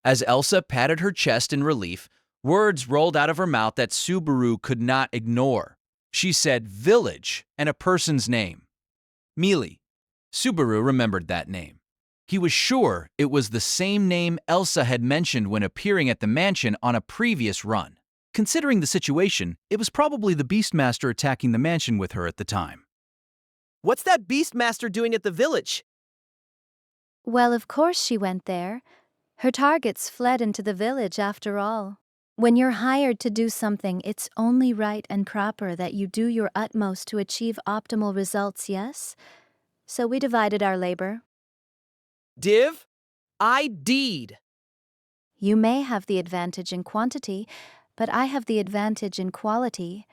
As Elsa patted her chest in relief, words rolled out of her mouth that Subaru could not ignore. She said village and a person's name. Mealy. Subaru remembered that name. He was sure it was the same name Elsa had mentioned when appearing at the mansion on a previous run. Considering the situation, it was probably the Beastmaster attacking the mansion with her at the time. What's that Beastmaster doing at the village? Well, of course she went there. Her targets fled into the village after all. When you're hired to do something, it's only right and proper that you do your utmost to achieve optimal results, yes? So we divided our labor. Div? I deed. You may have the advantage in quantity, but I have the advantage in quality.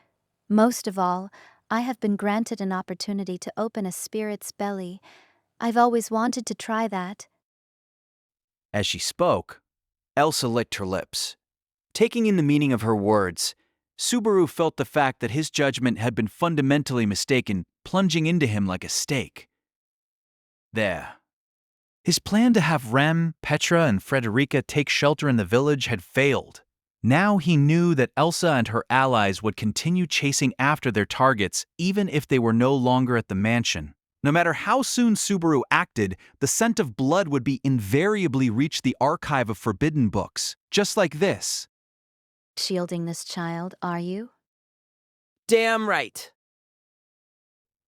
Most of all, I have been granted an opportunity to open a spirit's belly. I've always wanted to try that. As she spoke, Elsa licked her lips. Taking in the meaning of her words, Subaru felt the fact that his judgment had been fundamentally mistaken, plunging into him like a stake. There. His plan to have Rem, Petra, and Frederica take shelter in the village had failed. Now he knew that Elsa and her allies would continue chasing after their targets even if they were no longer at the mansion. No matter how soon Subaru acted, the scent of blood would be invariably reach the archive of forbidden books, just like this. Shielding this child, are you? Damn right.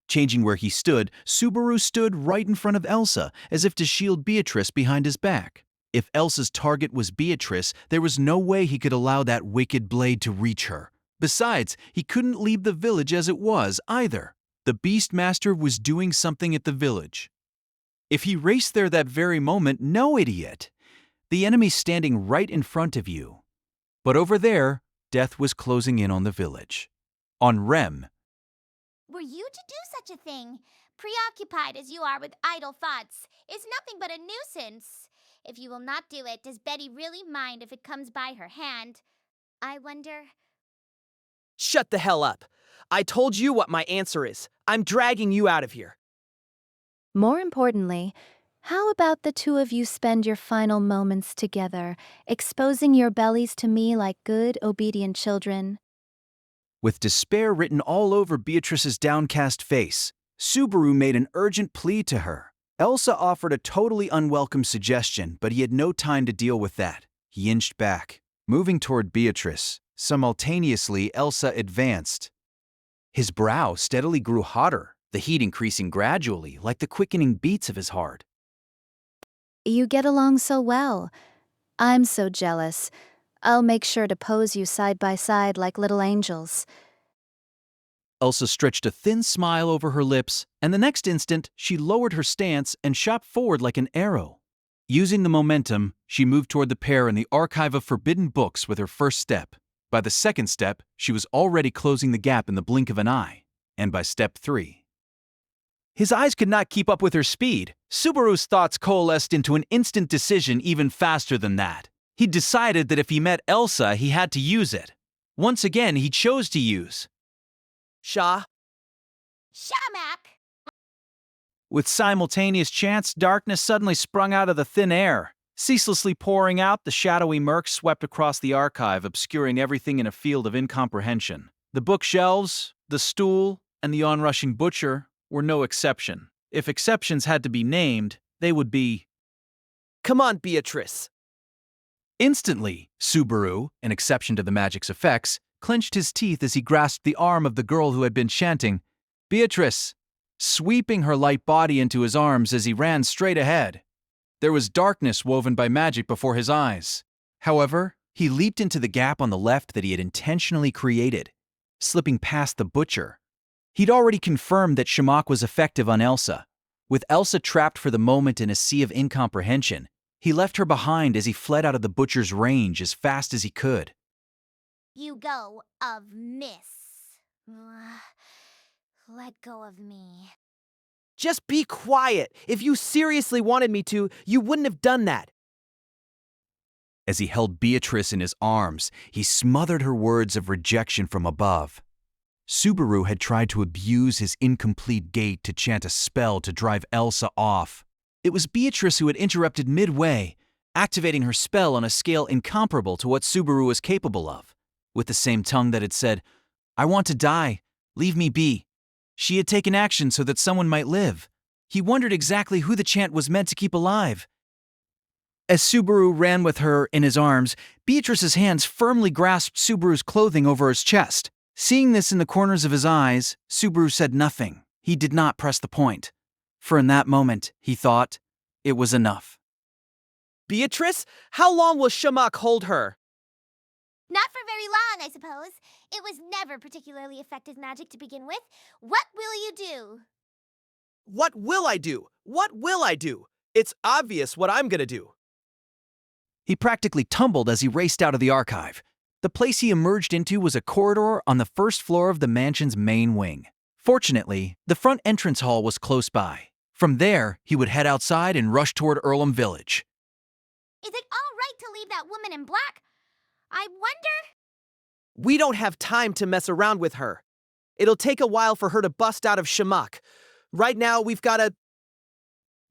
Changing where he stood, Subaru stood right in front of Elsa, as if to shield Beatrice behind his back. If Elsa's target was Beatrice, there was no way he could allow that wicked blade to reach her. Besides, he couldn't leave the village as it was, either. The Beastmaster was doing something at the village. If he raced there that very moment, no idiot. The enemy's standing right in front of you. But over there, death was closing in on the village. On Rem. Were you to do such a thing? Preoccupied as you are with idle thoughts is nothing but a nuisance. If you will not do it, does Betty really mind if it comes by her hand? I wonder. Shut the hell up. I told you what my answer is. I'm dragging you out of here. More importantly, how about the two of you spend your final moments together, exposing your bellies to me like good, obedient children? With despair written all over Beatrice's downcast face, Subaru made an urgent plea to her. Elsa offered a totally unwelcome suggestion, but he had no time to deal with that. He inched back, moving toward Beatrice. Simultaneously, Elsa advanced. His brow steadily grew hotter, the heat increasing gradually, like the quickening beats of his heart. You get along so well. I'm so jealous. I'll make sure to pose you side by side like little angels. Elsa stretched a thin smile over her lips, and the next instant, she lowered her stance and shot forward like an arrow. Using the momentum, she moved toward the pair in the archive of forbidden books with her first step. By the second step, she was already closing the gap in the blink of an eye. And by step 3. His eyes could not keep up with her speed. Subaru's thoughts coalesced into an instant decision even faster than that. He decided that if he met Elsa, he had to use it. Once again, he chose to use Shaw. Shamak! With simultaneous chance, darkness suddenly sprung out of the thin air. Ceaselessly pouring out, the shadowy murk swept across the archive, obscuring everything in a field of incomprehension. The bookshelves, the stool, and the onrushing butcher were no exception. If exceptions had to be named, they would be... Come on, Beatrice. Instantly, Subaru, an exception to the magic's effects, clenched his teeth as he grasped the arm of the girl who had been chanting, Beatrice, sweeping her light body into his arms as he ran straight ahead. There was darkness woven by magic before his eyes. However, he leaped into the gap on the left that he had intentionally created, slipping past the butcher. He'd already confirmed that Shamak was effective on Elsa. With Elsa trapped for the moment in a sea of incomprehension, he left her behind as he fled out of the butcher's range as fast as he could. You go of miss. Let go of me. Just be quiet. If you seriously wanted me to, you wouldn't have done that. As he held Beatrice in his arms, he smothered her words of rejection from above. Subaru had tried to abuse his incomplete gait to chant a spell to drive Elsa off. It was Beatrice who had interrupted midway, activating her spell on a scale incomparable to what Subaru was capable of. With the same tongue that had said, "I want to die, leave me be." She had taken action so that someone might live. He wondered exactly who the chant was meant to keep alive. As Subaru ran with her in his arms, Beatrice's hands firmly grasped Subaru's clothing over his chest. Seeing this in the corners of his eyes, Subaru said nothing. He did not press the point. For in that moment, he thought, it was enough. Beatrice, how long will Shamak hold her? Not for very long, I suppose. It was never particularly effective magic to begin with. What will you do? What will I do? What will I do? It's obvious what I'm gonna do. He practically tumbled as he raced out of the archive. The place he emerged into was a corridor on the first floor of the mansion's main wing. Fortunately, the front entrance hall was close by. From there, he would head outside and rush toward Earlham Village. Is it all right to leave that woman in black? I wonder. We don't have time to mess around with her. It'll take a while for her to bust out of Shamak. Right now, we've gotta.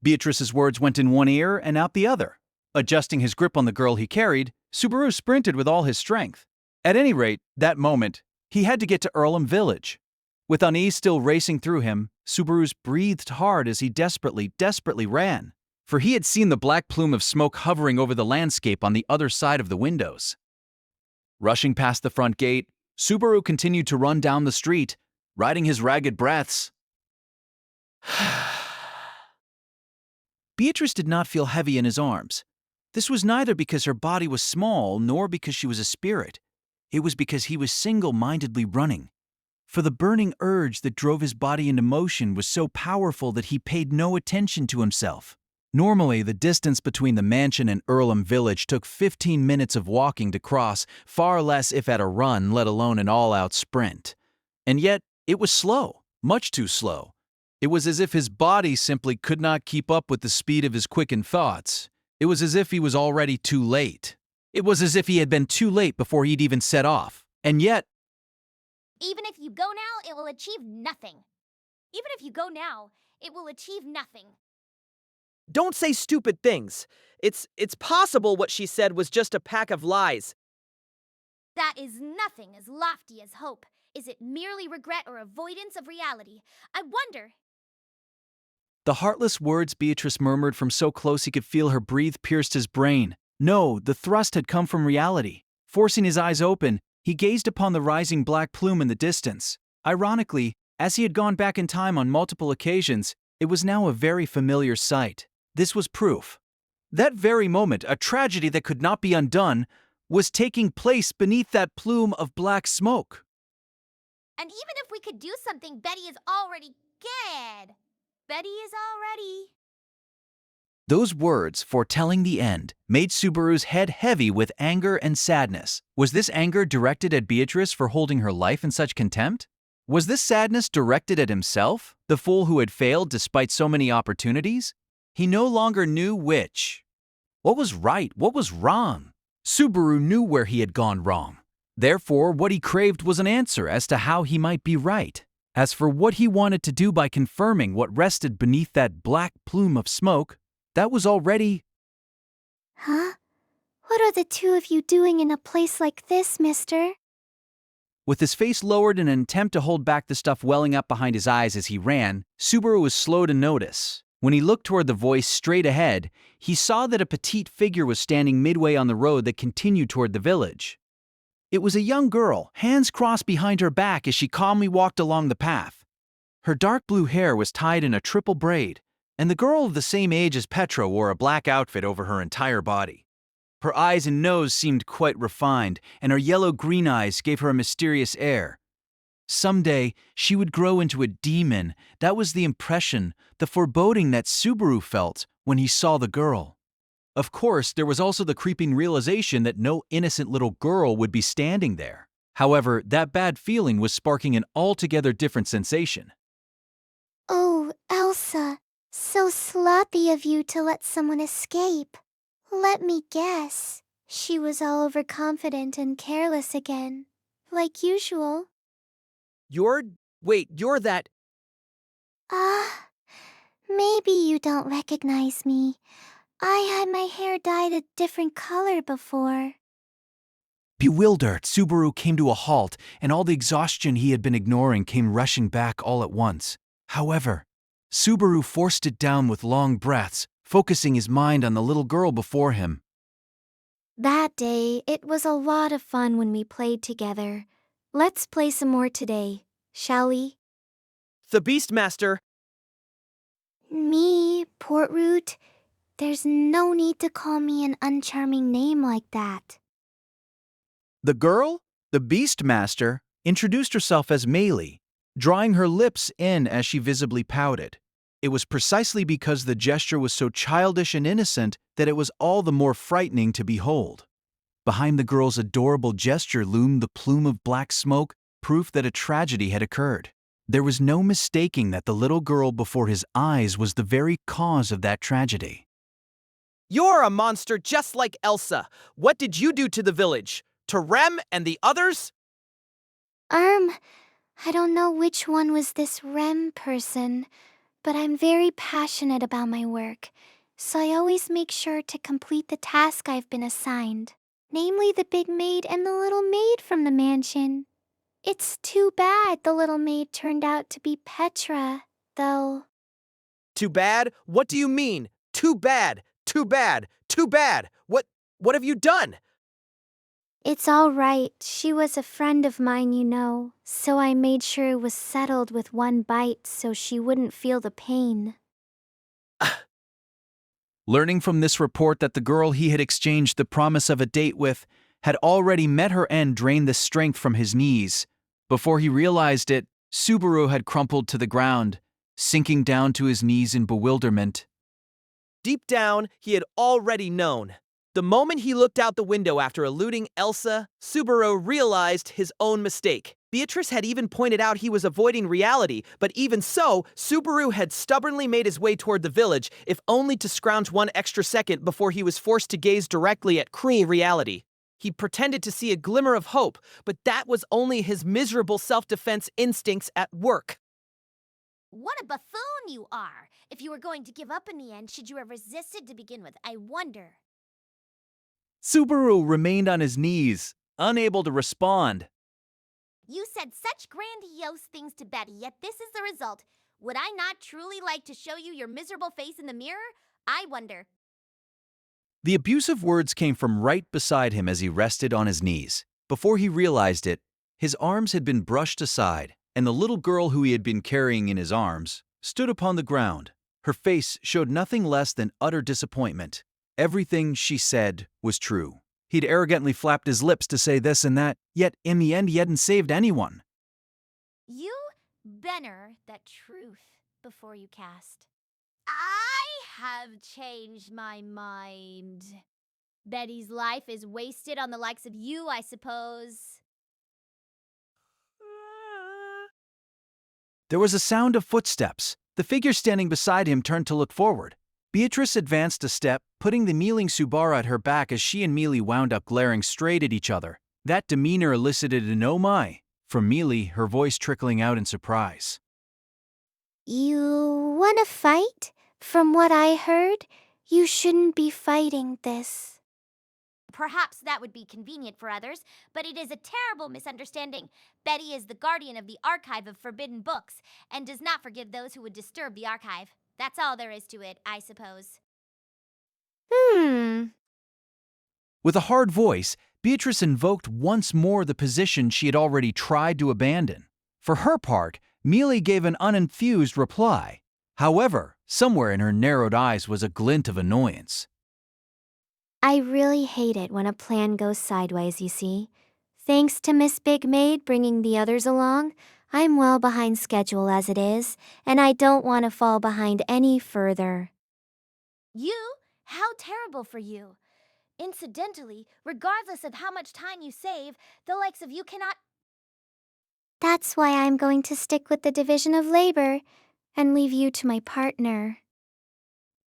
Beatrice's words went in one ear and out the other. Adjusting his grip on the girl he carried, Subaru sprinted with all his strength. At any rate, that moment, he had to get to Earlham Village. With unease still racing through him, Subaru breathed hard as he desperately ran. For he had seen the black plume of smoke hovering over the landscape on the other side of the windows. Rushing past the front gate, Subaru continued to run down the street, riding his ragged breaths. Beatrice did not feel heavy in his arms. This was neither because her body was small nor because she was a spirit. It was because he was single-mindedly running. For the burning urge that drove his body into motion was so powerful that he paid no attention to himself. Normally, the distance between the mansion and Earlham Village took 15 minutes of walking to cross, far less if at a run, let alone an all-out sprint. And yet, it was slow, much too slow. It was as if his body simply could not keep up with the speed of his quickened thoughts. It was as if he was already too late. It was as if he had been too late before he'd even set off. And yet, Even if you go now, it will achieve nothing. Even if you go now, it will achieve nothing. Don't say stupid things. It's possible what she said was just a pack of lies. That is nothing as lofty as hope. Is it merely regret or avoidance of reality? I wonder. the heartless words Beatrice murmured from so close he could feel her breath pierced his brain. No, the thrust had come from reality. Forcing his eyes open, he gazed upon the rising black plume in the distance. Ironically, as he had gone back in time on multiple occasions, it was now a very familiar sight. This was proof. That very moment, a tragedy that could not be undone, was taking place beneath that plume of black smoke. And even if we could do something, Betty is already dead. Betty is already. Those words, foretelling the end, made Subaru's head heavy with anger and sadness. Was this anger directed at Beatrice for holding her life in such contempt? Was this sadness directed at himself, the fool who had failed despite so many opportunities? He no longer knew which. What was right? What was wrong? Subaru knew where he had gone wrong. Therefore, what he craved was an answer as to how he might be right. As for what he wanted to do by confirming what rested beneath that black plume of smoke, that was already... Huh? What are the two of you doing in a place like this, mister? With his face lowered in an attempt to hold back the stuff welling up behind his eyes as he ran, Subaru was slow to notice. When he looked toward the voice straight ahead, he saw that a petite figure was standing midway on the road that continued toward the village. It was a young girl, hands crossed behind her back as she calmly walked along the path. Her dark blue hair was tied in a triple braid, and the girl of the same age as Petra wore a black outfit over her entire body. Her eyes and nose seemed quite refined, and her yellow-green eyes gave her a mysterious air. Someday, she would grow into a demon. That was the impression, the foreboding that Subaru felt when he saw the girl. Of course, there was also the creeping realization that no innocent little girl would be standing there. However, that bad feeling was sparking an altogether different sensation. Oh, Elsa, so slothy of you to let someone escape. Let me guess. She was all overconfident and careless again, like usual. You're that... Maybe you don't recognize me, I had my hair dyed a different color before. Bewildered, Subaru came to a halt, and all the exhaustion he had been ignoring came rushing back all at once. However, Subaru forced it down with long breaths, focusing his mind on the little girl before him. That day, it was a lot of fun when we played together. Let's play some more today, shall we? The Beastmaster. Me, Portroot? There's no need to call me an uncharming name like that. The girl, the Beastmaster, introduced herself as Meili, drawing her lips in as she visibly pouted. It was precisely because the gesture was so childish and innocent that it was all the more frightening to behold. Behind the girl's adorable gesture loomed the plume of black smoke, proof that a tragedy had occurred. There was no mistaking that the little girl before his eyes was the very cause of that tragedy. You're a monster just like Elsa. What did you do to the village? To Rem and the others? I don't know which one was this Rem person, but I'm very passionate about my work, so I always make sure to complete the task I've been assigned, namely the big maid and the little maid from the mansion. It's too bad the little maid turned out to be Petra, though. Too bad? What do you mean? Too bad. Too bad. Too bad. What have you done? It's all right. She was a friend of mine, you know, so I made sure it was settled with one bite so she wouldn't feel the pain. Learning from this report that the girl he had exchanged the promise of a date with had already met her end drained the strength from his knees. Before he realized it, Subaru had crumpled to the ground, sinking down to his knees in bewilderment. Deep down, he had already known. The moment he looked out the window after eluding Elsa, Subaru realized his own mistake. Beatrice had even pointed out he was avoiding reality, but even so, Subaru had stubbornly made his way toward the village, if only to scrounge one extra second before he was forced to gaze directly at Kree reality. He pretended to see a glimmer of hope, but that was only his miserable self-defense instincts at work. What a buffoon you are! If you were going to give up in the end, should you have resisted to begin with? I wonder. Subaru remained on his knees, unable to respond. You said such grandiose things to Betty, yet this is the result. Would I not truly like to show you your miserable face in the mirror? I wonder. The abusive words came from right beside him as he rested on his knees. Before he realized it, his arms had been brushed aside, and the little girl who he had been carrying in his arms stood upon the ground. Her face showed nothing less than utter disappointment. Everything she said was true. He'd arrogantly flapped his lips to say this and that, yet in the end he hadn't saved anyone. You better that truth before you cast. I have changed my mind. Betty's life is wasted on the likes of you, I suppose. There was a sound of footsteps. The figure standing beside him turned to look forward. Beatrice advanced a step, putting the kneeling Subara at her back as she and Meili wound up glaring straight at each other. That demeanor elicited an "oh my" from Meili, her voice trickling out in surprise. You wanna fight? From what I heard, you shouldn't be fighting this. Perhaps that would be convenient for others, but it is a terrible misunderstanding. Betty is the guardian of the archive of forbidden books, and does not forgive those who would disturb the archive. That's all there is to it, I suppose. With a hard voice, Beatrice invoked once more the position she had already tried to abandon. For her part, Meili gave an unenthused reply. However, somewhere in her narrowed eyes was a glint of annoyance. I really hate it when a plan goes sideways, you see. Thanks to Miss Big Maid bringing the others along, I'm well behind schedule as it is, and I don't want to fall behind any further. You? How terrible for you. Incidentally, regardless of how much time you save, the likes of you cannot... That's why I'm going to stick with the division of labor and leave you to my partner.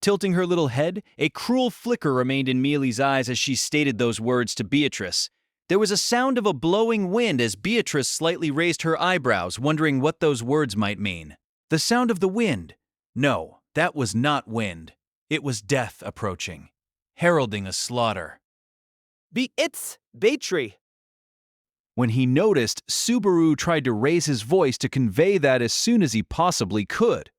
Tilting her little head, a cruel flicker remained in Meili's eyes as she stated those words to Beatrice. There was a sound of a blowing wind as Beatrice slightly raised her eyebrows, wondering what those words might mean. The sound of the wind. No, that was not wind. It was death approaching, heralding a slaughter. It's Batry. When he noticed, Subaru tried to raise his voice to convey that as soon as he possibly could.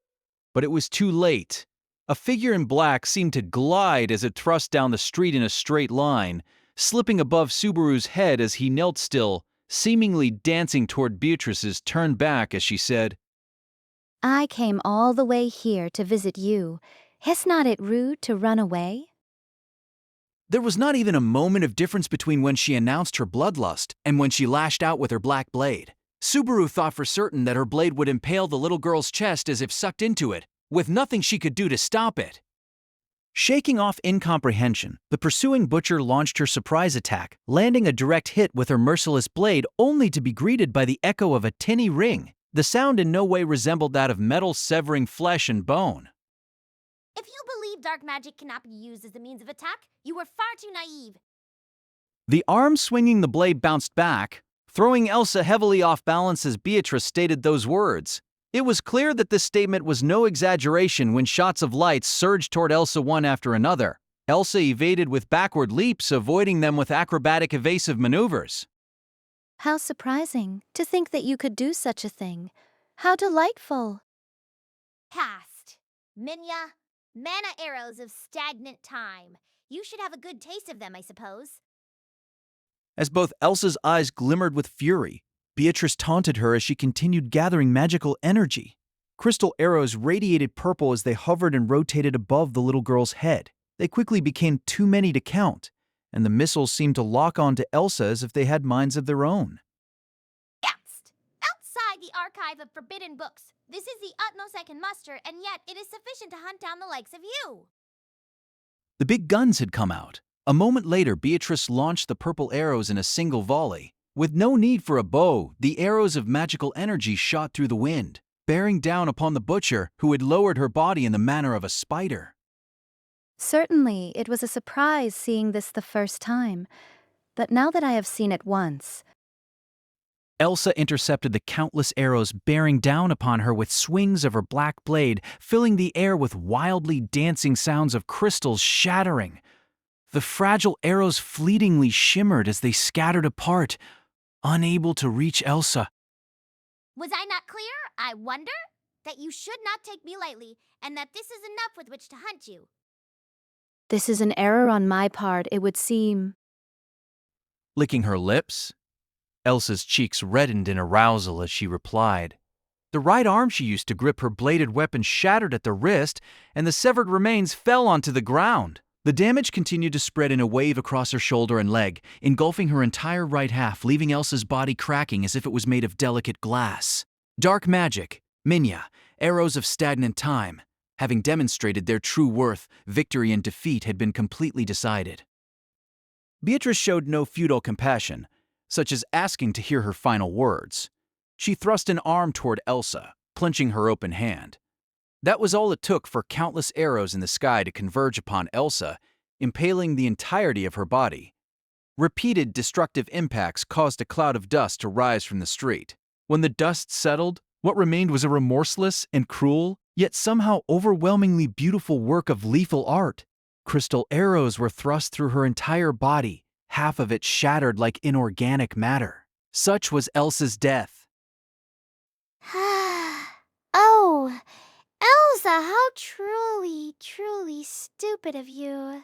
But it was too late. A figure in black seemed to glide as it thrust down the street in a straight line, slipping above Subaru's head as he knelt still, seemingly dancing toward Beatrice's turned back as she said, I came all the way here to visit you. Is not it rude to run away? There was not even a moment of difference between when she announced her bloodlust and when she lashed out with her black blade. Subaru thought for certain that her blade would impale the little girl's chest as if sucked into it, with nothing she could do to stop it. Shaking off incomprehension, the pursuing butcher launched her surprise attack, landing a direct hit with her merciless blade only to be greeted by the echo of a tinny ring. The sound in no way resembled that of metal severing flesh and bone. If you believe dark magic cannot be used as a means of attack, you are far too naive. The arm swinging the blade bounced back, throwing Elsa heavily off balance as Beatrice stated those words. It was clear that this statement was no exaggeration when shots of light surged toward Elsa one after another. Elsa evaded with backward leaps, avoiding them with acrobatic evasive maneuvers. How surprising to think that you could do such a thing. How delightful. Past. Minya, mana arrows of stagnant time. You should have a good taste of them, I suppose. As both Elsa's eyes glimmered with fury, Beatrice taunted her as she continued gathering magical energy. Crystal arrows radiated purple as they hovered and rotated above the little girl's head. They quickly became too many to count, and the missiles seemed to lock on to Elsa as if they had minds of their own. Past. Outside the archive of forbidden books. This is the utmost I can muster, and yet it is sufficient to hunt down the likes of you. The big guns had come out. A moment later, Beatrice launched the purple arrows in a single volley. With no need for a bow, the arrows of magical energy shot through the wind, bearing down upon the butcher, who had lowered her body in the manner of a spider. Certainly, it was a surprise seeing this the first time. But now that I have seen it once, Elsa intercepted the countless arrows bearing down upon her with swings of her black blade, filling the air with wildly dancing sounds of crystals shattering. The fragile arrows fleetingly shimmered as they scattered apart, unable to reach Elsa. Was I not clear, I wonder? That you should not take me lightly, and that this is enough with which to hunt you. this is an error on my part, it would seem. Licking her lips, Elsa's cheeks reddened in arousal as she replied. The right arm she used to grip her bladed weapon shattered at the wrist, and the severed remains fell onto the ground. The damage continued to spread in a wave across her shoulder and leg, engulfing her entire right half, leaving Elsa's body cracking as if it was made of delicate glass. Dark magic, Minya, arrows of stagnant time. Having demonstrated their true worth, victory and defeat had been completely decided. Beatrice showed no futile compassion, such as asking to hear her final words. She thrust an arm toward Elsa, clenching her open hand. That was all it took for countless arrows in the sky to converge upon Elsa, impaling the entirety of her body. Repeated destructive impacts caused a cloud of dust to rise from the street. When the dust settled, what remained was a remorseless and cruel, yet somehow overwhelmingly beautiful work of lethal art. Crystal arrows were thrust through her entire body, half of it shattered like inorganic matter. Such was Elsa's death. Oh, Elsa, how truly, truly stupid of you.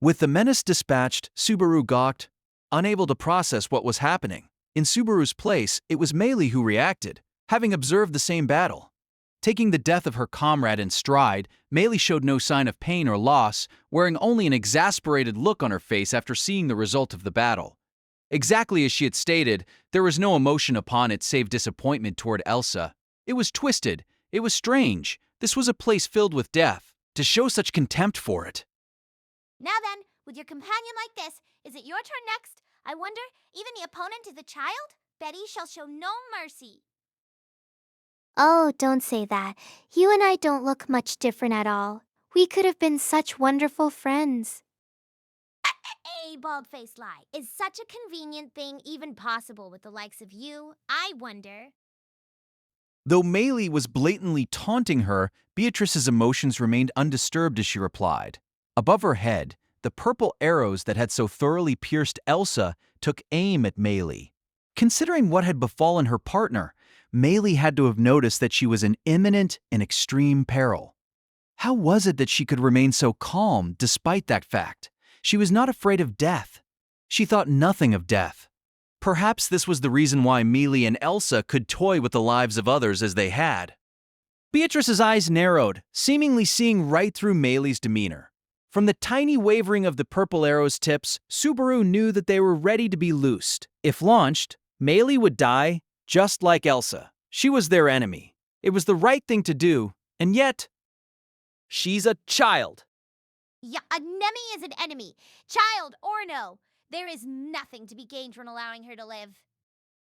With the menace dispatched, Subaru gawked, unable to process what was happening. In Subaru's place, it was Meili who reacted, having observed the same battle. Taking the death of her comrade in stride, Meili showed no sign of pain or loss, wearing only an exasperated look on her face after seeing the result of the battle. Exactly as she had stated, there was no emotion upon it save disappointment toward Elsa. It was twisted. It was strange. This was a place filled with death. To show such contempt for it. Now then, with your companion like this, is it your turn next? I wonder, even the opponent is a child? Betty shall show no mercy. Oh, don't say that. You and I don't look much different at all. We could have been such wonderful friends. A bald-faced lie. Is such a convenient thing even possible with the likes of you? I wonder. Though Maylie was blatantly taunting her, Beatrice's emotions remained undisturbed as she replied. Above her head, the purple arrows that had so thoroughly pierced Elsa took aim at Maylie. Considering what had befallen her partner, Maylie had to have noticed that she was in imminent and extreme peril. How was it that she could remain so calm despite that fact? She was not afraid of death. She thought nothing of death. Perhaps this was the reason why Maylie and Elsa could toy with the lives of others as they had. Beatrice's eyes narrowed, seemingly seeing right through Maylie's demeanor. From the tiny wavering of the purple arrow's tips, Subaru knew that they were ready to be loosed. If launched, Maylie would die, just like Elsa. She was their enemy. It was the right thing to do, and yet, She's a child. Yeah, a Nemi is an enemy, child or no. There is nothing to be gained from allowing her to live.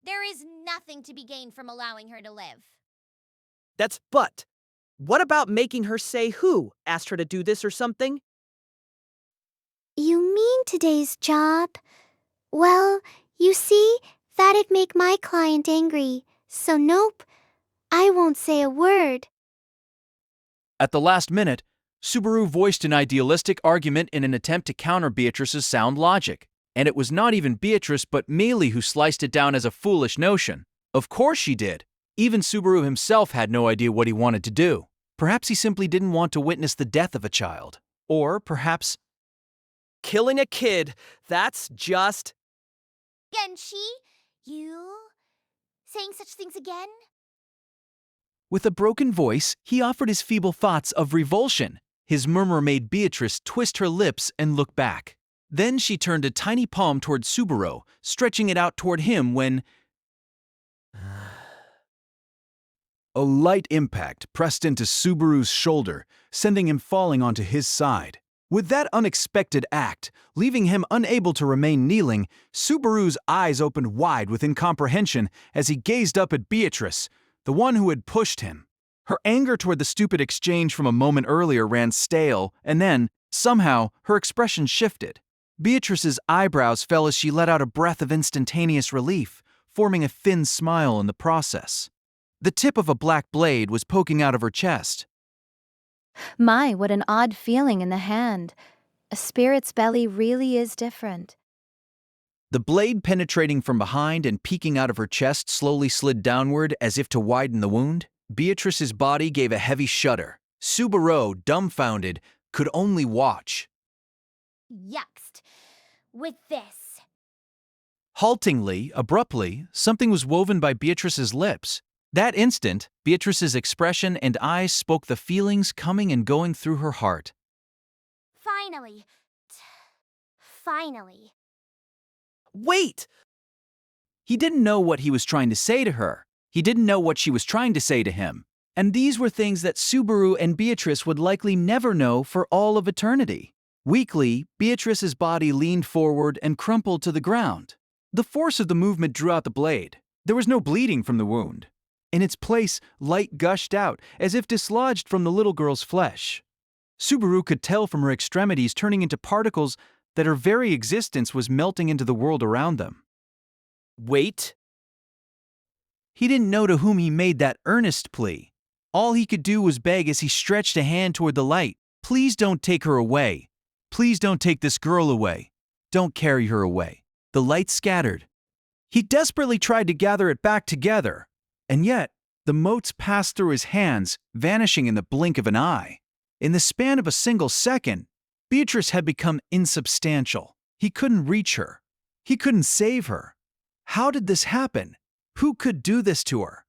There is nothing to be gained from allowing her to live. That's but. What about making her say who asked her to do this or something? You mean today's job? Well, you see, that'd make my client angry. So nope, I won't say a word. At the last minute, Subaru voiced an idealistic argument in an attempt to counter Beatrice's sound logic. And it was not even Beatrice but Maylie who sliced it down as a foolish notion. Of course she did. Even Subaru himself had no idea what he wanted to do. Perhaps he simply didn't want to witness the death of a child. Or perhaps... Killing a kid, that's just... Genshi, you saying such things again? With a broken voice, he offered his feeble thoughts of revulsion. His murmur made Beatrice twist her lips and look back. Then she turned a tiny palm toward Subaru, stretching it out toward him when... A light impact pressed into Subaru's shoulder, sending him falling onto his side. With that unexpected act, leaving him unable to remain kneeling, Subaru's eyes opened wide with incomprehension as he gazed up at Beatrice, the one who had pushed him. Her anger toward the stupid exchange from a moment earlier ran stale, and then, somehow, her expression shifted. Beatrice's eyebrows fell as she let out a breath of instantaneous relief, forming a thin smile in the process. The tip of a black blade was poking out of her chest. My, what an odd feeling in the hand. A spirit's belly really is different. The blade penetrating from behind and peeking out of her chest slowly slid downward as if to widen the wound. Beatrice's body gave a heavy shudder. Subaru, dumbfounded, could only watch. Yuxed. With this. Haltingly, abruptly, something was woven by Beatrice's lips. That instant, Beatrice's expression and eyes spoke the feelings coming and going through her heart. Finally. Finally. Wait! He didn't know what he was trying to say to her. He didn't know what she was trying to say to him. And these were things that Subaru and Beatrice would likely never know for all of eternity. Weakly, Beatrice's body leaned forward and crumpled to the ground. The force of the movement drew out the blade. There was no bleeding from the wound. In its place, light gushed out, as if dislodged from the little girl's flesh. Subaru could tell from her extremities turning into particles that her very existence was melting into the world around them. Wait. He didn't know to whom he made that earnest plea. All he could do was beg as he stretched a hand toward the light. Please don't take her away. Please don't take this girl away. Don't carry her away. The light scattered. He desperately tried to gather it back together. And yet, the motes passed through his hands, vanishing in the blink of an eye. In the span of a single second, Beatrice had become insubstantial. He couldn't reach her. He couldn't save her. How did this happen? Who could do this to her?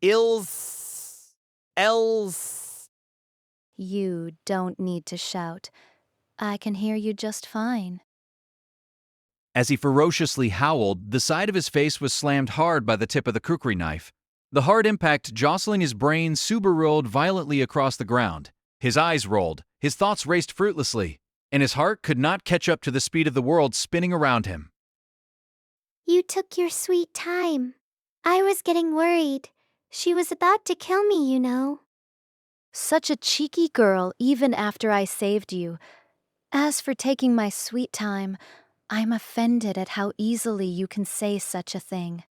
Els. You don't need to shout. I can hear you just fine. As he ferociously howled, the side of his face was slammed hard by the tip of the kukri knife. The hard impact jostling his brain, Subaru rolled violently across the ground. His eyes rolled, his thoughts raced fruitlessly, and his heart could not catch up to the speed of the world spinning around him. You took your sweet time. I was getting worried. She was about to kill me, you know. Such a cheeky girl even after I saved you. As for taking my sweet time, I'm offended at how easily you can say such a thing.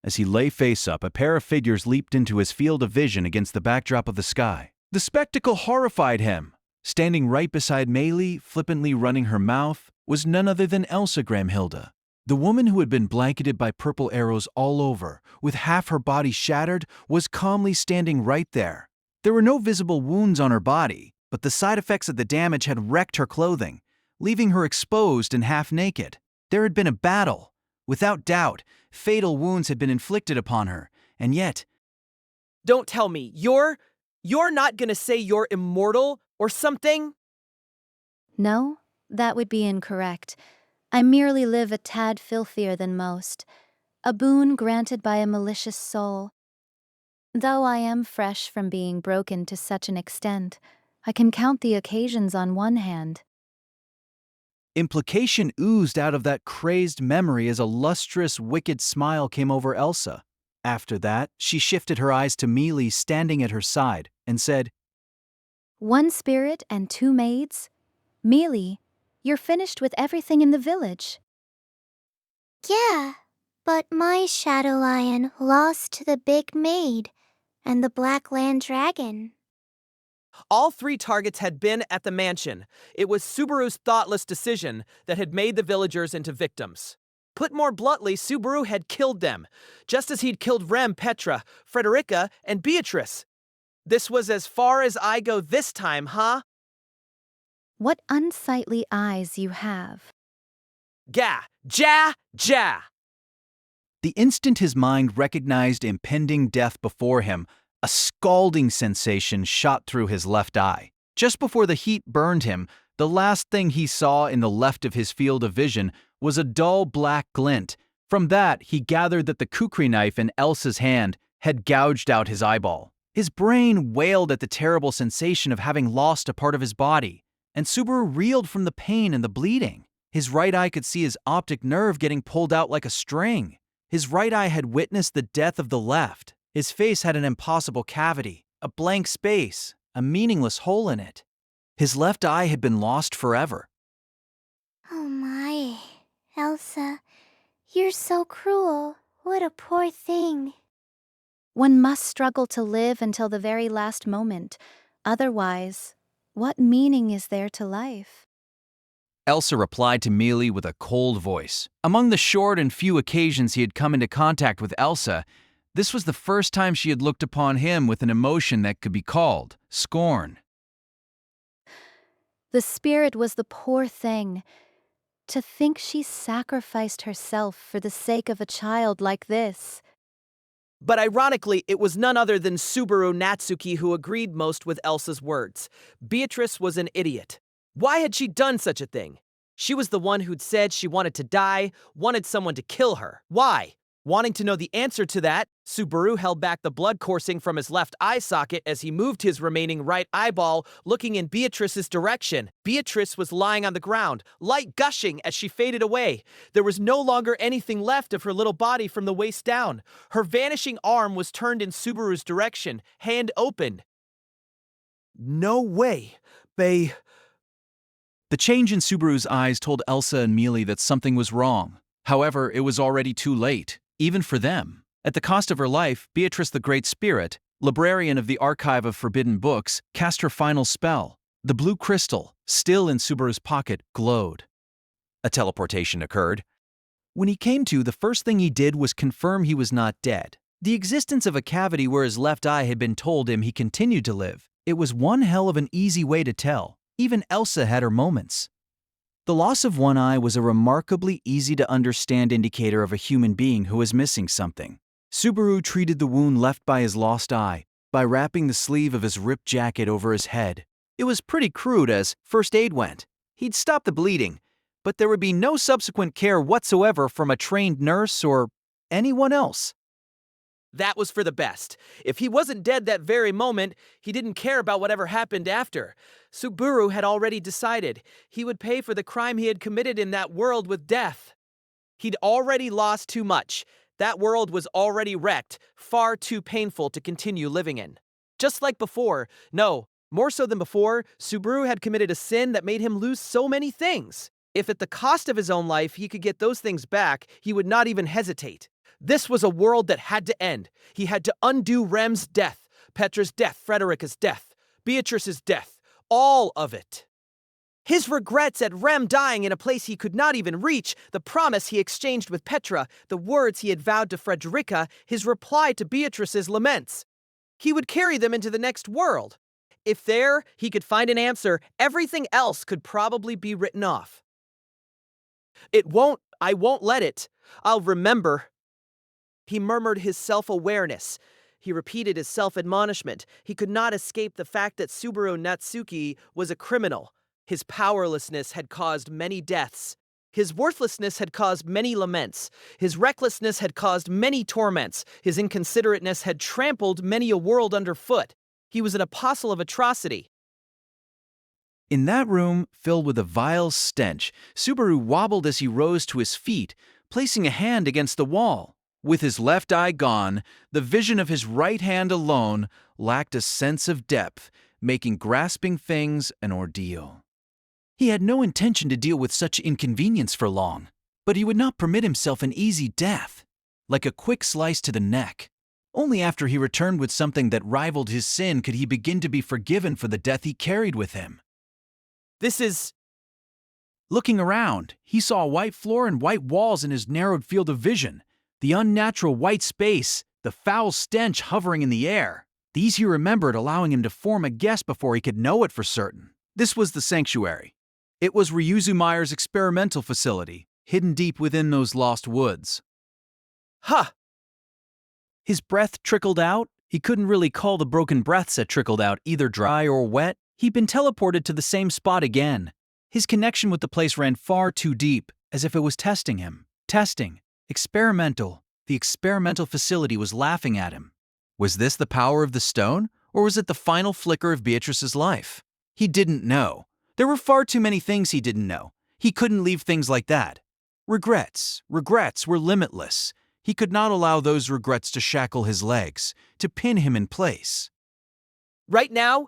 As he lay face up, a pair of figures leaped into his field of vision against the backdrop of the sky. The spectacle horrified him. Standing right beside Meili, flippantly running her mouth, was none other than Elsa Gramhilda. The woman who had been blanketed by purple arrows all over, with half her body shattered, was calmly standing right there. There were no visible wounds on her body, but the side effects of the damage had wrecked her clothing, leaving her exposed and half naked. There had been a battle. Without doubt, fatal wounds had been inflicted upon her, and yet… Don't tell me, you're not gonna say you're immortal or something? No, that would be incorrect. I merely live a tad filthier than most, a boon granted by a malicious soul. Though I am fresh from being broken to such an extent, I can count the occasions on one hand. Implication oozed out of that crazed memory as a lustrous, wicked smile came over Elsa. After that, she shifted her eyes to Meili standing at her side and said, One spirit and 2 maids? Meili, you're finished with everything in the village. Yeah, but my Shadow Lion lost to the Big Maid and the Black Land Dragon. All 3 targets had been at the mansion. It was Subaru's thoughtless decision that had made the villagers into victims. Put more bluntly, Subaru had killed them, just as he'd killed Rem, Petra, Frederica, and Beatrice. This was as far as I go this time, huh? What unsightly eyes you have. Gah! Ja! Ja! The instant his mind recognized impending death before him, a scalding sensation shot through his left eye. Just before the heat burned him, the last thing he saw in the left of his field of vision was a dull black glint. From that, he gathered that the kukri knife in Elsa's hand had gouged out his eyeball. His brain wailed at the terrible sensation of having lost a part of his body, and Subaru reeled from the pain and the bleeding. His right eye could see his optic nerve getting pulled out like a string. His right eye had witnessed the death of the left. His face had an impossible cavity, a blank space, a meaningless hole in it. His left eye had been lost forever. Oh my, Elsa, you're so cruel. What a poor thing. One must struggle to live until the very last moment. Otherwise, what meaning is there to life? Elsa replied to Meili with a cold voice. Among the short and few occasions he had come into contact with Elsa, this was the first time she had looked upon him with an emotion that could be called scorn. The spirit was the poor thing. To think she sacrificed herself for the sake of a child like this. But ironically, it was none other than Subaru Natsuki who agreed most with Elsa's words. Beatrice was an idiot. Why had she done such a thing? She was the one who'd said she wanted to die, wanted someone to kill her. Why? Wanting to know the answer to that, Subaru held back the blood coursing from his left eye socket as he moved his remaining right eyeball, looking in Beatrice's direction. Beatrice was lying on the ground, light gushing as she faded away. There was no longer anything left of her little body from the waist down. Her vanishing arm was turned in Subaru's direction, hand open. No way. The change in Subaru's eyes told Elsa and Meili that something was wrong. However, it was already too late, even for them. At the cost of her life, Beatrice the Great Spirit, librarian of the Archive of Forbidden Books, cast her final spell. The blue crystal, still in Subaru's pocket, glowed. A teleportation occurred. When he came to, the first thing he did was confirm he was not dead. The existence of a cavity where his left eye had been told him he continued to live. It was one hell of an easy way to tell. Even Elsa had her moments. The loss of one eye was a remarkably easy-to-understand indicator of a human being who was missing something. Subaru treated the wound left by his lost eye by wrapping the sleeve of his ripped jacket over his head. It was pretty crude as first aid went. He'd stop the bleeding, but there would be no subsequent care whatsoever from a trained nurse or anyone else. That was for the best. If he wasn't dead that very moment, he didn't care about whatever happened after. Subaru had already decided he would pay for the crime he had committed in that world with death. He'd already lost too much. That world was already wrecked, far too painful to continue living in. Just like before, no, more so than before, Subaru had committed a sin that made him lose so many things. If at the cost of his own life he could get those things back, he would not even hesitate. This was a world that had to end. He had to undo Rem's death, Petra's death, Frederica's death, Beatrice's death, all of it. His regrets at Rem dying in a place he could not even reach, the promise he exchanged with Petra, the words he had vowed to Frederica, his reply to Beatrice's laments. He would carry them into the next world. If there he could find an answer, everything else could probably be written off. I won't let it. I'll remember. He murmured his self-awareness. He repeated his self-admonishment. He could not escape the fact that Subaru Natsuki was a criminal. His powerlessness had caused many deaths. His worthlessness had caused many laments. His recklessness had caused many torments. His inconsiderateness had trampled many a world underfoot. He was an apostle of atrocity. In that room, filled with a vile stench, Subaru wobbled as he rose to his feet, placing a hand against the wall. With his left eye gone, the vision of his right hand alone lacked a sense of depth, making grasping things an ordeal. He had no intention to deal with such inconvenience for long, but he would not permit himself an easy death, like a quick slice to the neck. Only after he returned with something that rivaled his sin could he begin to be forgiven for the death he carried with him. This is... Looking around, he saw a white floor and white walls in his narrowed field of vision, the unnatural white space, the foul stench hovering in the air. These he remembered, allowing him to form a guess before he could know it for certain. This was the sanctuary. It was Ryuzumeyer's experimental facility, hidden deep within those lost woods. Ha! His breath trickled out. He couldn't really call the broken breaths that trickled out either dry or wet. He'd been teleported to the same spot again. His connection with the place ran far too deep, as if it was testing him. Testing. Experimental. The experimental facility was laughing at him. Was this the power of the stone, or was it the final flicker of Beatrice's life? He didn't know. There were far too many things he didn't know. He couldn't leave things like that. Regrets were limitless. He could not allow those regrets to shackle his legs, to pin him in place. Right now?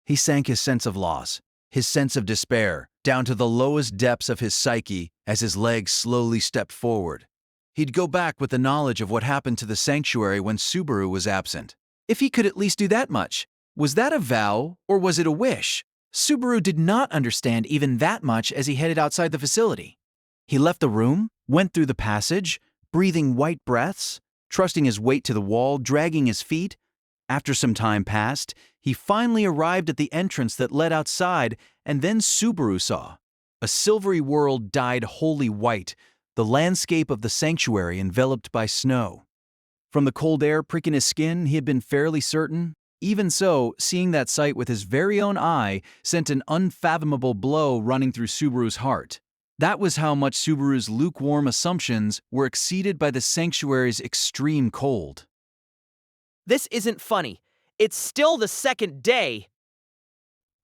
He sank his sense of loss, his sense of despair, down to the lowest depths of his psyche as his legs slowly stepped forward. He'd go back with the knowledge of what happened to the sanctuary when Subaru was absent. If he could at least do that much, was that a vow or was it a wish? Subaru did not understand even that much as he headed outside the facility. He left the room, went through the passage, breathing white breaths, trusting his weight to the wall, dragging his feet. After some time passed, he finally arrived at the entrance that led outside, and then Subaru saw. A silvery world dyed wholly white, the landscape of the sanctuary enveloped by snow. From the cold air pricking his skin, he had been fairly certain. Even so, seeing that sight with his very own eye sent an unfathomable blow running through Subaru's heart. That was how much Subaru's lukewarm assumptions were exceeded by the sanctuary's extreme cold. This isn't funny. It's still the second day.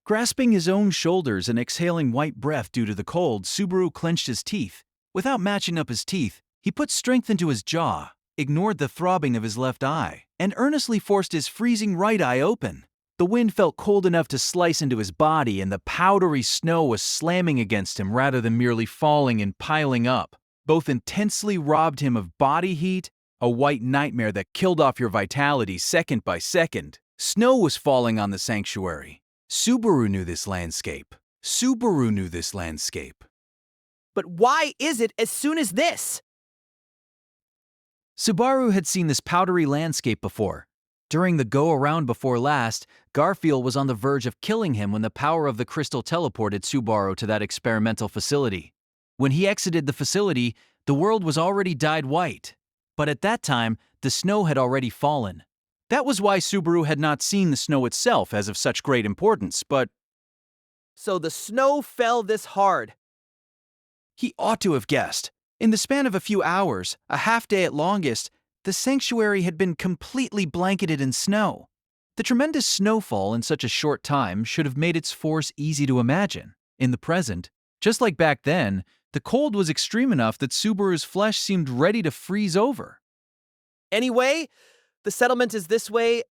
Grasping his own shoulders and exhaling white breath due to the cold, Subaru clenched his teeth. Without matching up his teeth, he put strength into his jaw, ignored the throbbing of his left eye, and earnestly forced his freezing right eye open. The wind felt cold enough to slice into his body, and the powdery snow was slamming against him rather than merely falling and piling up. Both intensely robbed him of body heat, a white nightmare that killed off your vitality second by second. Snow was falling on the sanctuary. Subaru knew this landscape. Subaru knew this landscape. But why is it as soon as this? Subaru had seen this powdery landscape before. During the go-around before last, Garfield was on the verge of killing him when the power of the crystal teleported Subaru to that experimental facility. When he exited the facility, the world was already dyed white. But at that time, the snow had already fallen. That was why Subaru had not seen the snow itself as of such great importance, but... So the snow fell this hard. He ought to have guessed. In the span of a few hours, a half day at longest, the sanctuary had been completely blanketed in snow. The tremendous snowfall in such a short time should have made its force easy to imagine. In the present, just like back then, the cold was extreme enough that Subaru's flesh seemed ready to freeze over. Anyway, the settlement is this way.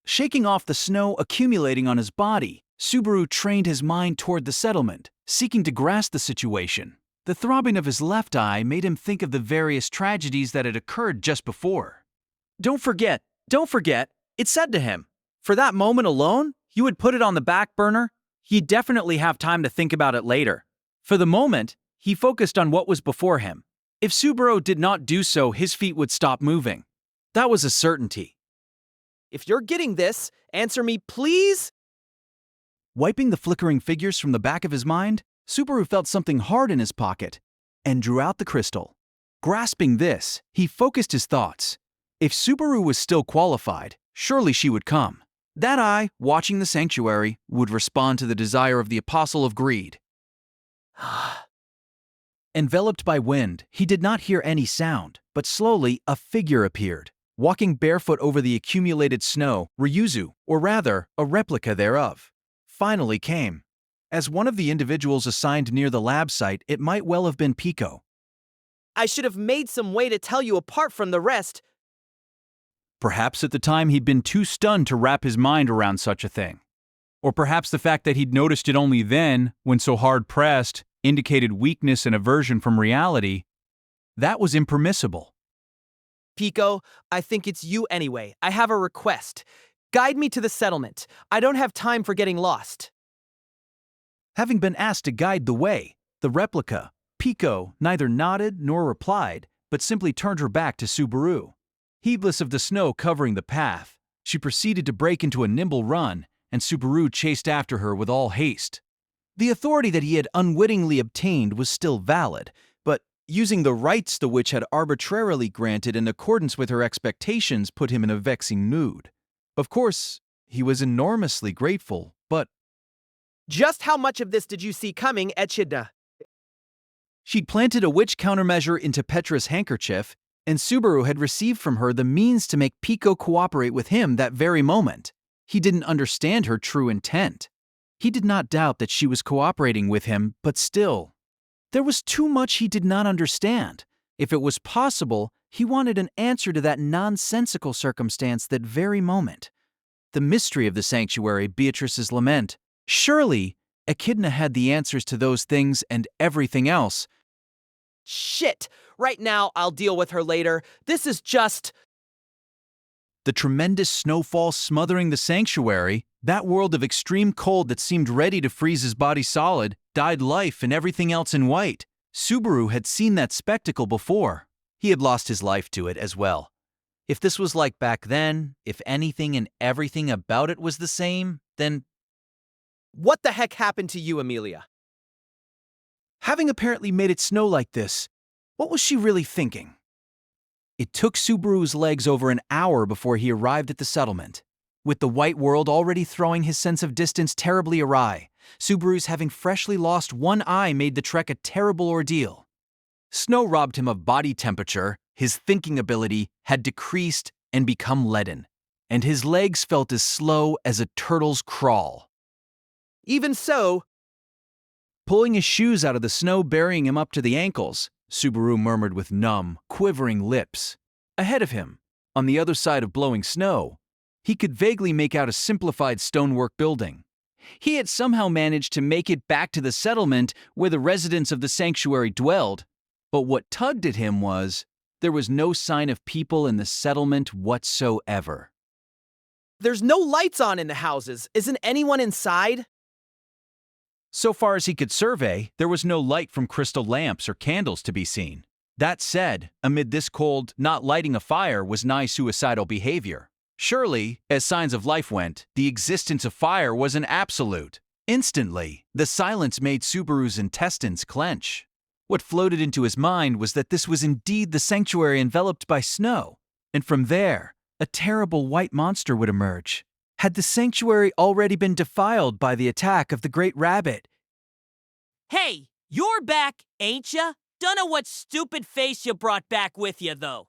Shaking off the snow accumulating on his body, Subaru trained his mind toward the settlement, seeking to grasp the situation. The throbbing of his left eye made him think of the various tragedies that had occurred just before. Don't forget, it said to him. For that moment alone, you would put it on the back burner. He'd definitely have time to think about it later. For the moment, he focused on what was before him. If Subaru did not do so, his feet would stop moving. That was a certainty. If you're getting this, answer me, please. Wiping the flickering figures from the back of his mind, Subaru felt something hard in his pocket and drew out the crystal. Grasping this, he focused his thoughts. If Subaru was still qualified, surely she would come. That eye, watching the sanctuary, would respond to the desire of the Apostle of Greed. Enveloped by wind, he did not hear any sound, but slowly a figure appeared. Walking barefoot over the accumulated snow, Ryuzu, or rather, a replica thereof, finally came. As one of the individuals assigned near the lab site, it might well have been Pico. I should have made some way to tell you apart from the rest. Perhaps at the time he'd been too stunned to wrap his mind around such a thing. Or perhaps the fact that he'd noticed it only then, when so hard-pressed, indicated weakness and aversion from reality. That was impermissible. Pico, I think it's you anyway. I have a request. Guide me to the settlement. I don't have time for getting lost. Having been asked to guide the way, the replica, Pico, neither nodded nor replied, but simply turned her back to Subaru. Heedless of the snow covering the path, she proceeded to break into a nimble run, and Subaru chased after her with all haste. The authority that he had unwittingly obtained was still valid, but using the rights the witch had arbitrarily granted in accordance with her expectations put him in a vexing mood. Of course, he was enormously grateful, but Just how much of this did you see coming, Echidna? she'd planted a witch countermeasure into Petra's handkerchief, and Subaru had received from her the means to make Pico cooperate with him that very moment. He didn't understand her true intent. He did not doubt that she was cooperating with him, but still, there was too much he did not understand. If it was possible, he wanted an answer to that nonsensical circumstance that very moment. The mystery of the sanctuary, Beatrice's lament. Surely, Echidna had the answers to those things and everything else. Shit! Right now, I'll deal with her later. This is just... The tremendous snowfall smothering the sanctuary, that world of extreme cold that seemed ready to freeze his body solid, dyed life and everything else in white. Subaru had seen that spectacle before. He had lost his life to it as well. If this was like back then, if anything and everything about it was the same, then What the heck happened to you, Amelia? having apparently made it snow like this, what was she really thinking? It took Subaru's legs over an hour before he arrived at the settlement. With the white world already throwing his sense of distance terribly awry, Subaru's having freshly lost one eye made the trek a terrible ordeal. Snow robbed him of body temperature, his thinking ability had decreased and become leaden, and his legs felt as slow as a turtle's crawl. Even so, Pulling his shoes out of the snow burying him up to the ankles, Subaru murmured with numb, quivering lips. Ahead of him, on the other side of blowing snow, he could vaguely make out a simplified stonework building. He had somehow managed to make it back to the settlement where the residents of the sanctuary dwelled, but what tugged at him was, there was no sign of people in the settlement whatsoever. there's no lights on in the houses. Isn't anyone inside? So far as he could survey, there was no light from crystal lamps or candles to be seen. That said, amid this cold, not lighting a fire was nigh suicidal behavior. Surely, as signs of life went, the existence of fire was an absolute. Instantly, the silence made Subaru's intestines clench. What floated into his mind was that this was indeed the sanctuary enveloped by snow, and from there, a terrible white monster would emerge. Had the sanctuary already been defiled by the attack of the great rabbit? Hey, you're back, ain't ya? Dunno what stupid face you brought back with you, though.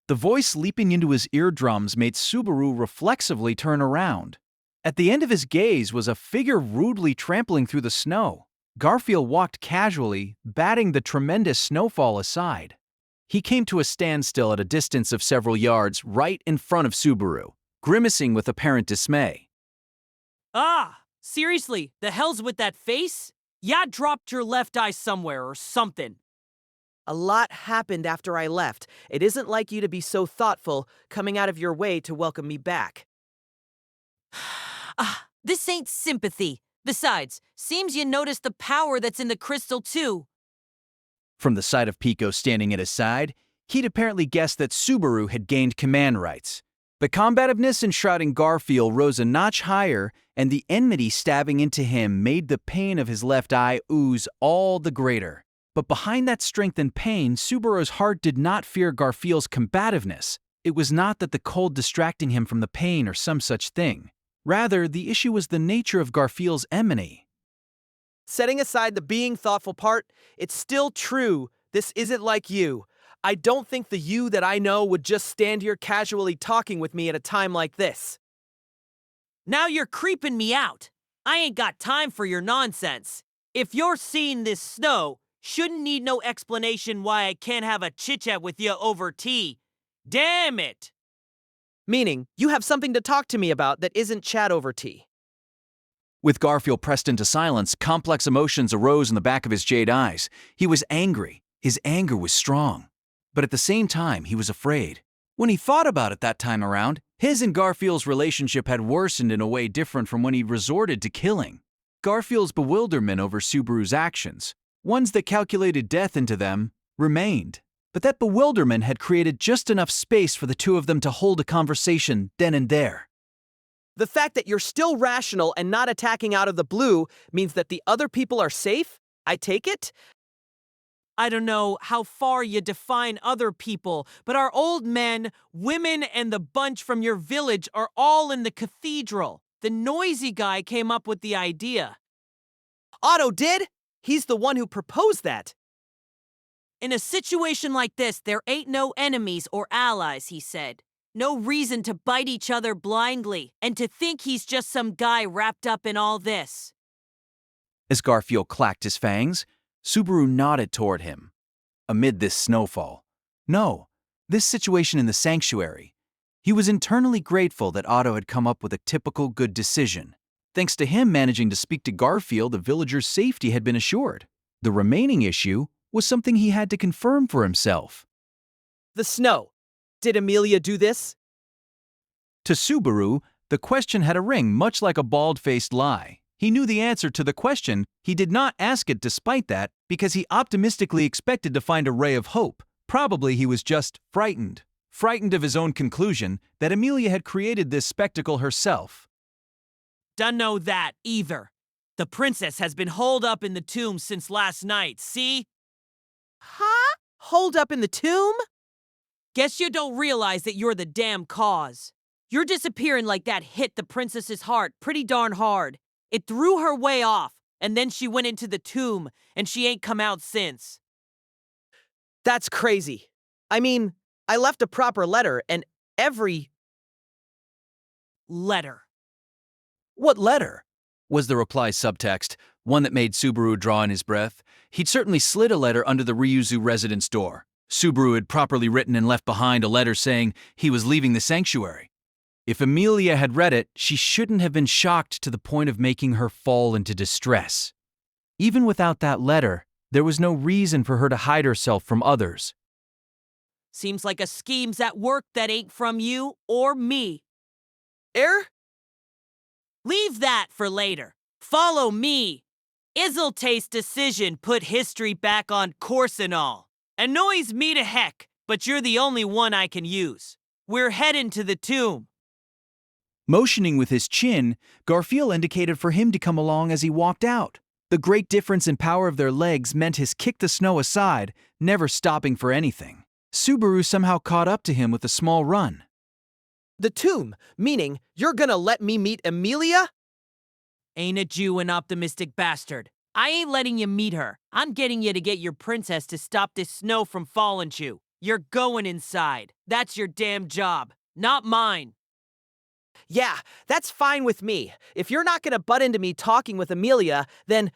The voice leaping into his eardrums made Subaru reflexively turn around. At the end of his gaze was a figure rudely trampling through the snow. Garfield walked casually, batting the tremendous snowfall aside. He came to a standstill at a distance of several yards right in front of Subaru, grimacing with apparent dismay. Ah, seriously, the hell's with that face? Ya dropped your left eye somewhere or something. A lot happened after I left. It isn't like you to be so thoughtful, coming out of your way to welcome me back. This ain't sympathy. Besides, seems you noticed the power that's in the crystal too. From the sight of Pico standing at his side, he'd apparently guessed that Subaru had gained command rights. The combativeness enshrouding Garfield rose a notch higher, and the enmity stabbing into him made the pain of his left eye ooze all the greater. But behind that strength and pain, Subaru's heart did not fear Garfield's combativeness. It was not that the cold distracting him from the pain or some such thing. Rather, the issue was the nature of Garfield's enmity. Setting aside the being thoughtful part, it's still true. This isn't like you. I don't think the you that I know would just stand here casually talking with me at a time like this. Now you're creeping me out. I ain't got time for your nonsense. If you're seeing this snow, shouldn't need no explanation why I can't have a chit-chat with you over tea. Damn it! Meaning, you have something to talk to me about that isn't chat over tea. With Garfield pressed into silence, complex emotions arose in the back of his jade eyes. He was angry. His anger was strong. But at the same time, he was afraid. When he thought about it that time around, his and Garfield's relationship had worsened in a way different from when he resorted to killing. Garfield's bewilderment over Subaru's actions, ones that calculated death into them, remained. But that bewilderment had created just enough space for the two of them to hold a conversation then and there. The fact that you're still rational and not attacking out of the blue means that the other people are safe? I take it? I don't know how far you define other people, but our old men, women, and the bunch from your village are all in the cathedral. The noisy guy came up with the idea. Otto did? He's the one who proposed that. In a situation like this, there ain't no enemies or allies, he said. No reason to bite each other blindly, and to think he's just some guy wrapped up in all this. As Garfield clacked his fangs, Subaru nodded toward him. Amid this snowfall. No, this situation in the sanctuary. He was internally grateful that Otto had come up with a typical good decision. Thanks to him managing to speak to Garfield, the villagers' safety had been assured. The remaining issue was something he had to confirm for himself. The snow. Did Amelia do this? To Subaru, the question had a ring much like a bald-faced lie. He knew the answer to the question. He did not ask it despite that, because he optimistically expected to find a ray of hope. Probably he was just frightened. Frightened of his own conclusion that Amelia had created this spectacle herself. Dunno that either. The princess has been holed up in the tomb since last night, see? Huh? Hold up in the tomb? Guess you don't realize that you're the damn cause. Your disappearing like that hit the princess's heart pretty darn hard. It threw her way off, and then she went into the tomb, and she ain't come out since. That's crazy. I mean, I left a proper letter, and every... Letter. What letter? Was the reply subtext, one that made Subaru draw in his breath. He'd certainly slid a letter under the Ryuzu residence door. Subaru had properly written and left behind a letter saying he was leaving the sanctuary. If Amelia had read it, she shouldn't have been shocked to the point of making her fall into distress. Even without that letter, there was no reason for her to hide herself from others. Seems like a scheme's at work that ain't from you or me. Leave that for later. Follow me. Izzletate's decision put history back on course and all. Annoys me to heck, but you're the only one I can use. We're heading to the tomb. Motioning with his chin, Garfield indicated for him to come along as he walked out. The great difference in power of their legs meant his kick the snow aside, never stopping for anything. Subaru somehow caught up to him with a small run. The tomb, meaning you're gonna let me meet Amelia? Ain't a Jew an optimistic bastard. I ain't letting you meet her. I'm getting you to get your princess to stop this snow from falling you. You're going inside. That's your damn job, not mine. Yeah, that's fine with me. If you're not gonna butt into me talking with Amelia, then...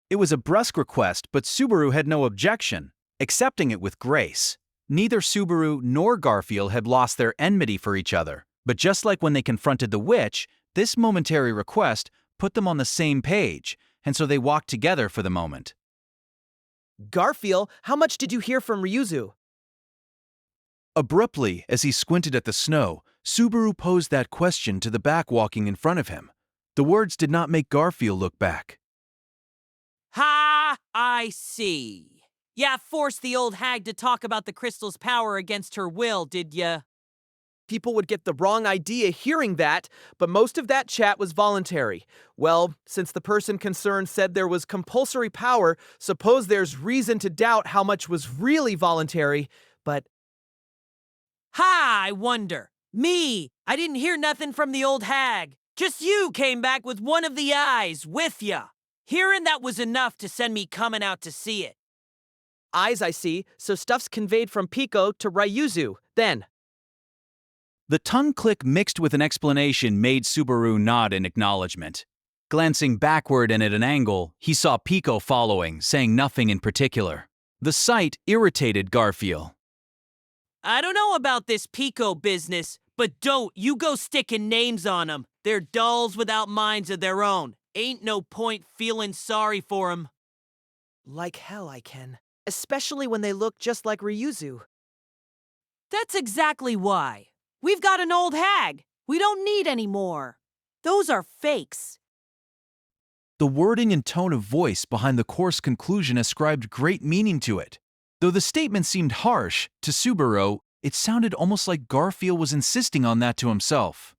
It was a brusque request, but Subaru had no objection, accepting it with grace. Neither Subaru nor Garfield had lost their enmity for each other, but just like when they confronted the witch, this momentary request put them on the same page, and so they walked together for the moment. Garfield, how much did you hear from Ryuzu? Abruptly, as he squinted at the snow, Subaru posed that question to the back walking in front of him. The words did not make Garfield look back. Ha! I see. Yeah, forced the old hag to talk about the crystal's power against her will, did ya? People would get the wrong idea hearing that, but most of that chat was voluntary. Well, since the person concerned said there was compulsory power, suppose there's reason to doubt how much was really voluntary, but Ha! I wonder. Me! I didn't hear nothing from the old hag. Just you came back with one of the eyes with ya. Hearing that was enough to send me coming out to see it. eyes I see, so stuff's conveyed from Pico to Ryuzu. Then, The tongue click mixed with an explanation made Subaru nod in acknowledgement. Glancing backward and at an angle, he saw Pico following, saying nothing in particular. The sight irritated Garfield. I don't know about this Pico business, but don't you go sticking names on 'em. They're dolls without minds of their own. Ain't no point feeling sorry for 'em. like hell I can. Especially when they look just like Ryuzu. That's exactly why. We've got an old hag. We don't need any more. Those are fakes. The wording and tone of voice behind the coarse conclusion ascribed great meaning to it. Though the statement seemed harsh, to Subaru, it sounded almost like Garfield was insisting on that to himself.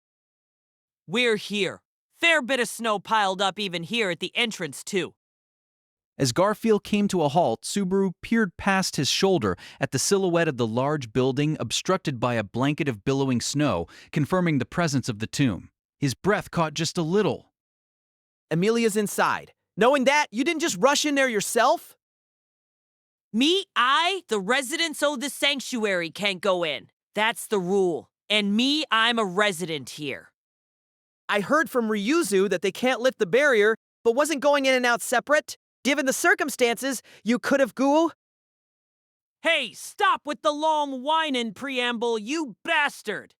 We're here. Fair bit of snow piled up even here at the entrance, too. As Garfield came to a halt, Subaru peered past his shoulder at the silhouette of the large building obstructed by a blanket of billowing snow, confirming the presence of the tomb. His breath caught just a little. Amelia's inside. Knowing that, you didn't just rush in there yourself? Me, the residents of the sanctuary can't go in. That's the rule. And me, I'm a resident here. I heard from Ryuzu that they can't lift the barrier, but wasn't going in and out separate. Given the circumstances, you could have Hey, stop with the long whining preamble, you bastard!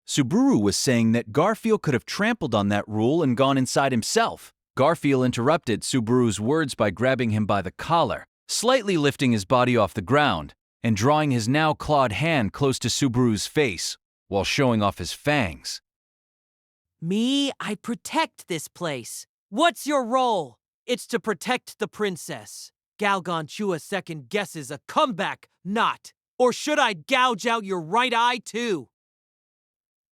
Subaru was saying that Garfield could have trampled on that rule and gone inside himself. Garfield interrupted Subaru's words by grabbing him by the collar, slightly lifting his body off the ground, and drawing his now clawed hand close to Subaru's face, while showing off his fangs. Me, I protect this place. What's your role? It's to protect the princess. Galgon Chua second guesses a comeback, not. Or should I gouge out your right eye, too?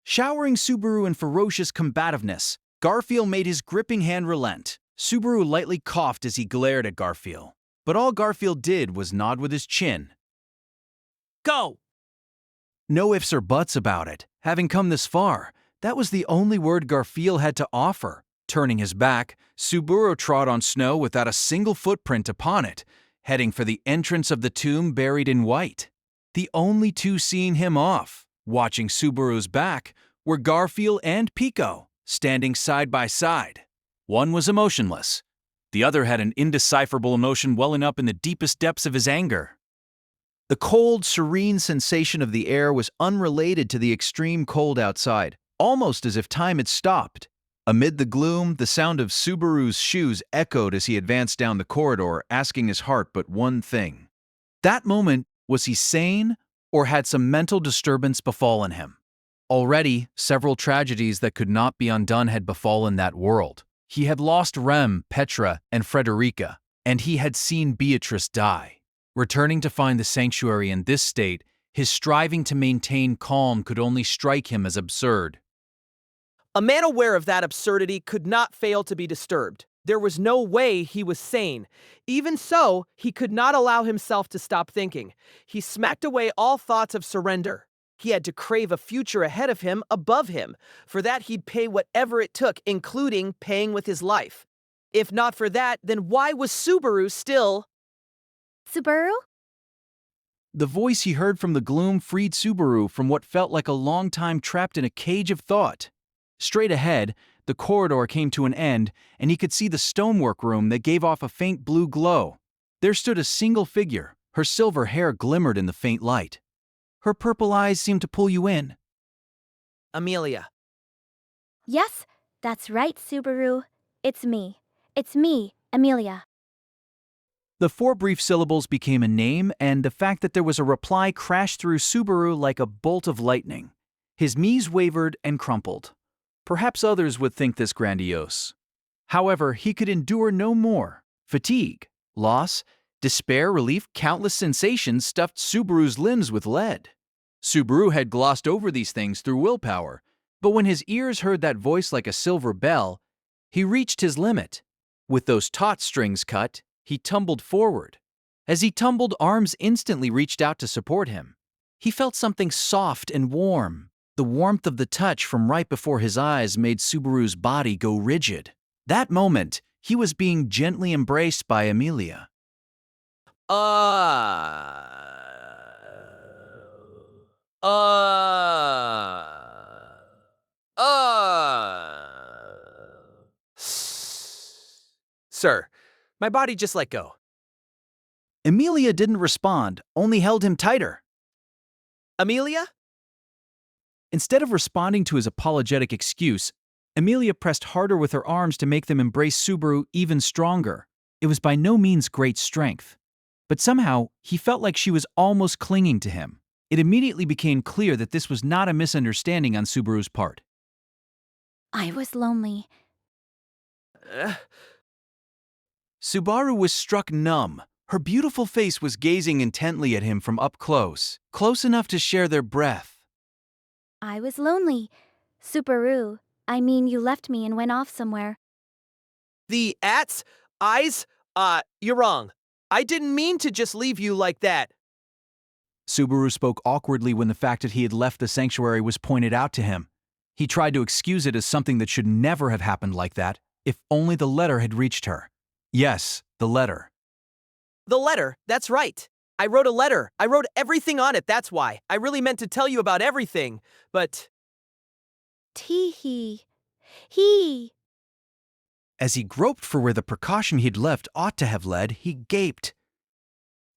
Showering Subaru in ferocious combativeness, Garfield made his gripping hand relent. Subaru lightly coughed as he glared at Garfield. But all Garfield did was nod with his chin. Go! No ifs or buts about it. Having come this far, that was the only word Garfield had to offer. Turning his back, Subaru trod on snow without a single footprint upon it, heading for the entrance of the tomb buried in white. The only two seeing him off, watching Subaru's back, were Garfield and Pico, standing side by side. One was emotionless. The other had an indecipherable emotion welling up in the deepest depths of his anger. The cold, serene sensation of the air was unrelated to the extreme cold outside, almost as if time had stopped. Amid the gloom, the sound of Subaru's shoes echoed as he advanced down the corridor, asking his heart but one thing. That moment, was he sane, or had some mental disturbance befallen him? Already, several tragedies that could not be undone had befallen that world. He had lost Rem, Petra, and Frederica, and he had seen Beatrice die. Returning to find the sanctuary in this state, his striving to maintain calm could only strike him as absurd. A man aware of that absurdity could not fail to be disturbed. There was no way he was sane. Even so, he could not allow himself to stop thinking. He smacked away all thoughts of surrender. He had to crave a future ahead of him, above him. For that, he'd pay whatever it took, including paying with his life. If not for that, then why was Subaru still... Subaru? The voice he heard from the gloom freed Subaru from what felt like a long time trapped in a cage of thought. Straight ahead, the corridor came to an end, and he could see the stonework room that gave off a faint blue glow. There stood a single figure. Her silver hair glimmered in the faint light. Her purple eyes seemed to pull you in. Amelia. Yes, that's right, Subaru. It's me. It's me, Amelia. The 4 brief syllables became a name, and the fact that there was a reply crashed through Subaru like a bolt of lightning. His knees wavered and crumpled. Perhaps others would think this grandiose. However, he could endure no more. Fatigue, loss, despair, relief, countless sensations stuffed Subaru's limbs with lead. Subaru had glossed over these things through willpower, but when his ears heard that voice like a silver bell, he reached his limit. With those taut strings cut, he tumbled forward. As he tumbled, arms instantly reached out to support him. He felt something soft and warm. The warmth of the touch from right before his eyes made Subaru's body go rigid. That moment, he was being gently embraced by Amelia. Sir, my body just let go. Amelia didn't respond, only held him tighter. Amelia? Instead of responding to his apologetic excuse, Amelia pressed harder with her arms to make them embrace Subaru even stronger. It was by no means great strength. But somehow, he felt like she was almost clinging to him. It immediately became clear that this was not a misunderstanding on Subaru's part. I was lonely. Subaru was struck numb. Her beautiful face was gazing intently at him from up close, close enough to share their breath. I was lonely. Subaru, I mean, you left me and went off somewhere. The eyes? You're wrong. I didn't mean to just leave you like that. Subaru spoke awkwardly when the fact that he had left the sanctuary was pointed out to him. He tried to excuse it as something that should never have happened like that, if only the letter had reached her. Yes, the letter. The letter, that's right. I wrote a letter. I wrote everything on it, that's why. I really meant to tell you about everything, but... He. As he groped for where the precaution he'd left ought to have led, he gaped.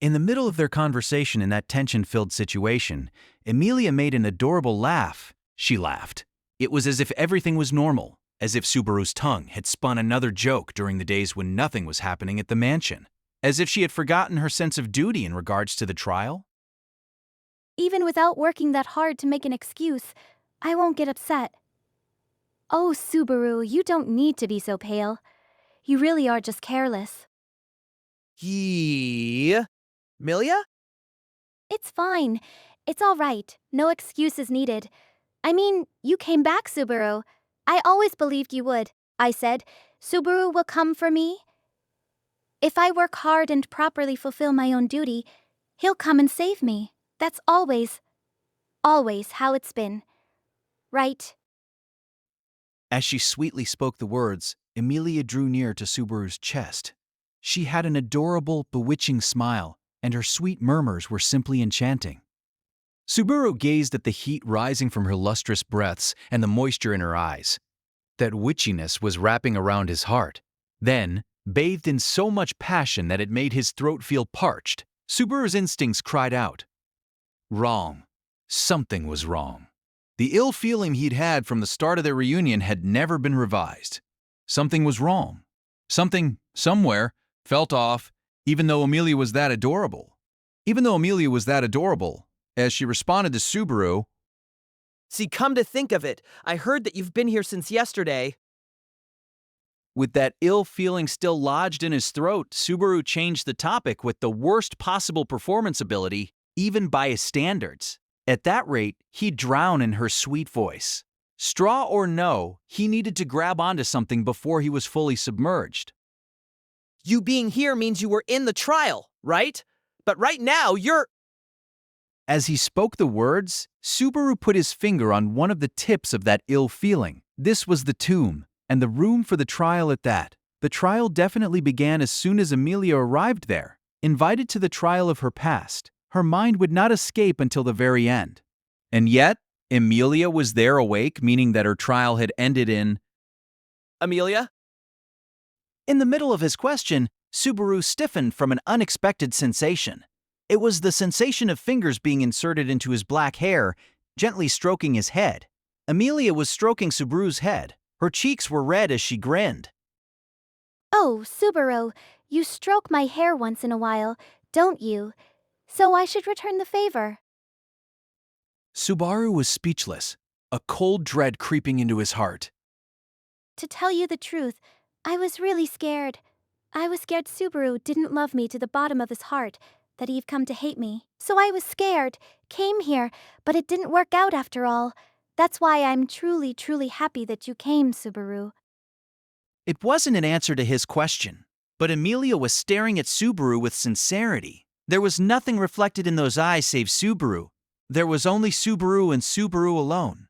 In the middle of their conversation in that tension-filled situation, Amelia made an adorable laugh. She laughed. It was as if everything was normal, as if Subaru's tongue had spun another joke during the days when nothing was happening at the mansion, as if she had forgotten her sense of duty in regards to the trial. Even without working that hard to make an excuse, I won't get upset. Oh, Subaru, you don't need to be so pale. You really are just careless. Amelia? It's fine. It's all right. No excuses needed. I mean, you came back, Subaru. I always believed you would. I said, Subaru will come for me. If I work hard and properly fulfill my own duty, he'll come and save me. That's always how it's been. Right? As she sweetly spoke the words, Amelia drew near to Subaru's chest. She had an adorable, bewitching smile, and her sweet murmurs were simply enchanting. Subaru gazed at the heat rising from her lustrous breaths and the moisture in her eyes. That witchiness was wrapping around his heart. Then, bathed in so much passion that it made his throat feel parched, Subaru's instincts cried out. Wrong. Something was wrong. The ill feeling he'd had from the start of their reunion had never been revised. Something was wrong. Something, somewhere, felt off, even though Amelia was that adorable. As she responded to Subaru, See, come to think of it, I heard that you've been here since yesterday. with that ill feeling still lodged in his throat, Subaru changed the topic with the worst possible performance ability, even by his standards. At that rate, he'd drown in her sweet voice. Straw or no, he needed to grab onto something before he was fully submerged. You being here means you were in the trial, right? But right now, you're... As he spoke the words, Subaru put his finger on one of the tips of that ill feeling. This was the tomb, and the room for the trial at that. The trial definitely began as soon as Amelia arrived there. Invited to the trial of her past, her mind would not escape until the very end. And yet, Amelia was there awake, meaning that her trial had ended in... Amelia? In the middle of his question, Subaru stiffened from an unexpected sensation. It was the sensation of fingers being inserted into his black hair, gently stroking his head. Amelia was stroking Subaru's head. Her cheeks were red as she grinned. Oh, Subaru, you stroke my hair once in a while, don't you? So I should return the favor. Subaru was speechless, a cold dread creeping into his heart. To tell you the truth, I was really scared. I was scared Subaru didn't love me to the bottom of his heart, that he'd come to hate me. So I was scared, came here, but it didn't work out after all. That's why I'm truly, truly happy that you came, Subaru. It wasn't an answer to his question, but Amelia was staring at Subaru with sincerity. There was nothing reflected in those eyes save Subaru. There was only Subaru and Subaru alone.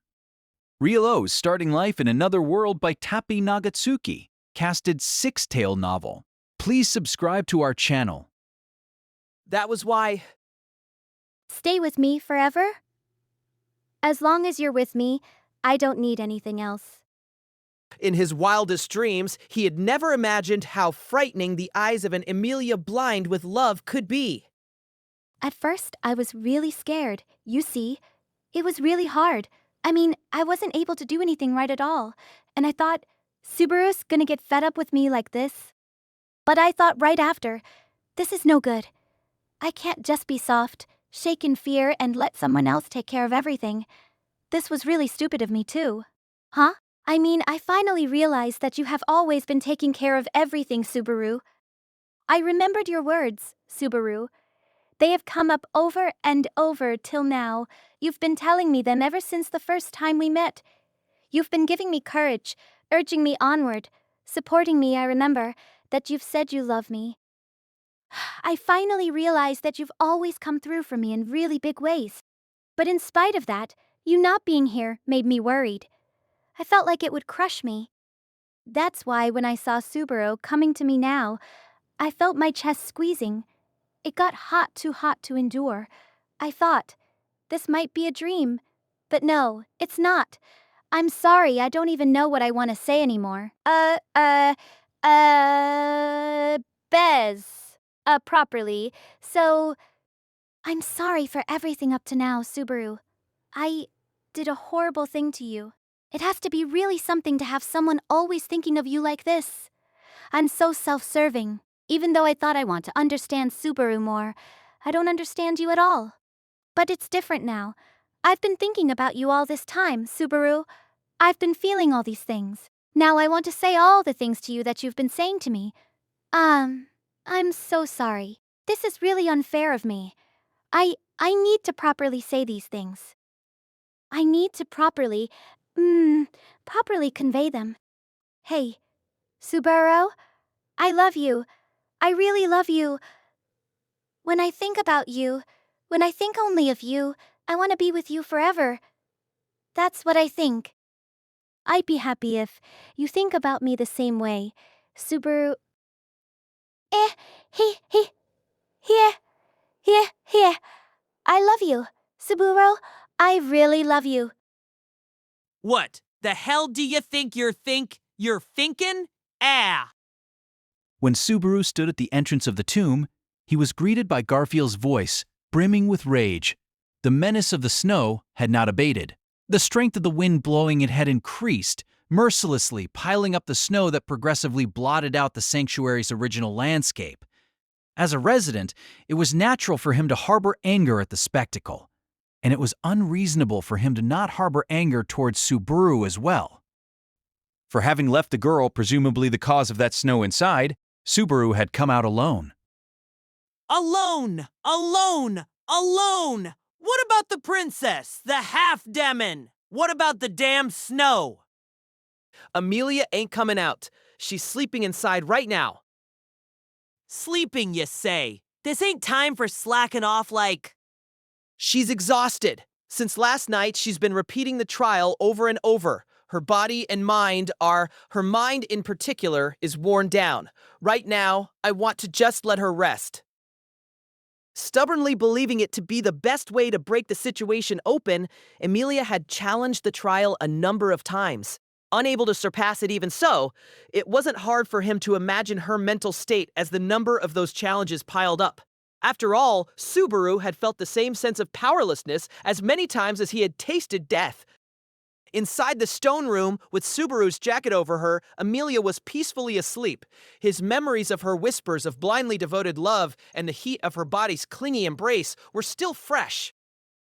Real O's Starting Life in Another World by Tapi Nagatsuki, casted 6-tale novel. Please subscribe to our channel. That was why. Stay with me forever? As long as you're with me, I don't need anything else. In his wildest dreams, he had never imagined how frightening the eyes of an Amelia blind with love could be. At first, I was really scared. You see, it was really hard. I mean, I wasn't able to do anything right at all. And I thought, Subaru's gonna get fed up with me like this. But I thought right after, this is no good. I can't just be soft, shake in fear, and let someone else take care of everything. This was really stupid of me, too. Huh? I mean, I finally realized that you have always been taking care of everything, Subaru. I remembered your words, Subaru. They have come up over and over till now. You've been telling me them ever since the first time we met. You've been giving me courage, urging me onward, supporting me. I remember that you've said you love me. I finally realized that you've always come through for me in really big ways. But in spite of that, you not being here made me worried. I felt like it would crush me. That's why when I saw Subaru coming to me now, I felt my chest squeezing. It got too hot to endure. I thought, this might be a dream. But no, it's not. I'm sorry, I don't even know what I want to say anymore. Bez. Properly. So, I'm sorry for everything up to now, Subaru. I did a horrible thing to you. It has to be really something to have someone always thinking of you like this. I'm so self-serving. Even though I thought I want to understand Subaru more, I don't understand you at all. But it's different now. I've been thinking about you all this time, Subaru. I've been feeling all these things. Now I want to say all the things to you that you've been saying to me. I'm so sorry. This is really unfair of me. I need to properly say these things. I need to properly convey them. Hey, Subaru, I love you. I really love you. When I think about you, when I think only of you, I want to be with you forever. That's what I think. I'd be happy if you think about me the same way. Subaru. Here. I love you. Subaru, I really love you. What the hell do you think you're thinking? Ah! When Subaru stood at the entrance of the tomb, he was greeted by Garfield's voice, brimming with rage. The menace of the snow had not abated. The strength of the wind blowing it had increased, mercilessly piling up the snow that progressively blotted out the sanctuary's original landscape. As a resident, it was natural for him to harbor anger at the spectacle, and it was unreasonable for him to not harbor anger towards Subaru as well. For having left the girl, presumably the cause of that snow inside, Subaru had come out alone. Alone! What about the princess, the half-demon? What about the damn snow? Amelia ain't coming out. She's sleeping inside right now. Sleeping, you say? This ain't time for slacking off like... She's exhausted. Since last night, she's been repeating the trial over and over. Her body and mind are... Her mind in particular is worn down. Right now, I want to just let her rest. Stubbornly believing it to be the best way to break the situation open, Amelia had challenged the trial a number of times. Unable to surpass it even so, it wasn't hard for him to imagine her mental state as the number of those challenges piled up. After all, Subaru had felt the same sense of powerlessness as many times as he had tasted death. Inside the stone room, with Subaru's jacket over her, Amelia was peacefully asleep. His memories of her whispers of blindly devoted love and the heat of her body's clingy embrace were still fresh.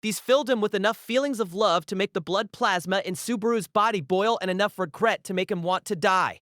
These filled him with enough feelings of love to make the blood plasma in Subaru's body boil and enough regret to make him want to die.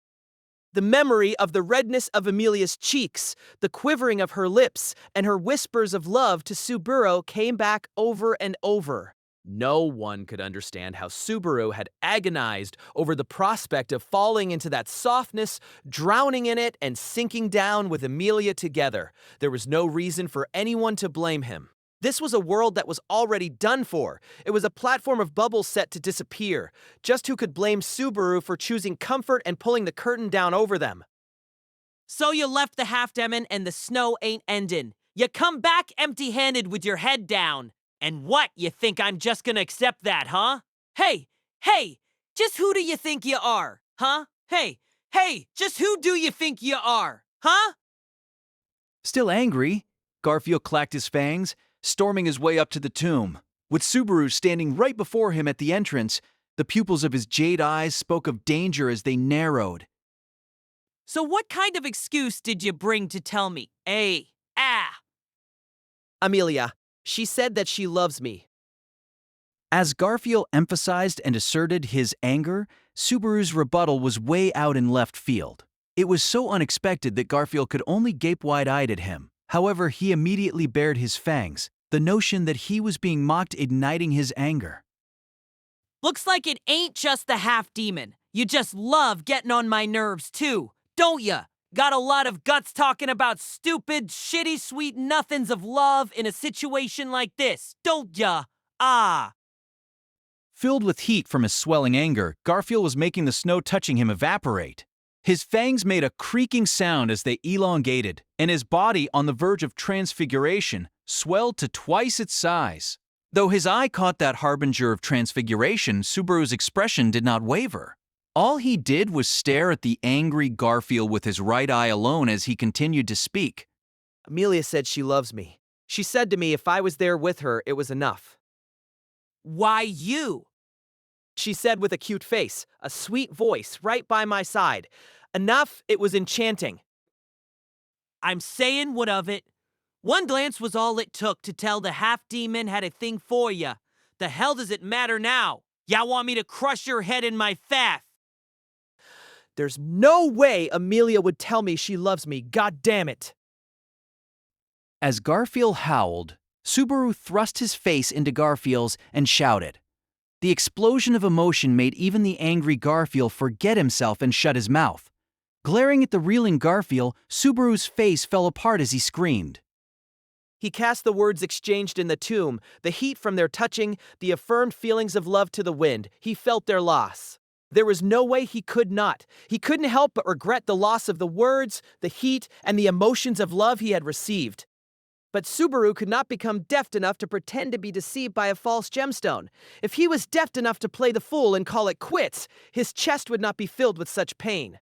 The memory of the redness of Amelia's cheeks, the quivering of her lips, and her whispers of love to Subaru came back over and over. No one could understand how Subaru had agonized over the prospect of falling into that softness, drowning in it, and sinking down with Amelia together. There was no reason for anyone to blame him. This was a world that was already done for. It was a platform of bubbles set to disappear. Just who could blame Subaru for choosing comfort and pulling the curtain down over them? So you left the half-demon and the snow ain't endin'. You come back empty-handed with your head down. And what, you think I'm just gonna accept that, huh? Hey, just who do you think you are, huh? Hey, just who do you think you are, huh? Still angry, Garfield clacked his fangs, storming his way up to the tomb. With Subaru standing right before him at the entrance, the pupils of his jade eyes spoke of danger as they narrowed. So what kind of excuse did you bring to tell me? Amelia, she said that she loves me. As Garfield emphasized and asserted his anger, Subaru's rebuttal was way out in left field. It was so unexpected that Garfield could only gape wide-eyed at him. However, he immediately bared his fangs, the notion that he was being mocked igniting his anger. Looks like it ain't just the half-demon. You just love getting on my nerves too, don't ya? Got a lot of guts talking about stupid, shitty, sweet nothings of love in a situation like this, don't ya? Filled with heat from his swelling anger, Garfield was making the snow touching him evaporate. His fangs made a creaking sound as they elongated, and his body, on the verge of transfiguration, swelled to twice its size. Though his eye caught that harbinger of transfiguration, Subaru's expression did not waver. All he did was stare at the angry Garfield with his right eye alone as he continued to speak. Amelia said she loves me. She said to me if I was there with her, it was enough. Why you? She said with a cute face, a sweet voice right by my side. Enough, it was enchanting. I'm saying what of it? One glance was all it took to tell the half-demon had a thing for ya. The hell does it matter now? Ya want me to crush your head in my faff? There's no way Amelia would tell me she loves me, god damn it. As Garfield howled, Subaru thrust his face into Garfield's and shouted. The explosion of emotion made even the angry Garfield forget himself and shut his mouth. Glaring at the reeling Garfield, Subaru's face fell apart as he screamed. He cast the words exchanged in the tomb, the heat from their touching, the affirmed feelings of love to the wind. He felt their loss. There was no way he could not. He couldn't help but regret the loss of the words, the heat, and the emotions of love he had received. But Subaru could not become deft enough to pretend to be deceived by a false gemstone. If he was deft enough to play the fool and call it quits, his chest would not be filled with such pain.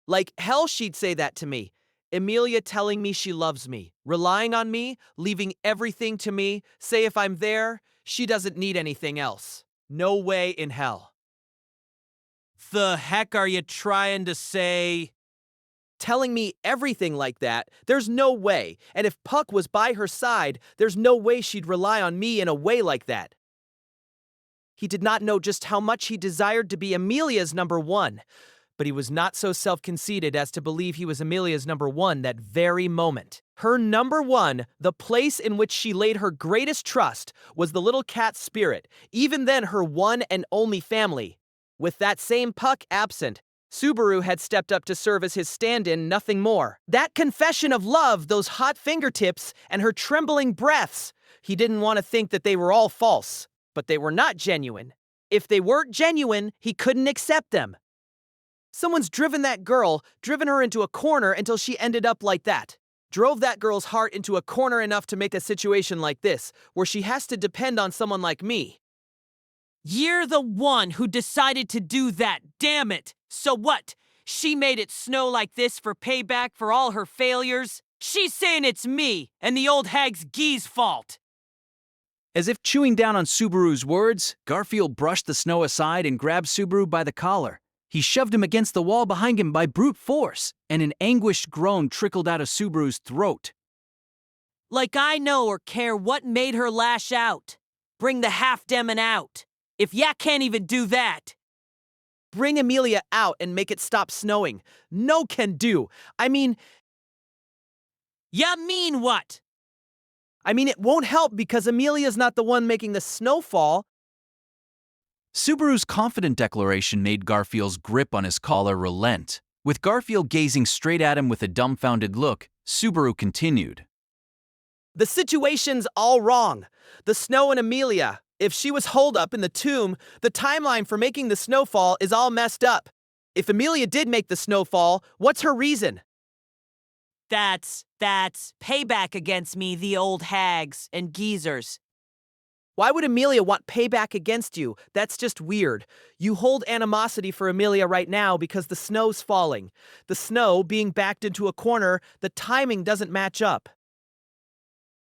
Like hell she'd say that to me. Amelia telling me she loves me, relying on me, leaving everything to me, say if I'm there, she doesn't need anything else. No way in hell. The heck are you trying to say? Telling me everything like that, there's no way. And if Puck was by her side, there's no way she'd rely on me in a way like that. He did not know just how much he desired to be Amelia's number one, but he was not so self-conceited as to believe he was Amelia's number one that very moment. Her number one, the place in which she laid her greatest trust, was the little cat's spirit, even then her one and only family. With that same Puck absent, Subaru had stepped up to serve as his stand-in, nothing more. That confession of love, those hot fingertips, and her trembling breaths. He didn't want to think that they were all false, but they were not genuine. If they weren't genuine, he couldn't accept them. Someone's driven that girl, driven her into a corner until she ended up like that. Drove that girl's heart into a corner enough to make a situation like this, where she has to depend on someone like me. You're the one who decided to do that, damn it! So what? She made it snow like this for payback for all her failures? She's saying it's me and the old hag's Gee's fault. As if chewing down on Subaru's words, Garfield brushed the snow aside and grabbed Subaru by the collar. He shoved him against the wall behind him by brute force, and an anguished groan trickled out of Subaru's throat. Like I know or care what made her lash out. Bring the half-demon out. If ya can't even do that. Bring Amelia out and make it stop snowing. No can do. Ya mean what? It won't help because Amelia's not the one making the snow fall. Subaru's confident declaration made Garfield's grip on his collar relent. With Garfield gazing straight at him with a dumbfounded look, Subaru continued. The situation's all wrong. The snow and Amelia. If she was holed up in the tomb, the timeline for making the snowfall is all messed up. If Amelia did make the snowfall, what's her reason? That's payback against me, the old hags and geezers. Why would Amelia want payback against you? That's just weird. You hold animosity for Amelia right now because the snow's falling. The snow being backed into a corner, the timing doesn't match up.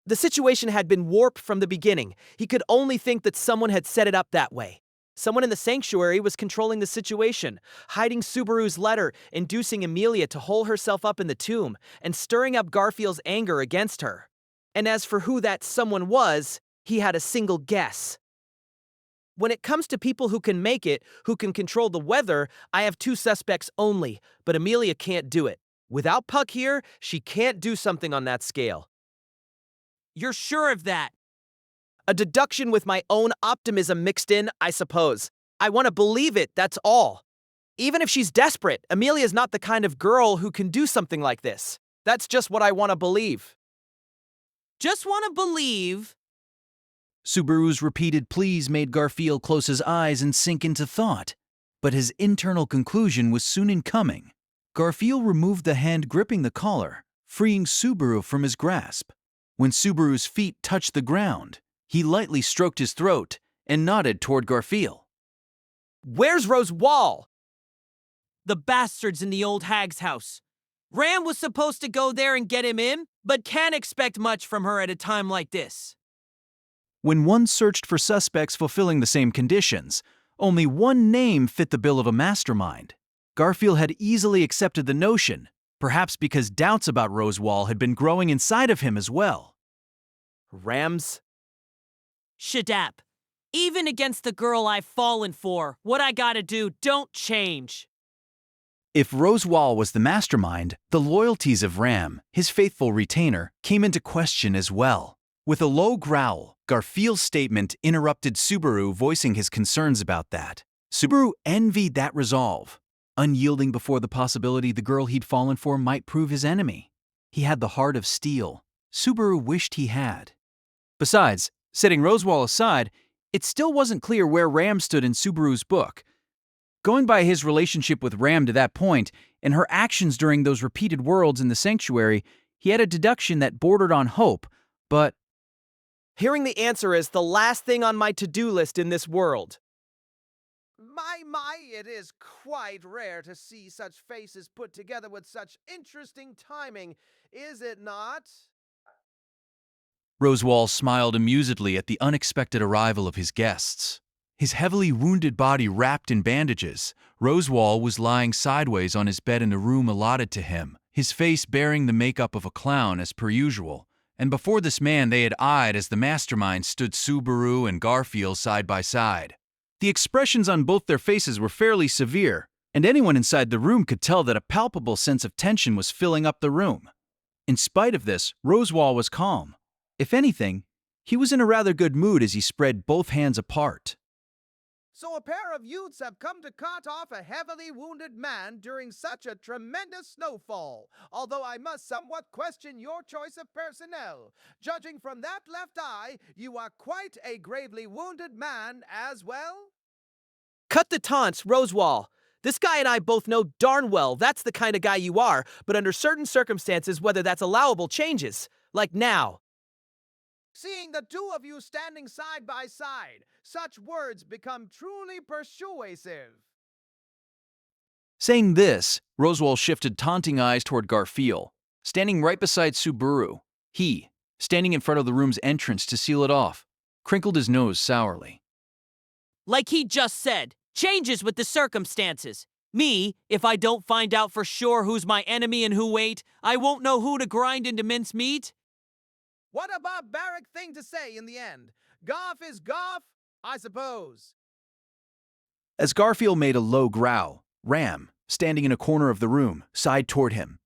The situation had been warped from the beginning. He could only think that someone had set it up that way. Someone in the sanctuary was controlling the situation, hiding Subaru's letter, inducing Amelia to hole herself up in the tomb, and stirring up Garfield's anger against her. And as for who that someone was, he had a single guess. When it comes to people who can make it, who can control the weather, I have two suspects only, but Amelia can't do it. Without Puck here, she can't do something on that scale. You're sure of that? A deduction with my own optimism mixed in, I suppose. I want to believe it, that's all. Even if she's desperate, Amelia's not the kind of girl who can do something like this. That's just what I want to believe. Just want to believe. Subaru's repeated pleas made Garfield close his eyes and sink into thought. But his internal conclusion was soon in coming. Garfield removed the hand gripping the collar, freeing Subaru from his grasp. When Subaru's feet touched the ground, he lightly stroked his throat and nodded toward Garfield. Where's Rose Wall? The bastards in the old hag's house. Ram was supposed to go there and get him in, but can't expect much from her at a time like this. When one searched for suspects fulfilling the same conditions, only one name fit the bill of a mastermind. Garfield had easily accepted the notion, perhaps because doubts about Rose Wall had been growing inside of him as well. Rams? Shadap. Even against the girl I've fallen for, what I gotta do don't change. If Rose Wall was the mastermind, the loyalties of Ram, his faithful retainer, came into question as well. With a low growl, Garfield's statement interrupted Subaru, voicing his concerns about that. Subaru envied that resolve, unyielding before the possibility the girl he'd fallen for might prove his enemy. He had the heart of steel. Subaru wished he had. Besides, setting Rose Wall aside, it still wasn't clear where Ram stood in Subaru's book. Going by his relationship with Ram to that point, and her actions during those repeated worlds in the sanctuary, he had a deduction that bordered on hope, but hearing the answer is the last thing on my to-do list in this world. My, it is quite rare to see such faces put together with such interesting timing, is it not? Rose Wall smiled amusedly at the unexpected arrival of his guests. His heavily wounded body wrapped in bandages, Rose Wall was lying sideways on his bed in a room allotted to him, his face bearing the makeup of a clown as per usual. And before this man they had eyed as the mastermind stood Subaru and Garfield side by side. The expressions on both their faces were fairly severe, and anyone inside the room could tell that a palpable sense of tension was filling up the room. In spite of this, Rose Wall was calm. If anything, he was in a rather good mood as he spread both hands apart. So a pair of youths have come to cart off a heavily wounded man during such a tremendous snowfall, although I must somewhat question your choice of personnel. Judging from that left eye, you are quite a gravely wounded man as well. Cut the taunts, Rose Wall. This guy and I both know darn well that's the kind of guy you are, but under certain circumstances whether that's allowable changes. Like now. Seeing the two of you standing side by side, such words become truly persuasive. Saying this, Rose Wall shifted taunting eyes toward Garfield, standing right beside Subaru. He, standing in front of the room's entrance to seal it off. crinkled his nose sourly. Like he just said, changes with the circumstances. Me, if I don't find out for sure who's my enemy and who ain't, I won't know who to grind into mincemeat. What a barbaric thing to say in the end. Goff is Goff, I suppose. As Garfield made a low growl, Ram, standing in a corner of the room, sighed toward him.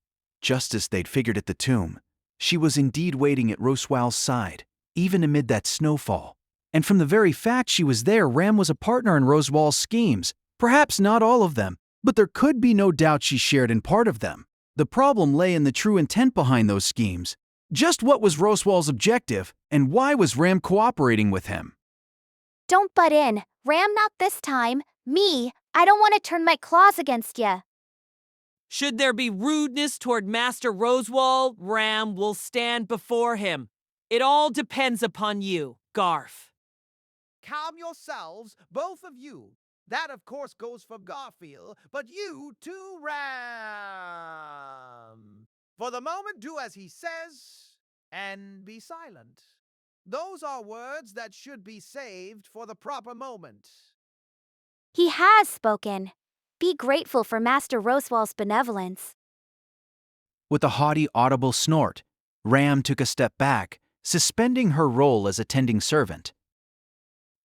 Just as they'd figured at the tomb, she was indeed waiting at Roswell's side, even amid that snowfall. And from the very fact she was there, Ram was a partner in Roswell's schemes. Perhaps not all of them, but there could be no doubt she shared in part of them. The problem lay in the true intent behind those schemes. Just what was Roswell's objective, and why was Ram cooperating with him? Don't butt in. Ram, not this time. Me, I don't want to turn my claws against ya. Should there be rudeness toward Master Roswell, Ram will stand before him. It all depends upon you, Garf. Calm yourselves, both of you. That, of course, goes for Garfield, but you too, Ram. For the moment, do as he says and be silent. Those are words that should be saved for the proper moment. He has spoken. Be grateful for Master Roswell's benevolence. With a haughty, audible snort, Ram took a step back, suspending her role as attending servant.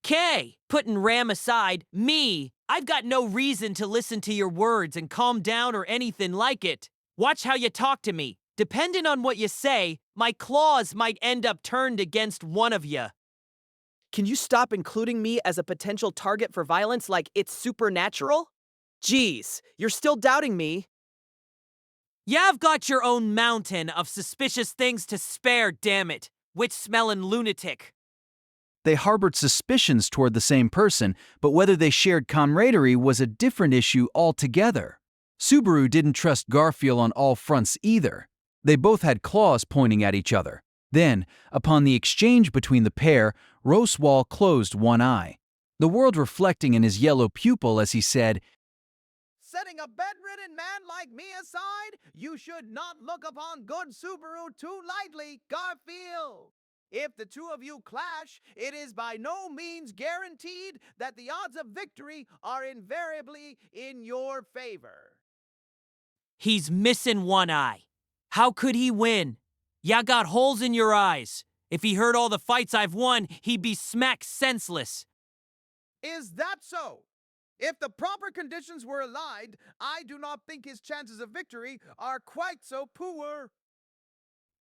Kay, putting Ram aside, me, I've got no reason to listen to your words and calm down or anything like it. Watch how you talk to me. Depending on what you say, my claws might end up turned against one of you. Can you stop including me as a potential target for violence like it's supernatural? Geez, you're still doubting me. You've got your own mountain of suspicious things to spare, damn it, witch-smelling lunatic. They harbored suspicions toward the same person, but whether they shared camaraderie was a different issue altogether. Subaru didn't trust Garfield on all fronts either. They both had claws pointing at each other. Then, upon the exchange between the pair, Roswell closed one eye, the world reflecting in his yellow pupil as he said, Setting a bedridden man like me aside, you should not look upon good Subaru too lightly, Garfield. If the two of you clash, it is by no means guaranteed that the odds of victory are invariably in your favor. He's missing one eye. How could he win? Ya got holes in your eyes. If he heard all the fights I've won, he'd be smack senseless. Is that so? If the proper conditions were allied, I do not think his chances of victory are quite so poor.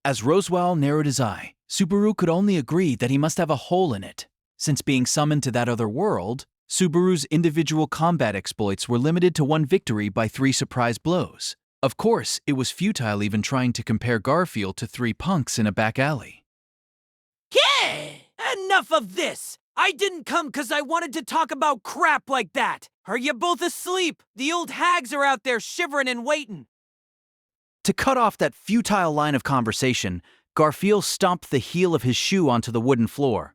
As Roswell narrowed his eye, Subaru could only agree that he must have a hole in it. Since being summoned to that other world, Subaru's individual combat exploits were limited to one victory by 3 surprise blows. Of course, it was futile even trying to compare Garfield to 3 punks in a back alley. Yeah! Enough of this! I didn't come 'cause I wanted to talk about crap like that! Are you both asleep? The old hags are out there shivering and waiting. To cut off that futile line of conversation, Garfield stomped the heel of his shoe onto the wooden floor.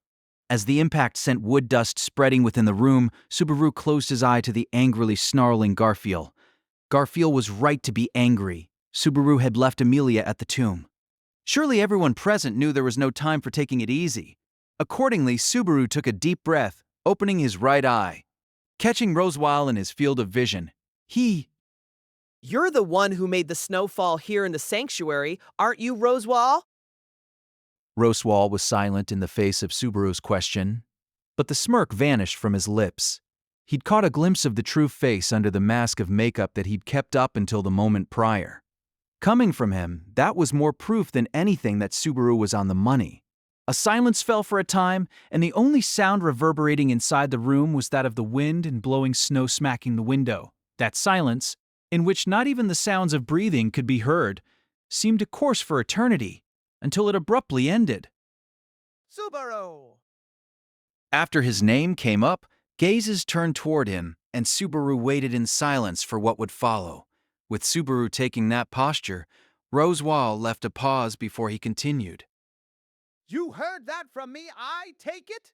As the impact sent wood dust spreading within the room, Subaru closed his eye to the angrily snarling Garfield. Garfield was right to be angry. Subaru had left Amelia at the tomb. Surely everyone present knew there was no time for taking it easy. Accordingly, Subaru took a deep breath, opening his right eye. Catching Roswell in his field of vision, You're the one who made the snowfall here in the sanctuary, aren't you, Roswell? Roswell was silent in the face of Subaru's question, but the smirk vanished from his lips. He'd caught a glimpse of the true face under the mask of makeup that he'd kept up until the moment prior. Coming from him, that was more proof than anything that Subaru was on the money. A silence fell for a time, and the only sound reverberating inside the room was that of the wind and blowing snow smacking the window. That silence, in which not even the sounds of breathing could be heard, seemed to course for eternity, until it abruptly ended. Subaru! After his name came up, gazes turned toward him, and Subaru waited in silence for what would follow. With Subaru taking that posture, Roswell left a pause before he continued. You heard that from me, I take it?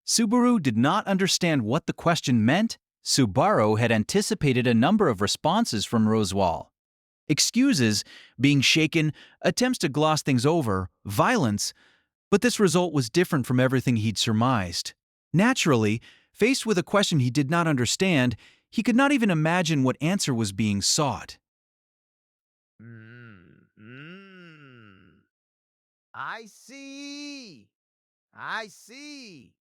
Subaru did not understand what the question meant. Subaru had anticipated a number of responses from Roswell. Excuses, being shaken, attempts to gloss things over, violence, But this result was different from everything he'd surmised. Naturally, faced with a question he did not understand, he could not even imagine what answer was being sought. I see. I see.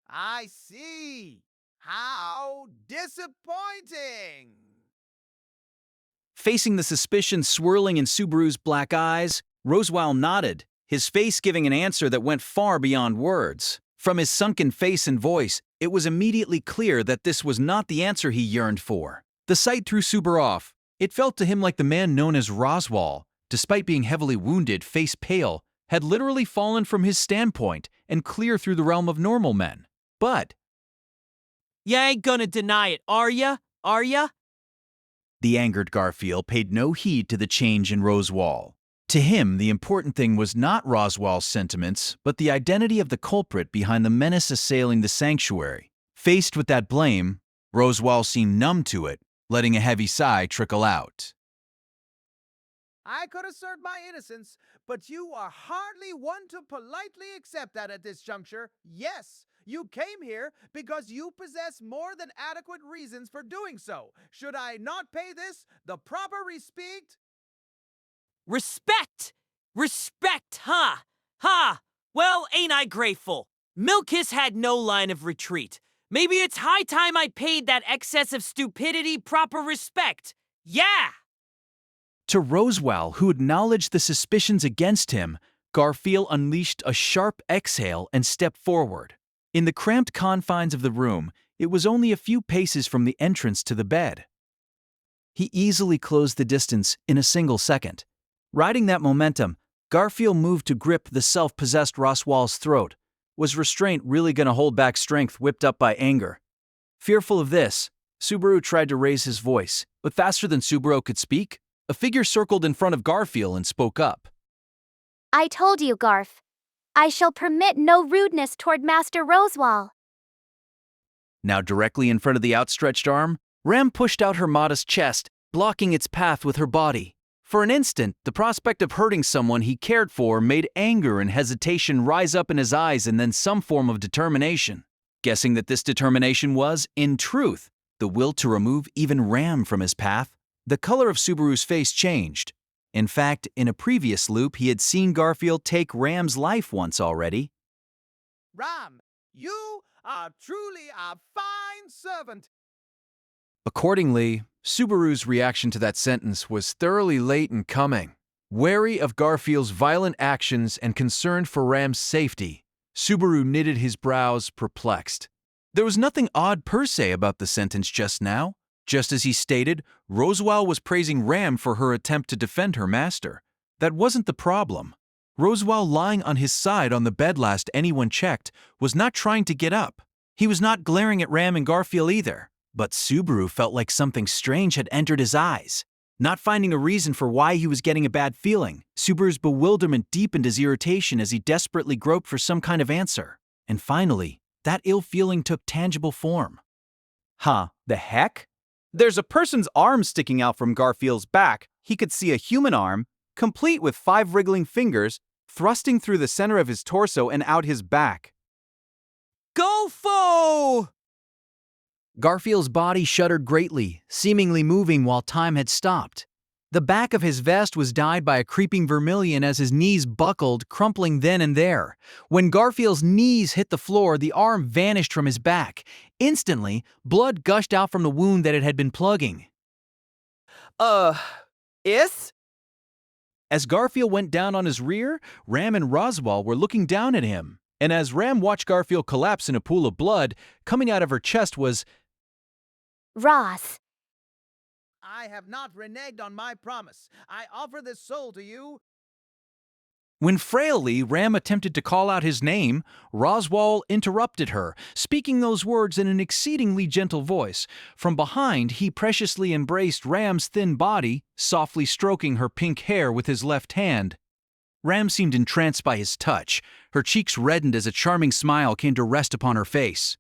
I see. How disappointing! Facing the suspicion swirling in Subaru's black eyes, Roswell nodded, his face giving an answer that went far beyond words. From his sunken face and voice, it was immediately clear that this was not the answer he yearned for. The sight threw Subaru off. It felt to him like the man known as Roswell, despite being heavily wounded, face pale, had literally fallen from his standpoint and clear through the realm of normal men. But Ya ain't gonna deny it, are ya? Are ya? the angered Garfield paid no heed to the change in Roswell. To him, the important thing was not Roswell's sentiments, but the identity of the culprit behind the menace assailing the sanctuary. Faced with that blame, Roswell seemed numb to it, letting a heavy sigh trickle out. I could assert my innocence, but you are hardly one to politely accept that at this juncture. Yes, you came here because you possess more than adequate reasons for doing so. Should I not pay this the proper respect? Respect! Respect, huh? Ha! Well, ain't I grateful? Milkis had no line of retreat. Maybe it's high time I paid that excess of stupidity proper respect. Yeah! To Roswell, who acknowledged the suspicions against him, Garfield unleashed a sharp exhale and stepped forward. In the cramped confines of the room, it was only a few paces from the entrance to the bed. He easily closed the distance in a single second. Riding that momentum, Garfield moved to grip the self-possessed Roswell's throat. Was restraint really going to hold back strength whipped up by anger? Fearful of this, Subaru tried to raise his voice, but faster than Subaru could speak, a figure circled in front of Garfield and spoke up. I told you, Garf. I shall permit no rudeness toward Master Roswell. Now directly in front of the outstretched arm, Ram pushed out her modest chest, blocking its path with her body. For an instant, the prospect of hurting someone he cared for made anger and hesitation rise up in his eyes and then some form of determination. Guessing that this determination was, in truth, the will to remove even Ram from his path, the color of Subaru's face changed. In fact, in a previous loop, he had seen Garfield take Ram's life once already. Ram, you are truly a fine servant. Accordingly, Subaru's reaction to that sentence was thoroughly late in coming. Wary of Garfield's violent actions and concerned for Ram's safety, Subaru knitted his brows, perplexed. There was nothing odd per se about the sentence just now. Just as he stated, Roswell was praising Ram for her attempt to defend her master. That wasn't the problem. Roswell, lying on his side on the bed last anyone checked, was not trying to get up. He was not glaring at Ram and Garfield either. But Subaru felt like something strange had entered his eyes. Not finding a reason for why he was getting a bad feeling, Subaru's bewilderment deepened his irritation as he desperately groped for some kind of answer. And finally, that ill feeling took tangible form. Huh, the heck? There's a person's arm sticking out from Garfield's back. He could see a human arm, complete with 5 wriggling fingers, thrusting through the center of his torso and out his back. Go-fo! Garfield's body shuddered greatly, seemingly moving while time had stopped. The back of his vest was dyed by a creeping vermilion as his knees buckled, crumpling then and there. When Garfield's knees hit the floor, the arm vanished from his back. Instantly, blood gushed out from the wound that it had been plugging. Is? As Garfield went down on his rear, Ram and Roswell were looking down at him. And as Ram watched Garfield collapse in a pool of blood, coming out of her chest was, Ross. I have not reneged on my promise. I offer this soul to you. When frailly Ram attempted to call out his name, Roswell interrupted her, speaking those words in an exceedingly gentle voice. From behind, he preciously embraced Ram's thin body, softly stroking her pink hair with his left hand. Ram seemed entranced by his touch. Her cheeks reddened as a charming smile came to rest upon her face.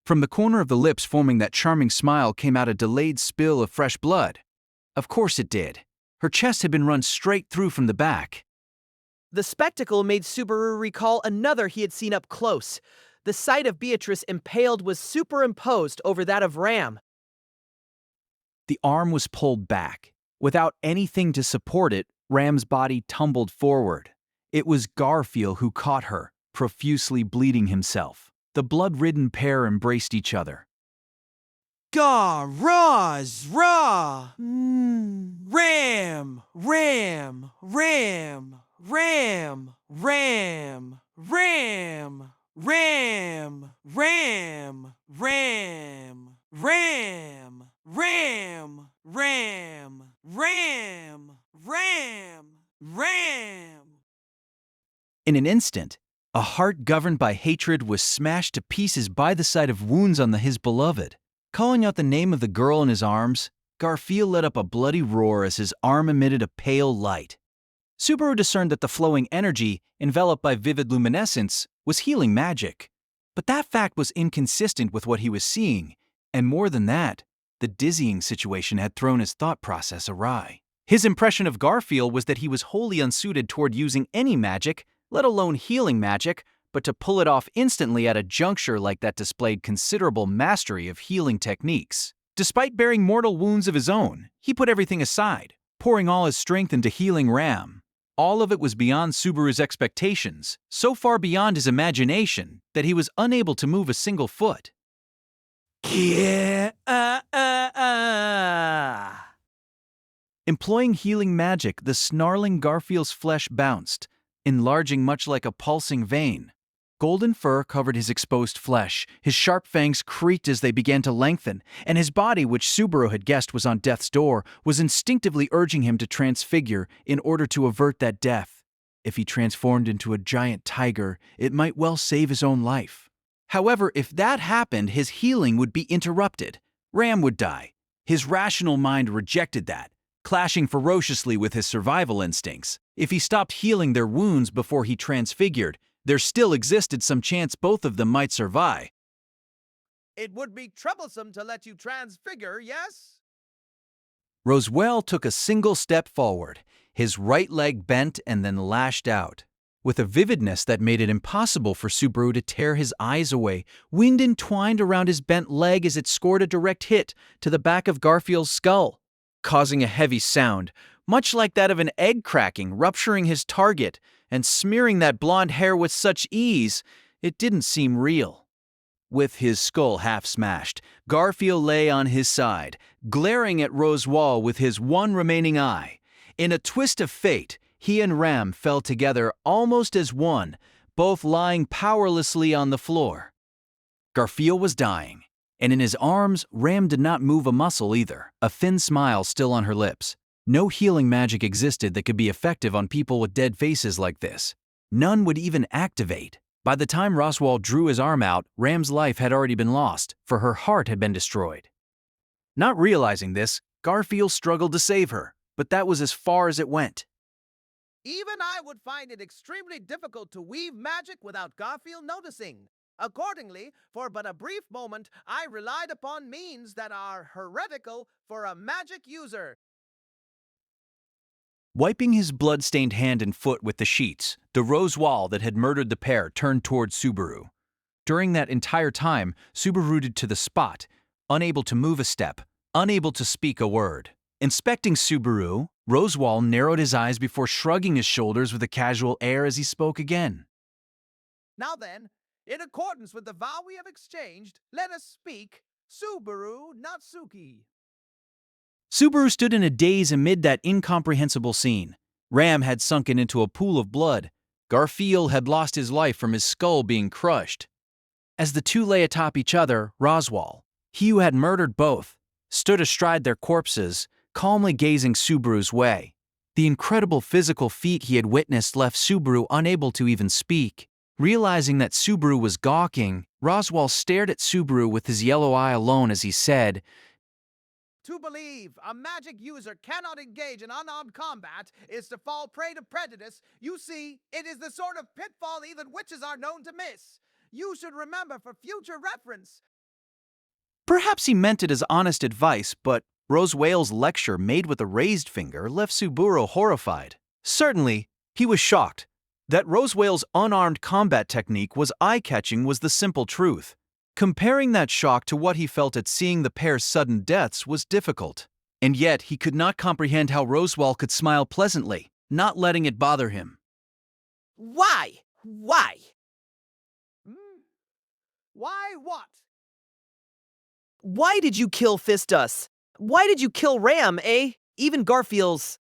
From the corner of the lips forming that charming smile came out a delayed spill of fresh blood. Of course it did. Her chest had been run straight through from the back. The spectacle made Subaru recall another he had seen up close. The sight of Beatrice impaled was superimposed over that of Ram. The arm was pulled back. Without anything to support it, Ram's body tumbled forward. It was Garfield who caught her, profusely bleeding himself. The blood-ridden pair embraced each other. Gah, Roz, Raw. Ram, Ram, Ram, Ram, Ram, Ram, Ram, Ram, Ram, Ram, Ram, Ram, Ram, Ram, Ram. In an instant, a heart governed by hatred was smashed to pieces by the sight of wounds on his beloved. Calling out the name of the girl in his arms, Garfield let up a bloody roar as his arm emitted a pale light. Subaru discerned that the flowing energy, enveloped by vivid luminescence, was healing magic. But that fact was inconsistent with what he was seeing, and more than that, the dizzying situation had thrown his thought process awry. His impression of Garfield was that he was wholly unsuited toward using any magic, let alone healing magic, but to pull it off instantly at a juncture like that displayed considerable mastery of healing techniques. Despite bearing mortal wounds of his own, he put everything aside, pouring all his strength into healing Ram. All of it was beyond Subaru's expectations, so far beyond his imagination that he was unable to move a single foot. Yeah, Employing healing magic, the snarling Garfield's flesh bounced, enlarging much like a pulsing vein. Golden fur covered his exposed flesh, his sharp fangs creaked as they began to lengthen, and his body, which Subaru had guessed was on death's door, was instinctively urging him to transfigure in order to avert that death. If he transformed into a giant tiger, it might well save his own life. However, if that happened, his healing would be interrupted. Ram would die. His rational mind rejected that, clashing ferociously with his survival instincts. If he stopped healing their wounds before he transfigured, there still existed some chance both of them might survive. It would be troublesome to let you transfigure, yes? Roswell took a single step forward, his right leg bent and then lashed out. With a vividness that made it impossible for Subaru to tear his eyes away, wind entwined around his bent leg as it scored a direct hit to the back of Garfield's skull, causing a heavy sound, much like that of an egg cracking, rupturing his target, and smearing that blonde hair with such ease, it didn't seem real. With his skull half smashed, Garfield lay on his side, glaring at Roswell with his one remaining eye. In a twist of fate, he and Ram fell together almost as one, both lying powerlessly on the floor. Garfield was dying, and in his arms, Ram did not move a muscle either, a thin smile still on her lips. No healing magic existed that could be effective on people with dead faces like this. None would even activate. By the time Roswell drew his arm out, Ram's life had already been lost, for her heart had been destroyed. Not realizing this, Garfield struggled to save her, but that was as far as it went. Even I would find it extremely difficult to weave magic without Garfield noticing. Accordingly, for but a brief moment, I relied upon means that are heretical for a magic user. Wiping his blood-stained hand and foot with the sheets, the Roswell that had murdered the pair turned toward Subaru. During that entire time, Subaru rooted to the spot, unable to move a step, unable to speak a word. Inspecting Subaru, Roswell narrowed his eyes before shrugging his shoulders with a casual air as he spoke again. Now then, in accordance with the vow we have exchanged, let us speak Subaru Natsuki. Subaru stood in a daze amid that incomprehensible scene. Ram had sunken into a pool of blood. Garfield had lost his life from his skull being crushed. As the two lay atop each other, Roswell, he who had murdered both, stood astride their corpses, calmly gazing Subaru's way. The incredible physical feat he had witnessed left Subaru unable to even speak. Realizing that Subaru was gawking, Roswell stared at Subaru with his yellow eye alone as he said, To believe a magic user cannot engage in unarmed combat is to fall prey to prejudice. You see, it is the sort of pitfall even witches are known to miss. You should remember for future reference. Perhaps he meant it as honest advice, but Roswell's lecture made with a raised finger left Subaru horrified. Certainly, he was shocked, That Roswell's unarmed combat technique was eye-catching was the simple truth. Comparing that shock to what he felt at seeing the pair's sudden deaths was difficult. And yet, he could not comprehend how Roswell could smile pleasantly, not letting it bother him. Why? Why? Why what? Why did you kill Fistus? Why did you kill Ram, eh? Even Garfield's.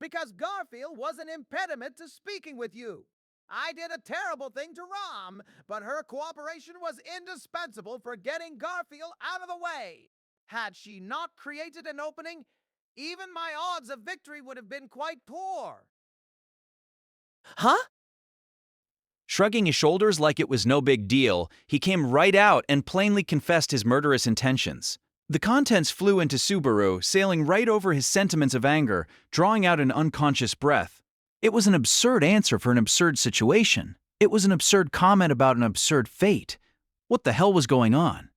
Because Garfield was an impediment to speaking with you. I did a terrible thing to Ram, but her cooperation was indispensable for getting Garfield out of the way. Had she not created an opening, even my odds of victory would have been quite poor. Huh? Shrugging his shoulders like it was no big deal, he came right out and plainly confessed his murderous intentions. The contents flew into Subaru, sailing right over his sentiments of anger, drawing out an unconscious breath. It was an absurd answer for an absurd situation. It was an absurd comment about an absurd fate. What the hell was going on?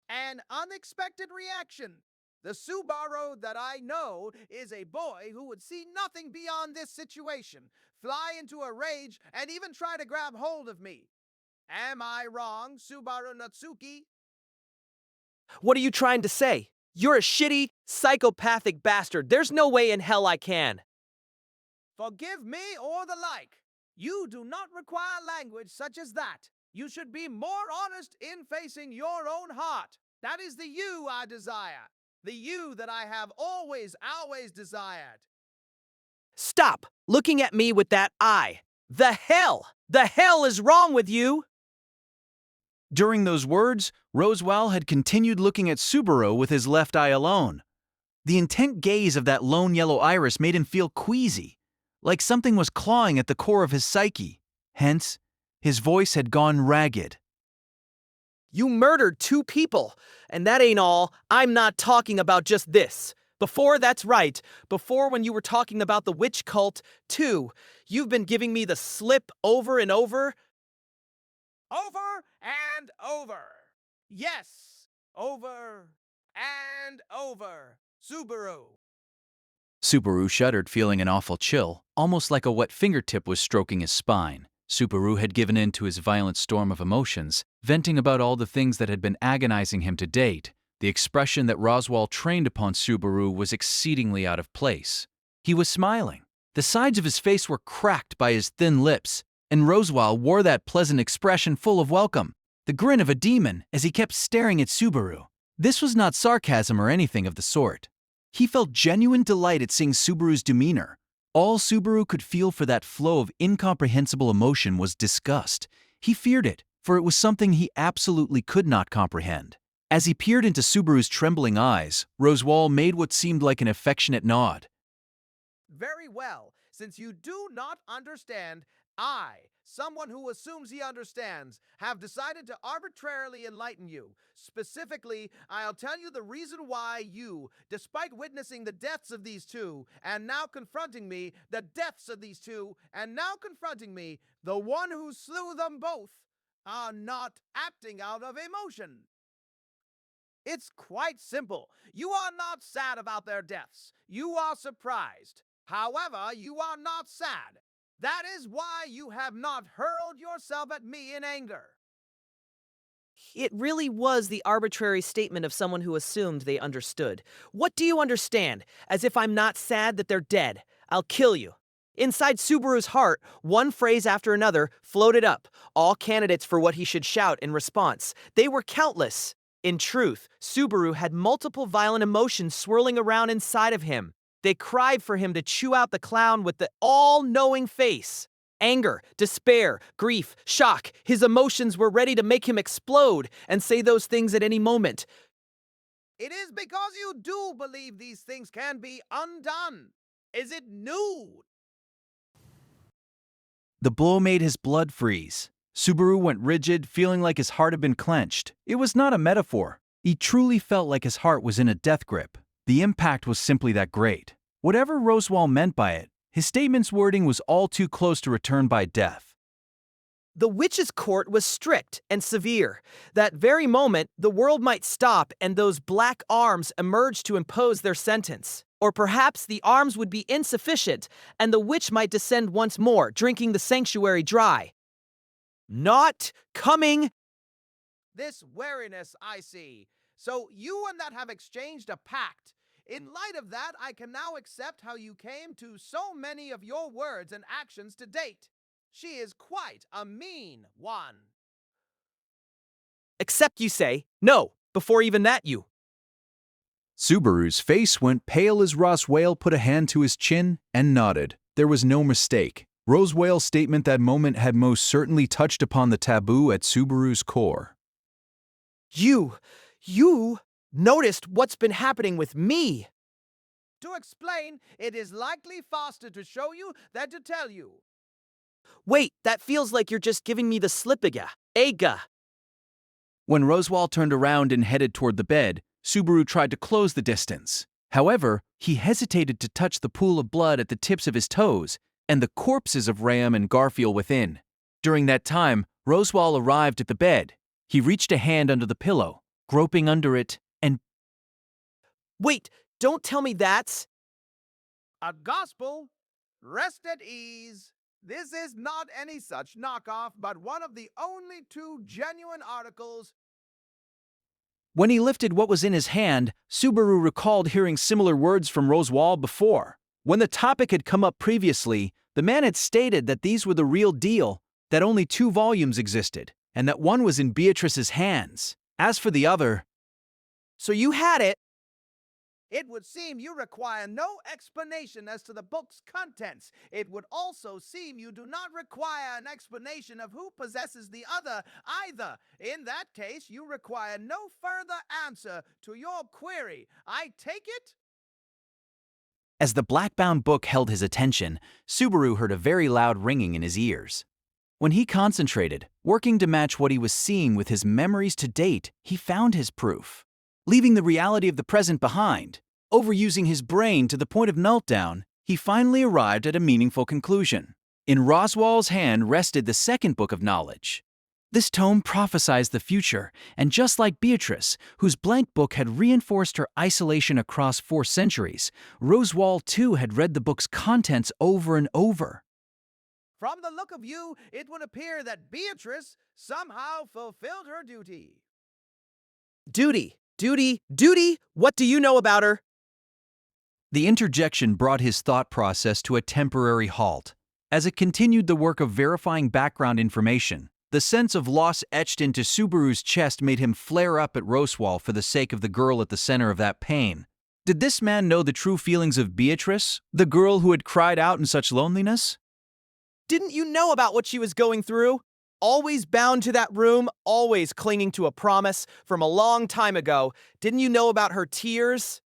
An unexpected reaction. The Subaru that I know is a boy who would see nothing beyond this situation, fly into a rage, and even try to grab hold of me. Am I wrong, Subaru Natsuki? What are you trying to say? You're a shitty, psychopathic bastard. There's no way in hell I can. Forgive me or the like. You do not require language such as that. You should be more honest in facing your own heart. That is the you I desire. The you that I have always desired. Stop looking at me with that eye. The hell is wrong with you? During those words, Roswell had continued looking at Subaru with his left eye alone. The intent gaze of that lone yellow iris made him feel queasy, like something was clawing at the core of his psyche. Hence, his voice had gone ragged. You murdered 2 people, and that ain't all. I'm not talking about just this. Before, that's right. Before, when you were talking about the witch cult, too, you've been giving me the slip over and over. Over and over. Yes, over and over. Subaru. Subaru shuddered, feeling an awful chill, almost like a wet fingertip was stroking his spine. Subaru had given in to his violent storm of emotions, venting about all the things that had been agonizing him to date. The expression that Roswell trained upon Subaru was exceedingly out of place. He was smiling. The sides of his face were cracked by his thin lips, and Roswell wore that pleasant expression full of welcome, the grin of a demon, as he kept staring at Subaru. This was not sarcasm or anything of the sort. He felt genuine delight at seeing Subaru's demeanor. All Subaru could feel for that flow of incomprehensible emotion was disgust. He feared it, for it was something he absolutely could not comprehend. As he peered into Subaru's trembling eyes, Roswell made what seemed like an affectionate nod. Very well. Since you do not understand, I, someone who assumes he understands, have decided to arbitrarily enlighten you. Specifically, I'll tell you the reason why you, despite witnessing the deaths of these 2, and now confronting me, the deaths of these 2, and now confronting me, the one who slew them both, are not acting out of emotion. It's quite simple. You are not sad about their deaths. You are surprised. However, you are not sad. That is why you have not hurled yourself at me in anger. It really was the arbitrary statement of someone who assumed they understood. What do you understand? As if I'm not sad that they're dead. I'll kill you. Inside Subaru's heart, one phrase after another floated up, all candidates for what he should shout in response. They were countless. In truth, Subaru had multiple violent emotions swirling around inside of him. They cried for him to chew out the clown with the all-knowing face. Anger, despair, grief, shock. His emotions were ready to make him explode and say those things at any moment. It is because you do believe these things can be undone. Is it new? The blow made his blood freeze. Subaru went rigid, feeling like his heart had been clenched. It was not a metaphor. He truly felt like his heart was in a death grip. The impact was simply that great. Whatever Roswell meant by it, his statement's wording was all too close to return by death. The witch's court was strict and severe. That very moment, the world might stop and those black arms emerge to impose their sentence. Or perhaps the arms would be insufficient, and the witch might descend once more, drinking the sanctuary dry. Not coming. This wariness I see. So you and that have exchanged a pact. In light of that, I can now accept how you came to so many of your words and actions to date. She is quite a mean one. Except you say, no, before even that you. Subaru's face went pale as Roswell put a hand to his chin and nodded. There was no mistake. Roswell's statement that moment had most certainly touched upon the taboo at Subaru's core. You noticed what's been happening with me. To explain, it is likely faster to show you than to tell you. Wait, that feels like you're just giving me the slip-aga. Aga. When Roswell turned around and headed toward the bed, Subaru tried to close the distance. However, he hesitated to touch the pool of blood at the tips of his toes and the corpses of Ram and Garfield within. During that time, Roswell arrived at the bed. He reached a hand under the pillow, groping under it, and Wait, don't tell me that's... A gospel? Rest at ease. This is not any such knockoff, but one of the only two genuine articles. when he lifted what was in his hand, Subaru recalled hearing similar words from Roswell before. When the topic had come up previously, the man had stated that these were the real deal, that only 2 volumes existed, and that one was in Beatrice's hands. As for the other, So you had it. It would seem you require no explanation as to the book's contents. It would also seem you do not require an explanation of who possesses the other either. In that case, you require no further answer to your query. I take it? as the black-bound book held his attention, Subaru heard a very loud ringing in his ears. When he concentrated, working to match what he was seeing with his memories to date, he found his proof. Leaving the reality of the present behind, overusing his brain to the point of meltdown, he finally arrived at a meaningful conclusion. In Roswell's hand rested the second book of knowledge. This tome prophesied the future, and just like Beatrice, whose blank book had reinforced her isolation across 4 centuries, Roswell too had read the book's contents over and over. From the look of you, it would appear that Beatrice somehow fulfilled her duty. Duty. What do you know about her? The interjection brought his thought process to a temporary halt. As it continued the work of verifying background information, the sense of loss etched into Subaru's chest made him flare up at Roswell for the sake of the girl at the center of that pain. Did this man know the true feelings of Beatrice, the girl who had cried out in such loneliness? Didn't you know about what she was going through? Always bound to that room, always clinging to a promise from a long time ago. Didn't you know about her tears?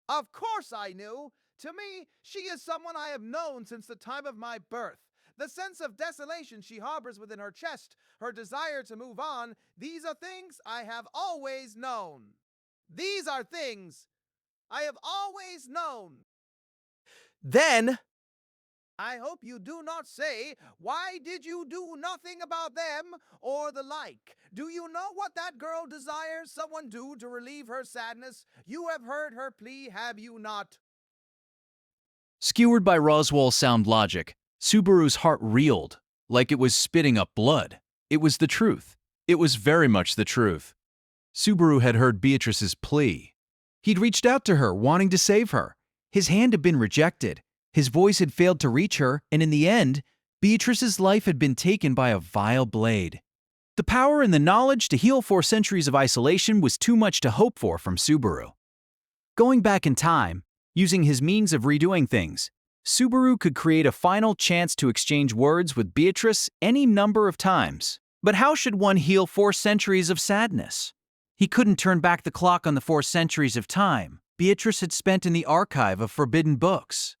Of course I knew. To me, she is someone I have known since the time of my birth. The sense of desolation she harbors within her chest, her desire to move on, these are things I have always known. These are things I have always known. Then, I hope you do not say, "Why did you do nothing about them?" or the like. Do you know what that girl desires someone do to relieve her sadness? You have heard her plea, have you not? Skewered by Roswell's sound logic, Subaru's heart reeled, like it was spitting up blood. It was the truth. It was very much the truth. Subaru had heard Beatrice's plea. He'd reached out to her, wanting to save her. His hand had been rejected. His voice had failed to reach her, and in the end, Beatrice's life had been taken by a vile blade. The power and the knowledge to heal 4 centuries of isolation was too much to hope for from Subaru. Going back in time, using his means of redoing things, Subaru could create a final chance to exchange words with Beatrice any number of times. But how should one heal 4 centuries of sadness? He couldn't turn back the clock on the 4 centuries of time Beatrice had spent in the archive of forbidden books.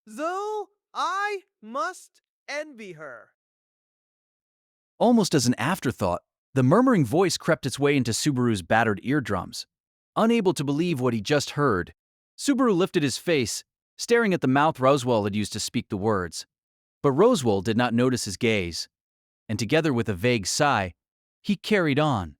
Though I must envy her. Almost as an afterthought, the murmuring voice crept its way into Subaru's battered eardrums. Unable to believe what he just heard, Subaru lifted his face, staring at the mouth Roswell had used to speak the words. But Roswell did not notice his gaze, and together with a vague sigh, he carried on.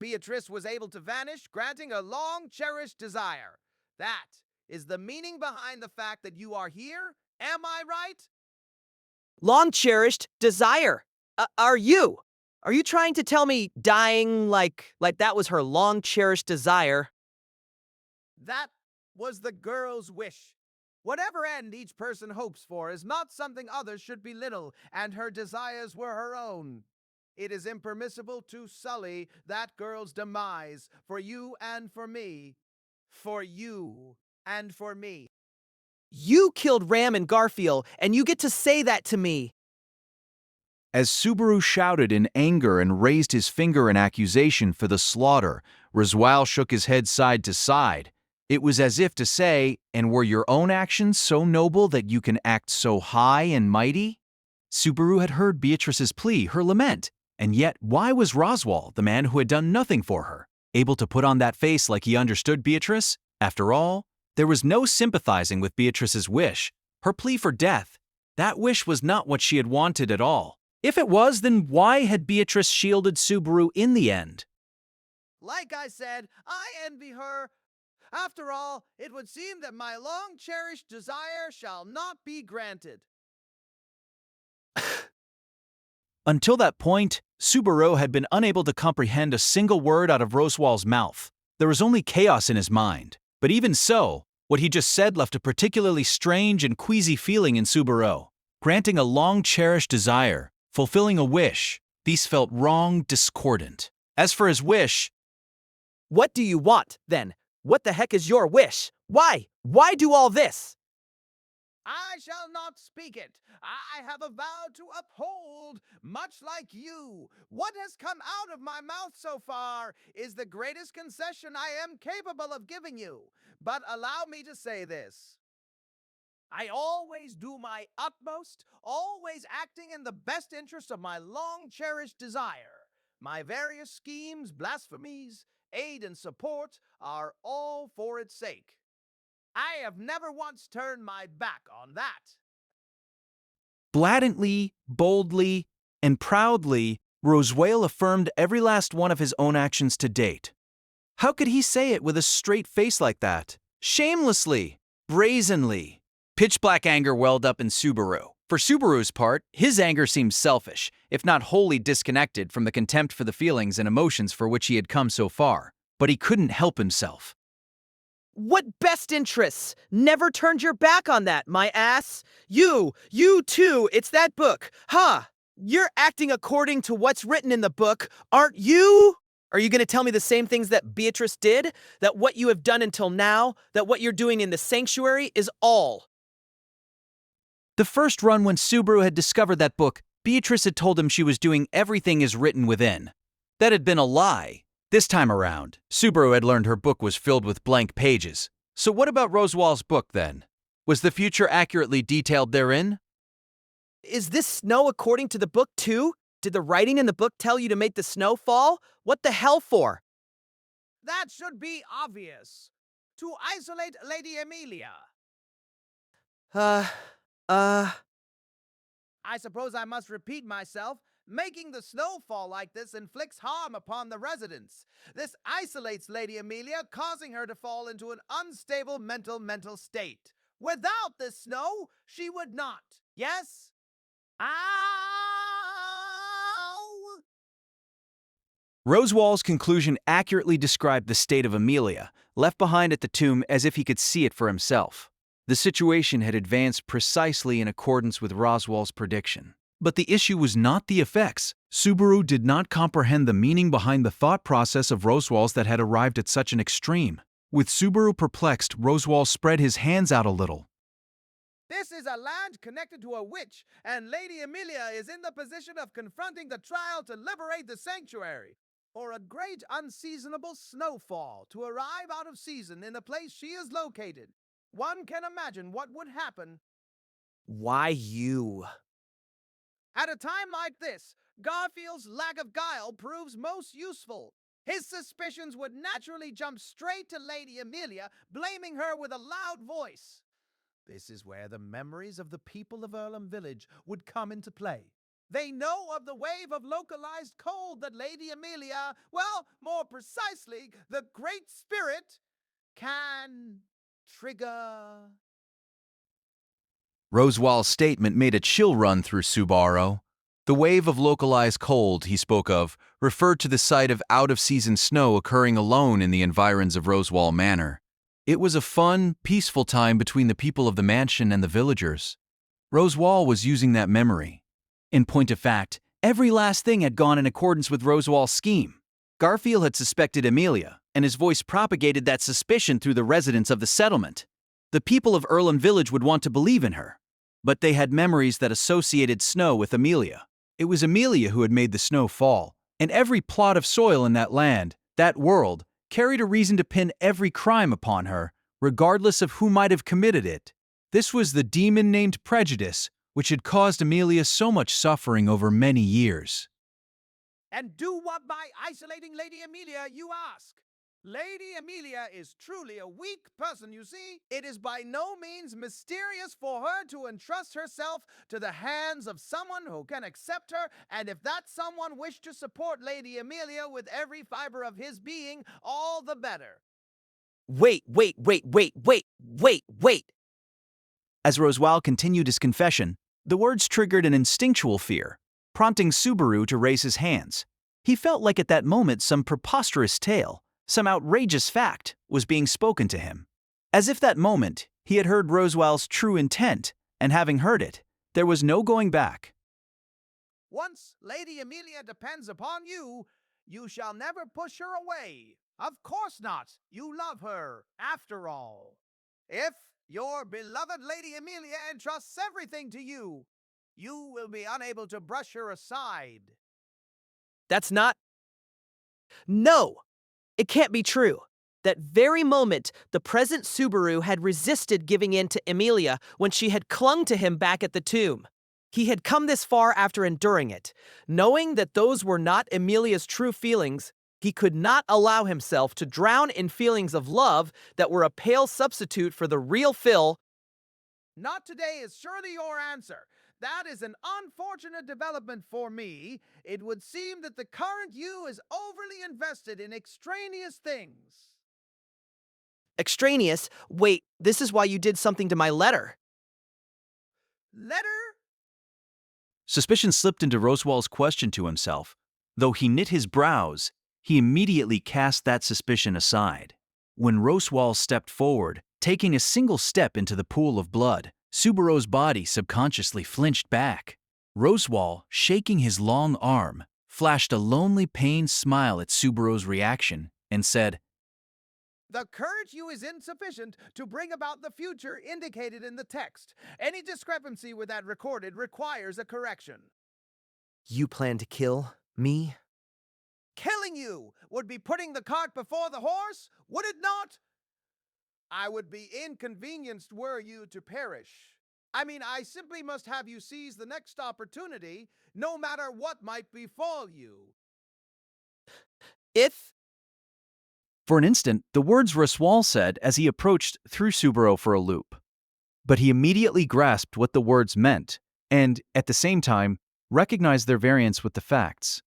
Beatrice was able to vanish, granting a long-cherished desire. That is the meaning behind the fact that you are here. Am I right? Long cherished desire. Are you? Are you trying to tell me dying like that was her long cherished desire? That was the girl's wish. Whatever end each person hopes for is not something others should belittle, and her desires were her own. It is impermissible to sully that girl's demise for you and for me. For you and for me. You killed Ram and Garfield, and you get to say that to me. As Subaru shouted in anger and raised his finger in accusation for the slaughter, Roswell shook his head side to side. It was as if to say, "And were your own actions so noble that you can act so high and mighty?" Subaru had heard Beatrice's plea, her lament, and yet why was Roswell, the man who had done nothing for her, able to put on that face like he understood Beatrice? After all, there was no sympathizing with Beatrice's wish, her plea for death. That wish was not what she had wanted at all. If it was, then why had Beatrice shielded Subaru in the end? Like I said, I envy her. After all, it would seem that my long-cherished desire shall not be granted. Until that point, Subaru had been unable to comprehend a single word out of Roswell's mouth. There was only chaos in his mind. But even so, what he just said left a particularly strange and queasy feeling in Subaru. Granting a long-cherished desire, fulfilling a wish, these felt wrong, discordant. As for his wish, What do you want, then? What the heck is your wish? Why? Why do all this? I shall not speak it. I have a vow to uphold, much like you. What has come out of my mouth so far is the greatest concession I am capable of giving you. But allow me to say this. I always do my utmost, always acting in the best interest of my long-cherished desire. My various schemes, blasphemies, aid and support are all for its sake. I have never once turned my back on that. blatantly, boldly, and proudly, Roswell affirmed every last one of his own actions to date. How could he say it with a straight face like that? Shamelessly, brazenly. Pitch-black anger welled up in Subaru. For Subaru's part, his anger seemed selfish, if not wholly disconnected from the contempt for the feelings and emotions for which he had come so far. But he couldn't help himself. What best interests? Never turned your back on that, my ass. You too, it's that book. Huh? You're acting according to what's written in the book, aren't you? Are you going to tell me the same things that Beatrice did? That what you have done until now, that what you're doing in the sanctuary is all? The first run when Subaru had discovered that book, Beatrice had told him she was doing everything is written within. That had been a lie. This time around, Subaru had learned her book was filled with blank pages. So what about Roswell's book then? Was the future accurately detailed therein? Is this snow according to the book too? Did the writing in the book tell you to make the snow fall? What the hell for? That should be obvious. To isolate Lady Amelia. I suppose I must repeat myself. Making the snow fall like this inflicts harm upon the residents. This isolates Lady Amelia, causing her to fall into an unstable mental state. Without this snow, she would not. Yes? Ow! Roswell's conclusion accurately described the state of Amelia, left behind at the tomb as if he could see it for himself. The situation had advanced precisely in accordance with Roswell's prediction. But the issue was not the effects. Subaru did not comprehend the meaning behind the thought process of Roswell's that had arrived at such an extreme. With Subaru perplexed, Roswell spread his hands out a little. This is a land connected to a witch, and Lady Amelia is in the position of confronting the trial to liberate the sanctuary, or a great unseasonable snowfall to arrive out of season in the place she is located. One can imagine what would happen. Why you? At a time like this, Garfield's lack of guile proves most useful. His suspicions would naturally jump straight to Lady Amelia, blaming her with a loud voice. This is where the memories of the people of Earlham Village would come into play. They know of the wave of localized cold that Lady Amelia, well, more precisely, the Great Spirit, can trigger. Roswell's statement made a chill run through Subaru. The wave of localized cold he spoke of referred to the sight of out-of-season snow occurring alone in the environs of Roswell Manor. It was a fun, peaceful time between the people of the mansion and the villagers. Roswell was using that memory. In point of fact, every last thing had gone in accordance with Roswell's scheme. Garfield had suspected Amelia, and his voice propagated that suspicion through the residents of the settlement. The people of Earlham Village would want to believe in her. But they had memories that associated snow with Amelia. It was Amelia who had made the snow fall, and every plot of soil in that land, that world, carried a reason to pin every crime upon her, regardless of who might have committed it. This was the demon named prejudice, which had caused Amelia so much suffering over many years. And do what by isolating Lady Amelia, you ask? Lady Amelia is truly a weak person, you see. It is by no means mysterious for her to entrust herself to the hands of someone who can accept her, and if that someone wished to support Lady Amelia with every fiber of his being, all the better. Wait. As Roswell continued his confession, the words triggered an instinctual fear, prompting Subaru to raise his hands. He felt like at that moment some preposterous tale, some outrageous fact, was being spoken to him. As if that moment he had heard Roswell's true intent, and having heard it, there was no going back. Once Lady Amelia depends upon you, you shall never push her away. Of course not. You love her, after all. If your beloved Lady Amelia entrusts everything to you, you will be unable to brush her aside. That's not... No! It can't be true. That very moment, the present Subaru had resisted giving in to Amelia when she had clung to him back at the tomb. He had come this far after enduring it. Knowing that those were not Amelia's true feelings, he could not allow himself to drown in feelings of love that were a pale substitute for the real Phil. Not today is surely your answer. That is an unfortunate development for me. It would seem that the current you is overly invested in extraneous things. Extraneous? Wait, this is why you did something to my letter. Letter? Suspicion slipped into Roswell's question to himself. Though he knit his brows, he immediately cast that suspicion aside. When Roswell stepped forward, taking a single step into the pool of blood, Subaru's body subconsciously flinched back. Roswell, shaking his long arm, flashed a lonely, pained smile at Subaru's reaction and said, The current you is insufficient to bring about the future indicated in the text. Any discrepancy with that recorded requires a correction. You plan to kill me? Killing you would be putting the cart before the horse, would it not? I would be inconvenienced were you to perish. I mean, I simply must have you seize the next opportunity, no matter what might befall you. If... For an instant, the words Roswell said as he approached threw Subaru for a loop. But he immediately grasped what the words meant, and, at the same time, recognized their variance with the facts.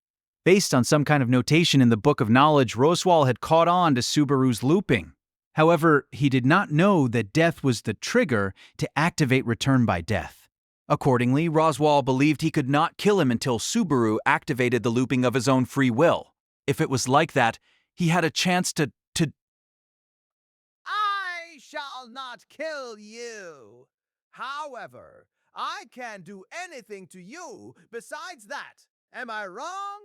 Based on some kind of notation in the Book of Knowledge, Roswell had caught on to Subaru's looping. However, he did not know that death was the trigger to activate Return by Death. Accordingly, Roswell believed he could not kill him until Subaru activated the looping of his own free will. If it was like that, he had a chance to... I shall not kill you. However, I can do anything to you besides that. Am I wrong?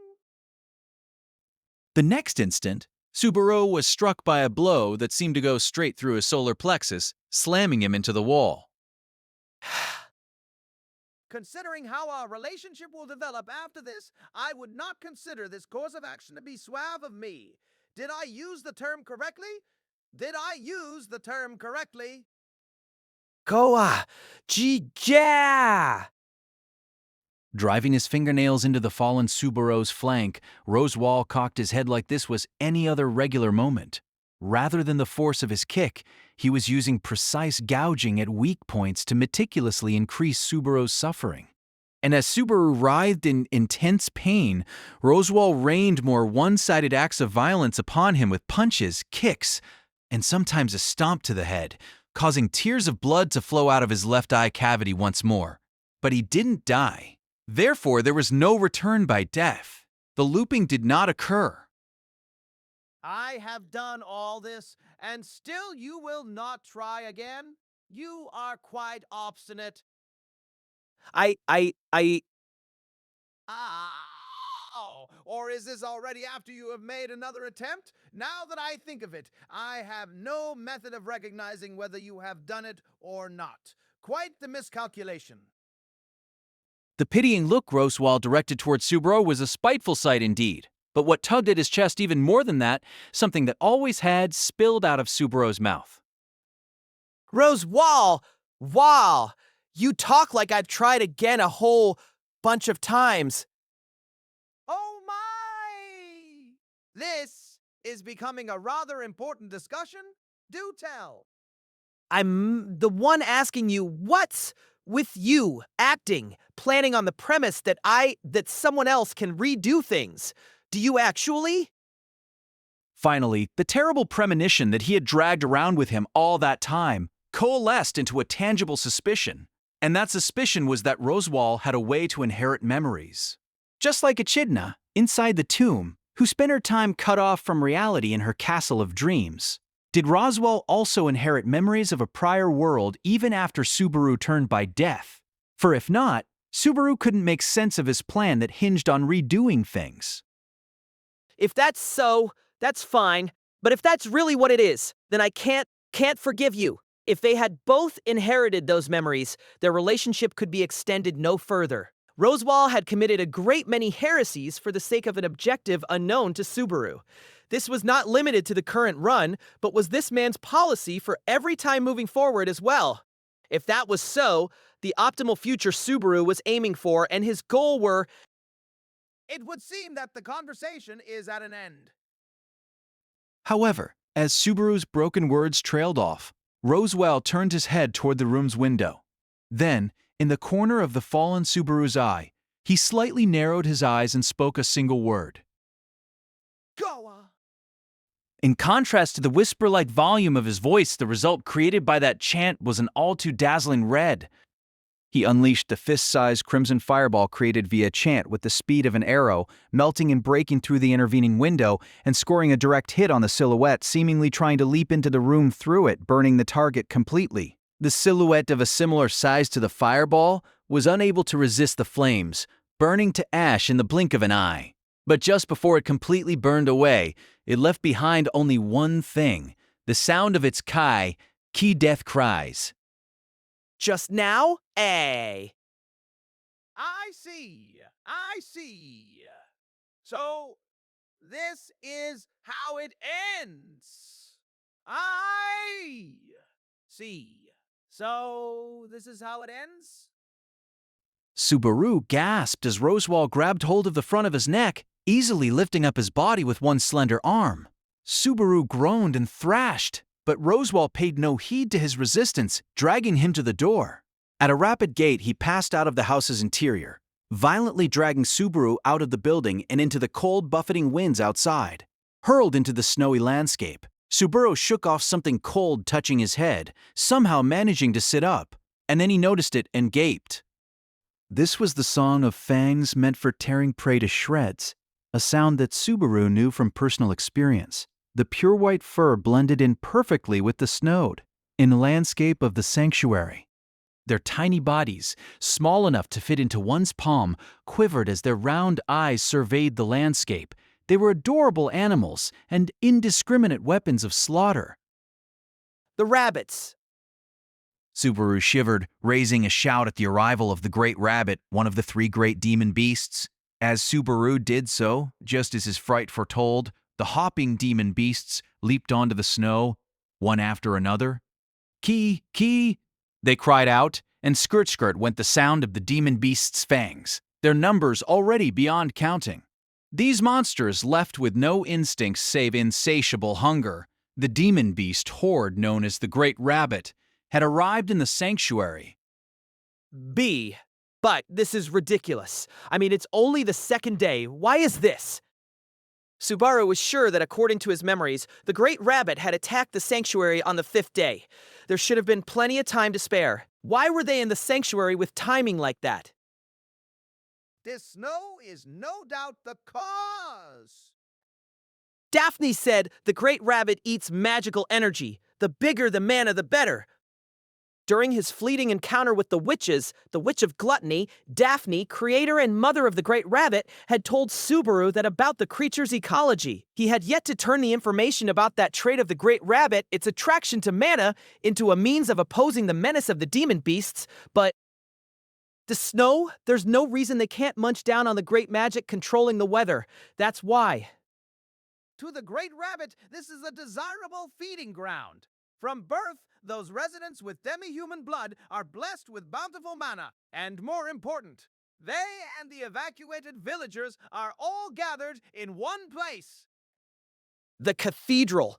The next instant, Subaru was struck by a blow that seemed to go straight through his solar plexus, slamming him into the wall. Considering how our relationship will develop after this, I would not consider this course of action to be suave of me. Did I use the term correctly? Goa! G-ja! Driving his fingernails into the fallen Subaru's flank, Roswell cocked his head like this was any other regular moment. Rather than the force of his kick, he was using precise gouging at weak points to meticulously increase Subaru's suffering. And as Subaru writhed in intense pain, Roswal rained more one-sided acts of violence upon him with punches, kicks, and sometimes a stomp to the head, causing tears of blood to flow out of his left eye cavity once more. But he didn't die. Therefore, there was no return by death. The looping did not occur. I have done all this, and still you will not try again? You are quite obstinate. I. Or is this already after you have made another attempt? Now that I think of it, I have no method of recognizing whether you have done it or not. Quite the miscalculation. The pitying look Roswal directed towards Subaru was a spiteful sight indeed. But what tugged at his chest even more than that, something that always had, spilled out of Subaru's mouth. Roswal! Wall! You talk like I've tried again a whole bunch of times. Oh my! This is becoming a rather important discussion. Do tell. I'm the one asking you, what's with you acting, planning on the premise that someone else can redo things? Do you actually? Finally, the terrible premonition that he had dragged around with him all that time coalesced into a tangible suspicion. And that suspicion was that Roswal had a way to inherit memories. Just like Echidna, inside the tomb, who spent her time cut off from reality in her castle of dreams. Did Roswal also inherit memories of a prior world even after Subaru turned by death? For if not, Subaru couldn't make sense of his plan that hinged on redoing things. If that's so, that's fine. But if that's really what it is, then I can't forgive you. If they had both inherited those memories, their relationship could be extended no further. Roswal had committed a great many heresies for the sake of an objective unknown to Subaru. This was not limited to the current run, but was this man's policy for every time moving forward as well. If that was so, the optimal future Subaru was aiming for and his goal were... It would seem that the conversation is at an end. However, as Subaru's broken words trailed off, Roswal turned his head toward the room's window. Then, in the corner of the fallen Subaru's eye, he slightly narrowed his eyes and spoke a single word. Goa! In contrast to the whisper-like volume of his voice, the result created by that chant was an all-too-dazzling red. He unleashed the fist-sized crimson fireball created via chant with the speed of an arrow, melting and breaking through the intervening window and scoring a direct hit on the silhouette, seemingly trying to leap into the room through it, burning the target completely. The silhouette of a similar size to the fireball was unable to resist the flames, burning to ash in the blink of an eye. But just before it completely burned away, it left behind only one thing, the sound of its key death cries. Just now? I see. So, this is how it ends. I see. So, this is how it ends? Subaru gasped as Roswal grabbed hold of the front of his neck, easily lifting up his body with one slender arm. Subaru groaned and thrashed, but Roswal paid no heed to his resistance, dragging him to the door. At a rapid gait, he passed out of the house's interior, violently dragging Subaru out of the building and into the cold, buffeting winds outside. Hurled into the snowy landscape, Subaru shook off something cold touching his head, somehow managing to sit up, and then he noticed it and gaped. This was the song of fangs meant for tearing prey to shreds, a sound that Subaru knew from personal experience. The pure white fur blended in perfectly with the snowed, in the landscape of the sanctuary. Their tiny bodies, small enough to fit into one's palm, quivered as their round eyes surveyed the landscape. They were adorable animals and indiscriminate weapons of slaughter. The rabbits. Subaru shivered, raising a shout at the arrival of the great rabbit, one of the three great demon beasts. As Subaru did so, just as his fright foretold, the hopping demon beasts leaped onto the snow, one after another. Key, they cried out, and skirt went the sound of the demon beasts' fangs, their numbers already beyond counting. These monsters, left with no instincts save insatiable hunger, the demon beast horde known as the Great Rabbit, had arrived in the sanctuary. B. But this is ridiculous. I mean, it's only the second day. Why is this? Subaru was sure that according to his memories, the Great Rabbit had attacked the sanctuary on the 5th day. There should have been plenty of time to spare. Why were they in the sanctuary with timing like that? This snow is no doubt the cause. Daphne said the Great Rabbit eats magical energy. The bigger the mana, the better. During his fleeting encounter with the witches, the Witch of Gluttony, Daphne, creator and mother of the Great Rabbit, had told Subaru that about the creature's ecology. He had yet to turn the information about that trait of the Great Rabbit, its attraction to mana, into a means of opposing the menace of the demon beasts, but the snow? There's no reason they can't munch down on the great magic controlling the weather. That's why. To the Great Rabbit, this is a desirable feeding ground. From birth, those residents with demi-human blood are blessed with bountiful mana, and more important, they and the evacuated villagers are all gathered in one place. The cathedral.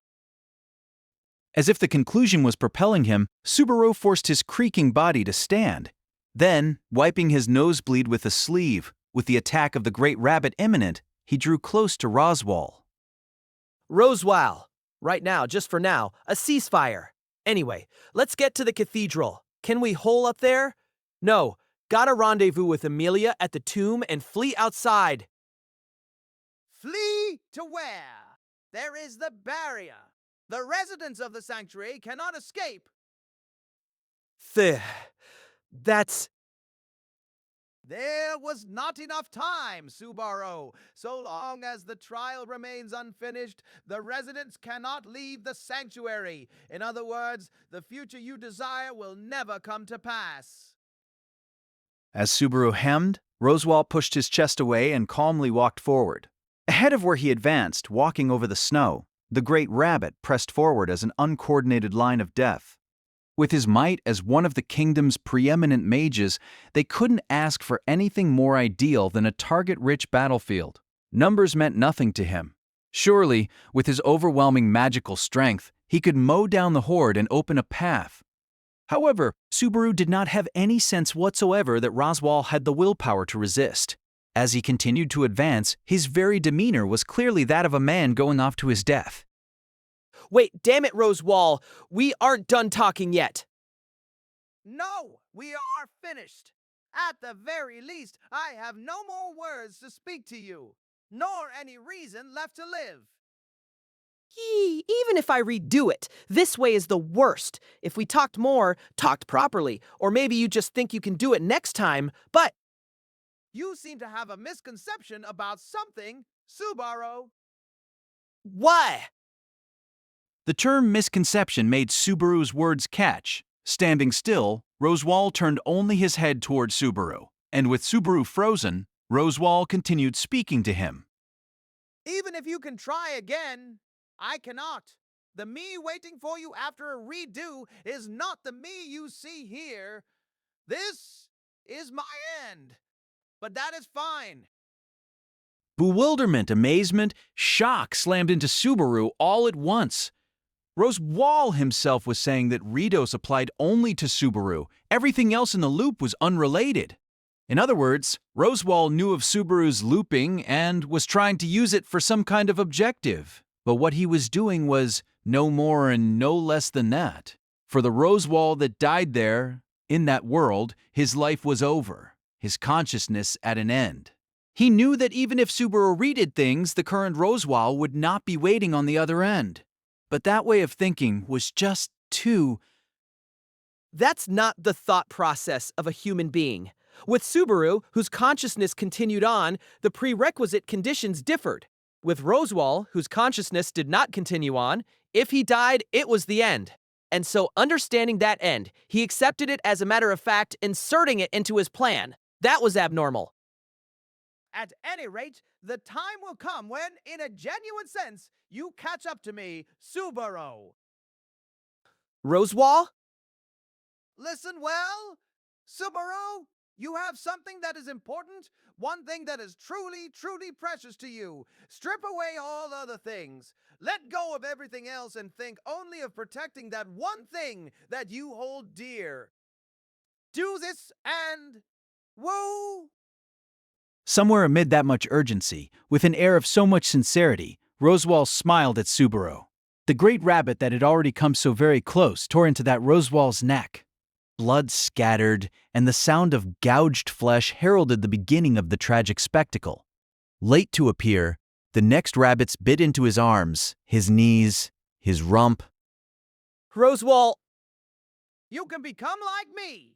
As if the conclusion was propelling him, Subaru forced his creaking body to stand. Then, wiping his nosebleed with a sleeve, with the attack of the Great Rabbit imminent, he drew close to Roswal. Roswell. Right now, just for now, a ceasefire. Anyway, let's get to the cathedral. Can we hole up there? No. Gotta rendezvous with Amelia at the tomb and flee outside. Flee to where? There is the barrier. The residents of the sanctuary cannot escape. That's... There was not enough time, Subaru. So long as the trial remains unfinished, the residents cannot leave the sanctuary. In other words, the future you desire will never come to pass. As Subaru hemmed, Roswal pushed his chest away and calmly walked forward. Ahead of where he advanced, walking over the snow, the Great Rabbit pressed forward as an uncoordinated line of death. With his might as one of the kingdom's preeminent mages, they couldn't ask for anything more ideal than a target-rich battlefield. Numbers meant nothing to him. Surely, with his overwhelming magical strength, he could mow down the horde and open a path. However, Subaru did not have any sense whatsoever that Roswal had the willpower to resist. As he continued to advance, his very demeanor was clearly that of a man going off to his death. Wait, damn it, Rosewall. We aren't done talking yet. No, we are finished. At the very least, I have no more words to speak to you, nor any reason left to live. Even if I redo it, this way is the worst. If we talked more, talked properly, or maybe you just think you can do it next time, but... You seem to have a misconception about something, Subaru. Why? The term misconception made Subaru's words catch. Standing still, Roswal turned only his head toward Subaru, and with Subaru frozen, Roswal continued speaking to him. Even if you can try again, I cannot. The me waiting for you after a redo is not the me you see here. This is my end. But that is fine. Bewilderment, amazement, shock slammed into Subaru all at once. Roswal himself was saying that Ridos applied only to Subaru. Everything else in the loop was unrelated. In other words, Roswal knew of Subaru's looping and was trying to use it for some kind of objective. But what he was doing was no more and no less than that. For the Roswal that died there, in that world, his life was over, his consciousness at an end. He knew that even if Subaru redid things, the current Roswal would not be waiting on the other end. But that way of thinking was just too... That's not the thought process of a human being. With Subaru, whose consciousness continued on, the prerequisite conditions differed. With Roswal, whose consciousness did not continue on, if he died, it was the end. And so, understanding that end, he accepted it as a matter of fact, inserting it into his plan. That was abnormal. At any rate, the time will come when, in a genuine sense, you catch up to me, Subaru. Roswal? Listen well, Subaru, you have something that is important, one thing that is truly, truly precious to you. Strip away all other things. Let go of everything else and think only of protecting that one thing that you hold dear. Do this and Woo! Somewhere amid that much urgency, with an air of so much sincerity, Roswal smiled at Subaru. The great rabbit that had already come so very close tore into that Roswal's neck. Blood scattered, and the sound of gouged flesh heralded the beginning of the tragic spectacle. Late to appear, the next rabbits bit into his arms, his knees, his rump. Rosewall, You can become like me!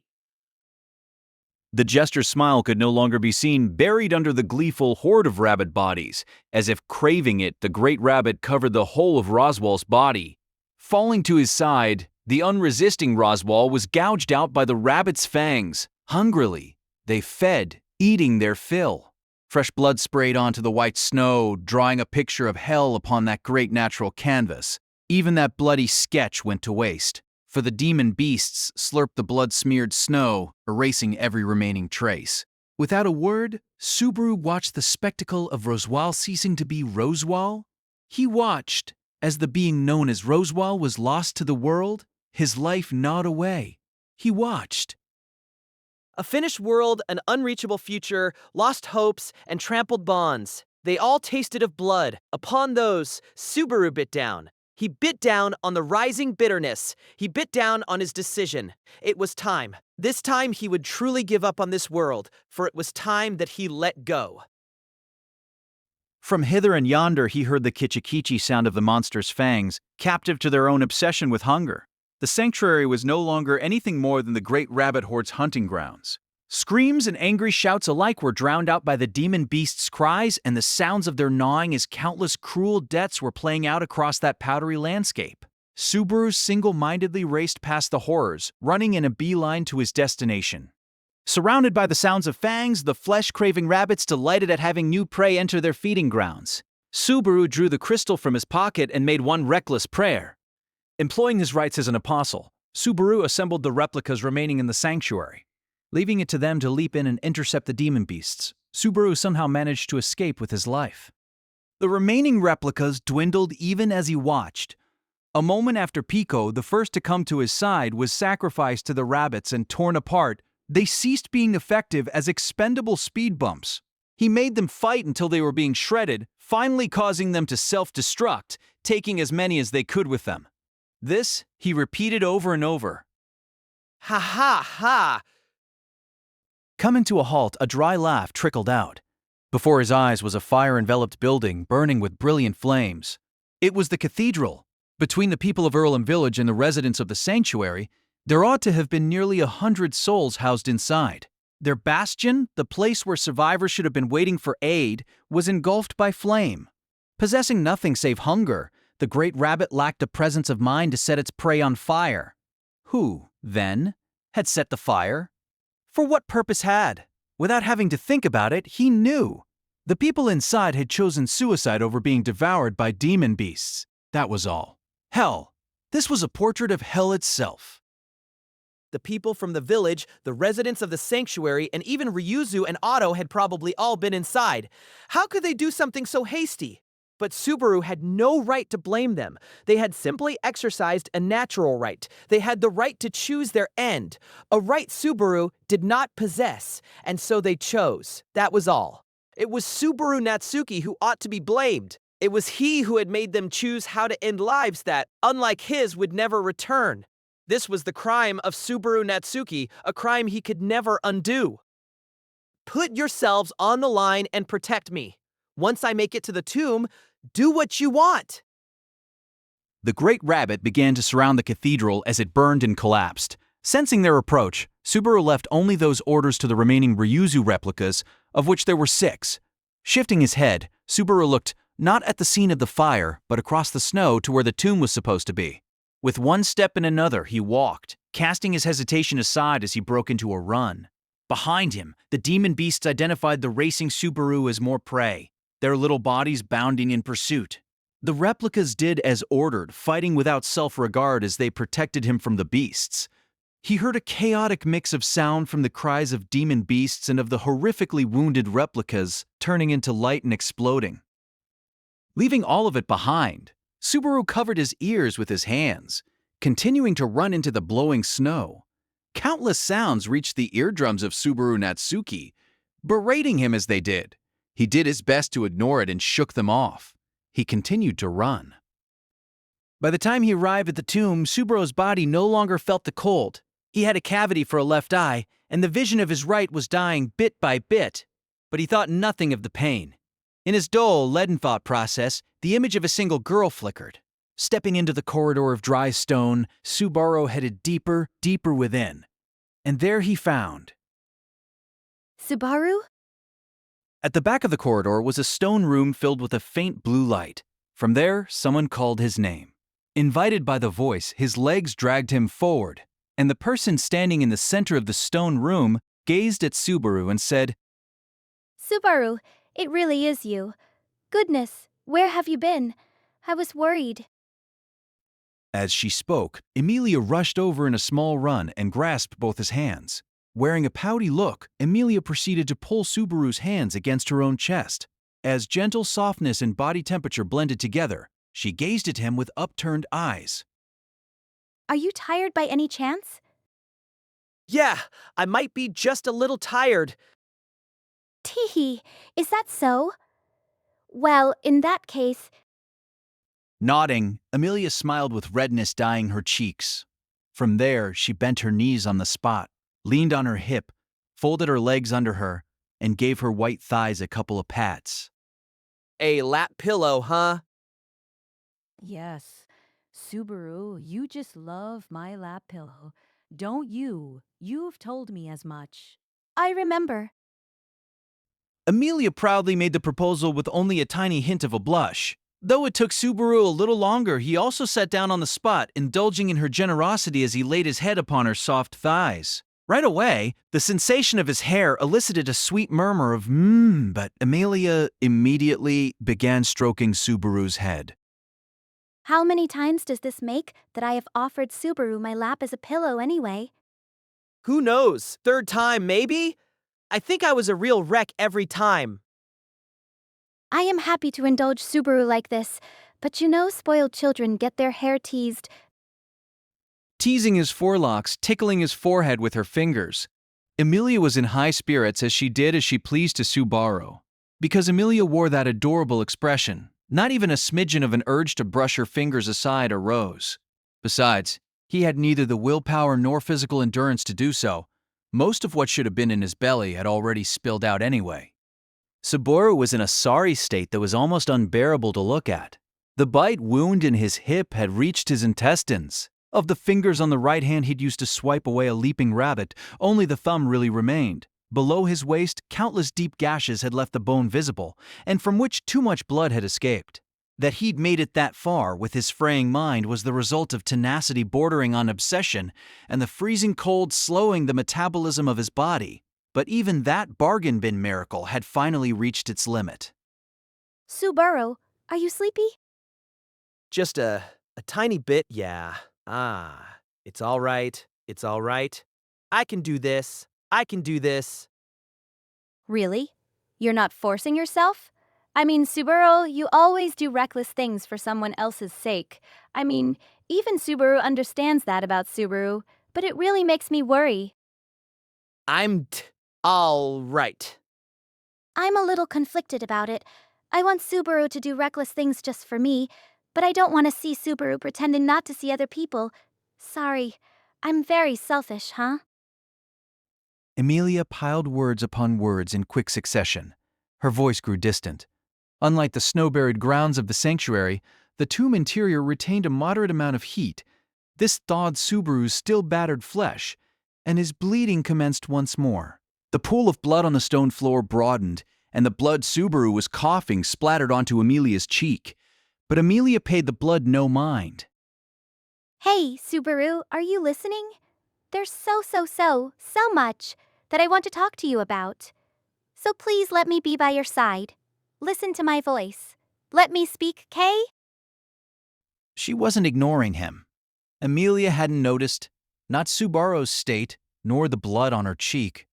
The jester's smile could no longer be seen, buried under the gleeful horde of rabbit bodies. As if craving it, the great rabbit covered the whole of Roswal's body. Falling to his side, the unresisting Roswal was gouged out by the rabbit's fangs. Hungrily, they fed, eating their fill. Fresh blood sprayed onto the white snow, drawing a picture of hell upon that great natural canvas. Even that bloody sketch went to waste, for the demon beasts slurped the blood-smeared snow, erasing every remaining trace. Without a word, Subaru watched the spectacle of Roswal ceasing to be Roswal. He watched, as the being known as Roswal was lost to the world, his life gnawed away. He watched. a finished world, an unreachable future, lost hopes, and trampled bonds. They all tasted of blood. Upon those, Subaru bit down. He bit down on the rising bitterness. He bit down on his decision. It was time. This time he would truly give up on this world, for it was time that he let go. From hither and yonder he heard the kichikichi sound of the monster's fangs, captive to their own obsession with hunger. The sanctuary was no longer anything more than the great rabbit horde's hunting grounds. Screams and angry shouts alike were drowned out by the demon beasts' cries and the sounds of their gnawing as countless cruel deaths were playing out across that powdery landscape. Subaru single-mindedly raced past the horrors, running in a beeline to his destination. Surrounded by the sounds of fangs, the flesh-craving rabbits delighted at having new prey enter their feeding grounds. Subaru drew the crystal from his pocket and made one reckless prayer. Employing his rights as an apostle, Subaru assembled the replicas remaining in the sanctuary. Leaving it to them to leap in and intercept the demon beasts, Subaru somehow managed to escape with his life. The remaining replicas dwindled even as he watched. A moment after Pico, the first to come to his side, was sacrificed to the rabbits and torn apart, they ceased being effective as expendable speed bumps. He made them fight until they were being shredded, finally causing them to self-destruct, taking as many as they could with them. This he repeated over and over. Ha ha ha! Coming to a halt, a dry laugh trickled out. Before his eyes was a fire-enveloped building burning with brilliant flames. It was the cathedral. Between the people of Earlham Village and the residents of the sanctuary, there ought to have been nearly 100 souls housed inside. Their bastion, the place where survivors should have been waiting for aid, was engulfed by flame. Possessing nothing save hunger, the great rabbit lacked the presence of mind to set its prey on fire. Who, then, had set the fire? For what purpose had? Without having to think about it, he knew. The people inside had chosen suicide over being devoured by demon beasts. That was all. Hell. This was a portrait of hell itself. The people from the village, the residents of the sanctuary, and even Ryuzu and Otto had probably all been inside. How could they do something so hasty? But Subaru had no right to blame them. They had simply exercised a natural right. They had the right to choose their end, a right Subaru did not possess, and so they chose. That was all. It was Subaru Natsuki who ought to be blamed. It was he who had made them choose how to end lives that, unlike his, would never return. This was the crime of Subaru Natsuki, a crime he could never undo. Put yourselves on the line and protect me. Once I make it to the tomb, do what you want. The great rabbit began to surround the cathedral as it burned and collapsed. Sensing their approach, Subaru left only those orders to the remaining Ryuzu replicas, of which there were 6. Shifting his head, Subaru looked not at the scene of the fire, but across the snow to where the tomb was supposed to be. With one step and another, he walked, casting his hesitation aside as he broke into a run. Behind him, the demon beasts identified the racing Subaru as more prey, their little bodies bounding in pursuit. The replicas did as ordered, fighting without self-regard as they protected him from the beasts. He heard a chaotic mix of sound from the cries of demon beasts and of the horrifically wounded replicas turning into light and exploding. Leaving all of it behind, Subaru covered his ears with his hands, continuing to run into the blowing snow. Countless sounds reached the eardrums of Subaru Natsuki, berating him as they did. He did his best to ignore it and shook them off. He continued to run. By the time he arrived at the tomb, Subaru's body no longer felt the cold. He had a cavity for a left eye, and the vision of his right was dying bit by bit. But he thought nothing of the pain. In his dull, leaden thought process, the image of a single girl flickered. Stepping into the corridor of dry stone, Subaru headed deeper, deeper within. And there he found. Subaru? At the back of the corridor was a stone room filled with a faint blue light. From there, someone called his name. Invited by the voice, his legs dragged him forward, and the person standing in the center of the stone room gazed at Subaru and said, Subaru, it really is you. Goodness, where have you been? I was worried. As she spoke, Emilia rushed over in a small run and grasped both his hands. Wearing a pouty look, Emilia proceeded to pull Subaru's hands against her own chest. As gentle softness and body temperature blended together, she gazed at him with upturned eyes. Are you tired by any chance? Yeah, I might be just a little tired. Teehee, is that so? Well, in that case, Nodding, Emilia smiled with redness dyeing her cheeks. From there, she bent her knees on the spot, leaned on her hip, folded her legs under her, and gave her white thighs a couple of pats. A lap pillow, huh? Yes. Subaru, you just love my lap pillow. Don't you? You've told me as much. I remember. Emilia proudly made the proposal with only a tiny hint of a blush. Though it took Subaru a little longer, he also sat down on the spot, indulging in her generosity as he laid his head upon her soft thighs. Right away, the sensation of his hair elicited a sweet murmur of but Emilia immediately began stroking Subaru's head. How many times does this make that I have offered Subaru my lap as a pillow anyway? Who knows? Third time, maybe? I think I was a real wreck every time. I am happy to indulge Subaru like this, but you know spoiled children get their hair teased. Teasing his forelocks, tickling his forehead with her fingers. Emilia was in high spirits as she did as she pleased to Subaru. Because Emilia wore that adorable expression, not even a smidgen of an urge to brush her fingers aside arose. Besides, he had neither the willpower nor physical endurance to do so. Most of what should have been in his belly had already spilled out anyway. Subaru was in a sorry state that was almost unbearable to look at. The bite wound in his hip had reached his intestines. Of the fingers on the right hand he'd used to swipe away a leaping rabbit, only the thumb really remained. Below his waist, countless deep gashes had left the bone visible, and from which too much blood had escaped. That he'd made it that far with his fraying mind was the result of tenacity bordering on obsession and the freezing cold slowing the metabolism of his body. But even that bargain bin miracle had finally reached its limit. Subaru, are you sleepy? Just a tiny bit, yeah. It's all right. It's all right. I can do this. I can do this. Really? You're not forcing yourself? I mean, Subaru, you always do reckless things for someone else's sake. I mean, even Subaru understands that about Subaru, but it really makes me worry. I'm all right. I'm a little conflicted about it. I want Subaru to do reckless things just for me, but I don't want to see Subaru pretending not to see other people. Sorry, I'm very selfish, huh? Emilia piled words upon words in quick succession. Her voice grew distant. Unlike the snow-buried grounds of the sanctuary, the tomb interior retained a moderate amount of heat. This thawed Subaru's still battered flesh, and his bleeding commenced once more. The pool of blood on the stone floor broadened, and the blood Subaru was coughing splattered onto Emilia's cheek. But Emilia paid the blood no mind. Hey, Subaru, are you listening? There's so much that I want to talk to you about. So please let me be by your side. Listen to my voice. Let me speak, Kay? She wasn't ignoring him. Emilia hadn't noticed, not Subaru's state, nor the blood on her cheek.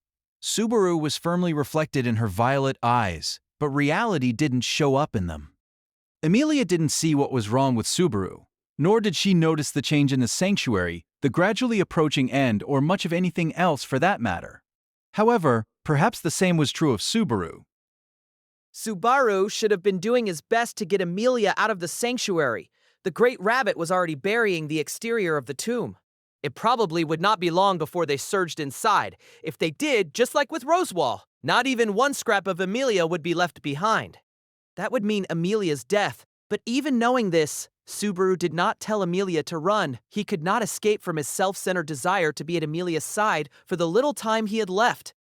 Subaru was firmly reflected in her violet eyes, but reality didn't show up in them. Emilia didn't see what was wrong with Subaru, nor did she notice the change in the sanctuary, the gradually approaching end, or much of anything else for that matter. However, perhaps the same was true of Subaru. Subaru should have been doing his best to get Amelia out of the sanctuary. The great rabbit was already burying the exterior of the tomb. It probably would not be long before they surged inside. If they did, just like with Rosewall, not even one scrap of Amelia would be left behind. That would mean Amelia's death. But even knowing this, Subaru did not tell Amelia to run. He could not escape from his self-centered desire to be at Amelia's side for the little time he had left.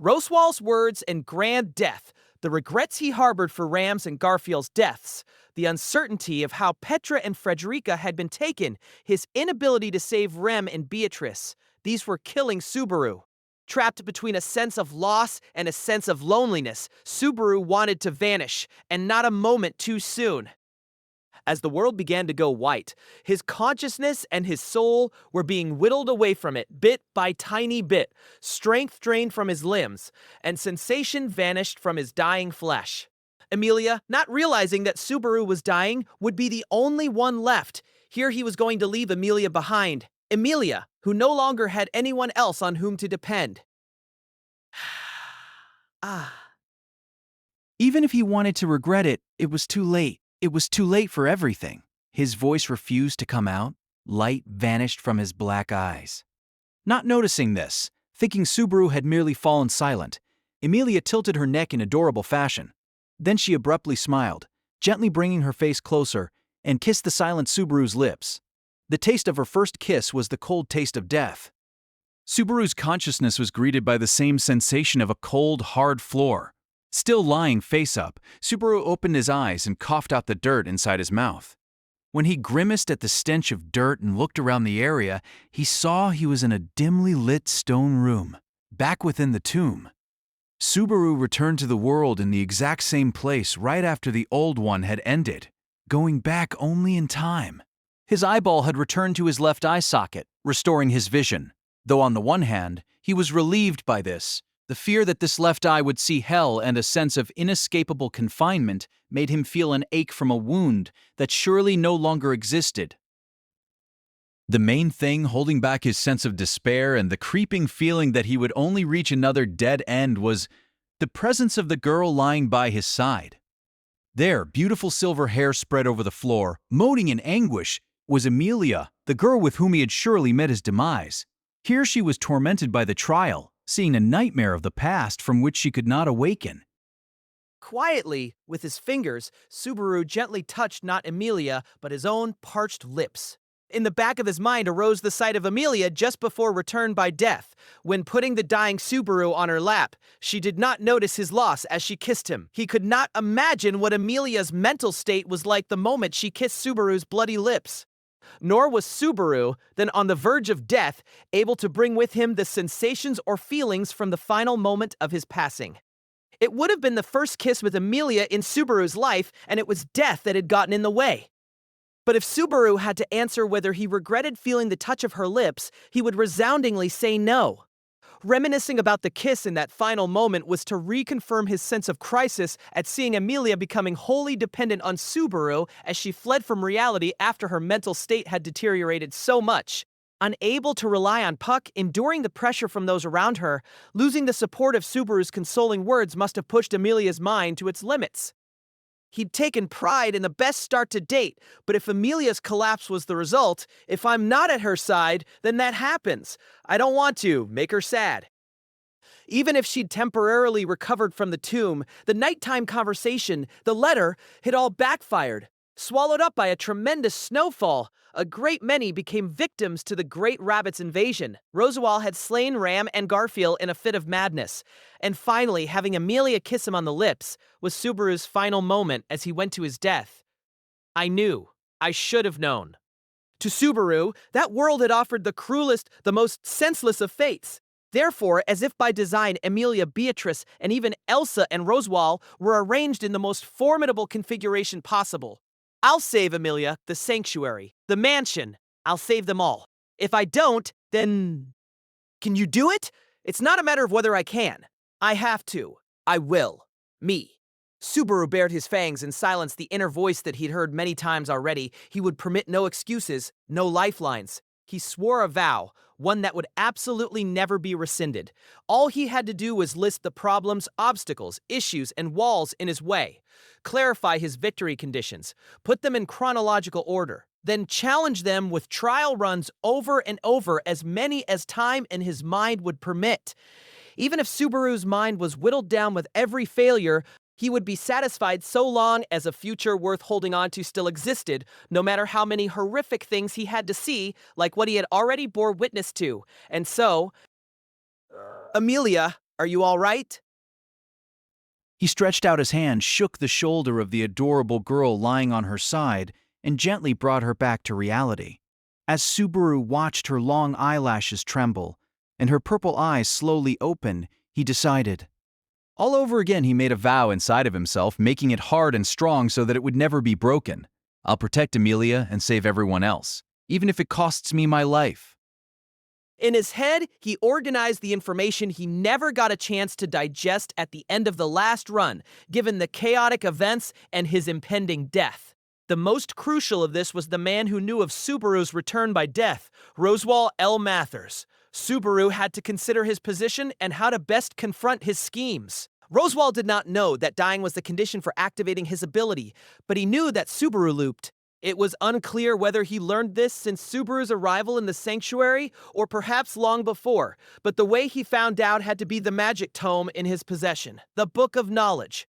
Rosewall's words and grand death, the regrets he harbored for Ram's and Garfield's deaths, the uncertainty of how Petra and Frederica had been taken, his inability to save Rem and Beatrice, these were killing Subaru. Trapped between a sense of loss and a sense of loneliness, Subaru wanted to vanish, and not a moment too soon. As the world began to go white, his consciousness and his soul were being whittled away from it bit by tiny bit, strength drained from his limbs, and sensation vanished from his dying flesh. Amelia, not realizing that Subaru was dying, would be the only one left. Here he was going to leave Amelia behind. Amelia, who no longer had anyone else on whom to depend. Even if he wanted to regret it, it was too late. It was too late for everything. His voice refused to come out. Light vanished from his black eyes. Not noticing this, thinking Subaru had merely fallen silent, Amelia tilted her neck in adorable fashion. Then she abruptly smiled, gently bringing her face closer, and kissed the silent Subaru's lips. The taste of her first kiss was the cold taste of death. Subaru's consciousness was greeted by the same sensation of a cold, hard floor. Still lying face up, Subaru opened his eyes and coughed out the dirt inside his mouth. When he grimaced at the stench of dirt and looked around the area, he saw he was in a dimly lit stone room, back within the tomb. Subaru returned to the world in the exact same place right after the old one had ended, going back only in time. His eyeball had returned to his left eye socket, restoring his vision. Though on the one hand, he was relieved by this, the fear that this left eye would see hell and a sense of inescapable confinement made him feel an ache from a wound that surely no longer existed. The main thing holding back his sense of despair and the creeping feeling that he would only reach another dead end was the presence of the girl lying by his side. There, beautiful silver hair spread over the floor, moaning in anguish, was Amelia, the girl with whom he had surely met his demise. Here she was tormented by the trial, seeing a nightmare of the past from which she could not awaken. Quietly, with his fingers, Subaru gently touched not Amelia, but his own parched lips. In the back of his mind arose the sight of Amelia just before return by death. When putting the dying Subaru on her lap, she did not notice his loss as she kissed him. He could not imagine what Amelia's mental state was like the moment she kissed Subaru's bloody lips. Nor was Subaru, then on the verge of death, able to bring with him the sensations or feelings from the final moment of his passing. It would have been the first kiss with Amelia in Subaru's life, and it was death that had gotten in the way. But if Subaru had to answer whether he regretted feeling the touch of her lips, he would resoundingly say no. Reminiscing about the kiss in that final moment was to reconfirm his sense of crisis at seeing Amelia becoming wholly dependent on Subaru as she fled from reality after her mental state had deteriorated so much. Unable to rely on Puck, enduring the pressure from those around her, losing the support of Subaru's consoling words must have pushed Amelia's mind to its limits. He'd taken pride in the best start to date, but if Amelia's collapse was the result, if I'm not at her side, then that happens. I don't want to make her sad. Even if she'd temporarily recovered from the tomb, the nighttime conversation, the letter, had all backfired. Swallowed up by a tremendous snowfall, a great many became victims to the Great Rabbit's invasion. Rosewall had slain Ram and Garfield in a fit of madness. And finally, having Amelia kiss him on the lips was Subaru's final moment as he went to his death. I knew. I should have known. To Subaru, that world had offered the cruelest, the most senseless of fates. Therefore, as if by design, Amelia, Beatrice, and even Elsa and Rosewall were arranged in the most formidable configuration possible. I'll save Amelia, the sanctuary, the mansion. I'll save them all. If I don't, then... Can you do it? It's not a matter of whether I can. I have to. I will. Me. Subaru bared his fangs and silenced the inner voice that he'd heard many times already. He would permit no excuses, no lifelines. He swore a vow, one that would absolutely never be rescinded. All he had to do was list the problems, obstacles, issues, and walls in his way, clarify his victory conditions, put them in chronological order, then challenge them with trial runs over and over, as many as time and his mind would permit. Even if Subaru's mind was whittled down with every failure, he would be satisfied so long as a future worth holding on to still existed, no matter how many horrific things he had to see, like what he had already bore witness to. And so, Amelia, are you all right? He stretched out his hand, shook the shoulder of the adorable girl lying on her side, and gently brought her back to reality. As Subaru watched her long eyelashes tremble and her purple eyes slowly open, he decided. All over again, he made a vow inside of himself, making it hard and strong so that it would never be broken. I'll protect Amelia and save everyone else, even if it costs me my life. In his head, he organized the information he never got a chance to digest at the end of the last run, given the chaotic events and his impending death. The most crucial of this was the man who knew of Subaru's return by death, Roswell L. Mathers. Subaru had to consider his position and how to best confront his schemes. Roswell did not know that dying was the condition for activating his ability, but he knew that Subaru looped. It was unclear whether he learned this since Subaru's arrival in the sanctuary or perhaps long before, but the way he found out had to be the magic tome in his possession, the Book of Knowledge.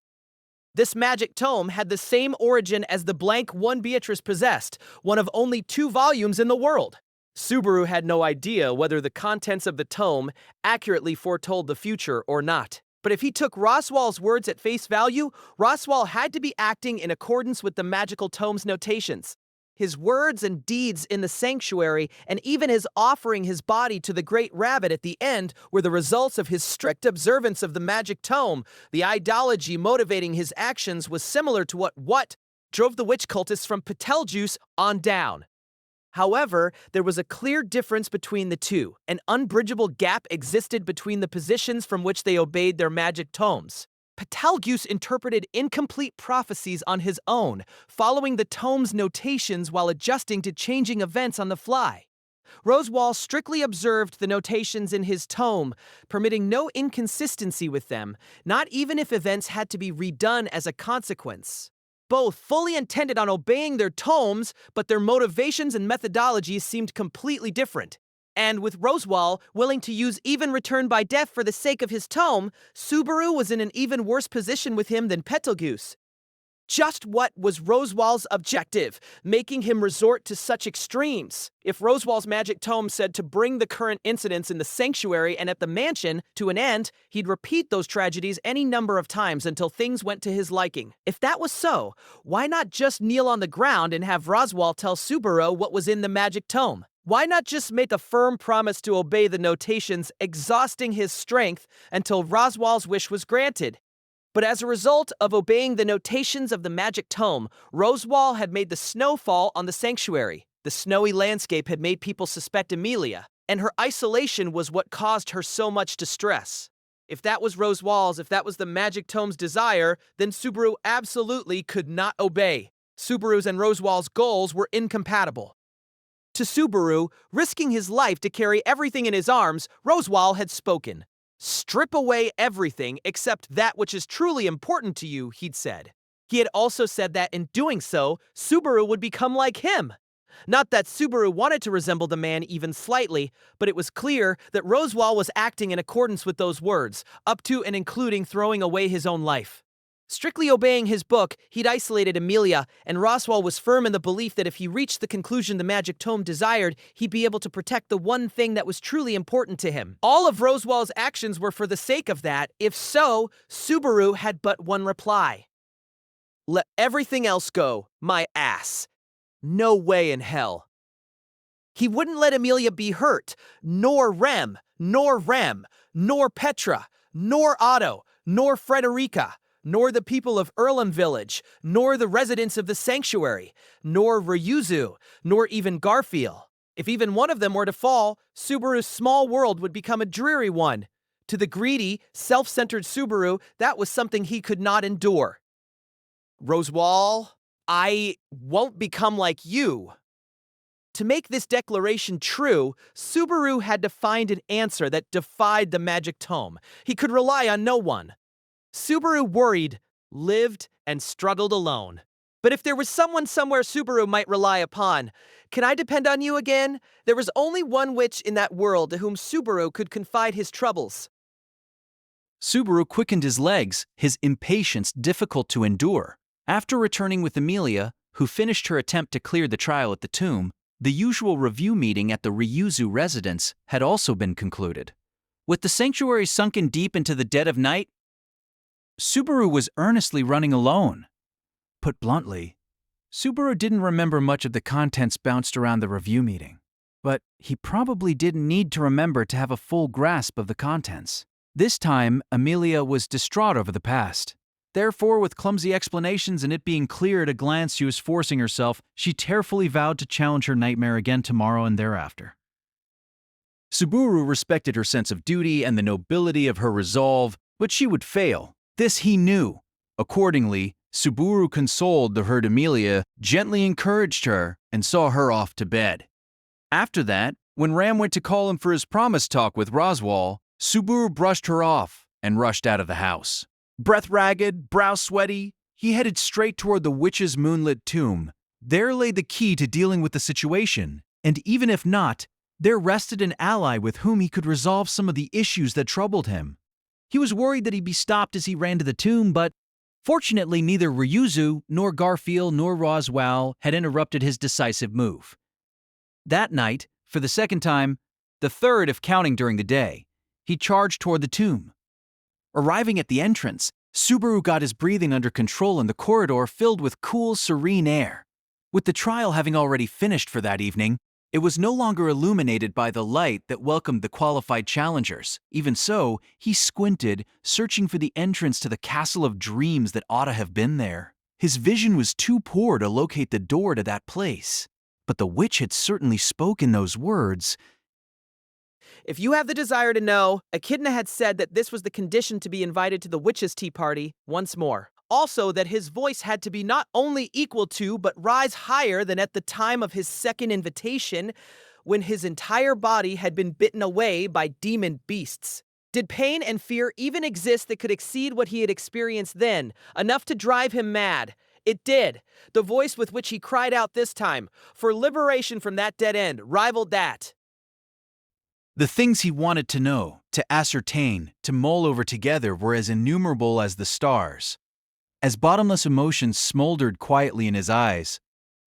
This magic tome had the same origin as the blank one Beatrice possessed, one of only 2 volumes in the world. Subaru had no idea whether the contents of the tome accurately foretold the future or not. But if he took Roswell's words at face value, Roswell had to be acting in accordance with the magical tome's notations. His words and deeds in the sanctuary, and even his offering his body to the great rabbit at the end, were the results of his strict observance of the magic tome. The ideology motivating his actions was similar to what drove the witch cultists from Betelgeuse on down. However, there was a clear difference between the two. An unbridgeable gap existed between the positions from which they obeyed their magic tomes. Betelgeuse interpreted incomplete prophecies on his own, following the tome's notations while adjusting to changing events on the fly. Roswell strictly observed the notations in his tome, permitting no inconsistency with them, not even if events had to be redone as a consequence. Both fully intended on obeying their tomes, but their motivations and methodologies seemed completely different. And with Roswell willing to use even return by death for the sake of his tome, Subaru was in an even worse position with him than Betelgeuse. Just what was Roswell's objective, making him resort to such extremes? If Roswell's magic tome said to bring the current incidents in the sanctuary and at the mansion to an end, he'd repeat those tragedies any number of times until things went to his liking. If that was so, why not just kneel on the ground and have Roswell tell Subaru what was in the magic tome? Why not just make a firm promise to obey the notations, exhausting his strength until Roswell's wish was granted? But as a result of obeying the notations of the magic tome, Roswell had made the snow fall on the sanctuary. The snowy landscape had made people suspect Amelia, and her isolation was what caused her so much distress. If that was if that was the magic tome's desire, then Subaru absolutely could not obey. Subaru's and Roswell's goals were incompatible. To Subaru, risking his life to carry everything in his arms, Roswell had spoken. "Strip away everything except that which is truly important to you," he'd said. He had also said that in doing so, Subaru would become like him. Not that Subaru wanted to resemble the man even slightly, but it was clear that Roswell was acting in accordance with those words, up to and including throwing away his own life. Strictly obeying his book, he'd isolated Amelia, and Roswell was firm in the belief that if he reached the conclusion the magic tome desired, he'd be able to protect the one thing that was truly important to him. All of Roswell's actions were for the sake of that. If so, Subaru had but one reply. "Let everything else go, my ass. No way in hell." He wouldn't let Amelia be hurt, nor Rem, nor Petra, nor Otto, nor Frederica, nor the people of Earlham Village, nor the residents of the sanctuary, nor Ryuzu, nor even Garfield. If even one of them were to fall, Subaru's small world would become a dreary one. To the greedy, self-centered Subaru, that was something he could not endure. "Roswell, I won't become like you." To make this declaration true, Subaru had to find an answer that defied the magic tome. He could rely on no one. Subaru worried, lived, and struggled alone. But if there was someone somewhere Subaru might rely upon, can I depend on you again? There was only one witch in that world to whom Subaru could confide his troubles. Subaru quickened his legs, his impatience difficult to endure. After returning with Amelia, who finished her attempt to clear the trial at the tomb, the usual review meeting at the Ryuzu residence had also been concluded. With the sanctuary sunken deep into the dead of night, Subaru was earnestly running alone. Put bluntly, Subaru didn't remember much of the contents bounced around the review meeting. But he probably didn't need to remember to have a full grasp of the contents. This time, Amelia was distraught over the past. Therefore, with clumsy explanations and it being clear at a glance she was forcing herself, she tearfully vowed to challenge her nightmare again tomorrow and thereafter. Subaru respected her sense of duty and the nobility of her resolve, but she would fail. This he knew. Accordingly, Subaru consoled the hurt Amelia, gently encouraged her, and saw her off to bed. After that, when Ram went to call him for his promise talk with Roswal, Subaru brushed her off and rushed out of the house. Breath ragged, brow sweaty, he headed straight toward the witch's moonlit tomb. There lay the key to dealing with the situation, and even if not, there rested an ally with whom he could resolve some of the issues that troubled him. He was worried that he'd be stopped as he ran to the tomb, but fortunately neither Ryuzu, nor Garfield, nor Roswal had interrupted his decisive move. That night, for the second time, the third if counting during the day, he charged toward the tomb. Arriving at the entrance, Subaru got his breathing under control and the corridor filled with cool, serene air. With the trial having already finished for that evening, it was no longer illuminated by the light that welcomed the qualified challengers. Even so, he squinted, searching for the entrance to the castle of dreams that ought to have been there. His vision was too poor to locate the door to that place. But the witch had certainly spoken those words. If you have the desire to know, Echidna had said that this was the condition to be invited to the witches' tea party once more. Also, that his voice had to be not only equal to, but rise higher than at the time of his second invitation, when his entire body had been bitten away by demon beasts. Did pain and fear even exist that could exceed what he had experienced then, enough to drive him mad? It did. The voice with which he cried out this time, for liberation from that dead end, rivaled that. The things he wanted to know, to ascertain, to mull over together were as innumerable as the stars. As bottomless emotions smoldered quietly in his eyes,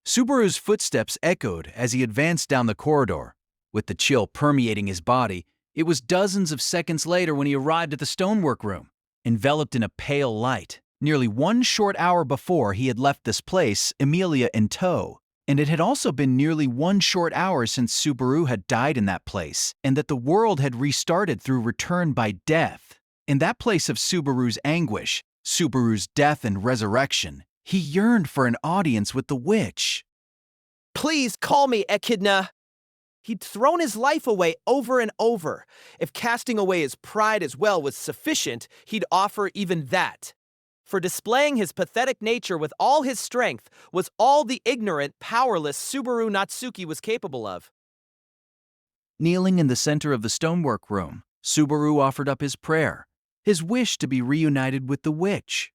Subaru's footsteps echoed as he advanced down the corridor. With the chill permeating his body, it was dozens of seconds later when he arrived at the stonework room, enveloped in a pale light. Nearly 1 short hour before he had left this place, Amelia in tow, and it had also been nearly 1 short hour since Subaru had died in that place, and that the world had restarted through return by death. In that place of Subaru's anguish, Subaru's death and resurrection, he yearned for an audience with the witch. Please call me Echidna. He'd thrown his life away over and over. If casting away his pride as well was sufficient, he'd offer even that. For displaying his pathetic nature with all his strength was all the ignorant, powerless Subaru Natsuki was capable of. Kneeling in the center of the stonework room, Subaru offered up his prayer, his wish to be reunited with the witch.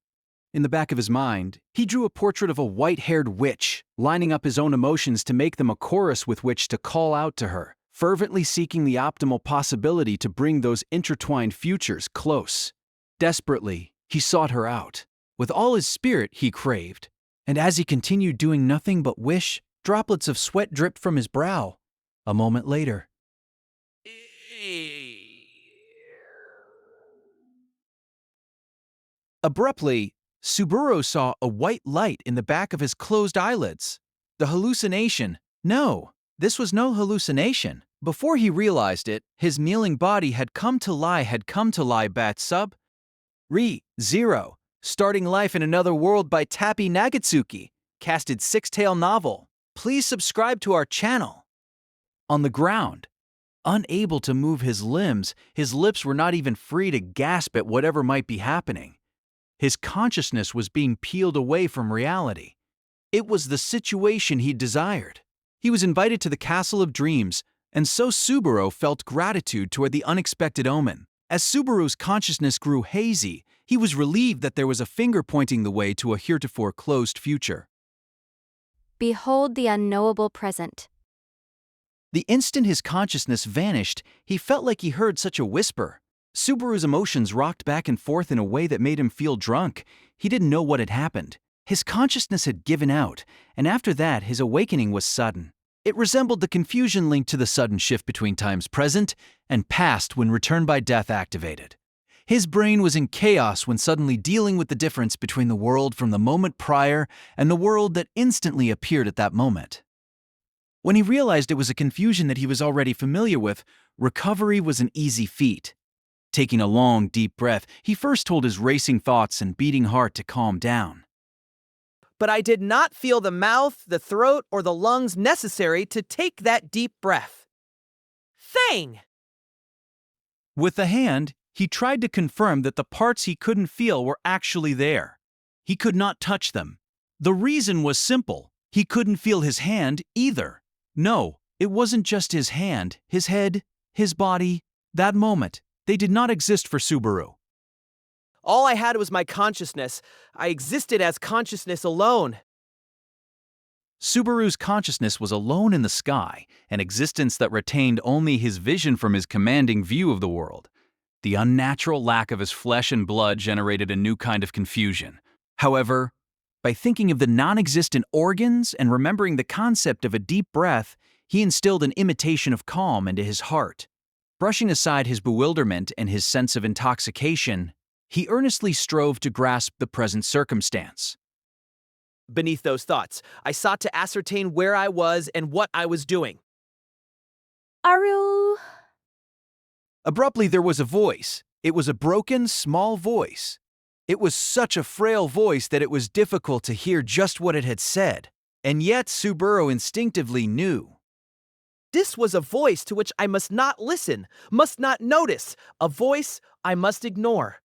In the back of his mind, he drew a portrait of a white-haired witch, lining up his own emotions to make them a chorus with which to call out to her, fervently seeking the optimal possibility to bring those intertwined futures close. Desperately, he sought her out. With all his spirit, he craved. And as he continued doing nothing but wish, droplets of sweat dripped from his brow. A moment later. Abruptly, Subaru saw a white light in the back of his closed eyelids. The hallucination. No, this was no hallucination. Before he realized it, his kneeling body had come to lie bat sub. Zero, starting life in another world by Tappy Nagatsuki, casted 6-tale novel. Please subscribe to our channel. On the ground, unable to move his limbs, his lips were not even free to gasp at whatever might be happening. His consciousness was being peeled away from reality. It was the situation he desired. He was invited to the Castle of Dreams, and so Subaru felt gratitude toward the unexpected omen. As Subaru's consciousness grew hazy, he was relieved that there was a finger pointing the way to a heretofore closed future. Behold the unknowable present. The instant his consciousness vanished, he felt like he heard such a whisper. Subaru's emotions rocked back and forth in a way that made him feel drunk. He didn't know what had happened. His consciousness had given out, and after that, his awakening was sudden. It resembled the confusion linked to the sudden shift between times present and past when return by death activated. His brain was in chaos when suddenly dealing with the difference between the world from the moment prior and the world that instantly appeared at that moment. When he realized it was a confusion that he was already familiar with, recovery was an easy feat. Taking a long, deep breath, he first told his racing thoughts and beating heart to calm down. But I did not feel the mouth, the throat, or the lungs necessary to take that deep breath. Thing! With the hand, he tried to confirm that the parts he couldn't feel were actually there. He could not touch them. The reason was simple. He couldn't feel his hand either. No, it wasn't just his hand, his head, his body. That moment, they did not exist for Subaru. All I had was my consciousness. I existed as consciousness alone. Subaru's consciousness was alone in the sky, an existence that retained only his vision from his commanding view of the world. The unnatural lack of his flesh and blood generated a new kind of confusion. However, by thinking of the non-existent organs and remembering the concept of a deep breath, he instilled an imitation of calm into his heart. Brushing aside his bewilderment and his sense of intoxication, he earnestly strove to grasp the present circumstance. Beneath those thoughts, I sought to ascertain where I was and what I was doing. Aru. Abruptly, there was a voice. It was a broken, small voice. It was such a frail voice that it was difficult to hear just what it had said. And yet, Subaru instinctively knew. This was a voice to which I must not listen, must not notice, a voice I must ignore.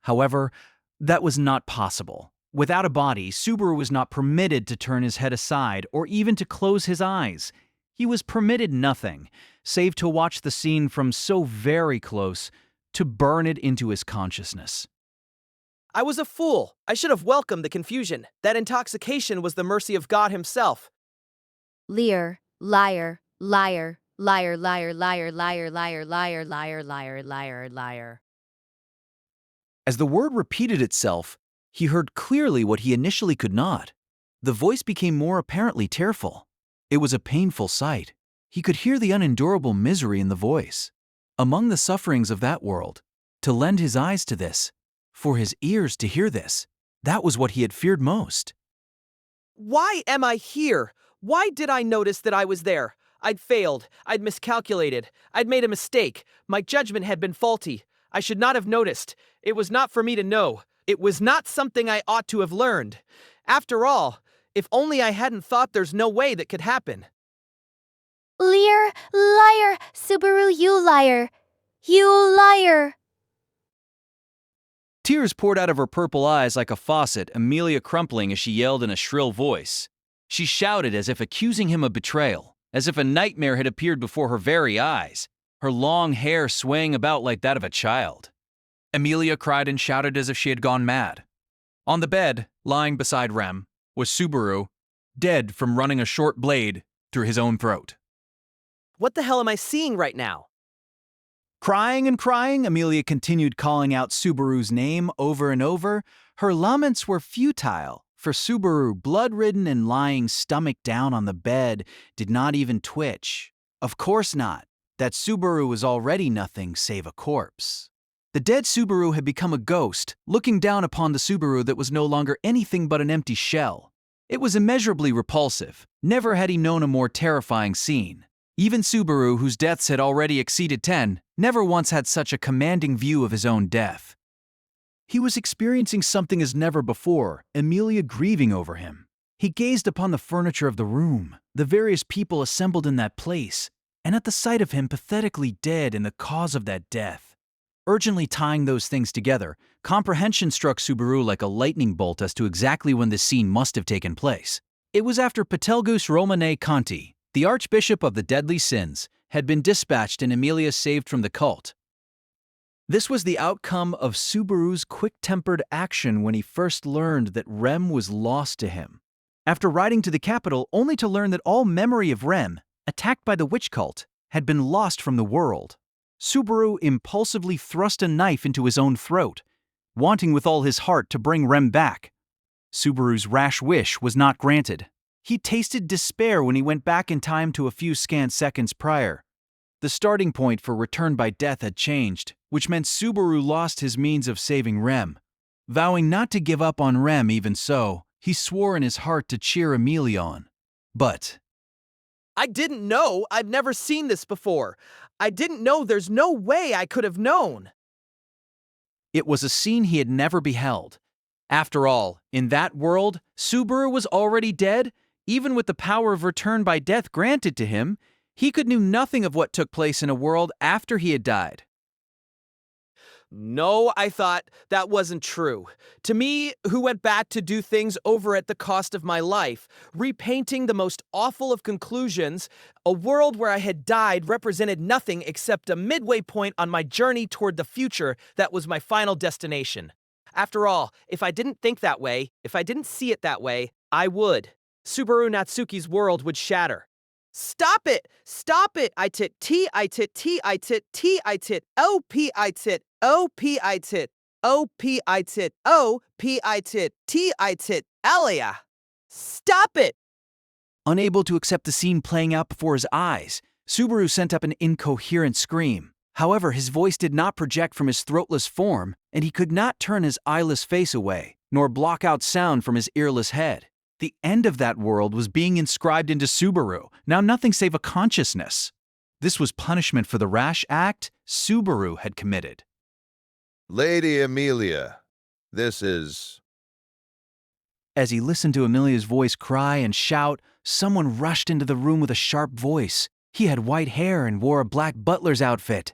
However, that was not possible. Without a body, Subaru was not permitted to turn his head aside or even to close his eyes. He was permitted nothing, save to watch the scene from so very close, to burn it into his consciousness. I was a fool. I should have welcomed the confusion. That intoxication was the mercy of God himself. Lear, liar, liar, liar, liar, liar, liar, liar, liar, liar, liar, liar, liar. As the word repeated itself, he heard clearly what he initially could not. The voice became more apparently tearful. It was a painful sight. He could hear the unendurable misery in the voice. Among the sufferings of that world, to lend his eyes to this, for his ears to hear this, that was what he had feared most. Why am I here? Why did I notice that I was there? I'd failed. I'd miscalculated. I'd made a mistake. My judgment had been faulty. I should not have noticed. It was not for me to know. It was not something I ought to have learned. After all, if only I hadn't thought there's no way that could happen. Lear, liar, Subaru, you liar. You liar. Tears poured out of her purple eyes like a faucet, Amelia crumpling as she yelled in a shrill voice. She shouted as if accusing him of betrayal, as if a nightmare had appeared before her very eyes, her long hair swaying about like that of a child. Amelia cried and shouted as if she had gone mad. On the bed, lying beside Rem, was Subaru, dead from running a short blade through his own throat. What the hell am I seeing right now? Crying and crying, Amelia continued calling out Subaru's name over and over. Her laments were futile, for Subaru, blood-ridden and lying stomach down on the bed, did not even twitch. Of course not. That Subaru was already nothing save a corpse. The dead Subaru had become a ghost, looking down upon the Subaru that was no longer anything but an empty shell. It was immeasurably repulsive. Never had he known a more terrifying scene. Even Subaru, whose deaths had already exceeded 10, never once had such a commanding view of his own death. He was experiencing something as never before, Amelia grieving over him. He gazed upon the furniture of the room, the various people assembled in that place, and at the sight of him pathetically dead and the cause of that death. Urgently tying those things together, comprehension struck Subaru like a lightning bolt as to exactly when this scene must have taken place. It was after Patelgus Romane Conti, the Archbishop of the Deadly Sins, had been dispatched and Emilia saved from the cult. This was the outcome of Subaru's quick-tempered action when he first learned that Rem was lost to him. After riding to the capital only to learn that all memory of Rem, attacked by the witch cult, had been lost from the world, Subaru impulsively thrust a knife into his own throat, wanting with all his heart to bring Rem back. Subaru's rash wish was not granted. He tasted despair when he went back in time to a few scant seconds prior. The starting point for return by death had changed, which meant Subaru lost his means of saving Rem. Vowing not to give up on Rem even so, he swore in his heart to cheer Emilia on. But I didn't know. I'd never seen this before. I didn't know. There's no way I could have known. it was a scene he had never beheld. After all, in that world, Subaru was already dead. Even with the power of return by death granted to him, he could know nothing of what took place in a world after he had died. No, I thought that wasn't true. To me, who went back to do things over at the cost of my life, repainting the most awful of conclusions, a world where I had died represented nothing except a midway point on my journey toward the future that was my final destination. After all, if I didn't think that way, if I didn't see it that way, I would. Subaru Natsuki's world would shatter. Stop it! Stop it! I tit T, I tit T, I tit T, I tit O, P, I tit O, P, I tit O, P, I tit O, P, I tit T, I tit Elia. Stop it! Unable to accept the scene playing out before his eyes, Subaru sent up an incoherent scream. However, his voice did not project from his throatless form, and he could not turn his eyeless face away, nor block out sound from his earless head. The end of that world was being inscribed into Subaru, now nothing save a consciousness. This was punishment for the rash act Subaru had committed. Lady Emilia, this is... As he listened to Emilia's voice cry and shout, someone rushed into the room with a sharp voice. He had white hair and wore a black butler's outfit.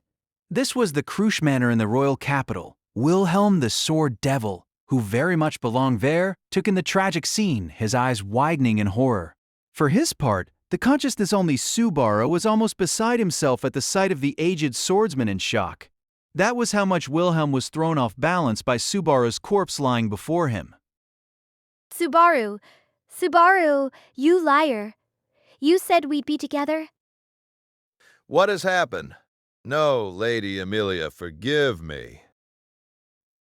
This was the Krusch Manor in the royal capital. Wilhelm the Sword Devil, who very much belonged there, took in the tragic scene, his eyes widening in horror. For his part, the consciousness-only Subaru was almost beside himself at the sight of the aged swordsman in shock. That was how much Wilhelm was thrown off balance by Subaru's corpse lying before him. Subaru, you liar. You said we'd be together. What has happened? No, Lady Emilia, forgive me.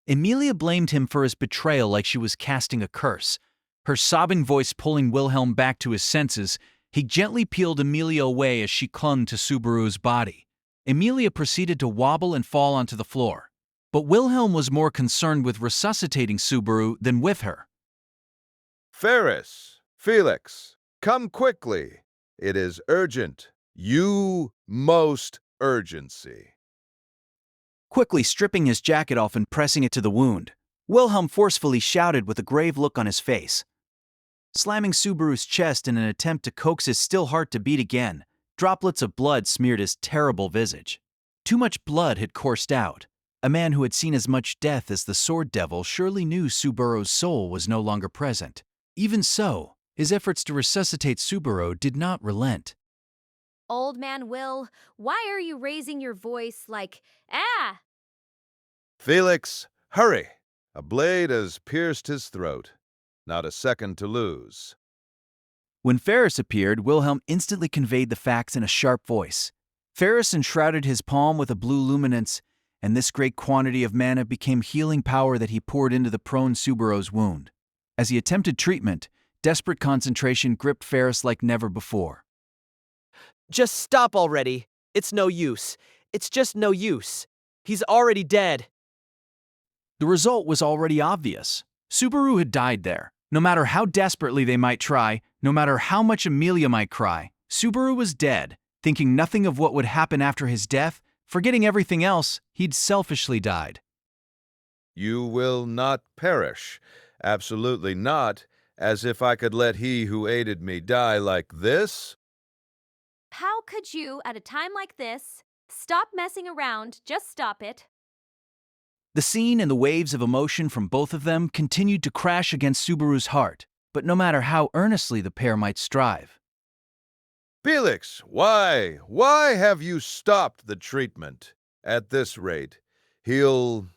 Emilia blamed him for his betrayal like she was casting a curse. Her sobbing voice pulling Wilhelm back to his senses, he gently peeled Emilia away as she clung to Subaru's body. Emilia proceeded to wobble and fall onto the floor. But Wilhelm was more concerned with resuscitating Subaru than with her. Ferris, Felix, come quickly. It is urgent. You most urgency. Quickly stripping his jacket off and pressing it to the wound, Wilhelm forcefully shouted with a grave look on his face. Slamming Subaru's chest in an attempt to coax his still heart to beat again, droplets of blood smeared his terrible visage. Too much blood had coursed out. A man who had seen as much death as the Sword Devil surely knew Subaru's soul was no longer present. Even so, his efforts to resuscitate Subaru did not relent. Old man Will, why are you raising your voice like, ah? Felix, hurry! A blade has pierced his throat. Not a second to lose. When Ferris appeared, Wilhelm instantly conveyed the facts in a sharp voice. Ferris enshrouded his palm with a blue luminance, and this great quantity of mana became healing power that he poured into the prone Subaru's wound. As he attempted treatment, desperate concentration gripped Ferris like never before. Just stop already. It's no use. It's just no use. He's already dead. The result was already obvious. Subaru had died there. No matter how desperately they might try, no matter how much Emilia might cry, Subaru was dead. Thinking nothing of what would happen after his death, forgetting everything else, he'd selfishly died. You will not perish. Absolutely not. As if I could let he who aided me die like this? How could you, at a time like this, stop messing around, just stop it? The scene and the waves of emotion from both of them continued to crash against Subaru's heart. but no matter how earnestly the pair might strive. Felix, why have you stopped the treatment? At this rate, he'll...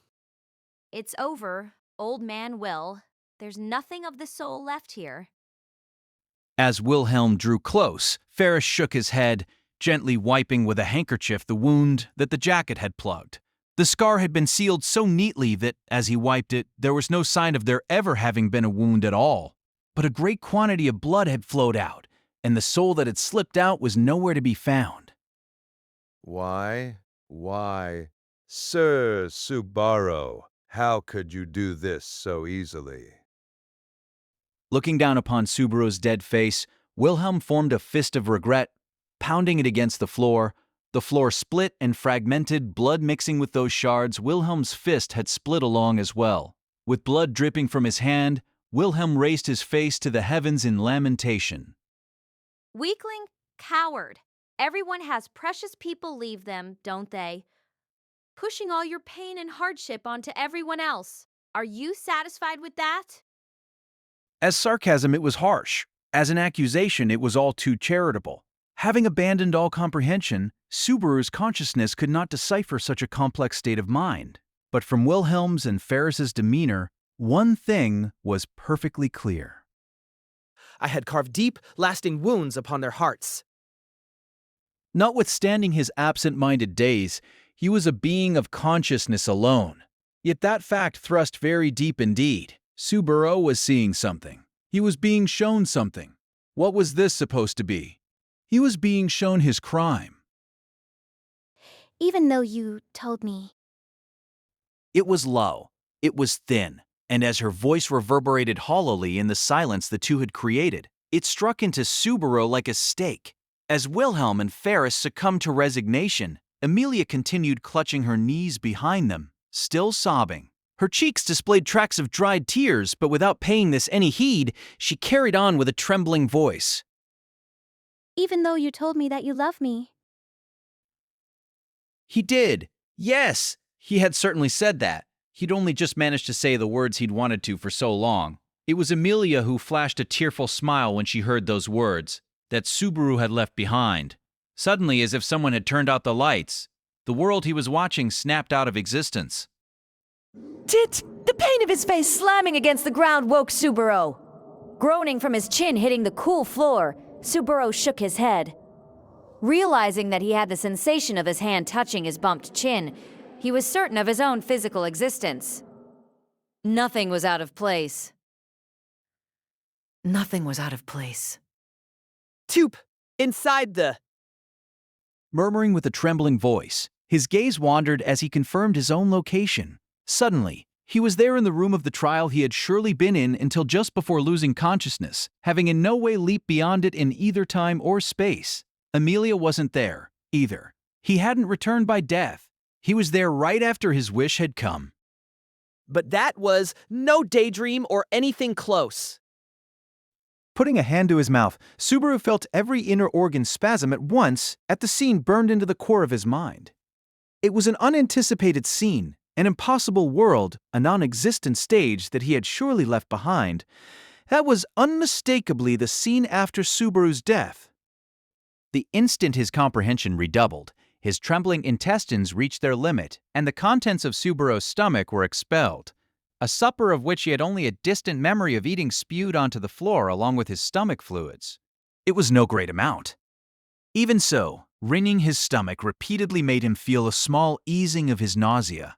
It's over, old man Will. There's nothing of the soul left here. As Wilhelm drew close, Ferris shook his head, gently wiping with a handkerchief the wound that the jacket had plugged. The scar had been sealed so neatly that, as he wiped it, there was no sign of there ever having been a wound at all. But a great quantity of blood had flowed out, and the soul that had slipped out was nowhere to be found. Why? Sir Subaru, how could you do this so easily? Looking down upon Subaru's dead face, Wilhelm formed a fist of regret, pounding it against the floor. The floor split and fragmented, blood mixing with those shards. Wilhelm's fist had split along as well. With blood dripping from his hand, Wilhelm raised his face to the heavens in lamentation. Weakling, coward. Everyone has precious people leave them, don't they? Pushing all your pain and hardship onto everyone else. Are you satisfied with that? As sarcasm, it was harsh. As an accusation, it was all too charitable. Having abandoned all comprehension, Subaru's consciousness could not decipher such a complex state of mind. But from Wilhelm's and Ferris's demeanor, one thing was perfectly clear. I had carved deep, lasting wounds upon their hearts. Notwithstanding his absent-minded days, he was a being of consciousness alone. Yet that fact thrust very deep indeed. Subaru was seeing something. He was being shown something. What was this supposed to be? He was being shown his crime. Even though you told me. It was low. It was thin. And as her voice reverberated hollowly in the silence the two had created, it struck into Subaru like a stake. As Wilhelm and Ferris succumbed to resignation, Amelia continued clutching her knees behind them, still sobbing. Her cheeks displayed tracks of dried tears, but without paying this any heed, she carried on with a trembling voice. Even though you told me that you love me. He did. Yes, he had certainly said that. He'd only just managed to say the words he'd wanted to for so long. It was Amelia who flashed a tearful smile when she heard those words, that Subaru had left behind. Suddenly, as if someone had turned out the lights, the world he was watching snapped out of existence. The pain of his face slamming against the ground woke Subaru. Groaning from his chin hitting the cool floor, Subaru shook his head. Realizing that he had the sensation of his hand touching his bumped chin, he was certain of his own physical existence. Nothing was out of place. Nothing was out of place. Toop! Inside the... Murmuring with a trembling voice, his gaze wandered as he confirmed his own location. Suddenly, he was there in the room of the trial he had surely been in until just before losing consciousness, having in no way leaped beyond it in either time or space. Amelia wasn't there, either. He hadn't returned by death. He was there right after his wish had come. But that was no daydream or anything close. Putting a hand to his mouth, Subaru felt every inner organ spasm at once at the scene burned into the core of his mind. It was an unanticipated scene, an impossible world, a non-existent stage that he had surely left behind. That was unmistakably the scene after Subaru's death. The instant his comprehension redoubled, his trembling intestines reached their limit, and the contents of Subaru's stomach were expelled. A supper of which he had only a distant memory of eating spewed onto the floor along with his stomach fluids. It was no great amount. Even so, wringing his stomach repeatedly made him feel a small easing of his nausea.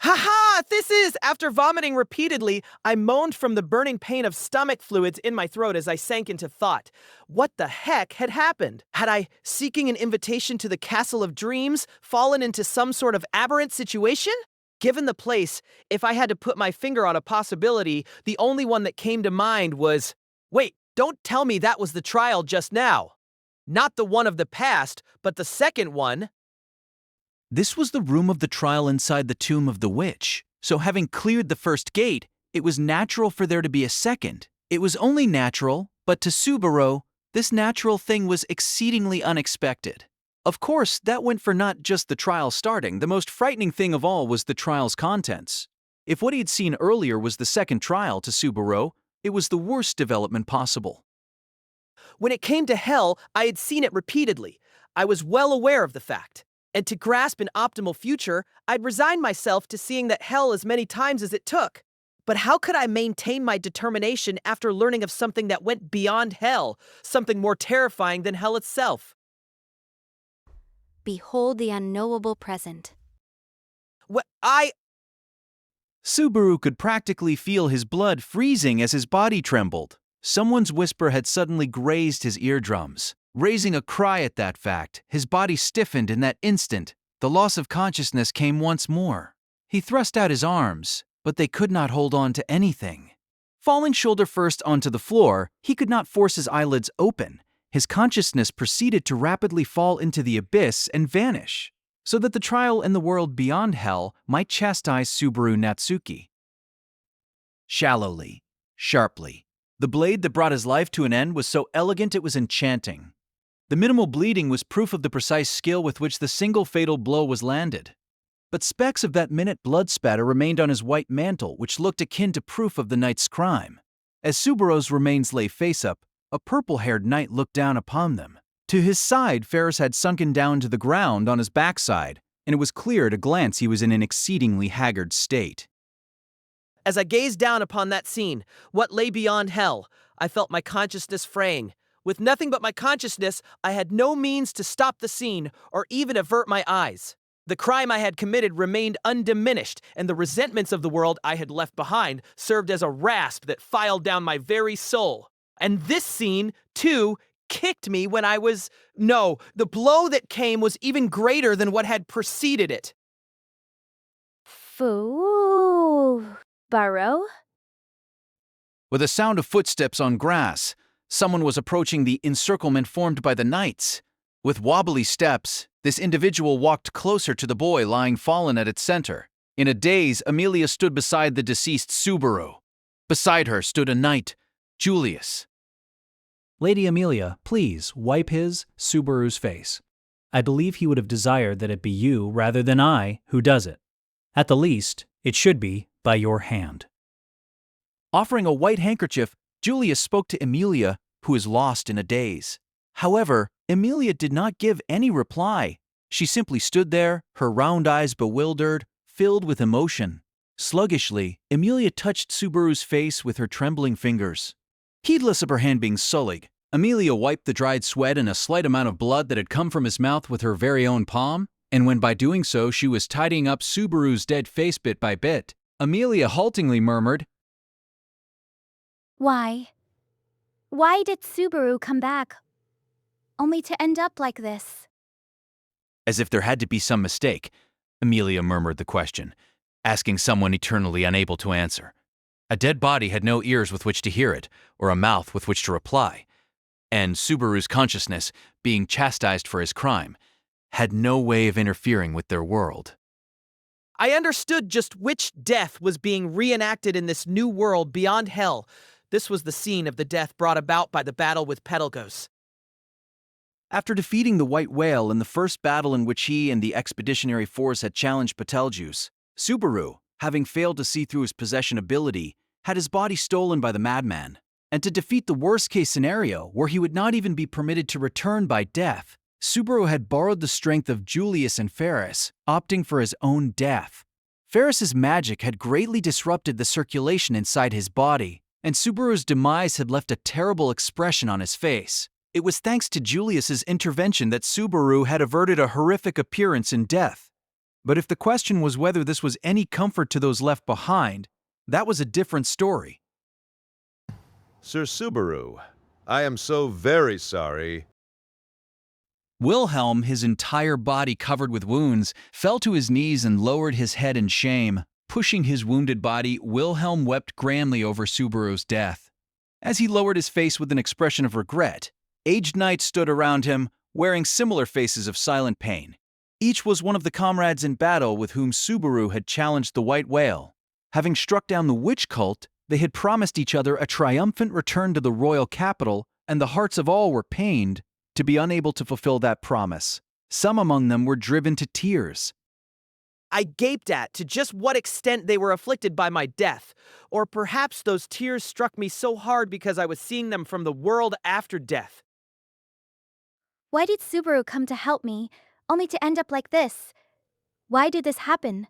Ha! This is, after vomiting repeatedly, I moaned from the burning pain of stomach fluids in my throat as I sank into thought. What the heck had happened? Had I, seeking an invitation to the Castle of Dreams, fallen into some sort of aberrant situation? Given the place, if I had to put my finger on a possibility, the only one that came to mind was, wait, don't tell me that was the trial just now. Not the one of the past, but the second one. This was the room of the trial inside the tomb of the witch, so having cleared the first gate, it was natural for there to be a second. It was only natural, but to Subaru, this natural thing was exceedingly unexpected. Of course, that went for not just the trial starting. The most frightening thing of all was the trial's contents. If what he had seen earlier was the second trial to Subaru, It was the worst development possible. When it came to hell, I had seen it repeatedly. I was well aware of the fact. And to grasp an optimal future, I'd resigned myself to seeing that hell as many times as it took. But how could I maintain my determination after learning of something that went beyond hell, something more terrifying than hell itself? Behold the unknowable present. Subaru could practically feel his blood freezing as his body trembled. Someone's whisper had suddenly grazed his eardrums. Raising a cry at that fact, his body stiffened in that instant. The loss of consciousness came once more. He thrust out his arms, but they could not hold on to anything. Falling shoulder first onto the floor, he could not force his eyelids open. His consciousness proceeded to rapidly fall into the abyss and vanish, so that the trial in the world beyond hell might chastise Subaru Natsuki. Shallowly, sharply, the blade that brought his life to an end was so elegant it was enchanting. The minimal bleeding was proof of the precise skill with which the single fatal blow was landed. But specks of that minute blood spatter remained on his white mantle, which looked akin to proof of the knight's crime. As Subaru's remains lay face up, a purple-haired knight looked down upon them. To his side, Ferris had sunken down to the ground on his backside, and it was clear at a glance he was in an exceedingly haggard state. As I gazed down upon that scene, what lay beyond hell, I felt my consciousness fraying. With nothing but my consciousness, I had no means to stop the scene or even avert my eyes. The crime I had committed remained undiminished, and the resentments of the world I had left behind served as a rasp that filed down my very soul. And this scene, too, kicked me when I was... No, the blow that came was even greater than what had preceded it. Burrow? With a sound of footsteps on grass, someone was approaching the encirclement formed by the knights. With wobbly steps, this individual walked closer to the boy lying fallen at its center. In a daze, Amelia stood beside the deceased Subaru. Beside her stood a knight, Julius. Lady Amelia, please wipe Subaru's face. I believe he would have desired that it be you rather than I who does it. At the least, it should be by your hand. Offering a white handkerchief, Julius spoke to Amelia, who was lost in a daze. However, Amelia did not give any reply. She simply stood there, her round eyes bewildered, filled with emotion. Sluggishly, Amelia touched Subaru's face with her trembling fingers. Heedless of her hand being sullied, Amelia wiped the dried sweat and a slight amount of blood that had come from his mouth with her very own palm, and when by doing so she was tidying up Subaru's dead face bit by bit, Amelia haltingly murmured, Why? Why did Subaru come back, only to end up like this? As if there had to be some mistake, Amelia murmured the question, asking someone eternally unable to answer. A dead body had no ears with which to hear it, or a mouth with which to reply, and Subaru's consciousness, being chastised for his crime, had no way of interfering with their world. I understood just which death was being reenacted in this new world beyond hell. This was the scene of the death brought about by the battle with Petalgos. After defeating the White Whale in the first battle in which he and the expeditionary force had challenged Betelgeuse, Subaru, having failed to see through his possession ability, had his body stolen by the madman. And to defeat the worst-case scenario, where he would not even be permitted to return by death, Subaru had borrowed the strength of Julius and Ferris, opting for his own death. Ferris's magic had greatly disrupted the circulation inside his body, and Subaru's demise had left a terrible expression on his face. It was thanks to Julius's intervention that Subaru had averted a horrific appearance in death. But if the question was whether this was any comfort to those left behind, that was a different story. Sir Subaru, I am so very sorry. Wilhelm, his entire body covered with wounds, fell to his knees and lowered his head in shame. Pushing his wounded body, Wilhelm wept grandly over Subaru's death. As he lowered his face with an expression of regret, aged knights stood around him, wearing similar faces of silent pain. Each was one of the comrades in battle with whom Subaru had challenged the White Whale. Having struck down the witch cult, they had promised each other a triumphant return to the royal capital, and the hearts of all were pained to be unable to fulfill that promise. Some among them were driven to tears. I gaped at to just what extent they were afflicted by my death. Or perhaps those tears struck me so hard because I was seeing them from the world after death. Why did Subaru come to help me, only to end up like this? Why did this happen?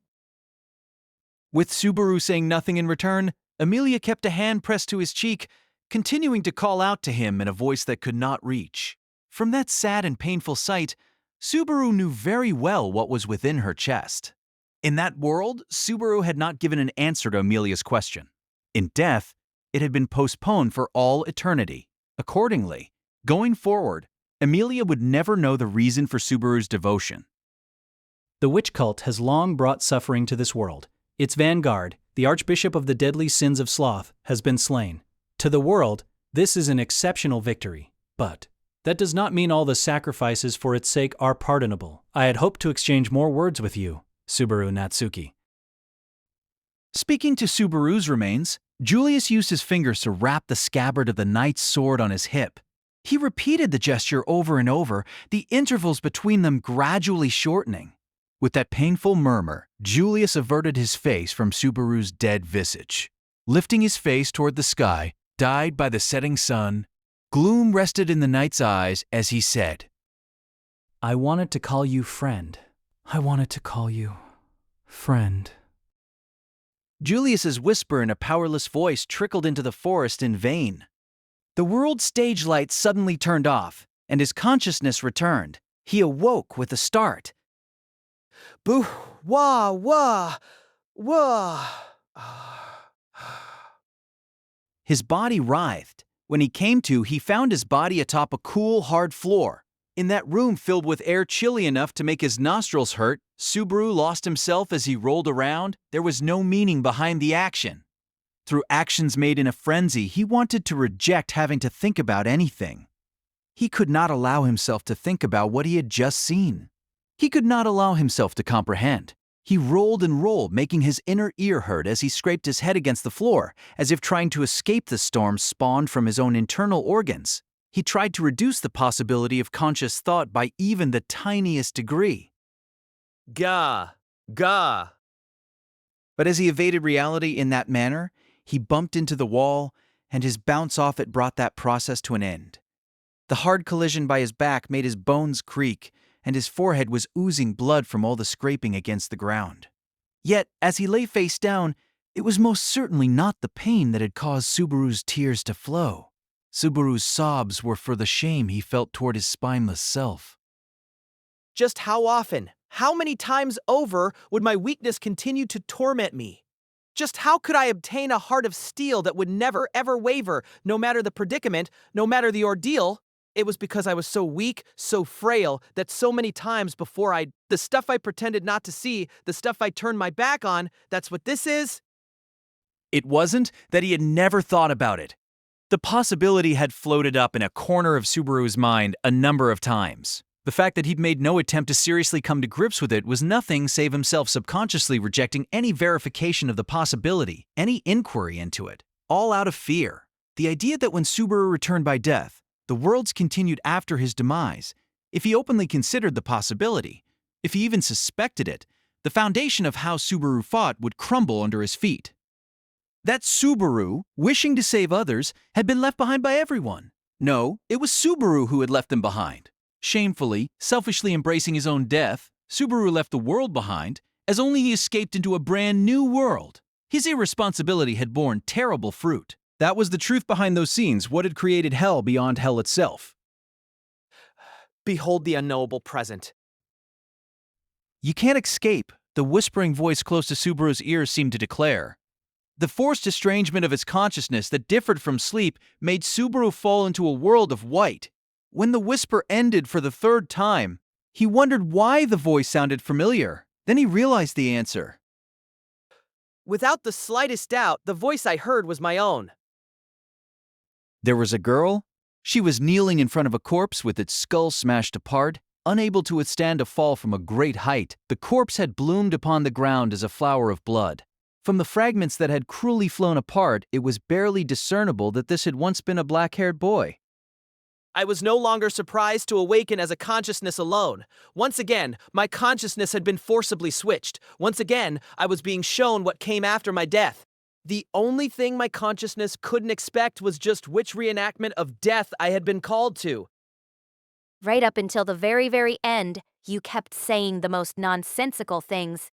With Subaru saying nothing in return, Amelia kept a hand pressed to his cheek, continuing to call out to him in a voice that could not reach. From that sad and painful sight, Subaru knew very well what was within her chest. In that world, Subaru had not given an answer to Amelia's question. In death, it had been postponed for all eternity. Accordingly, going forward, Amelia would never know the reason for Subaru's devotion. The witch cult has long brought suffering to this world. Its vanguard, the Archbishop of the deadly sins of sloth, has been slain. To the world, this is an exceptional victory. But that does not mean all the sacrifices for its sake are pardonable. I had hoped to exchange more words with you, Subaru Natsuki. Speaking to Subaru's remains, Julius used his fingers to wrap the scabbard of the knight's sword on his hip. He repeated the gesture over and over, the intervals between them gradually shortening. With that painful murmur, Julius averted his face from Subaru's dead visage. Lifting his face toward the sky, dyed by the setting sun, gloom rested in the knight's eyes as he said, I wanted to call you friend. I wanted to call you friend. Julius's whisper in a powerless voice trickled into the forest in vain. The world's stage lights suddenly turned off, and his consciousness returned. He awoke with a start. Boo, wah, wah, wah. His body writhed. When he came to, he found his body atop a cool, hard floor. In that room filled with air chilly enough to make his nostrils hurt, Subaru lost himself as he rolled around. There was no meaning behind the action. Through actions made in a frenzy, he wanted to reject having to think about anything. He could not allow himself to think about what he had just seen. He could not allow himself to comprehend. He rolled and rolled, making his inner ear hurt as he scraped his head against the floor, as if trying to escape the storm spawned from his own internal organs. He tried to reduce the possibility of conscious thought by even the tiniest degree. Gah, gah. But as he evaded reality in that manner, he bumped into the wall, and his bounce off it brought that process to an end. The hard collision by his back made his bones creak, and his forehead was oozing blood from all the scraping against the ground. Yet, as he lay face down, it was most certainly not the pain that had caused Subaru's tears to flow. Subaru's sobs were for the shame he felt toward his spineless self. Just how often, how many times over would my weakness continue to torment me? Just how could I obtain a heart of steel that would never ever waver, no matter the predicament, no matter the ordeal? It was because I was so weak, so frail, that so many times before the stuff I pretended not to see, the stuff I turned my back on, that's what this is? It wasn't that he had never thought about it. The possibility had floated up in a corner of Subaru's mind a number of times. The fact that he'd made no attempt to seriously come to grips with it was nothing save himself subconsciously rejecting any verification of the possibility, any inquiry into it, all out of fear. The idea that when Subaru returned by death, the worlds continued after his demise, if he openly considered the possibility, if he even suspected it, the foundation of how Subaru fought would crumble under his feet. That Subaru, wishing to save others, had been left behind by everyone. No, it was Subaru who had left them behind. Shamefully, selfishly embracing his own death, Subaru left the world behind, as only he escaped into a brand new world. His irresponsibility had borne terrible fruit. That was the truth behind those scenes, what had created hell beyond hell itself. Behold the unknowable present. You can't escape, the whispering voice close to Subaru's ears seemed to declare. The forced estrangement of his consciousness that differed from sleep made Subaru fall into a world of white. When the whisper ended for the third time, he wondered why the voice sounded familiar. Then he realized the answer. Without the slightest doubt, the voice I heard was my own. There was a girl. She was kneeling in front of a corpse with its skull smashed apart, unable to withstand a fall from a great height. The corpse had bloomed upon the ground as a flower of blood. From the fragments that had cruelly flown apart, it was barely discernible that this had once been a black-haired boy. I was no longer surprised to awaken as a consciousness alone. Once again, my consciousness had been forcibly switched. Once again, I was being shown what came after my death. The only thing my consciousness couldn't expect was just which reenactment of death I had been called to. Right up until the very, very end, you kept saying the most nonsensical things.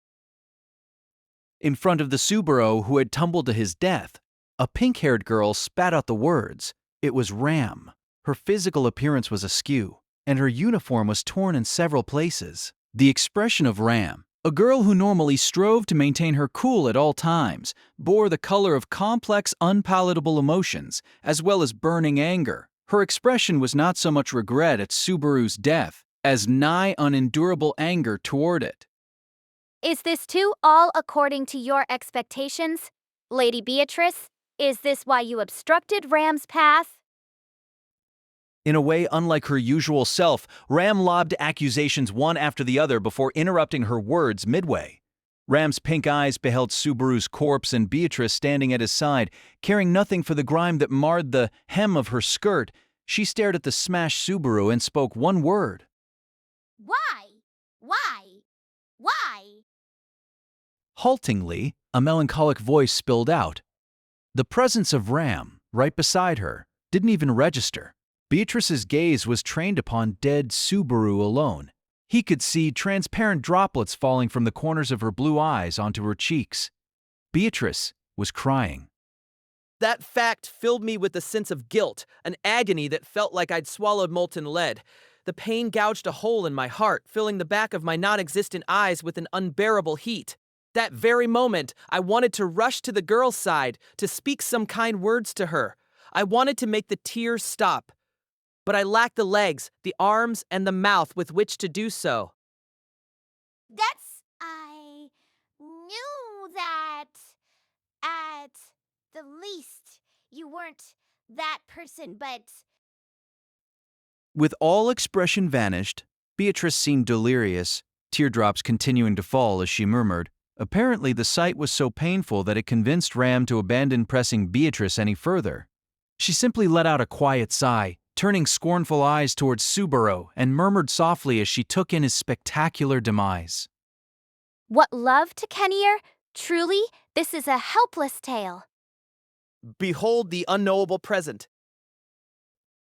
In front of the Subaru who had tumbled to his death, a pink-haired girl spat out the words. It was Ram. Her physical appearance was askew, and her uniform was torn in several places. The expression of Ram, a girl who normally strove to maintain her cool at all times, bore the color of complex, unpalatable emotions, as well as burning anger. Her expression was not so much regret at Subaru's death, as nigh unendurable anger toward it. Is this too all according to your expectations? Lady Beatrice, is this why you obstructed Ram's path? In a way unlike her usual self, Ram lobbed accusations one after the other before interrupting her words midway. Ram's pink eyes beheld Subaru's corpse and Beatrice standing at his side, caring nothing for the grime that marred the hem of her skirt. She stared at the smashed Subaru and spoke one word. Why? Why? Why? Haltingly, a melancholic voice spilled out. The presence of Ram, right beside her, didn't even register. Beatrice's gaze was trained upon dead Subaru alone. He could see transparent droplets falling from the corners of her blue eyes onto her cheeks. Beatrice was crying. That fact filled me with a sense of guilt, an agony that felt like I'd swallowed molten lead. The pain gouged a hole in my heart, filling the back of my non-existent eyes with an unbearable heat. That very moment, I wanted to rush to the girl's side, to speak some kind words to her. I wanted to make the tears stop. But I lacked the legs, the arms, and the mouth with which to do so. I knew that at the least you weren't that person, but With all expression vanished, Beatrice seemed delirious, teardrops continuing to fall as she murmured. Apparently, the sight was so painful that it convinced Ram to abandon pressing Beatrice any further. She simply let out a quiet sigh, turning scornful eyes towards Subaru, and murmured softly as she took in his spectacular demise. What love to Kenir? Truly, this is a helpless tale. Behold the unknowable present.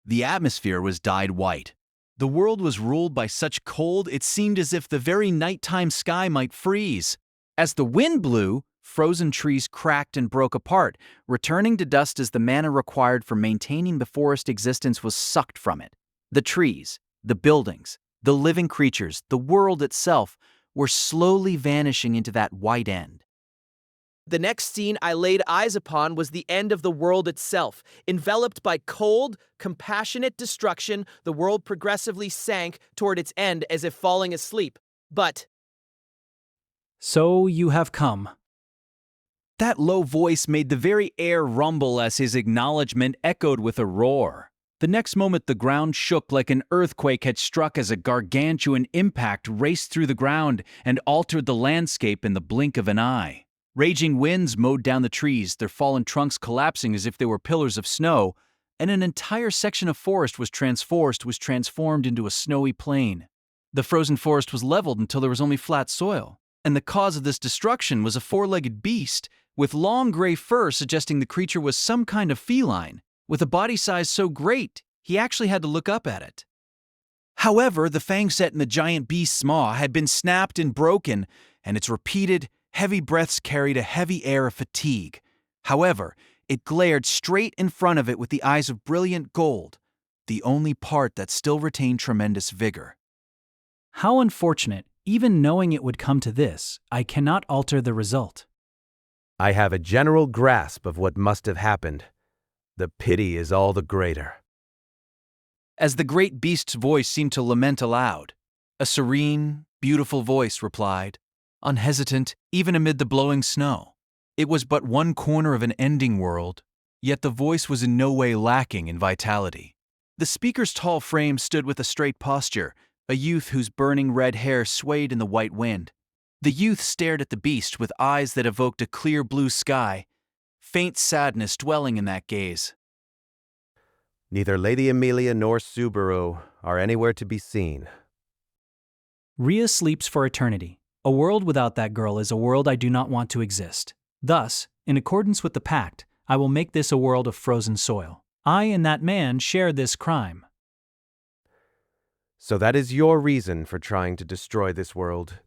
The atmosphere was dyed white. The world was ruled by such cold it seemed as if the very nighttime sky might freeze. As the wind blew, frozen trees cracked and broke apart, returning to dust as the mana required for maintaining the forest existence was sucked from it. The trees, the buildings, the living creatures, the world itself were slowly vanishing into that white end. The next scene I laid eyes upon was the end of the world itself. Enveloped by cold, compassionate destruction, the world progressively sank toward its end as if falling asleep. But So you have come. That low voice made the very air rumble as his acknowledgement echoed with a roar. The next moment the ground shook like an earthquake had struck as a gargantuan impact raced through the ground and altered the landscape in the blink of an eye. Raging winds mowed down the trees, their fallen trunks collapsing as if they were pillars of snow, and an entire section of forest was transformed into a snowy plain. The frozen forest was leveled until there was only flat soil, and the cause of this destruction was a four-legged beast with long gray fur suggesting the creature was some kind of feline, with a body size so great he actually had to look up at it. However, the fang set in the giant beast's maw had been snapped and broken, and its repeated, heavy breaths carried a heavy air of fatigue. However, it glared straight in front of it with the eyes of brilliant gold, the only part that still retained tremendous vigor. How unfortunate, even knowing it would come to this, I cannot alter the result. I have a general grasp of what must have happened. The pity is all the greater. As the great beast's voice seemed to lament aloud, a serene, beautiful voice replied, unhesitant even amid the blowing snow. It was but one corner of an ending world, yet the voice was in no way lacking in vitality. The speaker's tall frame stood with a straight posture, a youth whose burning red hair swayed in the white wind. The youth stared at the beast with eyes that evoked a clear blue sky, faint sadness dwelling in that gaze. Neither Lady Amelia nor Subaru are anywhere to be seen. Rhea sleeps for eternity. A world without that girl is a world I do not want to exist. Thus, in accordance with the pact, I will make this a world of frozen soil. I and that man share this crime. So that is your reason for trying to destroy this world.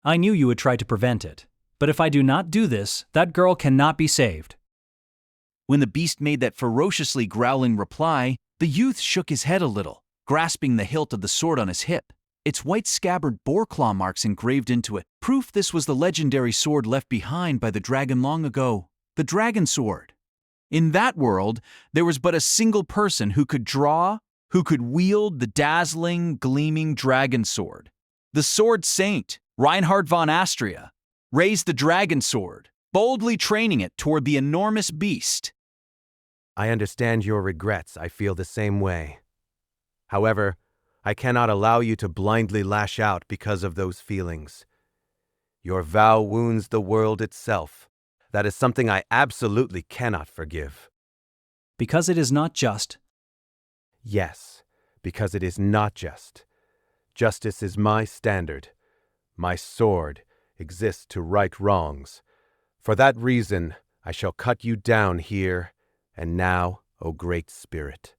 I knew you would try to prevent it. But if I do not do this, that girl cannot be saved. When the beast made that ferociously growling reply, the youth shook his head a little, grasping the hilt of the sword on his hip. Its white scabbard bore claw marks engraved into it, proof this was the legendary sword left behind by the dragon long ago, the dragon sword. In that world, there was but a single person who could draw, who could wield the dazzling, gleaming dragon sword. The sword saint, Reinhard von Astria, raised the dragon sword, boldly training it toward the enormous beast. I understand your regrets. I feel the same way. However, I cannot allow you to blindly lash out because of those feelings. Your vow wounds the world itself. That is something I absolutely cannot forgive. Because it is not just. Yes, because it is not just. Justice is my standard. My sword exists to right wrongs. For that reason, I shall cut you down here and now, O Great Spirit.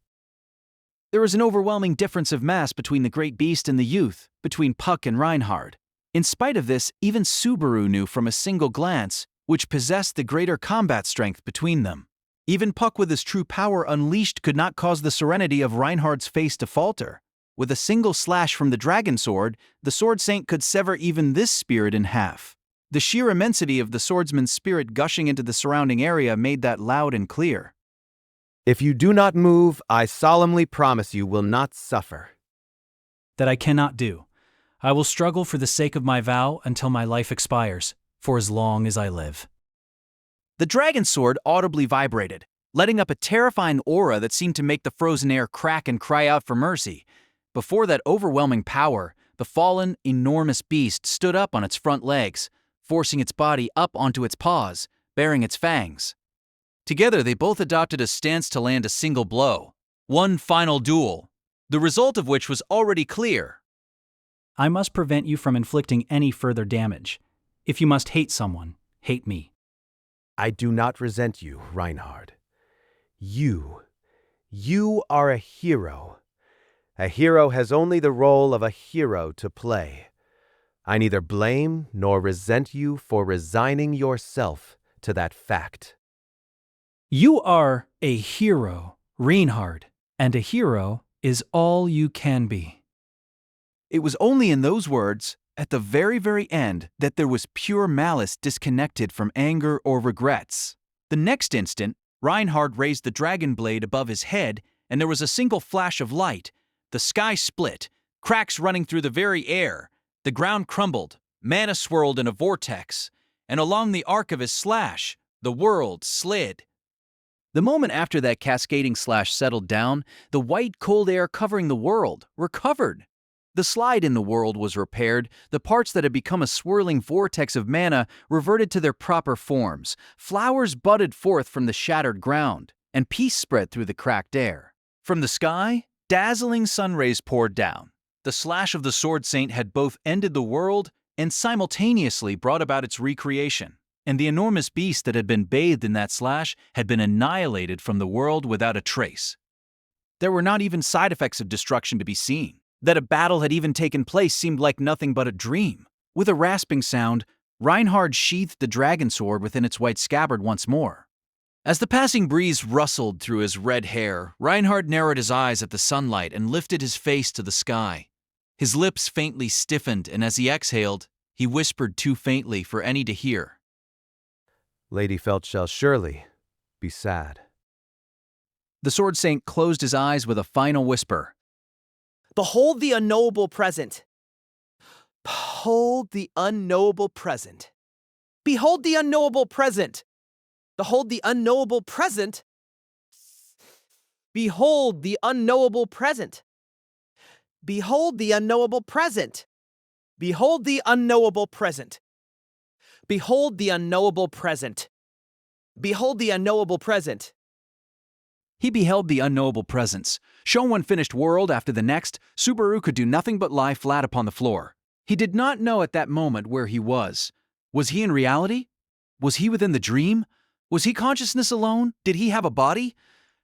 There is an overwhelming difference of mass between the great beast and the youth, between Puck and Reinhard. In spite of this, even Subaru knew from a single glance which possessed the greater combat strength between them. Even Puck with his true power unleashed could not cause the serenity of Reinhard's face to falter. With a single slash from the dragon sword, the sword saint could sever even this spirit in half. The sheer immensity of the swordsman's spirit gushing into the surrounding area made that loud and clear. If you do not move, I solemnly promise you will not suffer. That I cannot do. I will struggle for the sake of my vow until my life expires, for as long as I live. The dragon sword audibly vibrated, letting up a terrifying aura that seemed to make the frozen air crack and cry out for mercy. Before that overwhelming power, the fallen, enormous beast stood up on its front legs, forcing its body up onto its paws, baring its fangs. Together, they both adopted a stance to land a single blow. One final duel, the result of which was already clear. I must prevent you from inflicting any further damage. If you must hate someone, hate me. I do not resent you, Reinhard. You are a hero. A hero has only the role of a hero to play. I neither blame nor resent you for resigning yourself to that fact. You are a hero, Reinhard, and a hero is all you can be. It was only in those words, at the very, very end, that there was pure malice disconnected from anger or regrets. The next instant, Reinhard raised the dragon blade above his head, and there was a single flash of light. The sky split, cracks running through the very air. The ground crumbled, mana swirled in a vortex, and along the arc of his slash, the world slid. The moment after that cascading slash settled down, the white, cold air covering the world recovered. The slide in the world was repaired, the parts that had become a swirling vortex of mana reverted to their proper forms, flowers budded forth from the shattered ground, and peace spread through the cracked air. From the sky, dazzling sun rays poured down. The slash of the Sword Saint had both ended the world and simultaneously brought about its recreation. And the enormous beast that had been bathed in that slash had been annihilated from the world without a trace. There were not even side effects of destruction to be seen. That a battle had even taken place seemed like nothing but a dream. With a rasping sound, Reinhard sheathed the dragon sword within its white scabbard once more. As the passing breeze rustled through his red hair, Reinhard narrowed his eyes at the sunlight and lifted his face to the sky. His lips faintly stiffened, and as he exhaled, he whispered too faintly for any to hear. Lady Felt shall surely be sad. The Sword Saint closed his eyes with a final whisper. Behold the unknowable present. Behold the unknowable present. Behold the unknowable present. Behold the unknowable present. Behold the unknowable present. Behold the unknowable present. Behold the unknowable present. Behold the unknowable present. Behold the unknowable present. He beheld the unknowable presence. Shown one finished world after the next, Subaru could do nothing but lie flat upon the floor. He did not know at that moment where he was. Was he in reality? Was he within the dream? Was he consciousness alone? Did he have a body?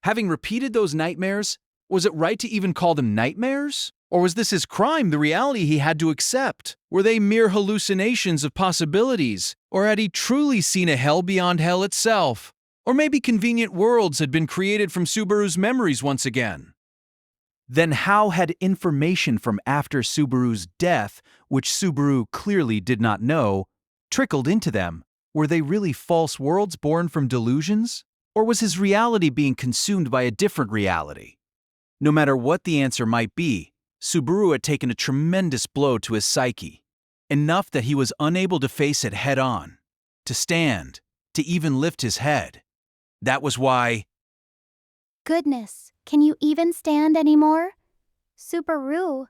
Having repeated those nightmares, was it right to even call them nightmares? Or was this his crime, the reality he had to accept? Were they mere hallucinations of possibilities? Or had he truly seen a hell beyond hell itself? Or maybe convenient worlds had been created from Subaru's memories once again? Then how had information from after Subaru's death, which Subaru clearly did not know, trickled into them? Were they really false worlds born from delusions? Or was his reality being consumed by a different reality? No matter what the answer might be, Subaru had taken a tremendous blow to his psyche, enough that he was unable to face it head-on, to stand, to even lift his head. That was why… Goodness, can you even stand anymore? Subaru.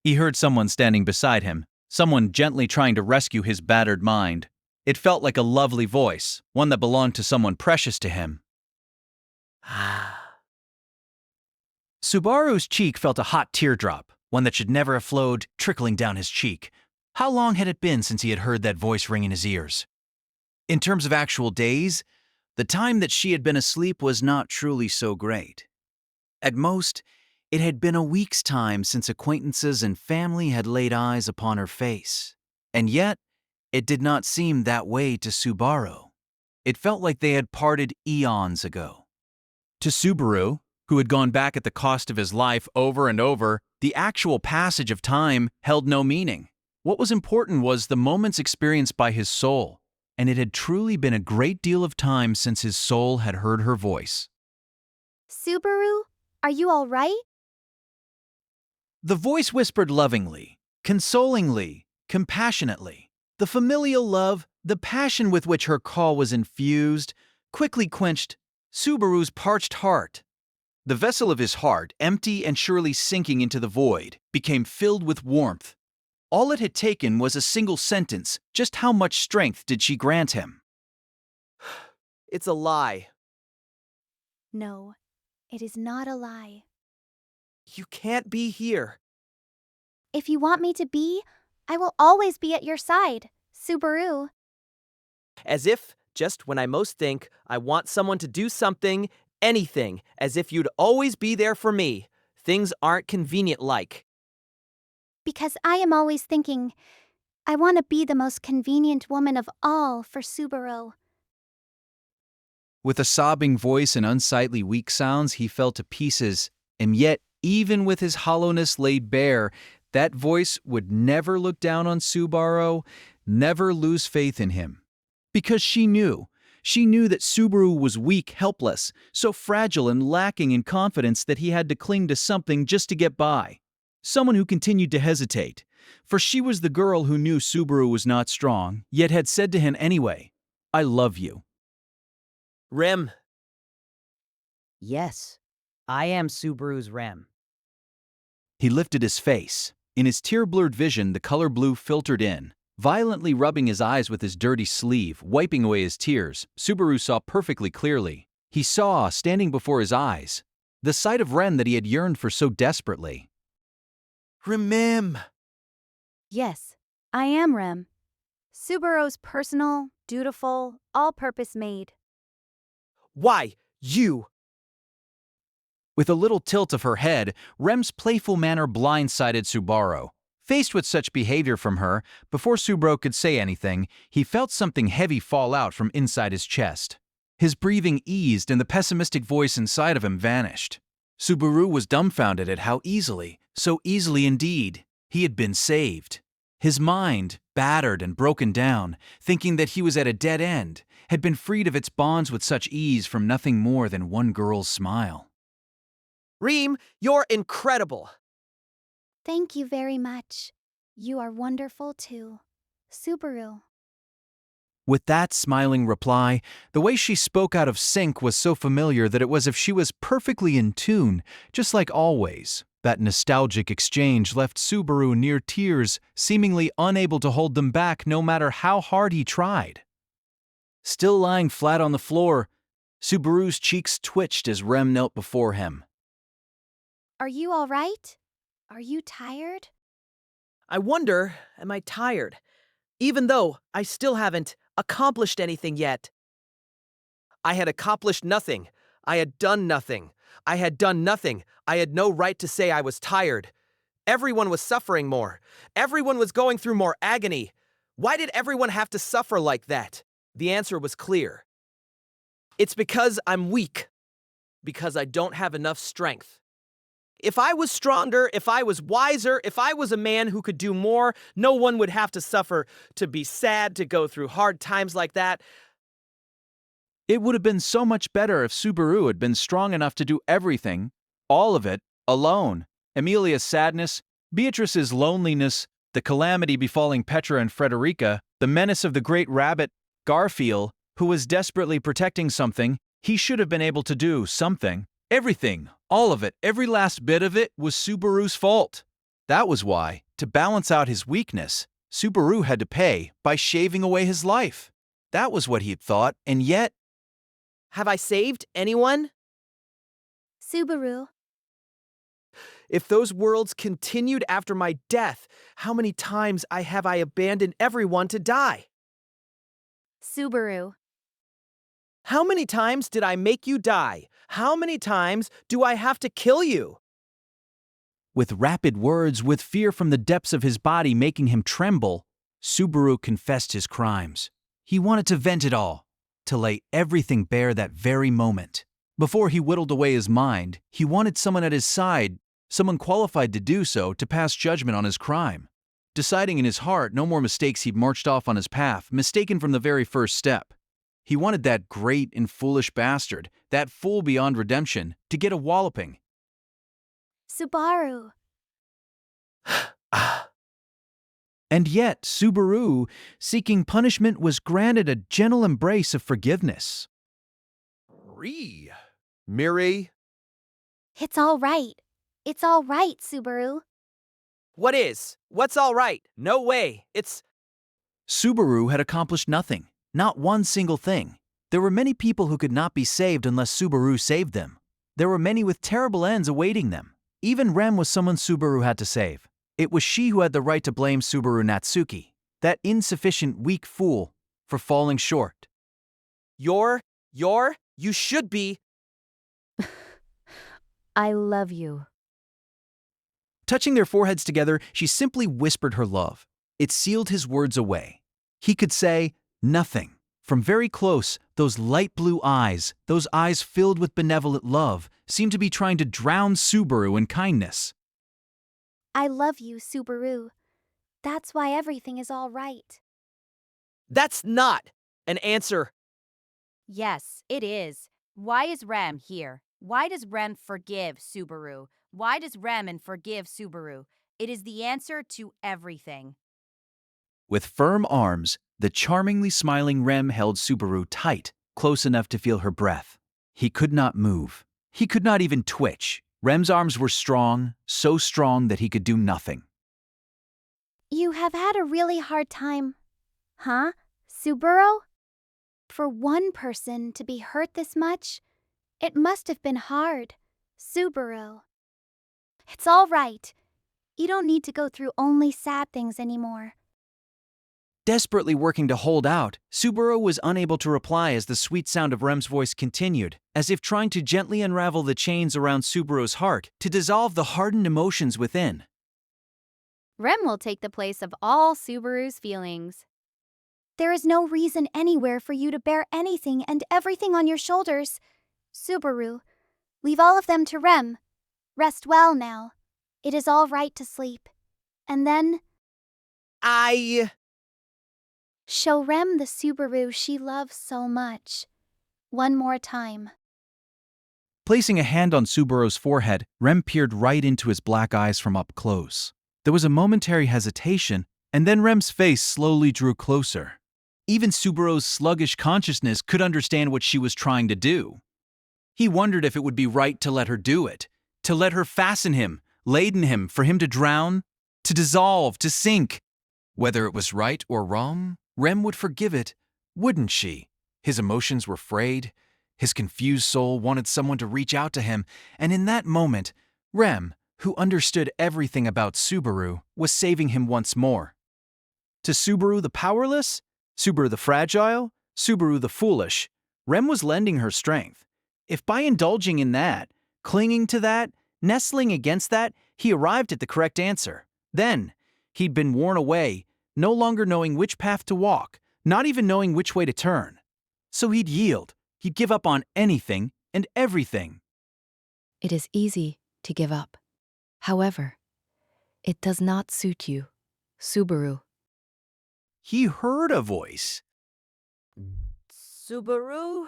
He heard someone standing beside him, someone gently trying to rescue his battered mind. It felt like a lovely voice, one that belonged to someone precious to him. Subaru's cheek felt a hot teardrop, one that should never have flowed, trickling down his cheek. How long had it been since he had heard that voice ring in his ears? In terms of actual days, the time that she had been asleep was not truly so great. At most, it had been a week's time since acquaintances and family had laid eyes upon her face. And yet, it did not seem that way to Subaru. It felt like they had parted eons ago. To Subaru, who had gone back at the cost of his life over and over, the actual passage of time held no meaning. What was important was the moments experienced by his soul, and it had truly been a great deal of time since his soul had heard her voice. Subaru, are you all right? The voice whispered lovingly, consolingly, compassionately. The familial love, the passion with which her call was infused, quickly quenched Subaru's parched heart. The vessel of his heart, empty and surely sinking into the void, became filled with warmth. All it had taken was a single sentence. Just how much strength did she grant him? It's a lie. No, it is not a lie. You can't be here. If you want me to be, I will always be at your side, Subaru. As if, just when I most think I want someone to do something, anything, as if you'd always be there for me. Things aren't convenient like. Because I am always thinking, I want to be the most convenient woman of all for Subaru. With a sobbing voice and unsightly weak sounds, he fell to pieces, and yet, even with his hollowness laid bare, that voice would never look down on Subaru, never lose faith in him. Because she knew that Subaru was weak, helpless, so fragile and lacking in confidence that he had to cling to something just to get by. Someone who continued to hesitate, for she was the girl who knew Subaru was not strong, yet had said to him anyway, "I love you." Rem. Yes, I am Subaru's Rem. He lifted his face. In his tear-blurred vision, the color blue filtered in. Violently rubbing his eyes with his dirty sleeve, wiping away his tears, Subaru saw perfectly clearly. He saw, standing before his eyes, the sight of Ren that he had yearned for so desperately. Remem. Yes, I am Rem. Subaru's personal, dutiful, all-purpose maid. Why, you? With a little tilt of her head, Rem's playful manner blindsided Subaru. Faced with such behavior from her, before Subaru could say anything, he felt something heavy fall out from inside his chest. His breathing eased and the pessimistic voice inside of him vanished. Subaru was dumbfounded at how easily, so easily indeed, he had been saved. His mind, battered and broken down, thinking that he was at a dead end, had been freed of its bonds with such ease from nothing more than one girl's smile. Reem, you're incredible. Thank you very much. You are wonderful too, Subaru. With that smiling reply, the way she spoke out of sync was so familiar that it was as if she was perfectly in tune, just like always. That nostalgic exchange left Subaru near tears, seemingly unable to hold them back no matter how hard he tried. Still lying flat on the floor, Subaru's cheeks twitched as Rem knelt before him. Are you all right? Are you tired? I wonder, am I tired? Even though I still haven't accomplished anything yet. I had accomplished nothing. I had done nothing. I had done nothing. I had no right to say I was tired. Everyone was suffering more. Everyone was going through more agony. Why did everyone have to suffer like that? The answer was clear. It's because I'm weak. Because I don't have enough strength. If I was stronger, if I was wiser, if I was a man who could do more, no one would have to suffer, to be sad, to go through hard times like that. It would have been so much better if Subaru had been strong enough to do everything, all of it, alone. Emilia's sadness, Beatrice's loneliness, the calamity befalling Petra and Frederica, the menace of the great rabbit, Garfield, who was desperately protecting something. He should have been able to do something. Everything, all of it, every last bit of it was Subaru's fault. That was why, to balance out his weakness, Subaru had to pay by shaving away his life. That was what he had thought, and yet... Have I saved anyone? Subaru, If those worlds continued after my death, how many times have I abandoned everyone to die? Subaru, How many times did I make you die? How many times do I have to kill you? With rapid words, with fear from the depths of his body making him tremble, Subaru confessed his crimes. He wanted to vent it all, to lay everything bare that very moment. Before he whittled away his mind, he wanted someone at his side, someone qualified to do so, to pass judgment on his crime. Deciding in his heart no more mistakes, he marched off on his path, mistaken from the very first step. He wanted that great and foolish bastard, that fool beyond redemption, to get a walloping. Subaru, And yet, Subaru, seeking punishment, was granted a gentle embrace of forgiveness. Miri, it's all right. It's all right, Subaru. What is? What's all right? No way. It's... Subaru had accomplished nothing, not one single thing. There were many people who could not be saved unless Subaru saved them. There were many with terrible ends awaiting them. Even Rem was someone Subaru had to save. It was she who had the right to blame Subaru Natsuki, that insufficient, weak fool, for falling short. You should be... I love you. Touching their foreheads together, she simply whispered her love. It sealed his words away. He could say nothing. From very close, those light blue eyes, those eyes filled with benevolent love, seemed to be trying to drown Subaru in kindness. I love you, Subaru. That's why everything is all right. That's not an answer. Yes, it is. Why is Rem here? Why does Rem forgive Subaru? Why does Rem forgive Subaru? It is the answer to everything. With firm arms, the charmingly smiling Rem held Subaru tight, close enough to feel her breath. He could not move. He could not even twitch. Rem's arms were strong, so strong that he could do nothing. You have had a really hard time, huh, Subaru? For one person to be hurt this much, it must have been hard, Subaru. It's all right. You don't need to go through only sad things anymore. Desperately working to hold out, Subaru was unable to reply as the sweet sound of Rem's voice continued, as if trying to gently unravel the chains around Subaru's heart to dissolve the hardened emotions within. Rem will take the place of all Subaru's feelings. There is no reason anywhere for you to bear anything and everything on your shoulders. Subaru, leave all of them to Rem. Rest well now. It is all right to sleep. And then... show Rem the Subaru she loves so much. One more time. Placing a hand on Subaru's forehead, Rem peered right into his black eyes from up close. There was a momentary hesitation, and then Rem's face slowly drew closer. Even Subaru's sluggish consciousness could understand what she was trying to do. He wondered if it would be right to let her do it, to let her fasten him, laden him, for him to drown, to dissolve, to sink. Whether it was right or wrong, Rem would forgive it, wouldn't she? His emotions were frayed. His confused soul wanted someone to reach out to him, and in that moment, Rem, who understood everything about Subaru, was saving him once more. To Subaru the powerless, Subaru the fragile, Subaru the foolish, Rem was lending her strength. If by indulging in that, clinging to that, nestling against that, he arrived at the correct answer, then he'd been worn away, no longer knowing which path to walk, not even knowing which way to turn. So he'd yield, he'd give up on anything and everything. It is easy to give up. However, it does not suit you, Subaru. He heard a voice. Subaru?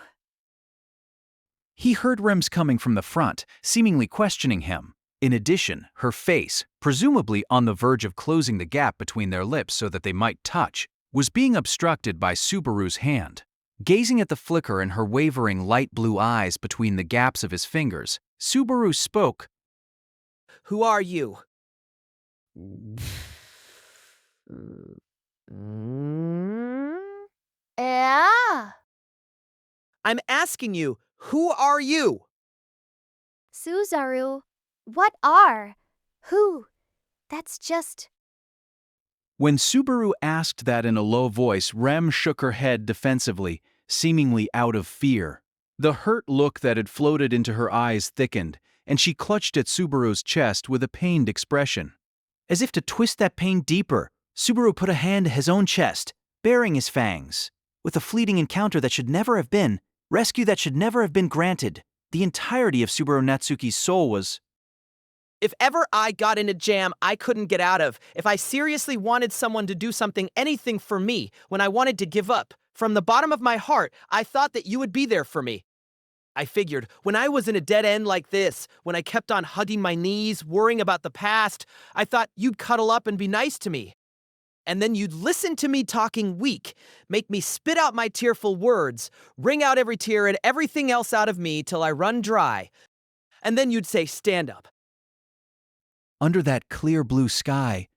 He heard Rem's coming from the front, seemingly questioning him. In addition, her face, presumably on the verge of closing the gap between their lips so that they might touch, was being obstructed by Subaru's hand. Gazing at the flicker in her wavering light blue eyes between the gaps of his fingers, Subaru spoke. Who are you? Yeah. I'm asking you, who are you? Suzaru, what are? Who? That's just... When Subaru asked that in a low voice, Rem shook her head defensively, seemingly out of fear. The hurt look that had floated into her eyes thickened, and she clutched at Subaru's chest with a pained expression. As if to twist that pain deeper, Subaru put a hand to his own chest, baring his fangs. With a fleeting encounter that should never have been, rescue that should never have been granted, the entirety of Subaru Natsuki's soul was... If ever I got in a jam I couldn't get out of, if I seriously wanted someone to do something, anything for me, when I wanted to give up, from the bottom of my heart, I thought that you would be there for me. I figured, when I was in a dead end like this, when I kept on hugging my knees, worrying about the past, I thought you'd cuddle up and be nice to me. And then you'd listen to me talking weak, make me spit out my tearful words, wring out every tear and everything else out of me till I run dry. And then you'd say, stand up. Under that clear blue sky,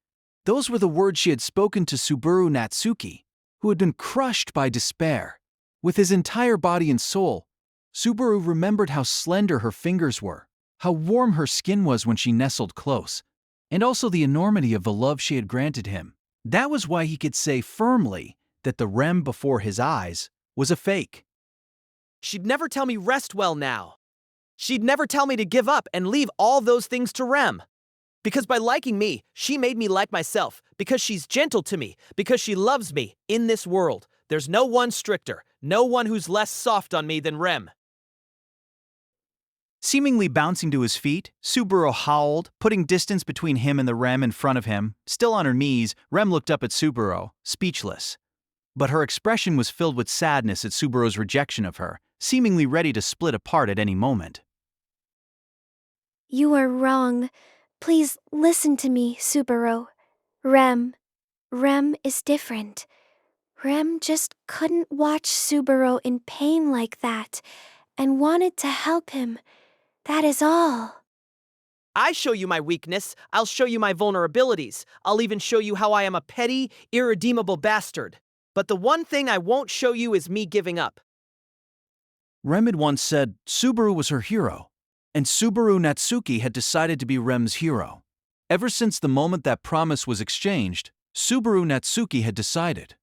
those were the words she had spoken to Subaru Natsuki, who had been crushed by despair. With his entire body and soul, Subaru remembered how slender her fingers were, how warm her skin was when she nestled close, and also the enormity of the love she had granted him. That was why he could say firmly that the Rem before his eyes was a fake. She'd never tell me rest well now. She'd never tell me to give up and leave all those things to Rem. Because by liking me, she made me like myself. Because she's gentle to me. Because she loves me. In this world, there's no one stricter, no one who's less soft on me than Rem. Seemingly bouncing to his feet, Subaru howled, putting distance between him and the Rem in front of him. Still on her knees, Rem looked up at Subaru, speechless. But her expression was filled with sadness at Subaru's rejection of her, seemingly ready to split apart at any moment. You are wrong. Please listen to me, Subaru. Rem is different. Rem just couldn't watch Subaru in pain like that and wanted to help him. That is all. I show you my weakness. I'll show you my vulnerabilities. I'll even show you how I am a petty, irredeemable bastard. But the one thing I won't show you is me giving up. Rem had once said Subaru was her hero, and Subaru Natsuki had decided to be Rem's hero. Ever since the moment that promise was exchanged, Subaru Natsuki had decided.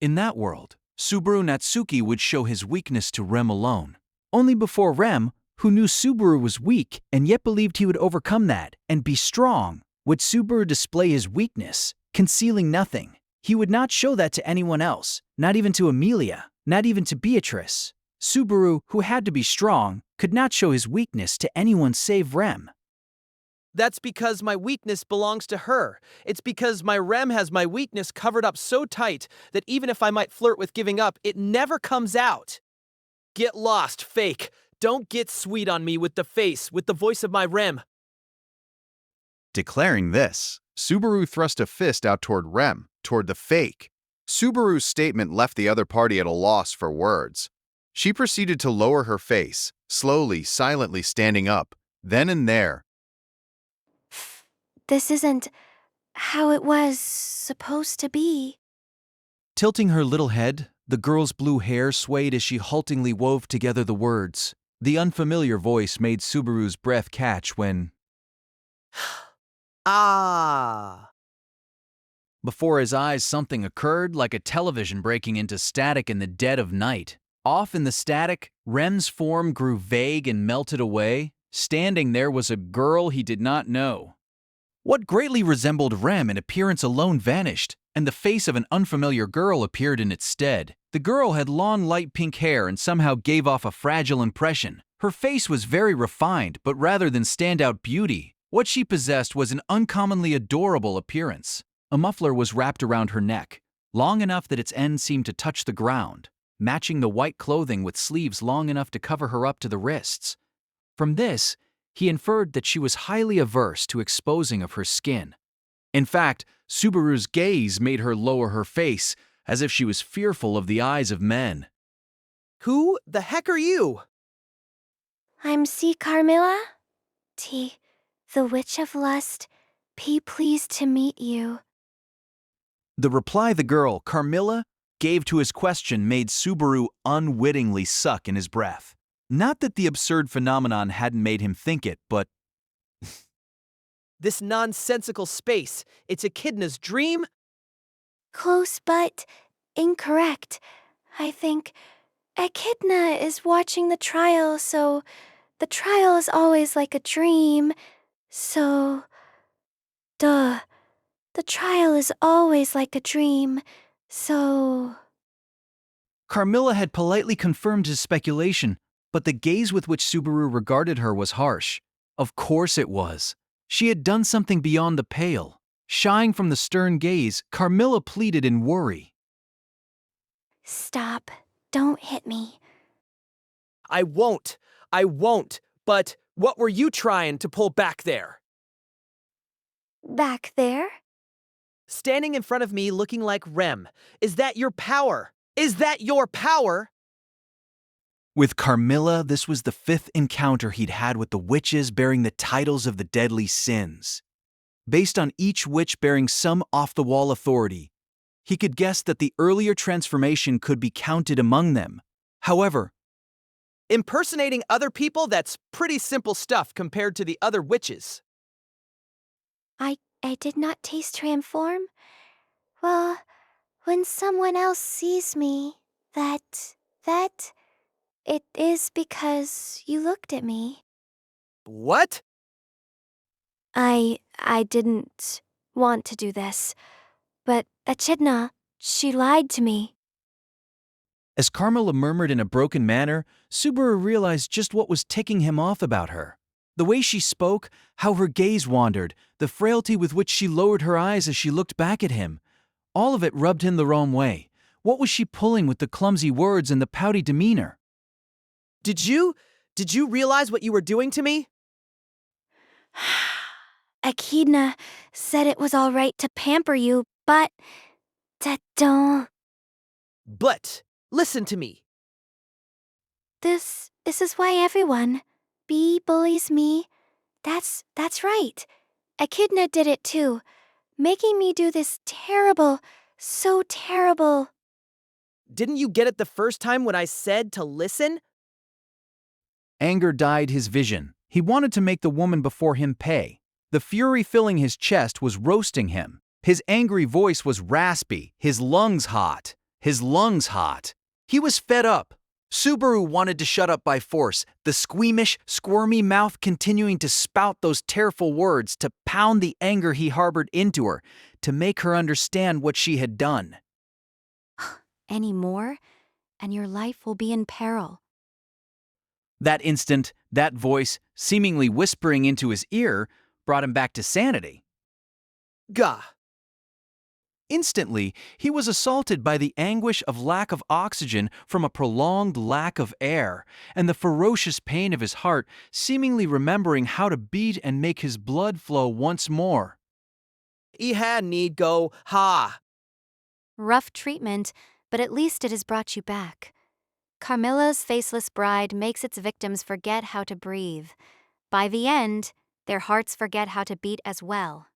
In that world, Subaru Natsuki would show his weakness to Rem alone. Only before Rem, who knew Subaru was weak and yet believed he would overcome that and be strong, would Subaru display his weakness, concealing nothing. He would not show that to anyone else, not even to Amelia, not even to Beatrice. Subaru, who had to be strong, could not show his weakness to anyone save Rem. That's because my weakness belongs to her. It's because my Rem has my weakness covered up so tight that even if I might flirt with giving up, it never comes out. Get lost, fake. Don't get sweet on me with the face, with the voice of my Rem. Declaring this, Subaru thrust a fist out toward Rem, toward the fake. Subaru's statement left the other party at a loss for words. She proceeded to lower her face, slowly, silently standing up, then and there. This isn't how it was supposed to be. Tilting her little head, The girl's blue hair swayed as she haltingly wove together the words. The unfamiliar voice made Subaru's breath catch when, Ah. before his eyes, something occurred like a television breaking into static in the dead of night. Off in the static, Rem's form grew vague and melted away. Standing there was a girl he did not know. What greatly resembled Rem in appearance alone vanished, and the face of an unfamiliar girl appeared in its stead. The girl had long light pink hair and somehow gave off a fragile impression. Her face was very refined, but rather than standout beauty, what she possessed was an uncommonly adorable appearance. A muffler was wrapped around her neck, long enough that its end seemed to touch the ground, matching the white clothing with sleeves long enough to cover her up to the wrists. From this, he inferred that she was highly averse to exposing of her skin. In fact, Subaru's gaze made her lower her face, as if she was fearful of the eyes of men. Who the heck are you? I'm C. Carmilla. T. The Witch of Lust. Be pleased to meet you. The reply the girl, Carmilla, gave to his question made Subaru unwittingly suck in his breath. Not that the absurd phenomenon hadn't made him think it, but This nonsensical space. It's Echidna's dream? Close but incorrect. I think Echidna is watching the trial, so the trial is always like a dream. So, duh. The trial is always like a dream. So, Carmilla had politely confirmed his speculation, but the gaze with which Subaru regarded her was harsh. Of course it was. She had done something beyond the pale. Shying from the stern gaze, Carmilla pleaded in worry. stop. Don't hit me. I won't. But what were you trying to pull back there? Back there? Standing in front of me looking like Rem. Is that your power? Is that your power? With Carmilla, this was the 5th encounter he'd had with the witches bearing the titles of the deadly sins. Based on each witch bearing some off-the-wall authority, he could guess that the earlier transformation could be counted among them. However, Impersonating other people, that's pretty simple stuff compared to the other witches. I did not taste transform? Well, when someone else sees me, it is because you looked at me. What? I didn't want to do this, but Echidna, she lied to me. as Carmilla murmured in a broken manner, Subaru realized just what was ticking him off about her. The way she spoke, how her gaze wandered, the frailty with which she lowered her eyes as she looked back at him. All of it rubbed him the wrong way. What was she pulling with the clumsy words and the pouty demeanor? Did you realize what you were doing to me? Echidna said it was all right to pamper you, but don't. But listen to me. This is why everyone bullies me. That's right. Echidna did it too, making me do this terrible, so terrible. Didn't you get it the first time when I said to listen? Anger dyed his vision. He wanted to make the woman before him pay. The fury filling his chest was roasting him. His angry voice was raspy, his lungs hot. He was fed up. Subaru wanted to shut up by force, the squeamish, squirmy mouth continuing to spout those tearful words to pound the anger he harbored into her, to make her understand what she had done. Any more, and your life will be in peril. That instant, that voice, seemingly whispering into his ear, brought him back to sanity. Gah. Instantly, he was assaulted by the anguish of lack of oxygen from a prolonged lack of air, and the ferocious pain of his heart seemingly remembering how to beat and make his blood flow once more. Had need go, ha. Rough treatment, but at least it has brought you back. Carmilla's faceless bride makes its victims forget how to breathe. By the end, their hearts forget how to beat as well.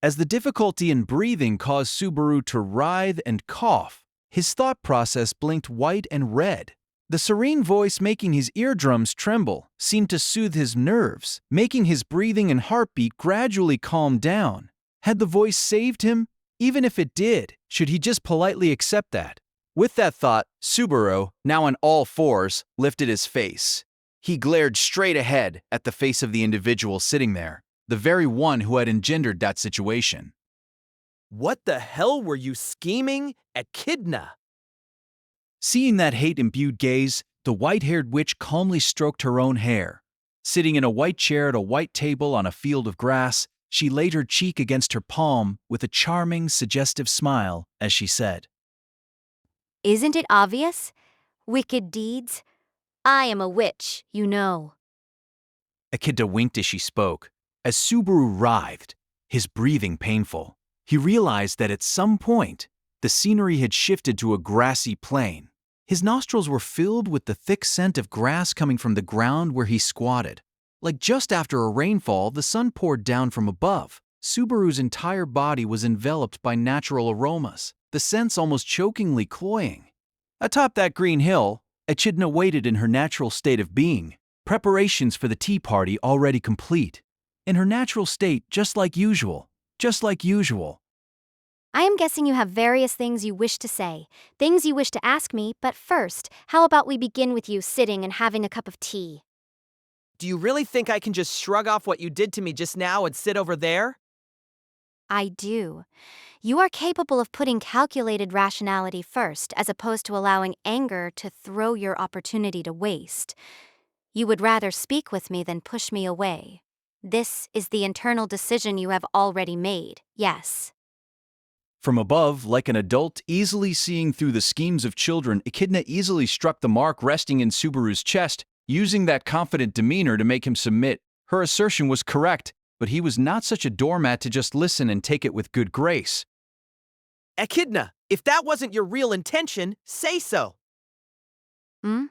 As the difficulty in breathing caused Subaru to writhe and cough, His thought process blinked white and red. The serene voice making his eardrums tremble seemed to soothe his nerves, making his breathing and heartbeat gradually calm down. Had the voice saved him? Even if it did, should he just politely accept that? With that thought, Subaru, now on all fours, lifted his face. He glared straight ahead at the face of the individual sitting there, the very one who had engendered that situation. What the hell were you scheming, Echidna? Seeing that hate-imbued gaze, the white-haired witch calmly stroked her own hair. Sitting in a white chair at a white table on a field of grass, she laid her cheek against her palm with a charming, suggestive smile as she said, Isn't it obvious? Wicked deeds? I am a witch, you know. Echidna winked as she spoke. As Subaru writhed, his breathing painful, he realized that at some point, the scenery had shifted to a grassy plain. His nostrils were filled with the thick scent of grass coming from the ground where he squatted. Like just after a rainfall, the sun poured down from above. Subaru's entire body was enveloped by natural aromas, the scents almost chokingly cloying. Atop that green hill, Echidna waited in her natural state of being, preparations for the tea party already complete. In her natural state, just like usual. Just like usual. I am guessing you have various things you wish to say, things you wish to ask me, but first, how about we begin with you sitting and having a cup of tea? Do you really think I can just shrug off what you did to me just now and sit over there? I do. You are capable of putting calculated rationality first, as opposed to allowing anger to throw your opportunity to waste. You would rather speak with me than push me away. This is the internal decision you have already made, yes. From above, like an adult easily seeing through the schemes of children, Echidna easily struck the mark resting in Subaru's chest, using that confident demeanor to make him submit. Her assertion was correct, but he was not such a doormat to just listen and take it with good grace. Echidna, if that wasn't your real intention, say so. Hmm?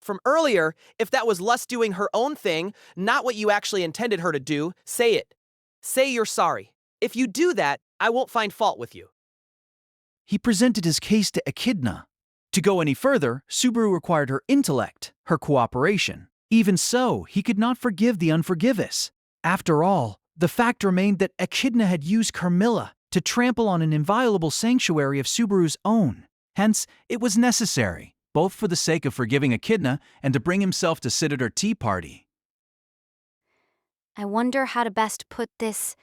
From earlier, if that was Lust doing her own thing, not what you actually intended her to do, say it. Say you're sorry. If you do that, I won't find fault with you. He presented his case to Echidna. To go any further, Subaru required her intellect, her cooperation. Even so, he could not forgive the unforgivous. After all, the fact remained that Echidna had used Carmilla to trample on an inviolable sanctuary of Subaru's own. Hence, it was necessary, both for the sake of forgiving Echidna and to bring himself to sit at her tea party. I wonder how to best put this.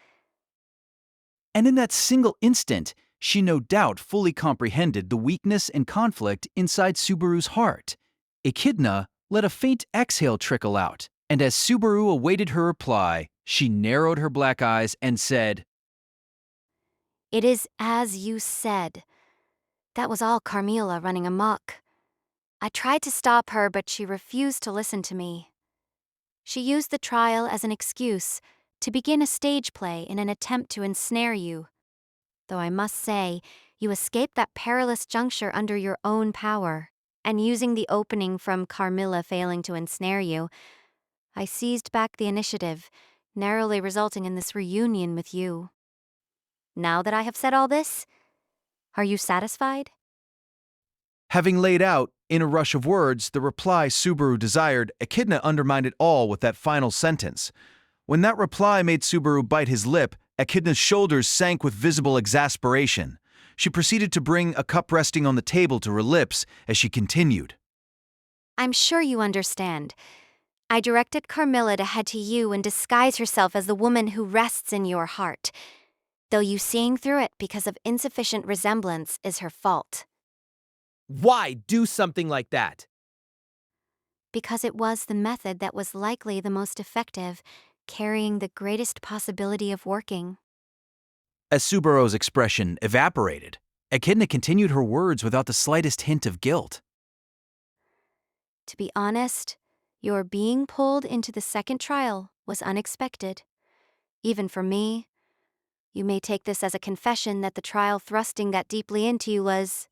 And in that single instant, she no doubt fully comprehended the weakness and conflict inside Subaru's heart. Echidna let a faint exhale trickle out, and as Subaru awaited her reply, she narrowed her black eyes and said, It is as you said. That was all Carmilla running amok. I tried to stop her, but she refused to listen to me. She used the trial as an excuse to begin a stage play in an attempt to ensnare you. Though I must say, you escaped that perilous juncture under your own power, and using the opening from Carmilla failing to ensnare you, I seized back the initiative, narrowly resulting in this reunion with you. Now that I have said all this, are you satisfied? Having laid out, in a rush of words, the reply Subaru desired, Echidna undermined it all with that final sentence. When that reply made Subaru bite his lip, Echidna's shoulders sank with visible exasperation. She proceeded to bring a cup resting on the table to her lips as she continued. I'm sure you understand. I directed Carmilla to head to you and disguise herself as the woman who rests in your heart, though you seeing through it because of insufficient resemblance is her fault. Why do something like that? Because it was the method that was likely the most effective, carrying the greatest possibility of working. As Subaru's expression evaporated, Echidna continued her words without the slightest hint of guilt. To be honest, your being pulled into the second trial was unexpected. Even for me, you may take this as a confession that the trial thrusting that deeply into you was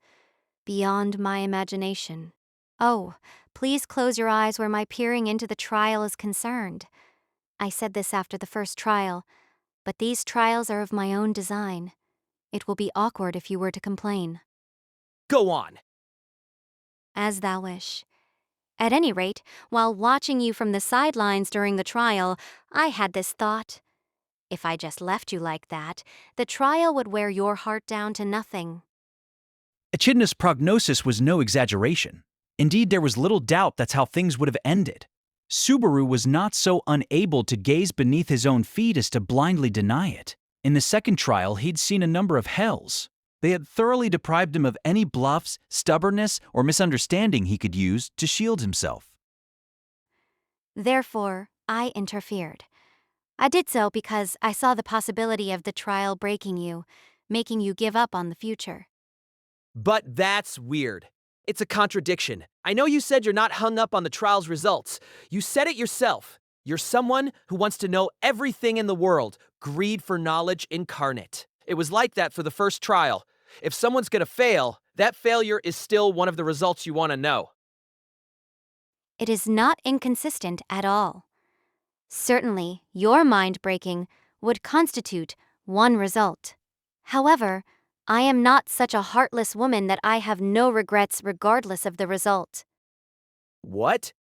beyond my imagination. Oh, please close your eyes where my peering into the trial is concerned. I said this after the first trial, but these trials are of my own design. It will be awkward if you were to complain. Go on. As thou wish. At any rate, while watching you from the sidelines during the trial, I had this thought. If I just left you like that, the trial would wear your heart down to nothing. Echidna's prognosis was no exaggeration. Indeed, there was little doubt that's how things would have ended. Subaru was not so unable to gaze beneath his own feet as to blindly deny it. In the second trial, he'd seen a number of hells. They had thoroughly deprived him of any bluffs, stubbornness, or misunderstanding he could use to shield himself. Therefore, I interfered. I did so because I saw the possibility of the trial breaking you, making you give up on the future. But that's weird. It's a contradiction. I know you said you're not hung up on the trial's results. You said it yourself. You're someone who wants to know everything in the world, greed for knowledge incarnate. It was like that for the first trial. If someone's gonna fail, that failure is still one of the results you want to know. It is not inconsistent at all. Certainly, your mind-breaking would constitute one result. However, I am not such a heartless woman that I have no regrets regardless of the result. What?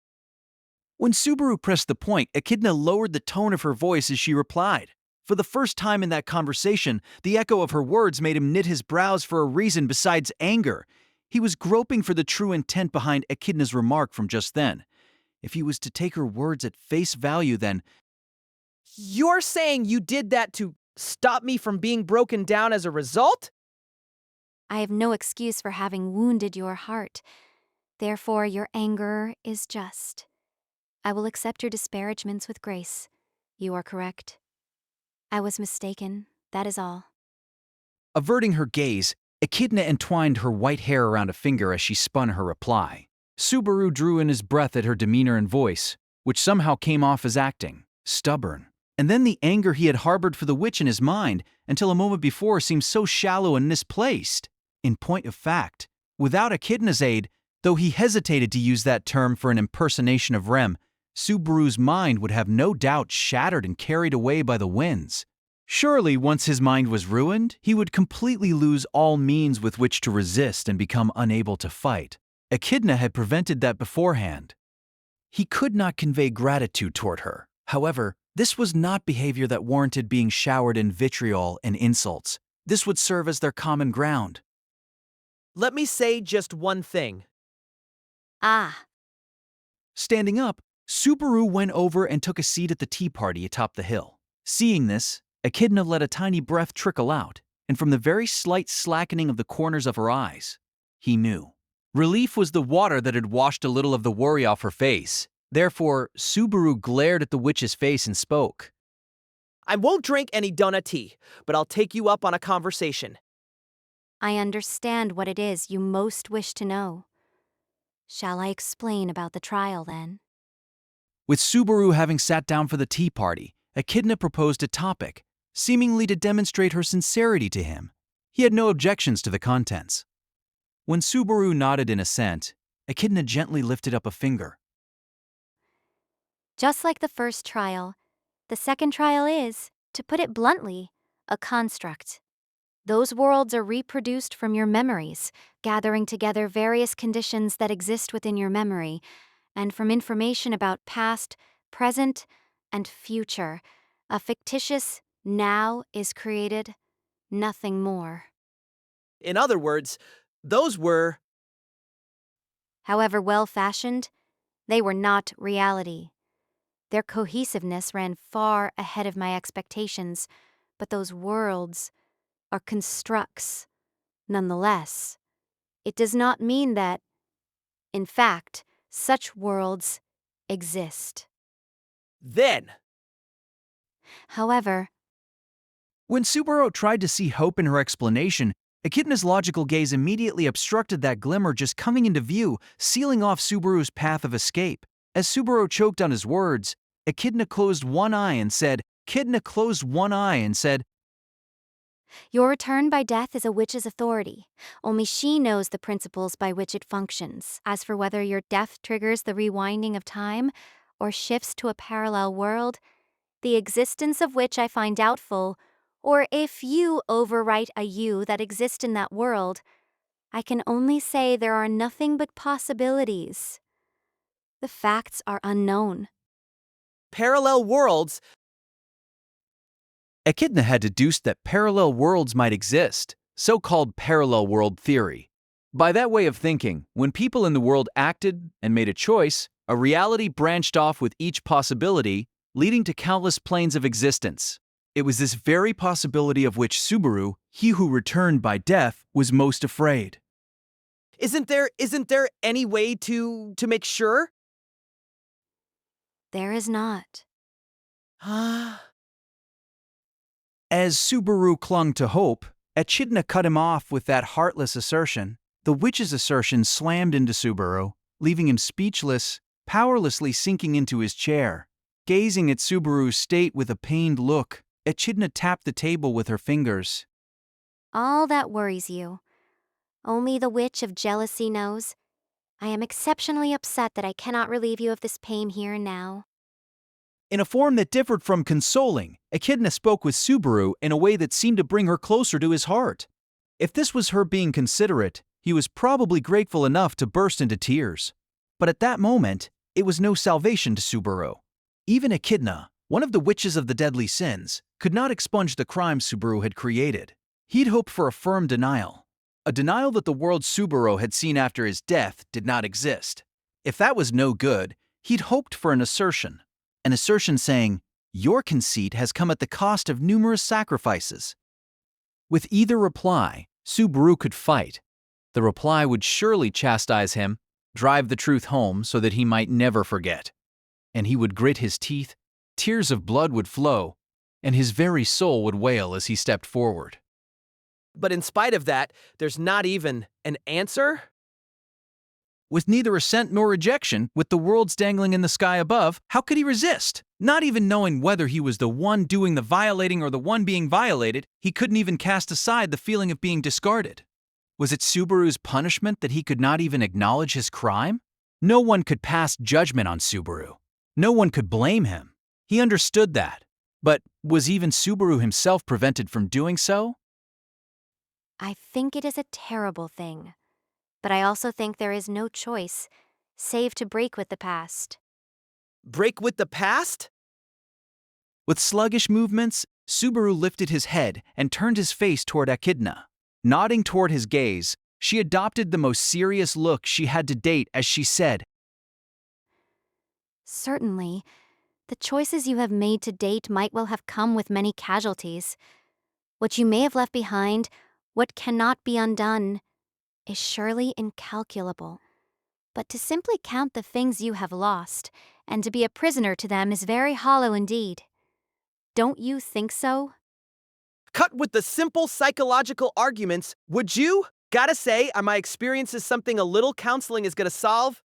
When Subaru pressed the point, Echidna lowered the tone of her voice as she replied. For the first time in that conversation, the echo of her words made him knit his brows for a reason besides anger. He was groping for the true intent behind Echidna's remark from just then. If he was to take her words at face value, then You're saying you did that to stop me from being broken down as a result? I have no excuse for having wounded your heart. Therefore, your anger is just. I will accept your disparagements with grace. You are correct. I was mistaken, that is all. averting her gaze, Echidna entwined her white hair around a finger as she spun her reply. Subaru drew in his breath at her demeanor and voice, which somehow came off as acting, stubborn. And then the anger he had harbored for the witch in his mind until a moment before seemed so shallow and misplaced. In point of fact, without Echidna's aid, though he hesitated to use that term for an impersonation of Rem, Subaru's mind would have no doubt shattered and carried away by the winds. Surely, once his mind was ruined, he would completely lose all means with which to resist and become unable to fight. Echidna had prevented that beforehand. He could not convey gratitude toward her. However, this was not behavior that warranted being showered in vitriol and insults. This would serve as their common ground. Let me say just one thing. Ah, Standing up, Subaru went over and took a seat at the tea party atop the hill. Seeing this, Echidna let a tiny breath trickle out, and from the very slight slackening of the corners of her eyes, he knew. Relief was the water that had washed a little of the worry off her face. Therefore, Subaru glared at the witch's face and spoke. I won't drink any donut tea, but I'll take you up on a conversation. I understand what it is you most wish to know. Shall I explain about the trial then? With Subaru having sat down for the tea party, Echidna proposed a topic, seemingly to demonstrate her sincerity to him. He had no objections to the contents. When Subaru nodded in assent, Echidna gently lifted up a finger. Just like the first trial, the second trial is, to put it bluntly, a construct. Those worlds are reproduced from your memories, gathering together various conditions that exist within your memory, and from information about past, present, and future. A fictitious now is created, nothing more. In other words, those were... However well-fashioned, they were not reality. Their cohesiveness ran far ahead of my expectations, but those worlds are constructs. Nonetheless, it does not mean that, in fact, such worlds exist. Then, However, When Subaru tried to see hope in her explanation, Echidna's logical gaze immediately obstructed that glimmer just coming into view, sealing off Subaru's path of escape. As Subaru choked on his words, Echidna closed one eye and said, your return by death is a witch's authority. Only she knows the principles by which it functions. As for whether your death triggers the rewinding of time or shifts to a parallel world, the existence of which I find doubtful, or if you overwrite a you that exists in that world, I can only say there are nothing but possibilities. The facts are unknown. Parallel worlds? Echidna had deduced that parallel worlds might exist, so-called parallel world theory. By that way of thinking, when people in the world acted and made a choice, a reality branched off with each possibility, leading to countless planes of existence. It was this very possibility of which Subaru, he who returned by death, was most afraid. Isn't there any way to make sure? There is not. As Subaru clung to hope, Echidna cut him off with that heartless assertion. The witch's assertion slammed into Subaru, leaving him speechless, powerlessly sinking into his chair. Gazing at Subaru's state with a pained look, Echidna tapped the table with her fingers. All that worries you. Only the witch of jealousy knows. I am exceptionally upset that I cannot relieve you of this pain here and now. In a form that differed from consoling, Echidna spoke with Subaru in a way that seemed to bring her closer to his heart. If this was her being considerate, he was probably grateful enough to burst into tears. But at that moment, it was no salvation to Subaru. Even Echidna, one of the witches of the deadly sins, could not expunge the crime Subaru had created. He'd hoped for a firm denial. A denial that the world Subaru had seen after his death did not exist. If that was no good, he'd hoped for an assertion saying, "Your conceit has come at the cost of numerous sacrifices." With either reply, Subaru could fight. The reply would surely chastise him, drive the truth home so that he might never forget. And he would grit his teeth, tears of blood would flow, and his very soul would wail as he stepped forward. But in spite of that, there's not even an answer? With neither assent nor rejection, with the worlds dangling in the sky above, how could he resist? Not even knowing whether he was the one doing the violating or the one being violated, he couldn't even cast aside the feeling of being discarded. Was it Subaru's punishment that he could not even acknowledge his crime? No one could pass judgment on Subaru. No one could blame him. He understood that. But was even Subaru himself prevented from doing so? I think it is a terrible thing. But I also think there is no choice, save to break with the past. Break with the past? With sluggish movements, Subaru lifted his head and turned his face toward Echidna. Nodding toward his gaze, she adopted the most serious look she had to date as she said, Certainly, the choices you have made to date might well have come with many casualties. What you may have left behind, what cannot be undone, is surely incalculable. But to simply count the things you have lost, and to be a prisoner to them is very hollow indeed. Don't you think so? Cut with the simple psychological arguments, would you? Gotta say, are my experiences something a little counseling is gonna solve?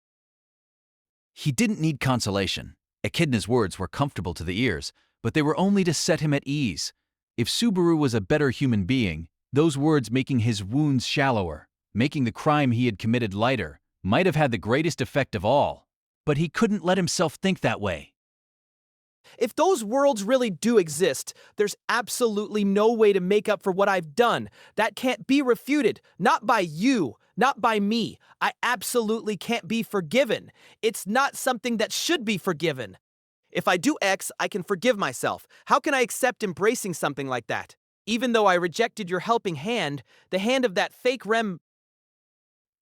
He didn't need consolation. Echidna's words were comfortable to the ears, but they were only to set him at ease. If Subaru was a better human being, those words making his wounds shallower, making the crime he had committed lighter, might have had the greatest effect of all. But he couldn't let himself think that way. If those worlds really do exist, there's absolutely no way to make up for what I've done. That can't be refuted. Not by you. Not by me. I absolutely can't be forgiven. It's not something that should be forgiven. If I do X, I can forgive myself. How can I accept embracing something like that? Even though I rejected your helping hand, the hand of that fake Rem.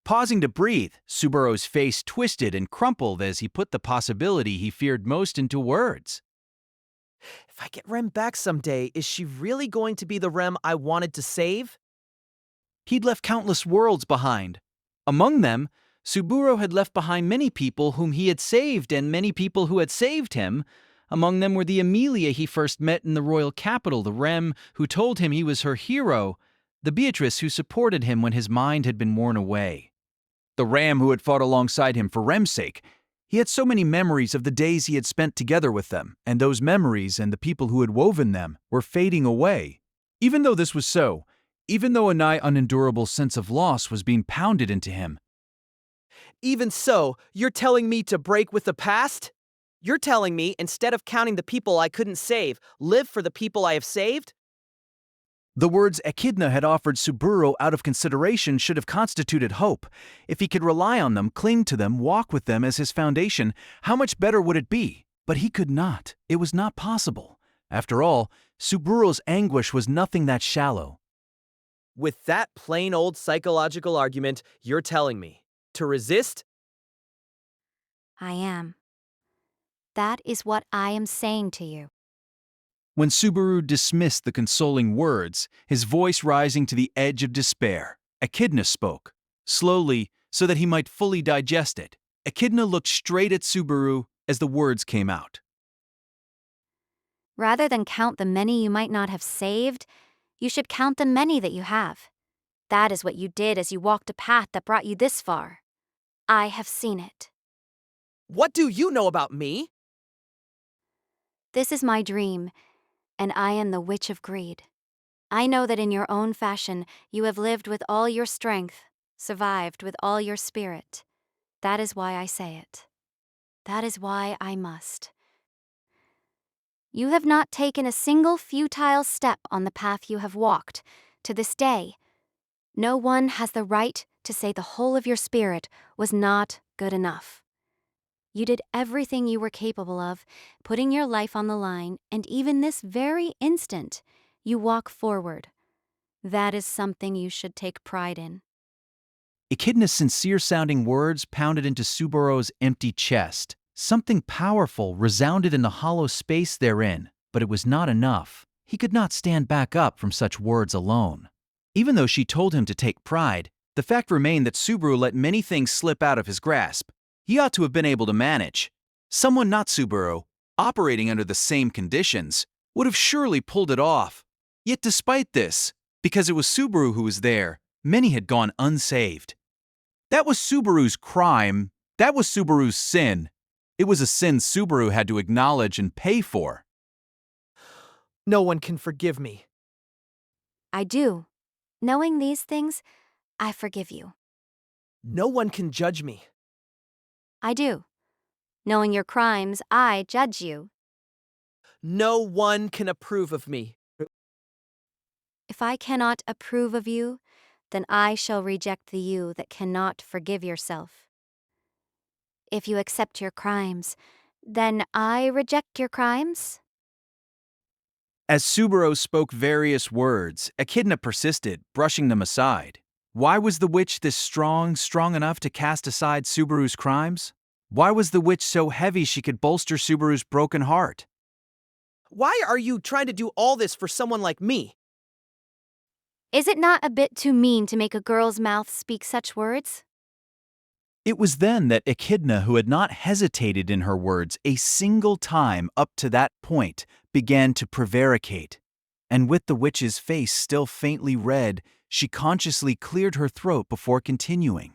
Pausing to breathe, Subaru's face twisted and crumpled as he put the possibility he feared most into words. If I get Rem back someday, is she really going to be the Rem I wanted to save? He'd left countless worlds behind. Among them, Subaru had left behind many people whom he had saved and many people who had saved him. Among them were the Amelia he first met in the royal capital, the Rem who told him he was her hero, the Beatrice who supported him when his mind had been worn away, the Ram who had fought alongside him for Rem's sake. He had so many memories of the days he had spent together with them, and those memories and the people who had woven them were fading away. Even though this was so, even though a nigh unendurable sense of loss was being pounded into him. Even so, you're telling me to break with the past? You're telling me, instead of counting the people I couldn't save, live for the people I have saved? The words Echidna had offered Subaru out of consideration should have constituted hope. If he could rely on them, cling to them, walk with them as his foundation, how much better would it be? But he could not. It was not possible. After all, Subaru's anguish was nothing that shallow. With that plain old psychological argument, you're telling me to resist? I am. That is what I am saying to you. When Subaru dismissed the consoling words, his voice rising to the edge of despair, Echidna spoke, slowly so that he might fully digest it. Echidna looked straight at Subaru as the words came out. Rather than count the many you might not have saved, you should count the many that you have. That is what you did as you walked a path that brought you this far. I have seen it. What do you know about me? This is my dream, and I am the Witch of Greed. I know that in your own fashion you have lived with all your strength, survived with all your spirit. That is why I say it. That is why I must. You have not taken a single futile step on the path you have walked to this day. No one has the right to say the whole of your spirit was not good enough. You did everything you were capable of, putting your life on the line, and even this very instant, you walk forward. That is something you should take pride in. Echidna's sincere-sounding words pounded into Subaru's empty chest. Something powerful resounded in the hollow space therein, but it was not enough. He could not stand back up from such words alone. Even though she told him to take pride, the fact remained that Subaru let many things slip out of his grasp. He ought to have been able to manage. Someone not Subaru, operating under the same conditions, would have surely pulled it off. Yet despite this, because it was Subaru who was there, many had gone unsaved. That was Subaru's crime. That was Subaru's sin. It was a sin Subaru had to acknowledge and pay for. No one can forgive me. I do. Knowing these things, I forgive you. No one can judge me. I do. Knowing your crimes, I judge you. No one can approve of me. If I cannot approve of you, then I shall reject the you that cannot forgive yourself. If you accept your crimes, then I reject your crimes. As Subaru spoke various words, Echidna persisted, brushing them aside. Why was the witch this strong enough to cast aside Subaru's crimes? Why was the witch so heavy she could bolster Subaru's broken heart? Why are you trying to do all this for someone like me? Is it not a bit too mean to make a girl's mouth speak such words? It was then that Echidna, who had not hesitated in her words a single time up to that point, began to prevaricate. And with the witch's face still faintly red, she consciously cleared her throat before continuing.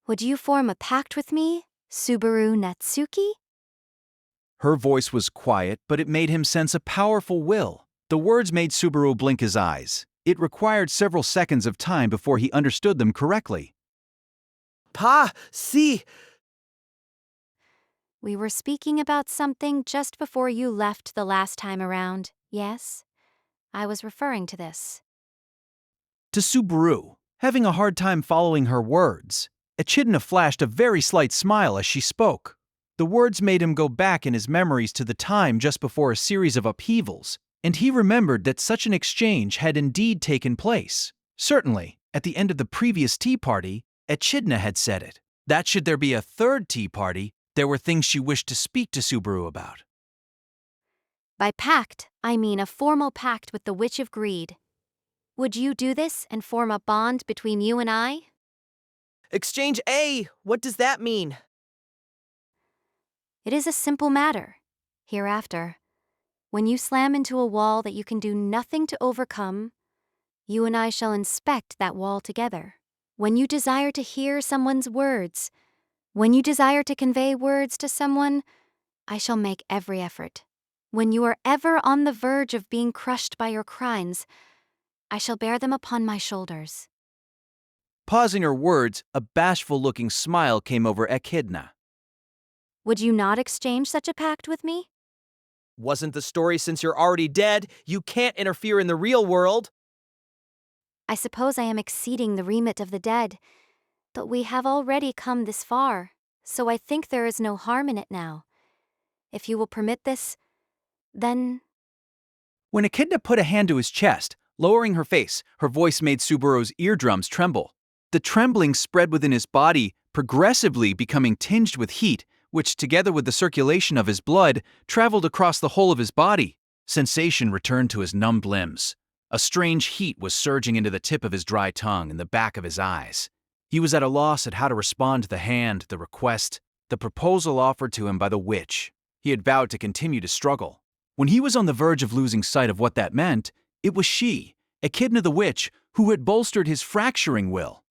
Would you form a pact with me, Subaru Natsuki? Her voice was quiet, but it made him sense a powerful will. The words made Subaru blink his eyes. It required several seconds of time before he understood them correctly. See. We were speaking about something just before you left the last time around, yes? I was referring to this. To Subaru, having a hard time following her words, Echidna flashed a very slight smile as she spoke. The words made him go back in his memories to the time just before a series of upheavals, and he remembered that such an exchange had indeed taken place. Certainly, at the end of the previous tea party, Echidna had said it. That should there be a third tea party, there were things she wished to speak to Subaru about. By pact, I mean a formal pact with the Witch of Greed. Would you do this and form a bond between you and I? Exchange A, what does that mean? It is a simple matter. Hereafter, when you slam into a wall that you can do nothing to overcome, you and I shall inspect that wall together. When you desire to hear someone's words, when you desire to convey words to someone, I shall make every effort. When you are ever on the verge of being crushed by your crimes, I shall bear them upon my shoulders. Pausing her words, a bashful-looking smile came over Echidna. Would you not exchange such a pact with me? Wasn't the story since you're already dead, you can't interfere in the real world? I suppose I am exceeding the remit of the dead, but we have already come this far, so I think there is no harm in it now. If you will permit this, then When Echidna put a hand to his chest, lowering her face, her voice made Subaru's eardrums tremble. The trembling spread within his body, progressively becoming tinged with heat, which, together with the circulation of his blood, traveled across the whole of his body. Sensation returned to his numbed limbs. A strange heat was surging into the tip of his dry tongue and the back of his eyes. He was at a loss at how to respond to the hand, the request, the proposal offered to him by the witch. He had vowed to continue to struggle. When he was on the verge of losing sight of what that meant, it was she, Echidna the witch, who had bolstered his fracturing will.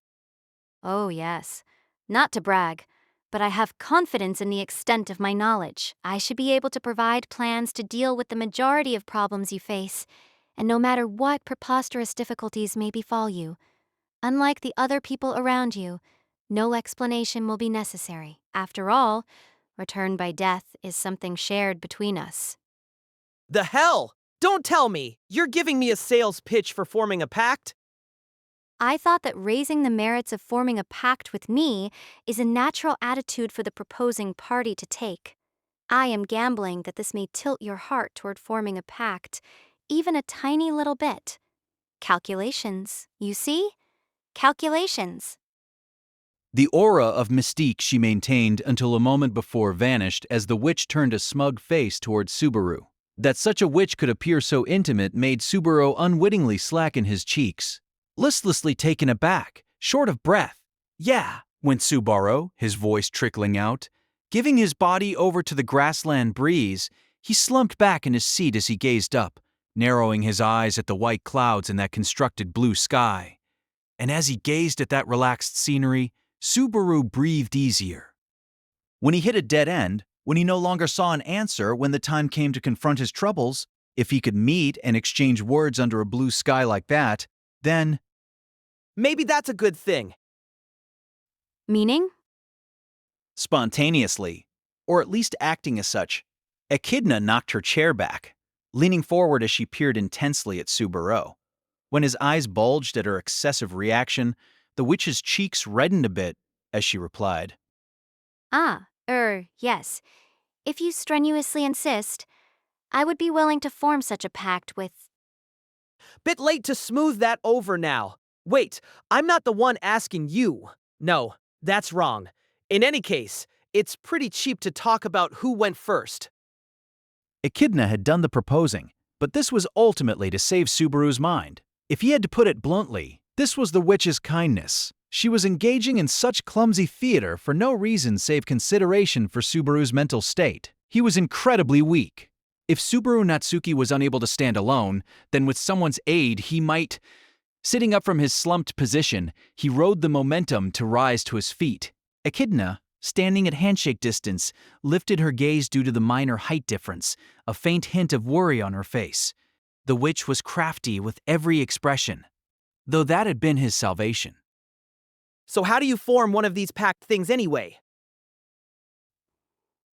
oh yes, not to brag, but I have confidence in the extent of my knowledge. I should be able to provide plans to deal with the majority of problems you face, and no matter what preposterous difficulties may befall you, unlike the other people around you, no explanation will be necessary. After all, return by death is something shared between us. The hell? Don't tell me! You're giving me a sales pitch for forming a pact? I thought that raising the merits of forming a pact with me is a natural attitude for the proposing party to take. I am gambling that this may tilt your heart toward forming a pact, even a tiny little bit. Calculations, you see? Calculations. The aura of mystique she maintained until a moment before vanished as the witch turned a smug face towards Subaru. That such a witch could appear so intimate made Subaru unwittingly slacken his cheeks. Listlessly taken aback, short of breath. "Yeah," went Subaru, his voice trickling out. Giving his body over to the grassland breeze, he slumped back in his seat as he gazed up, narrowing his eyes at the white clouds in that constructed blue sky. And as he gazed at that relaxed scenery, Subaru breathed easier. When he hit a dead end, when he no longer saw an answer when the time came to confront his troubles, if he could meet and exchange words under a blue sky like that, then Maybe that's a good thing. Meaning? spontaneously, or at least acting as such, Echidna knocked her chair back, leaning forward as she peered intensely at Subaru. When his eyes bulged at her excessive reaction, the witch's cheeks reddened a bit as she replied. Yes. If you strenuously insist, I would be willing to form such a pact with. Bit late to smooth that over now. Wait, I'm not the one asking you. No, that's wrong. In any case, it's pretty cheap to talk about who went first. Echidna had done the proposing, but this was ultimately to save Subaru's mind. If he had to put it bluntly, this was the witch's kindness. She was engaging in such clumsy theater for no reason save consideration for Subaru's mental state. He was incredibly weak. If Subaru Natsuki was unable to stand alone, then with someone's aid he might. Sitting up from his slumped position, he rode the momentum to rise to his feet. Echidna, standing at handshake distance, lifted her gaze due to the minor height difference, a faint hint of worry on her face. The witch was crafty with every expression, though that had been his salvation. So how do you form one of these pact things anyway?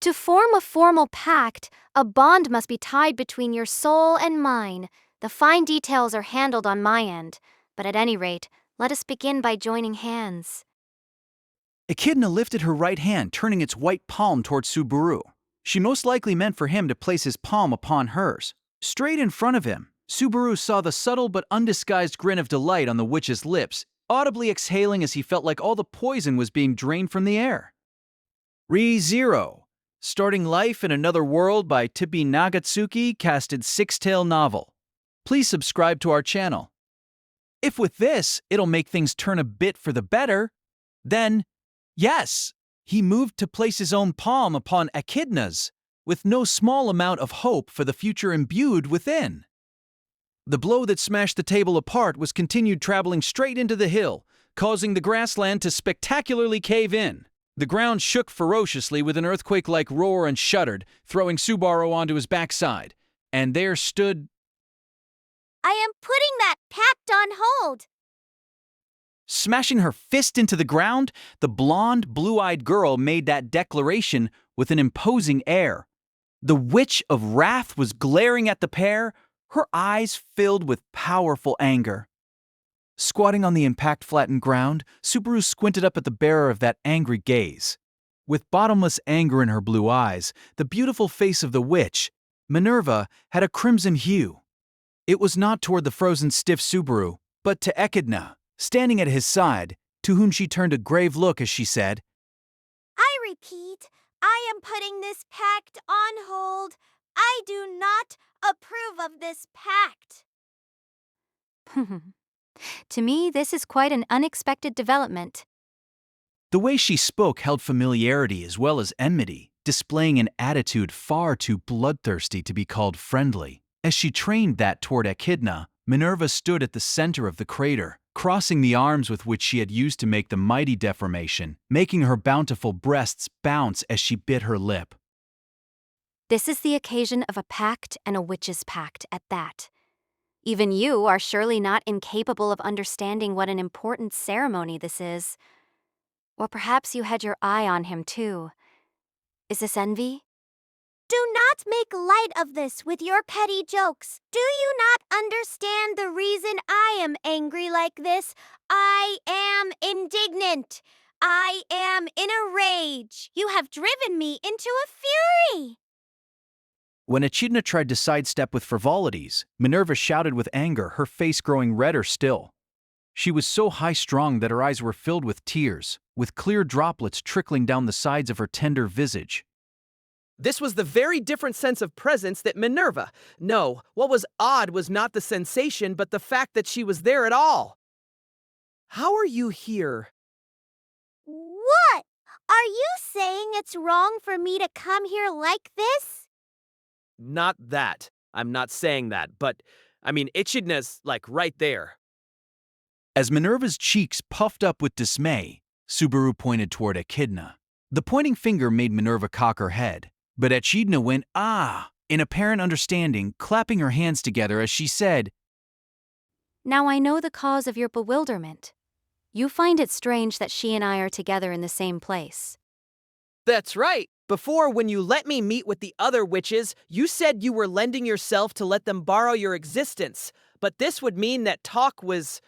To form a formal pact, a bond must be tied between your soul and mine. The fine details are handled on my end, but at any rate, let us begin by joining hands. Echidna lifted her right hand, turning its white palm towards Subaru. She most likely meant for him to place his palm upon hers. Straight in front of him, Subaru saw the subtle but undisguised grin of delight on the witch's lips, audibly exhaling as he felt like all the poison was being drained from the air. ReZero, Starting Life in Another World by Tippi Nagatsuki, casted six-tale novel. Please subscribe to our channel. If with this, it'll make things turn a bit for the better, then, yes, he moved to place his own palm upon Echidna's, with no small amount of hope for the future imbued within. The blow that smashed the table apart was continued traveling straight into the hill, causing the grassland to spectacularly cave in. The ground shook ferociously with an earthquake-like roar and shuddered, throwing Subaru onto his backside. And there stood... I am putting that pact on hold. Smashing her fist into the ground, the blonde, blue-eyed girl made that declaration with an imposing air. The Witch of Wrath was glaring at the pair, her eyes filled with powerful anger. Squatting on the impact-flattened ground, Subaru squinted up at the bearer of that angry gaze. With bottomless anger in her blue eyes, the beautiful face of the witch, Minerva, had a crimson hue. It was not toward the frozen stiff Subaru, but to Echidna, standing at his side, to whom she turned a grave look as she said, I repeat, I am putting this pact on hold. I do not approve of this pact. To me, this is quite an unexpected development. The way she spoke held familiarity as well as enmity, displaying an attitude far too bloodthirsty to be called friendly. As she trained that toward Echidna, Minerva stood at the center of the crater, crossing the arms with which she had used to make the mighty deformation, making her bountiful breasts bounce as she bit her lip. This is the occasion of a pact and a witch's pact at that. Even you are surely not incapable of understanding what an important ceremony this is. Or perhaps you had your eye on him too. Is this envy? Do not make light of this with your petty jokes. Do you not understand the reason I am angry like this? I am indignant. I am in a rage. You have driven me into a fury. When Echidna tried to sidestep with frivolities, Minerva shouted with anger, her face growing redder still. She was so high-strung that her eyes were filled with tears, with clear droplets trickling down the sides of her tender visage. This was the very different sense of presence that Minerva. No, what was odd was not the sensation, but the fact that she was there at all. How are you here? What? Are you saying it's wrong for me to come here like this? Not that. I'm not saying that, but, Echidna's, right there. As Minerva's cheeks puffed up with dismay, Subaru pointed toward Echidna. The pointing finger made Minerva cock her head, but Echidna went, "Ah!" in apparent understanding, clapping her hands together as she said, Now I know the cause of your bewilderment. You find it strange that she and I are together in the same place. That's right. Before, when you let me meet with the other witches, you said you were lending yourself to let them borrow your existence. But this would mean that talk was...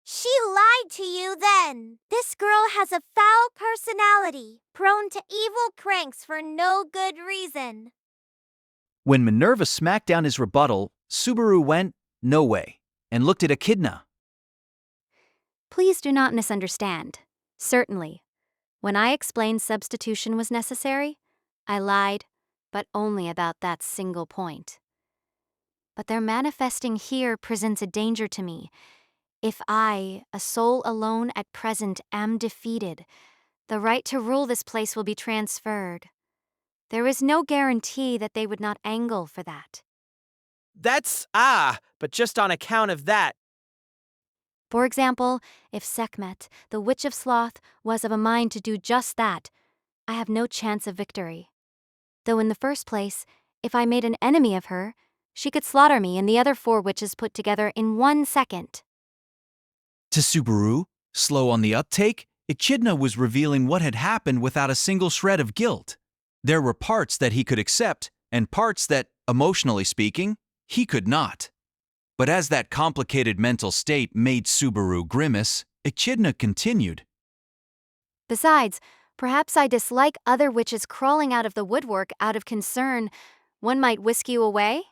She lied to you then. This girl has a foul personality, prone to evil cranks for no good reason. When Minerva smacked down his rebuttal, Subaru went, "No way," and looked at Echidna. Please do not misunderstand. Certainly, when I explained substitution was necessary, I lied, but only about that single point. But their manifesting here presents a danger to me. If I, a soul alone at present, am defeated, the right to rule this place will be transferred. There is no guarantee that they would not angle for that. But just on account of that. For example, if Sekhmet, the Witch of Sloth, was of a mind to do just that, I have no chance of victory. Though in the first place, if I made an enemy of her, she could slaughter me and the other 4 witches put together in 1 second. To Subaru, slow on the uptake, Echidna was revealing what had happened without a single shred of guilt. There were parts that he could accept, and parts that, emotionally speaking, he could not. But as that complicated mental state made Subaru grimace, Echidna continued. Besides, perhaps I dislike other witches crawling out of the woodwork out of concern. One might whisk you away?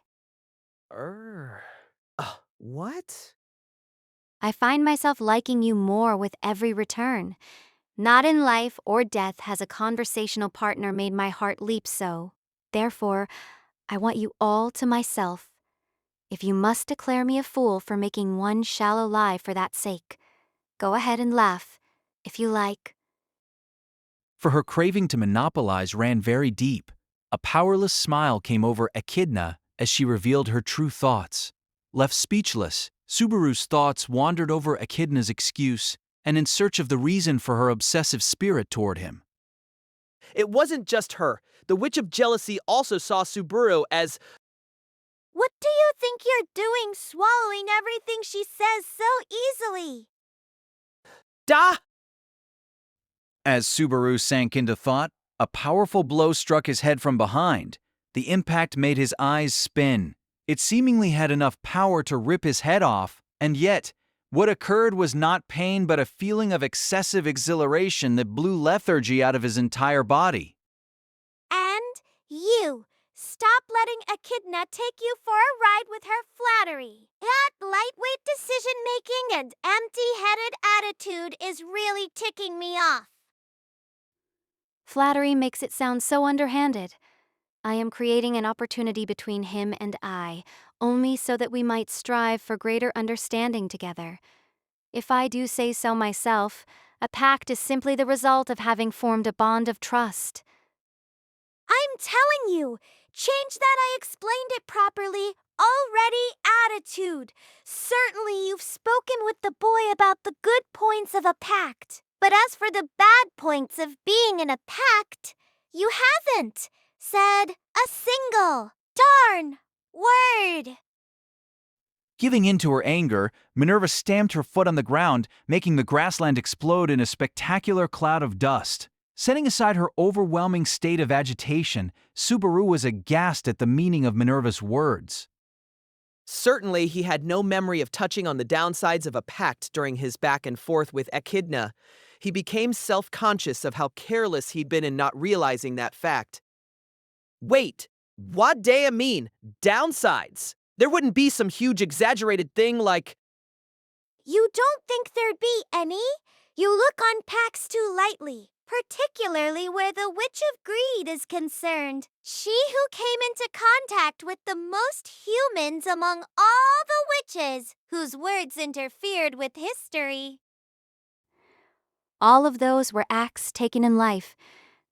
What? I find myself liking you more with every return. Not in life or death has a conversational partner made my heart leap so. Therefore, I want you all to myself. If you must declare me a fool for making one shallow lie for that sake, go ahead and laugh, if you like. For her craving to monopolize ran very deep. A powerless smile came over Echidna as she revealed her true thoughts. Left speechless, Subaru's thoughts wandered over Echidna's excuse and in search of the reason for her obsessive spirit toward him. It wasn't just her. The Witch of Jealousy also saw Subaru as... What do you think you're doing, swallowing everything she says so easily? As Subaru sank into thought, a powerful blow struck his head from behind, The impact made his eyes spin. It seemingly had enough power to rip his head off, and yet, what occurred was not pain but a feeling of excessive exhilaration that blew lethargy out of his entire body. And you, stop letting Echidna take you for a ride with her flattery. That lightweight decision-making and empty-headed attitude is really ticking me off. Flattery makes it sound so underhanded. I am creating an opportunity between him and I, only so that we might strive for greater understanding together. If I do say so myself, a pact is simply the result of having formed a bond of trust. I'm telling you, change that I explained it properly. Already attitude. Certainly you've spoken with the boy about the good points of a pact. But as for the bad points of being in a pact, you haven't said a single darn word. Giving in to her anger, Minerva stamped her foot on the ground, making the grassland explode in a spectacular cloud of dust. Setting aside her overwhelming state of agitation, Subaru was aghast at the meaning of Minerva's words. Certainly, he had no memory of touching on the downsides of a pact during his back and forth with Echidna. He became self-conscious of how careless he'd been in not realizing that fact. Wait, what do you mean? Downsides? There wouldn't be some huge exaggerated thing like, You don't think there'd be any? You look on pacts too lightly, particularly where the Witch of Greed is concerned. She who came into contact with the most humans among all the witches, whose words interfered with history. All of those were acts taken in life,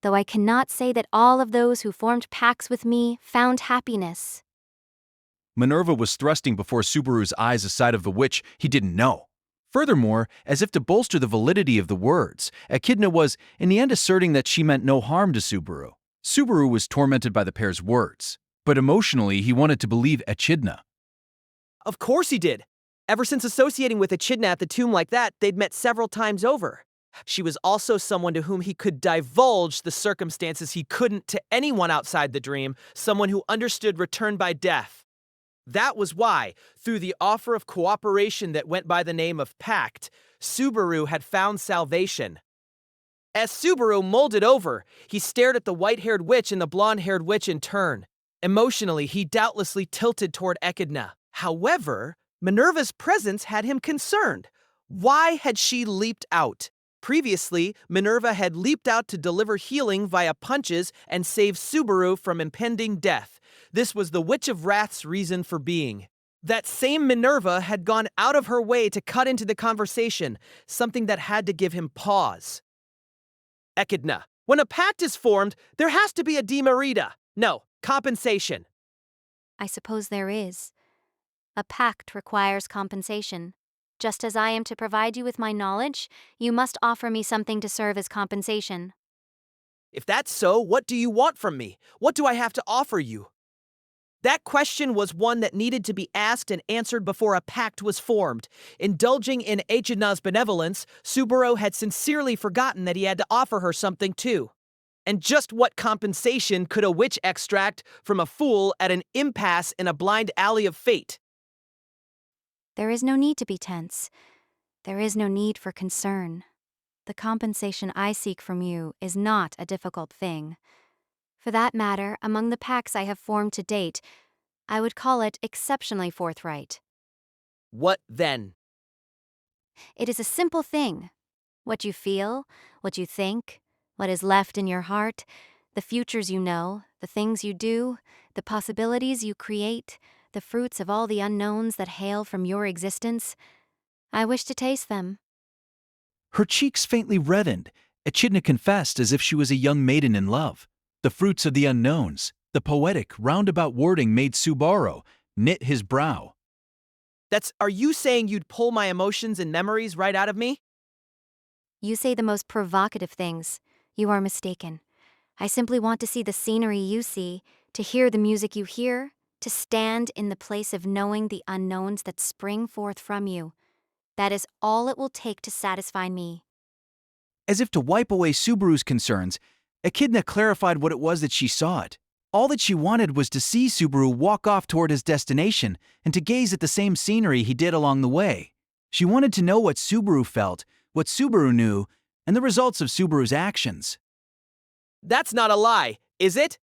though I cannot say that all of those who formed pacts with me found happiness. Minerva was thrusting before Subaru's eyes a side of the witch he didn't know. Furthermore, as if to bolster the validity of the words, Echidna was, in the end, asserting that she meant no harm to Subaru. Subaru was tormented by the pair's words, but emotionally he wanted to believe Echidna. of course he did. Ever since associating with Echidna at the tomb like that, they'd met several times over. She was also someone to whom he could divulge the circumstances he couldn't to anyone outside the dream, someone who understood return by death. That was why, through the offer of cooperation that went by the name of Pact, Subaru had found salvation. As Subaru molded over, he stared at the white-haired witch and the blonde-haired witch in turn. Emotionally, he doubtlessly tilted toward Echidna. However, Minerva's presence had him concerned. Why had she leaped out? Previously, Minerva had leaped out to deliver healing via punches and save Subaru from impending death. This was the Witch of Wrath's reason for being. That same Minerva had gone out of her way to cut into the conversation, something that had to give him pause. Echidna, when a pact is formed, there has to be a demerita. No, compensation. I suppose there is. A pact requires compensation. Just as I am to provide you with my knowledge, you must offer me something to serve as compensation. If that's so, what do you want from me? What do I have to offer you? That question was one that needed to be asked and answered before a pact was formed. Indulging in Echidna's benevolence, Subaru had sincerely forgotten that he had to offer her something too. And just what compensation could a witch extract from a fool at an impasse in a blind alley of fate? There is no need to be tense. There is no need for concern. The compensation I seek from you is not a difficult thing. For that matter, among the pacts I have formed to date, I would call it exceptionally forthright. What then? It is a simple thing. What you feel, what you think, what is left in your heart, the futures you know, the things you do, the possibilities you create, the fruits of all the unknowns that hail from your existence. I wish to taste them. Her cheeks faintly reddened. Echidna confessed as if she was a young maiden in love. The fruits of the unknowns, the poetic, roundabout wording made Subaru knit his brow. Are you saying you'd pull my emotions and memories right out of me? You say the most provocative things. You are mistaken. I simply want to see the scenery you see, to hear the music you hear, to stand in the place of knowing the unknowns that spring forth from you. That is all it will take to satisfy me. As if to wipe away Subaru's concerns, Echidna clarified what it was that she sought. All that she wanted was to see Subaru walk off toward his destination and to gaze at the same scenery he did along the way. She wanted to know what Subaru felt, what Subaru knew, and the results of Subaru's actions. That's not a lie, is it?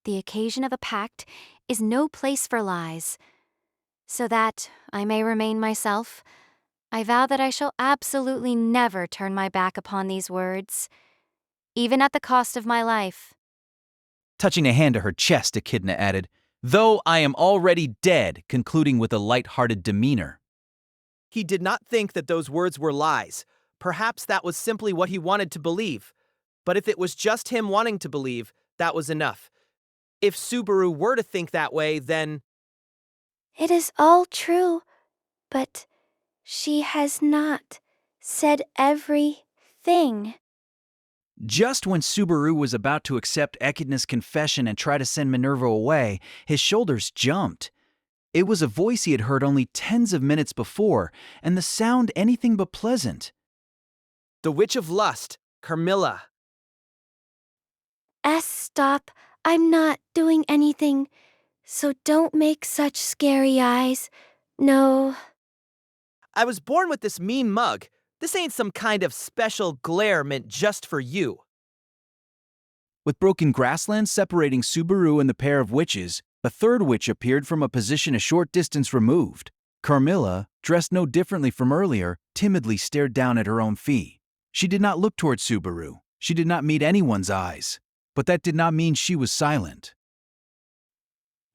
The occasion of a pact is no place for lies. So that I may remain myself, I vow that I shall absolutely never turn my back upon these words, even at the cost of my life. Touching a hand to her chest, Echidna added, "Though I am already dead," concluding with a light-hearted demeanor. He did not think that those words were lies. Perhaps that was simply what he wanted to believe. But if it was just him wanting to believe, that was enough. If Subaru were to think that way, then... It is all true, but she has not said everything. Just when Subaru was about to accept Echidna's confession and try to send Minerva away, his shoulders jumped. It was a voice he had heard only tens of minutes before, and the sound anything but pleasant. The Witch of Lust, Carmilla. Stop. I'm not doing anything. So don't make such scary eyes. No. I was born with this mean mug. This ain't some kind of special glare meant just for you. With broken grasslands separating Subaru and the pair of witches, a third witch appeared from a position a short distance removed. Carmilla, dressed no differently from earlier, timidly stared down at her own feet. She did not look toward Subaru. She did not meet anyone's eyes. But that did not mean she was silent.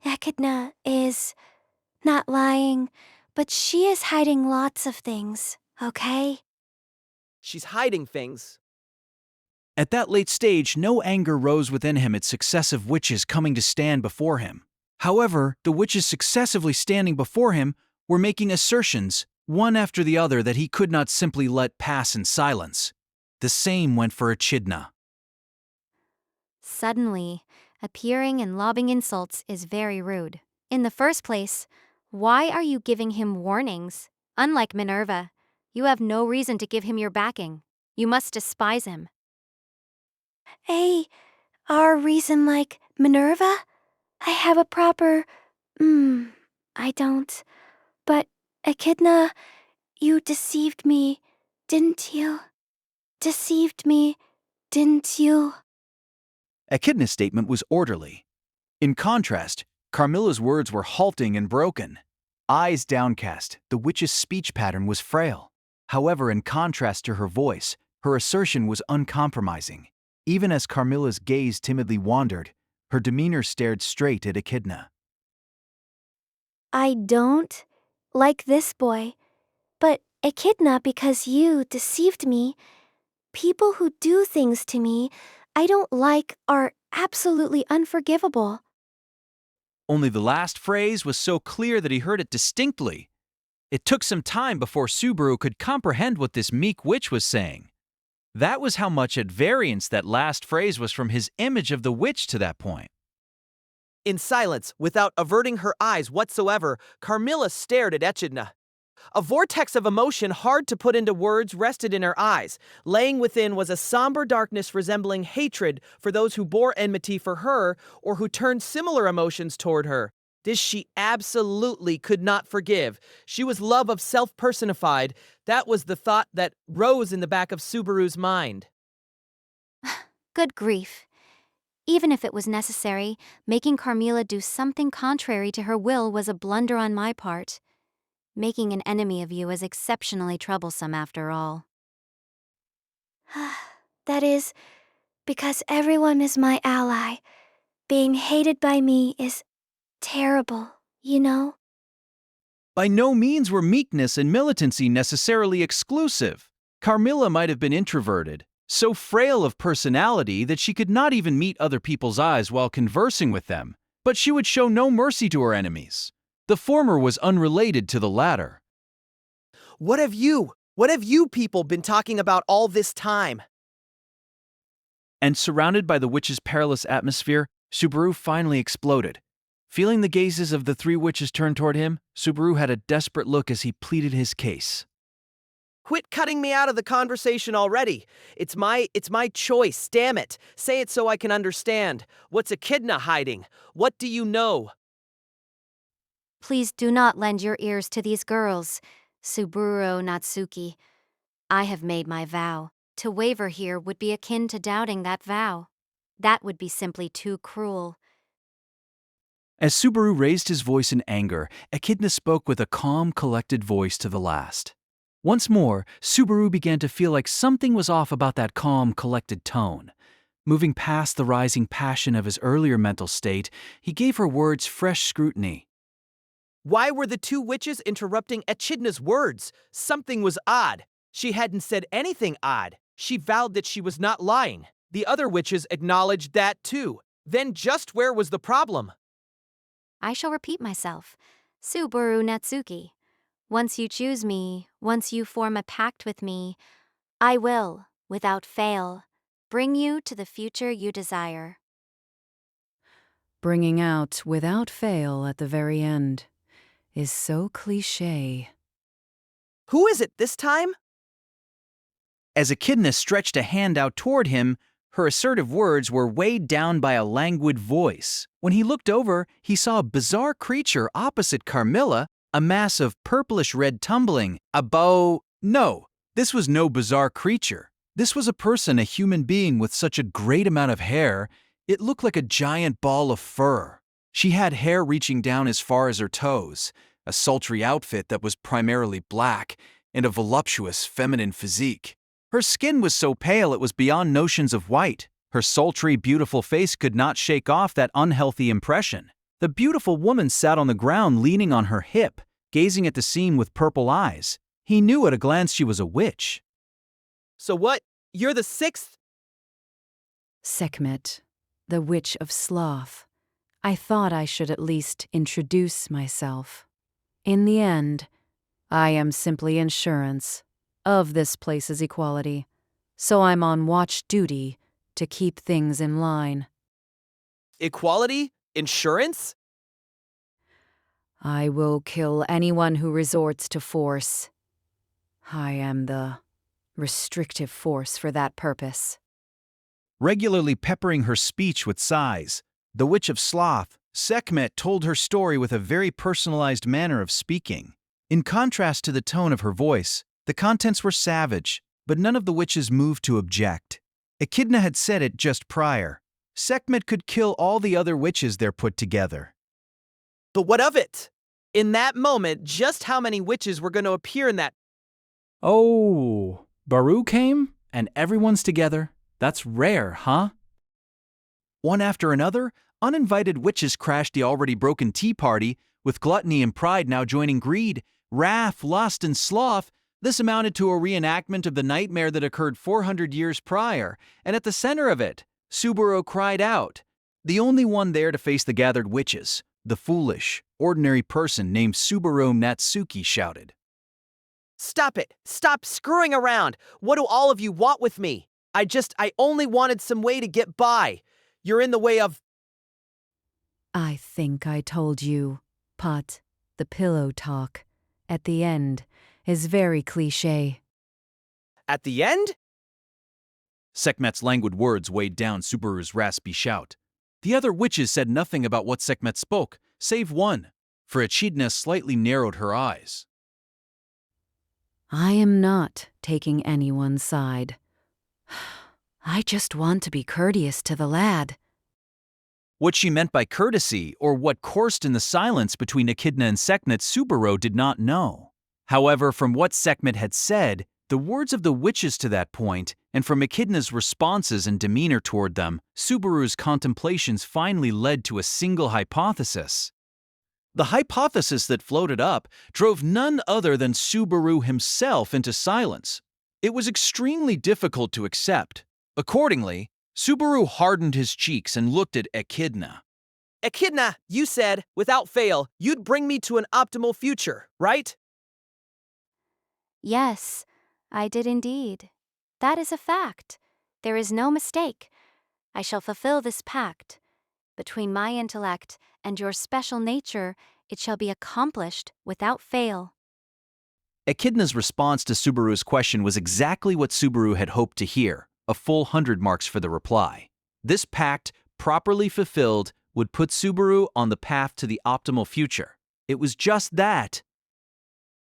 Echidna is not lying, but she is hiding lots of things, okay? She's hiding things. At that late stage, no anger rose within him at successive witches coming to stand before him. However, the witches successively standing before him were making assertions, one after the other, that he could not simply let pass in silence. The same went for Echidna. Suddenly, appearing and lobbing insults is very rude. In the first place, why are you giving him warnings? Unlike Minerva, you have no reason to give him your backing. You must despise him. Our reason like Minerva? I have a proper... I don't. But, Echidna, you deceived me, didn't you? Deceived me, didn't you? Echidna's statement was orderly. In contrast, Carmilla's words were halting and broken. Eyes downcast, the witch's speech pattern was frail. However, in contrast to her voice, her assertion was uncompromising. Even as Carmilla's gaze timidly wandered, her demeanor stared straight at Echidna. I don't like this boy, but Echidna, because you deceived me. People who do things to me I don't like are absolutely unforgivable. Only the last phrase was so clear that he heard it distinctly. It took some time before Subaru could comprehend what this meek witch was saying. That was how much at variance that last phrase was from his image of the witch to that point. In silence, without averting her eyes whatsoever, Carmilla stared at Echidna. A vortex of emotion hard to put into words rested in her eyes. Laying within was a somber darkness resembling hatred for those who bore enmity for her or who turned similar emotions toward her. This she absolutely could not forgive. She was love of self personified. That was the thought that rose in the back of Subaru's mind. Good grief. Even if it was necessary, making Carmilla do something contrary to her will was a blunder on my part. Making an enemy of you is exceptionally troublesome after all. That is, because everyone is my ally. Being hated by me is terrible, you know? By no means were meekness and militancy necessarily exclusive. Carmilla might have been introverted, so frail of personality that she could not even meet other people's eyes while conversing with them, but she would show no mercy to her enemies. The former was unrelated to the latter. What have you people been talking about all this time? And surrounded by the witch's perilous atmosphere, Subaru finally exploded. Feeling the gazes of the three witches turn toward him, Subaru had a desperate look as he pleaded his case. Quit cutting me out of the conversation already. It's my choice, damn it. Say it so I can understand. What's Echidna hiding? What do you know? Please do not lend your ears to these girls, Suburo Natsuki. I have made my vow. To waver here would be akin to doubting that vow. That would be simply too cruel. As Subaru raised his voice in anger, Echidna spoke with a calm, collected voice to the last. Once more, Subaru began to feel like something was off about that calm, collected tone. Moving past the rising passion of his earlier mental state, he gave her words fresh scrutiny. Why were the two witches interrupting Echidna's words? Something was odd. She hadn't said anything odd. She vowed that she was not lying. The other witches acknowledged that too. Then just where was the problem? I shall repeat myself. Suburo Natsuki. Once you choose me, once you form a pact with me, I will, without fail, bring you to the future you desire. Bringing out without fail at the very end is so cliché. Who is it this time? As Echidna stretched a hand out toward him, her assertive words were weighed down by a languid voice. When he looked over, he saw a bizarre creature opposite Carmilla, a mass of purplish-red tumbling, a bow. No, this was no bizarre creature. This was a person, a human being with such a great amount of hair, it looked like a giant ball of fur. She had hair reaching down as far as her toes, a sultry outfit that was primarily black, and a voluptuous feminine physique. Her skin was so pale it was beyond notions of white. Her sultry, beautiful face could not shake off that unhealthy impression. The beautiful woman sat on the ground leaning on her hip, gazing at the scene with purple eyes. He knew at a glance she was a witch. So what? You're the sixth? Sekhmet, the Witch of Sloth. I thought I should at least introduce myself. In the end, I am simply insurance of this place's equality, so I'm on watch duty to keep things in line. Equality? Insurance? I will kill anyone who resorts to force. I am the restrictive force for that purpose. Regularly peppering her speech with sighs, the Witch of Sloth, Sekhmet, told her story with a very personalized manner of speaking. In contrast to the tone of her voice, the contents were savage, but none of the witches moved to object. Echidna had said it just prior. Sekhmet could kill all the other witches there put together. But what of it? In that moment, just how many witches were going to appear in that? Oh, Baru came and everyone's together. That's rare, huh? One after another, uninvited witches crashed the already broken tea party, with gluttony and pride now joining greed, wrath, lust, and sloth. This amounted to a reenactment of the nightmare that occurred 400 years prior, and at the center of it, Subaru cried out. The only one there to face the gathered witches, the foolish, ordinary person named Subaru Natsuki, shouted. Stop it! Stop screwing around! What do all of you want with me? I only wanted some way to get by. You're in the way of... I think I told you, Pot, the pillow talk, at the end, is very cliché. At the end? Sekhmet's languid words weighed down Subaru's raspy shout. The other witches said nothing about what Sekhmet spoke, save one, for Echidna slightly narrowed her eyes. I am not taking anyone's side. I just want to be courteous to the lad. What she meant by courtesy, or what coursed in the silence between Echidna and Sekhmet, Subaru did not know. However, from what Sekhmet had said, the words of the witches to that point, and from Echidna's responses and demeanor toward them, Subaru's contemplations finally led to a single hypothesis. The hypothesis that floated up drove none other than Subaru himself into silence. It was extremely difficult to accept. Accordingly, Subaru hardened his cheeks and looked at Echidna. Echidna, you said, without fail, you'd bring me to an optimal future, right? Yes, I did indeed. That is a fact. There is no mistake. I shall fulfill this pact. Between my intellect and your special nature, it shall be accomplished without fail. Echidna's response to Subaru's question was exactly what Subaru had hoped to hear, a full 100 marks for the reply. This pact, properly fulfilled, would put Subaru on the path to the optimal future. It was just that.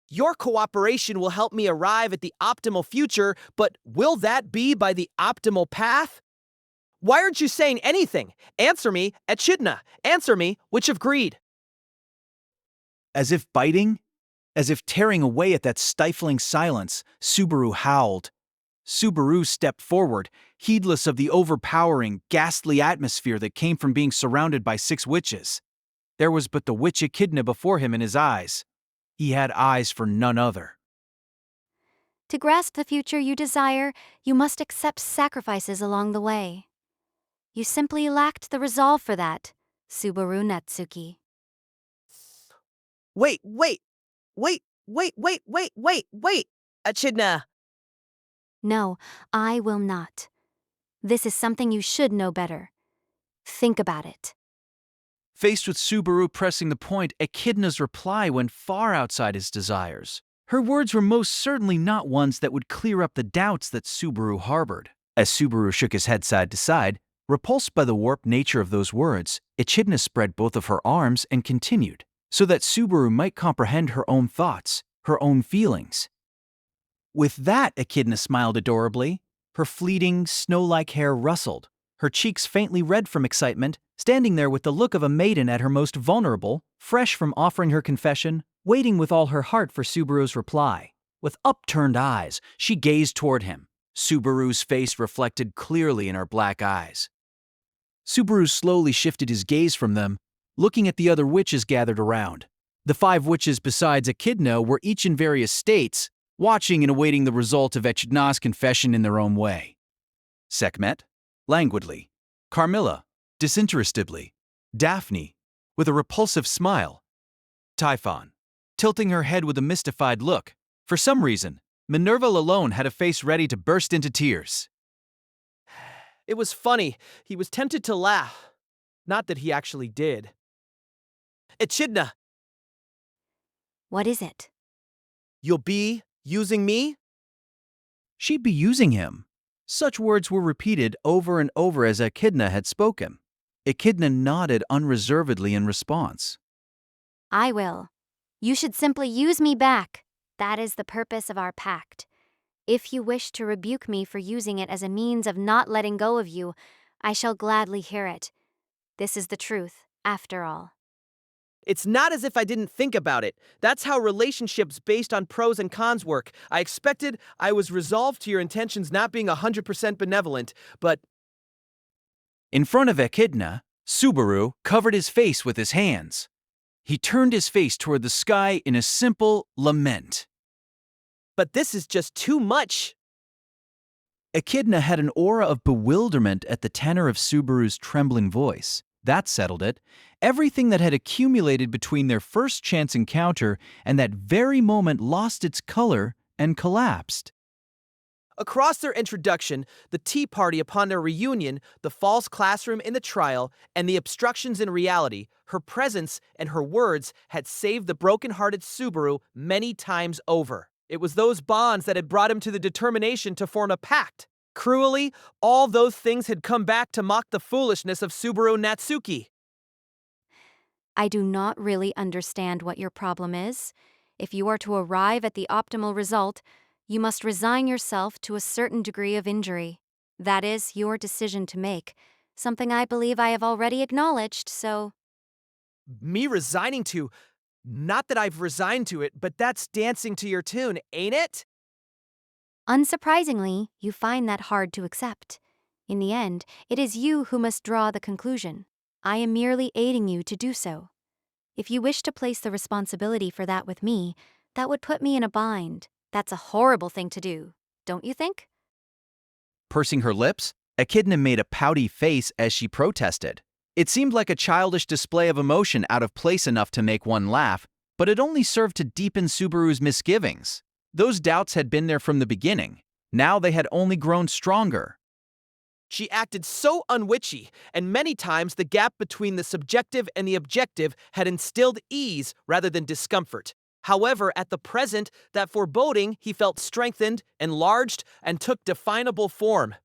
Your cooperation will help me arrive at the optimal future, but will that be by the optimal path? Why aren't you saying anything? Answer me, Echidna. Answer me, Witch of Greed. As if biting, as if tearing away at that stifling silence, Subaru howled. Subaru stepped forward, heedless of the overpowering, ghastly atmosphere that came from being surrounded by 6 witches. There was but the witch Echidna before him in his eyes. He had eyes for none other. To grasp the future you desire, you must accept sacrifices along the way. You simply lacked the resolve for that, Subaru Natsuki. Wait. Echidna. No, I will not. This is something you should know better. Think about it. Faced with Subaru pressing the point, Echidna's reply went far outside his desires. Her words were most certainly not ones that would clear up the doubts that Subaru harbored. As Subaru shook his head side to side, repulsed by the warped nature of those words, Echidna spread both of her arms and continued, so that Subaru might comprehend her own thoughts, her own feelings. With that, Echidna smiled adorably. Her fleeting, snow-like hair rustled, her cheeks faintly red from excitement, standing there with the look of a maiden at her most vulnerable, fresh from offering her confession, waiting with all her heart for Subaru's reply. With upturned eyes, she gazed toward him. Subaru's face reflected clearly in her black eyes. Subaru slowly shifted his gaze from them, looking at the other witches gathered around. The 5 witches besides Echidna were each in various states, watching and awaiting the result of Echidna's confession in their own way. Sekhmet, languidly. Carmilla, disinterestedly. Daphne, with a repulsive smile. Typhon, tilting her head with a mystified look. For some reason, Minerva alone had a face ready to burst into tears. It was funny. He was tempted to laugh. Not that he actually did. Echidna, What is it? you'll be using me? She'd be using him. Such words were repeated over and over as Echidna had spoken. Echidna nodded unreservedly in response. I will. You should simply use me back. That is the purpose of our pact. If you wish to rebuke me for using it as a means of not letting go of you, I shall gladly hear it. This is the truth, after all. It's not as if I didn't think about it. That's how relationships based on pros and cons work. I was resolved to your intentions not being 100% benevolent, but... In front of Echidna, Subaru covered his face with his hands. He turned his face toward the sky in a simple lament. But this is just too much. Echidna had an aura of bewilderment at the tenor of Subaru's trembling voice. That settled it. Everything that had accumulated between their first chance encounter and that very moment lost its color and collapsed. Across their introduction, the tea party upon their reunion, the false classroom in the trial, and the obstructions in reality, her presence and her words had saved the broken-hearted Subaru many times over. It was those bonds that had brought him to the determination to form a pact. Cruelly, all those things had come back to mock the foolishness of Subaru Natsuki. I do not really understand what your problem is. If you are to arrive at the optimal result, you must resign yourself to a certain degree of injury. That is your decision to make, something I believe I have already acknowledged, so... Me resigning to... Not that I've resigned to it, but that's dancing to your tune, ain't it? Unsurprisingly, you find that hard to accept. In the end, it is you who must draw the conclusion. I am merely aiding you to do so. If you wish to place the responsibility for that with me, that would put me in a bind. That's a horrible thing to do, don't you think? Pursing her lips, Echidna made a pouty face as she protested. It seemed like a childish display of emotion out of place enough to make one laugh, but it only served to deepen Subaru's misgivings. Those doubts had been there from the beginning. Now they had only grown stronger. She acted so unwitchy, and many times the gap between the subjective and the objective had instilled ease rather than discomfort. However, at the present, that foreboding he felt strengthened, enlarged, and took definable form.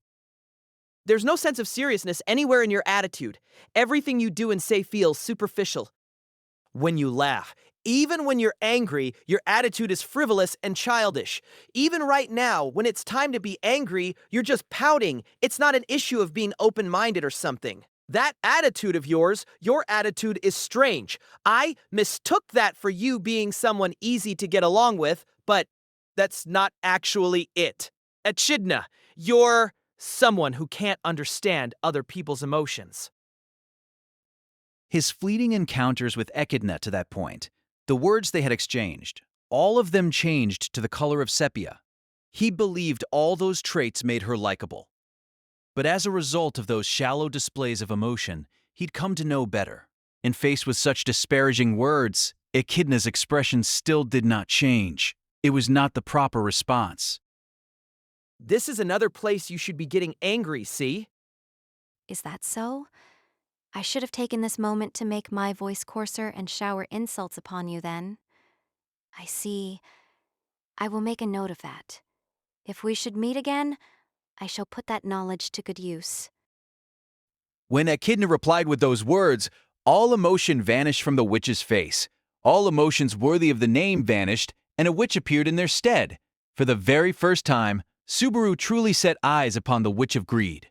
There's no sense of seriousness anywhere in your attitude. Everything you do and say feels superficial. When you laugh, even when you're angry, your attitude is frivolous and childish. Even right now, when it's time to be angry, you're just pouting. It's not an issue of being open-minded or something. That attitude of yours, your attitude is strange. I mistook that for you being someone easy to get along with, but that's not actually it. Echidna, you're someone who can't understand other people's emotions. His fleeting encounters with Echidna to that point, the words they had exchanged, all of them changed to the color of sepia. He believed all those traits made her likable. But as a result of those shallow displays of emotion, he'd come to know better. And faced with such disparaging words, Echidna's expression still did not change. It was not the proper response. This is another place you should be getting angry, see? Is that so? I should have taken this moment to make my voice coarser and shower insults upon you then. I see. I will make a note of that. If we should meet again, I shall put that knowledge to good use. When Echidna replied with those words, all emotion vanished from the witch's face. All emotions worthy of the name vanished, and a witch appeared in their stead. For the very first time, Subaru truly set eyes upon the Witch of Greed.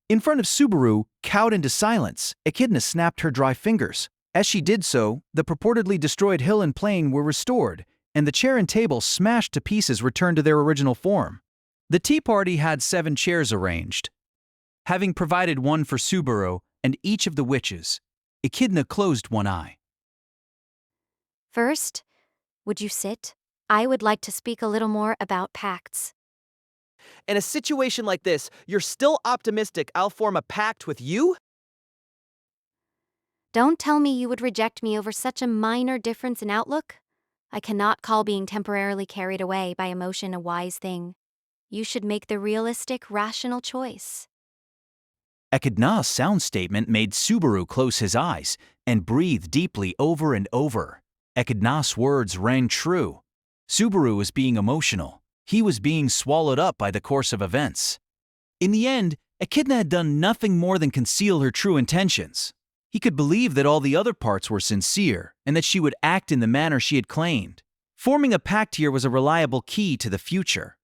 In front of Subaru, cowed into silence, Echidna snapped her dry fingers. As she did so, the purportedly destroyed hill and plain were restored, and the chair and table smashed to pieces returned to their original form. The tea party had 7 chairs arranged. Having provided one for Subaru and each of the witches, Echidna closed one eye. First, would you sit? I would like to speak a little more about pacts. In a situation like this, you're still optimistic I'll form a pact with you? Don't tell me you would reject me over such a minor difference in outlook. I cannot call being temporarily carried away by emotion a wise thing. You should make the realistic, rational choice. Echidna's sound statement made Subaru close his eyes and breathe deeply over and over. Echidna's words rang true. Subaru was being emotional. He was being swallowed up by the course of events. In the end, Echidna had done nothing more than conceal her true intentions. He could believe that all the other parts were sincere and that she would act in the manner she had claimed. Forming a pact here was a reliable key to the future.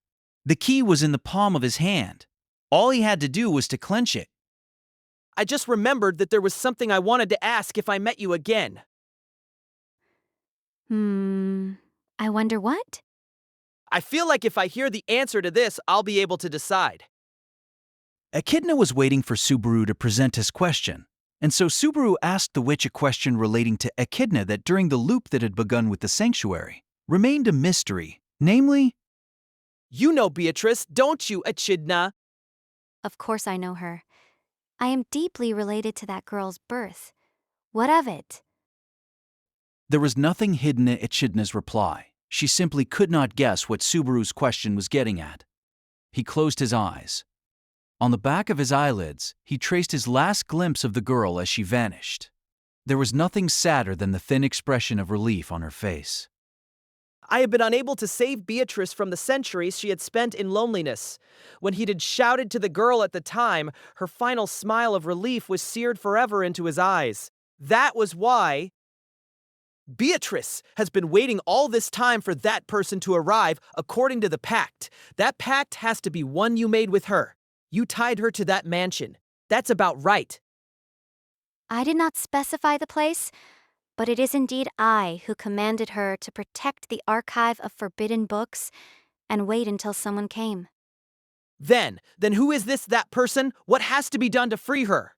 The key was in the palm of his hand. All he had to do was to clench it. I just remembered that there was something I wanted to ask if I met you again. I wonder what? I feel like if I hear the answer to this, I'll be able to decide. Echidna was waiting for Subaru to present his question, and so Subaru asked the witch a question relating to Echidna that during the loop that had begun with the sanctuary remained a mystery, namely, You know Beatrice, don't you, Echidna? Of course I know her. I am deeply related to that girl's birth. What of it? there was nothing hidden in Echidna's reply. She simply could not guess what Subaru's question was getting at. He closed his eyes. On the back of his eyelids, he traced his last glimpse of the girl as she vanished. There was nothing sadder than the thin expression of relief on her face. I had been unable to save Beatrice from the centuries she had spent in loneliness. When he had shouted to the girl at the time, her final smile of relief was seared forever into his eyes. That was why Beatrice has been waiting all this time for that person to arrive according to the pact. That pact has to be one you made with her. You tied her to that mansion. That's about right. I did not specify the place, but it is indeed I who commanded her to protect the archive of forbidden books and wait until someone came. Then who is that person? What has to be done to free her?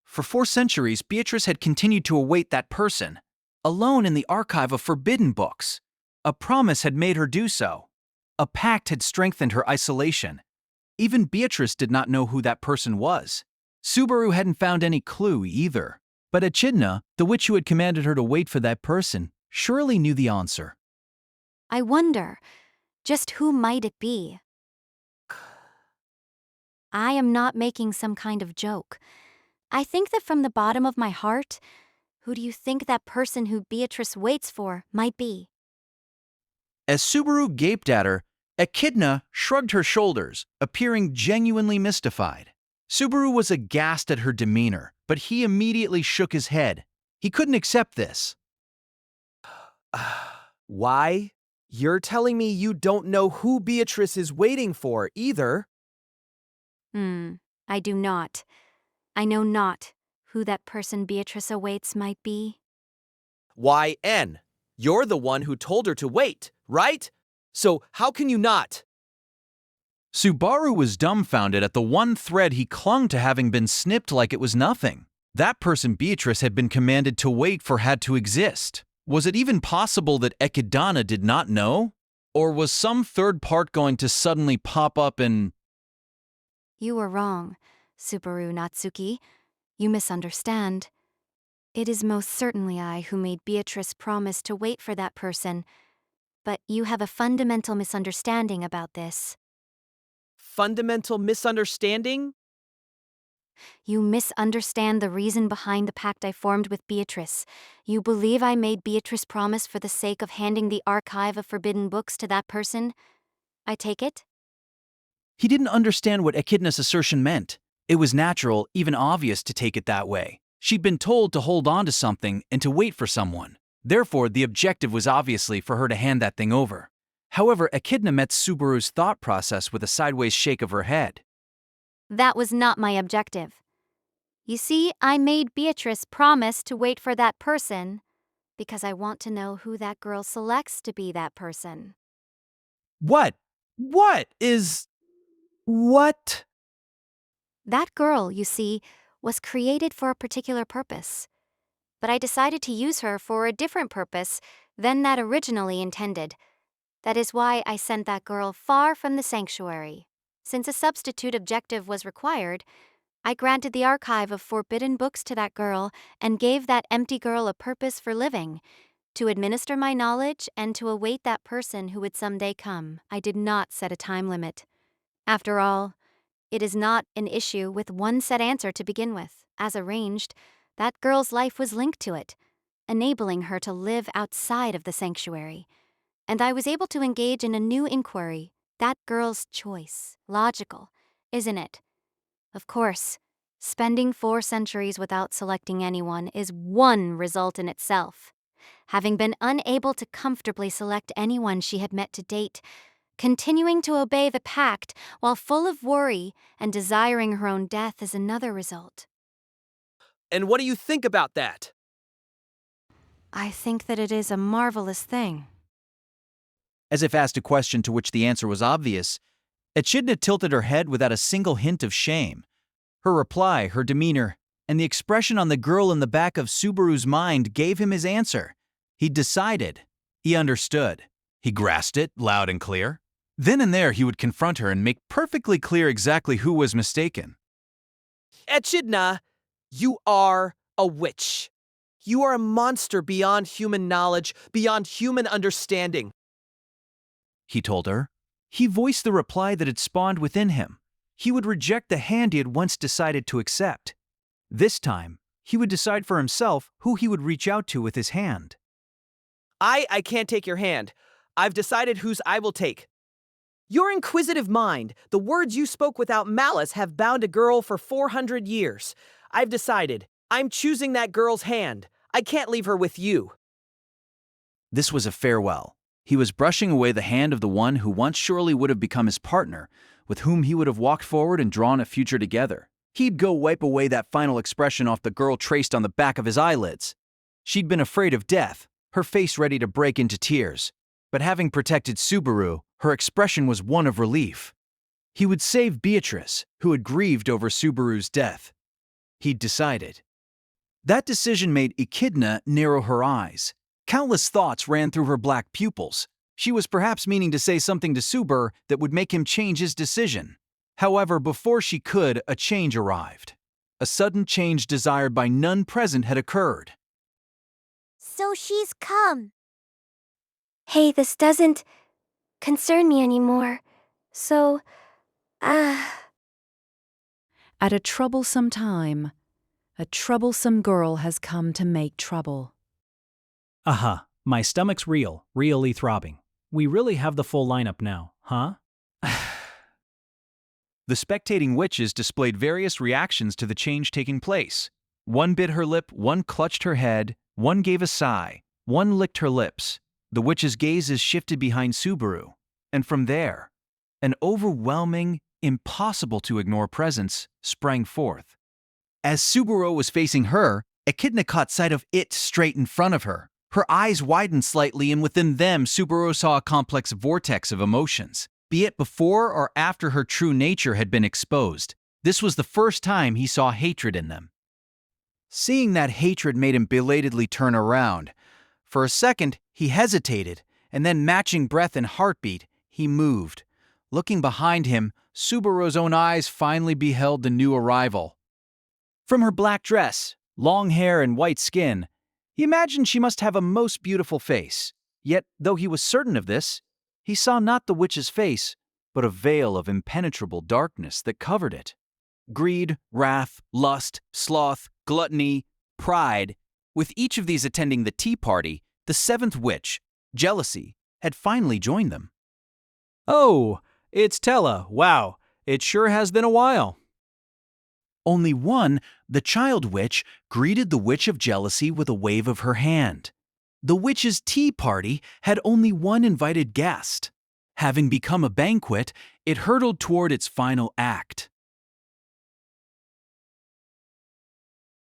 For 4 centuries, Beatrice had continued to await that person, alone in the archive of forbidden books. A promise had made her do so. A pact had strengthened her isolation. Even Beatrice did not know who that person was. Subaru hadn't found any clue either. But Echidna, the witch who had commanded her to wait for that person, surely knew the answer. I wonder, just who might it be? I am not making some kind of joke. I think that from the bottom of my heart, who do you think that person who Beatrice waits for might be? As Subaru gaped at her, Echidna shrugged her shoulders, appearing genuinely mystified. Subaru was aghast at her demeanor, but he immediately shook his head. He couldn't accept this. Why? You're telling me you don't know who Beatrice is waiting for either? I do not. I know not who that person Beatrice awaits might be. Why, N? You're the one who told her to wait, right? So how can you not? Subaru was dumbfounded at the one thread he clung to having been snipped like it was nothing. That person Beatrice had been commanded to wait for had to exist. Was it even possible that Echidna did not know? Or was some third part going to suddenly pop up and... You were wrong, Subaru Natsuki. You misunderstand. It is most certainly I who made Beatrice promise to wait for that person, but you have a fundamental misunderstanding about this. Fundamental misunderstanding? You misunderstand the reason behind the pact I formed with Beatrice. You believe I made Beatrice promise for the sake of handing the archive of forbidden books to that person? I take it? He didn't understand what Echidna's assertion meant. It was natural, even obvious, to take it that way. She'd been told to hold on to something and to wait for someone. Therefore, the objective was obviously for her to hand that thing over. However, Echidna met Subaru's thought process with a sideways shake of her head. That was not my objective. You see, I made Beatrice promise to wait for that person because I want to know who that girl selects to be that person. What? What? That girl, you see, was created for a particular purpose. But I decided to use her for a different purpose than that originally intended. That is why I sent that girl far from the sanctuary. Since a substitute objective was required, I granted the archive of forbidden books to that girl and gave that empty girl a purpose for living, to administer my knowledge and to await that person who would someday come. I did not set a time limit. After all, it is not an issue with one set answer to begin with. As arranged, that girl's life was linked to it, enabling her to live outside of the sanctuary. And I was able to engage in a new inquiry. That girl's choice. Logical, isn't it? Of course, spending 4 centuries without selecting anyone is one result in itself. Having been unable to comfortably select anyone she had met to date, continuing to obey the pact while full of worry and desiring her own death is another result. And what do you think about that? I think that it is a marvelous thing. As if asked a question to which the answer was obvious, Echidna tilted her head without a single hint of shame. Her reply, her demeanor, and the expression on the girl in the back of Subaru's mind gave him his answer. He'd decided. He understood. He grasped it, loud and clear. Then and there he would confront her and make perfectly clear exactly who was mistaken. Echidna, you are a witch. You are a monster beyond human knowledge, beyond human understanding. He told her. He voiced the reply that had spawned within him. He would reject the hand he had once decided to accept. This time, he would decide for himself who he would reach out to with his hand. I can't take your hand. I've decided whose I will take. Your inquisitive mind, the words you spoke without malice have bound a girl for 400 years. I've decided. I'm choosing that girl's hand. I can't leave her with you. This was a farewell. He was brushing away the hand of the one who once surely would have become his partner, with whom he would have walked forward and drawn a future together. He'd go wipe away that final expression off the girl traced on the back of his eyelids. She'd been afraid of death, her face ready to break into tears. But having protected Subaru, her expression was one of relief. He would save Beatrice, who had grieved over Subaru's death. He'd decided. That decision made Echidna narrow her eyes. Countless thoughts ran through her black pupils. She was perhaps meaning to say something to Subaru that would make him change his decision. However, before she could, a change arrived. A sudden change desired by none present had occurred. So she's come. Hey, this doesn't concern me anymore. So, At a troublesome time, a troublesome girl has come to make trouble. Aha, my stomach's really throbbing. We really have the full lineup now, huh? The spectating witches displayed various reactions to the change taking place. One bit her lip, one clutched her head, one gave a sigh, one licked her lips. The witches' gazes shifted behind Subaru, and from there, an overwhelming, impossible-to-ignore presence sprang forth. As Subaru was facing her, Echidna caught sight of it straight in front of her. Her eyes widened slightly, and within them, Subaru saw a complex vortex of emotions. Be it before or after her true nature had been exposed, this was the first time he saw hatred in them. Seeing that hatred made him belatedly turn around. For a second, he hesitated, and then matching breath and heartbeat, he moved. Looking behind him, Subaru's own eyes finally beheld the new arrival. From her black dress, long hair, and white skin, he imagined she must have a most beautiful face. Yet, though he was certain of this, he saw not the witch's face, but a veil of impenetrable darkness that covered it. Greed, wrath, lust, sloth, gluttony, pride, with each of these attending the tea party, the seventh witch, jealousy, had finally joined them. Oh, it's Tella. Wow, it sure has been a while. Only one, the child witch, greeted the witch of jealousy with a wave of her hand. The witch's tea party had only one invited guest. Having become a banquet, it hurtled toward its final act.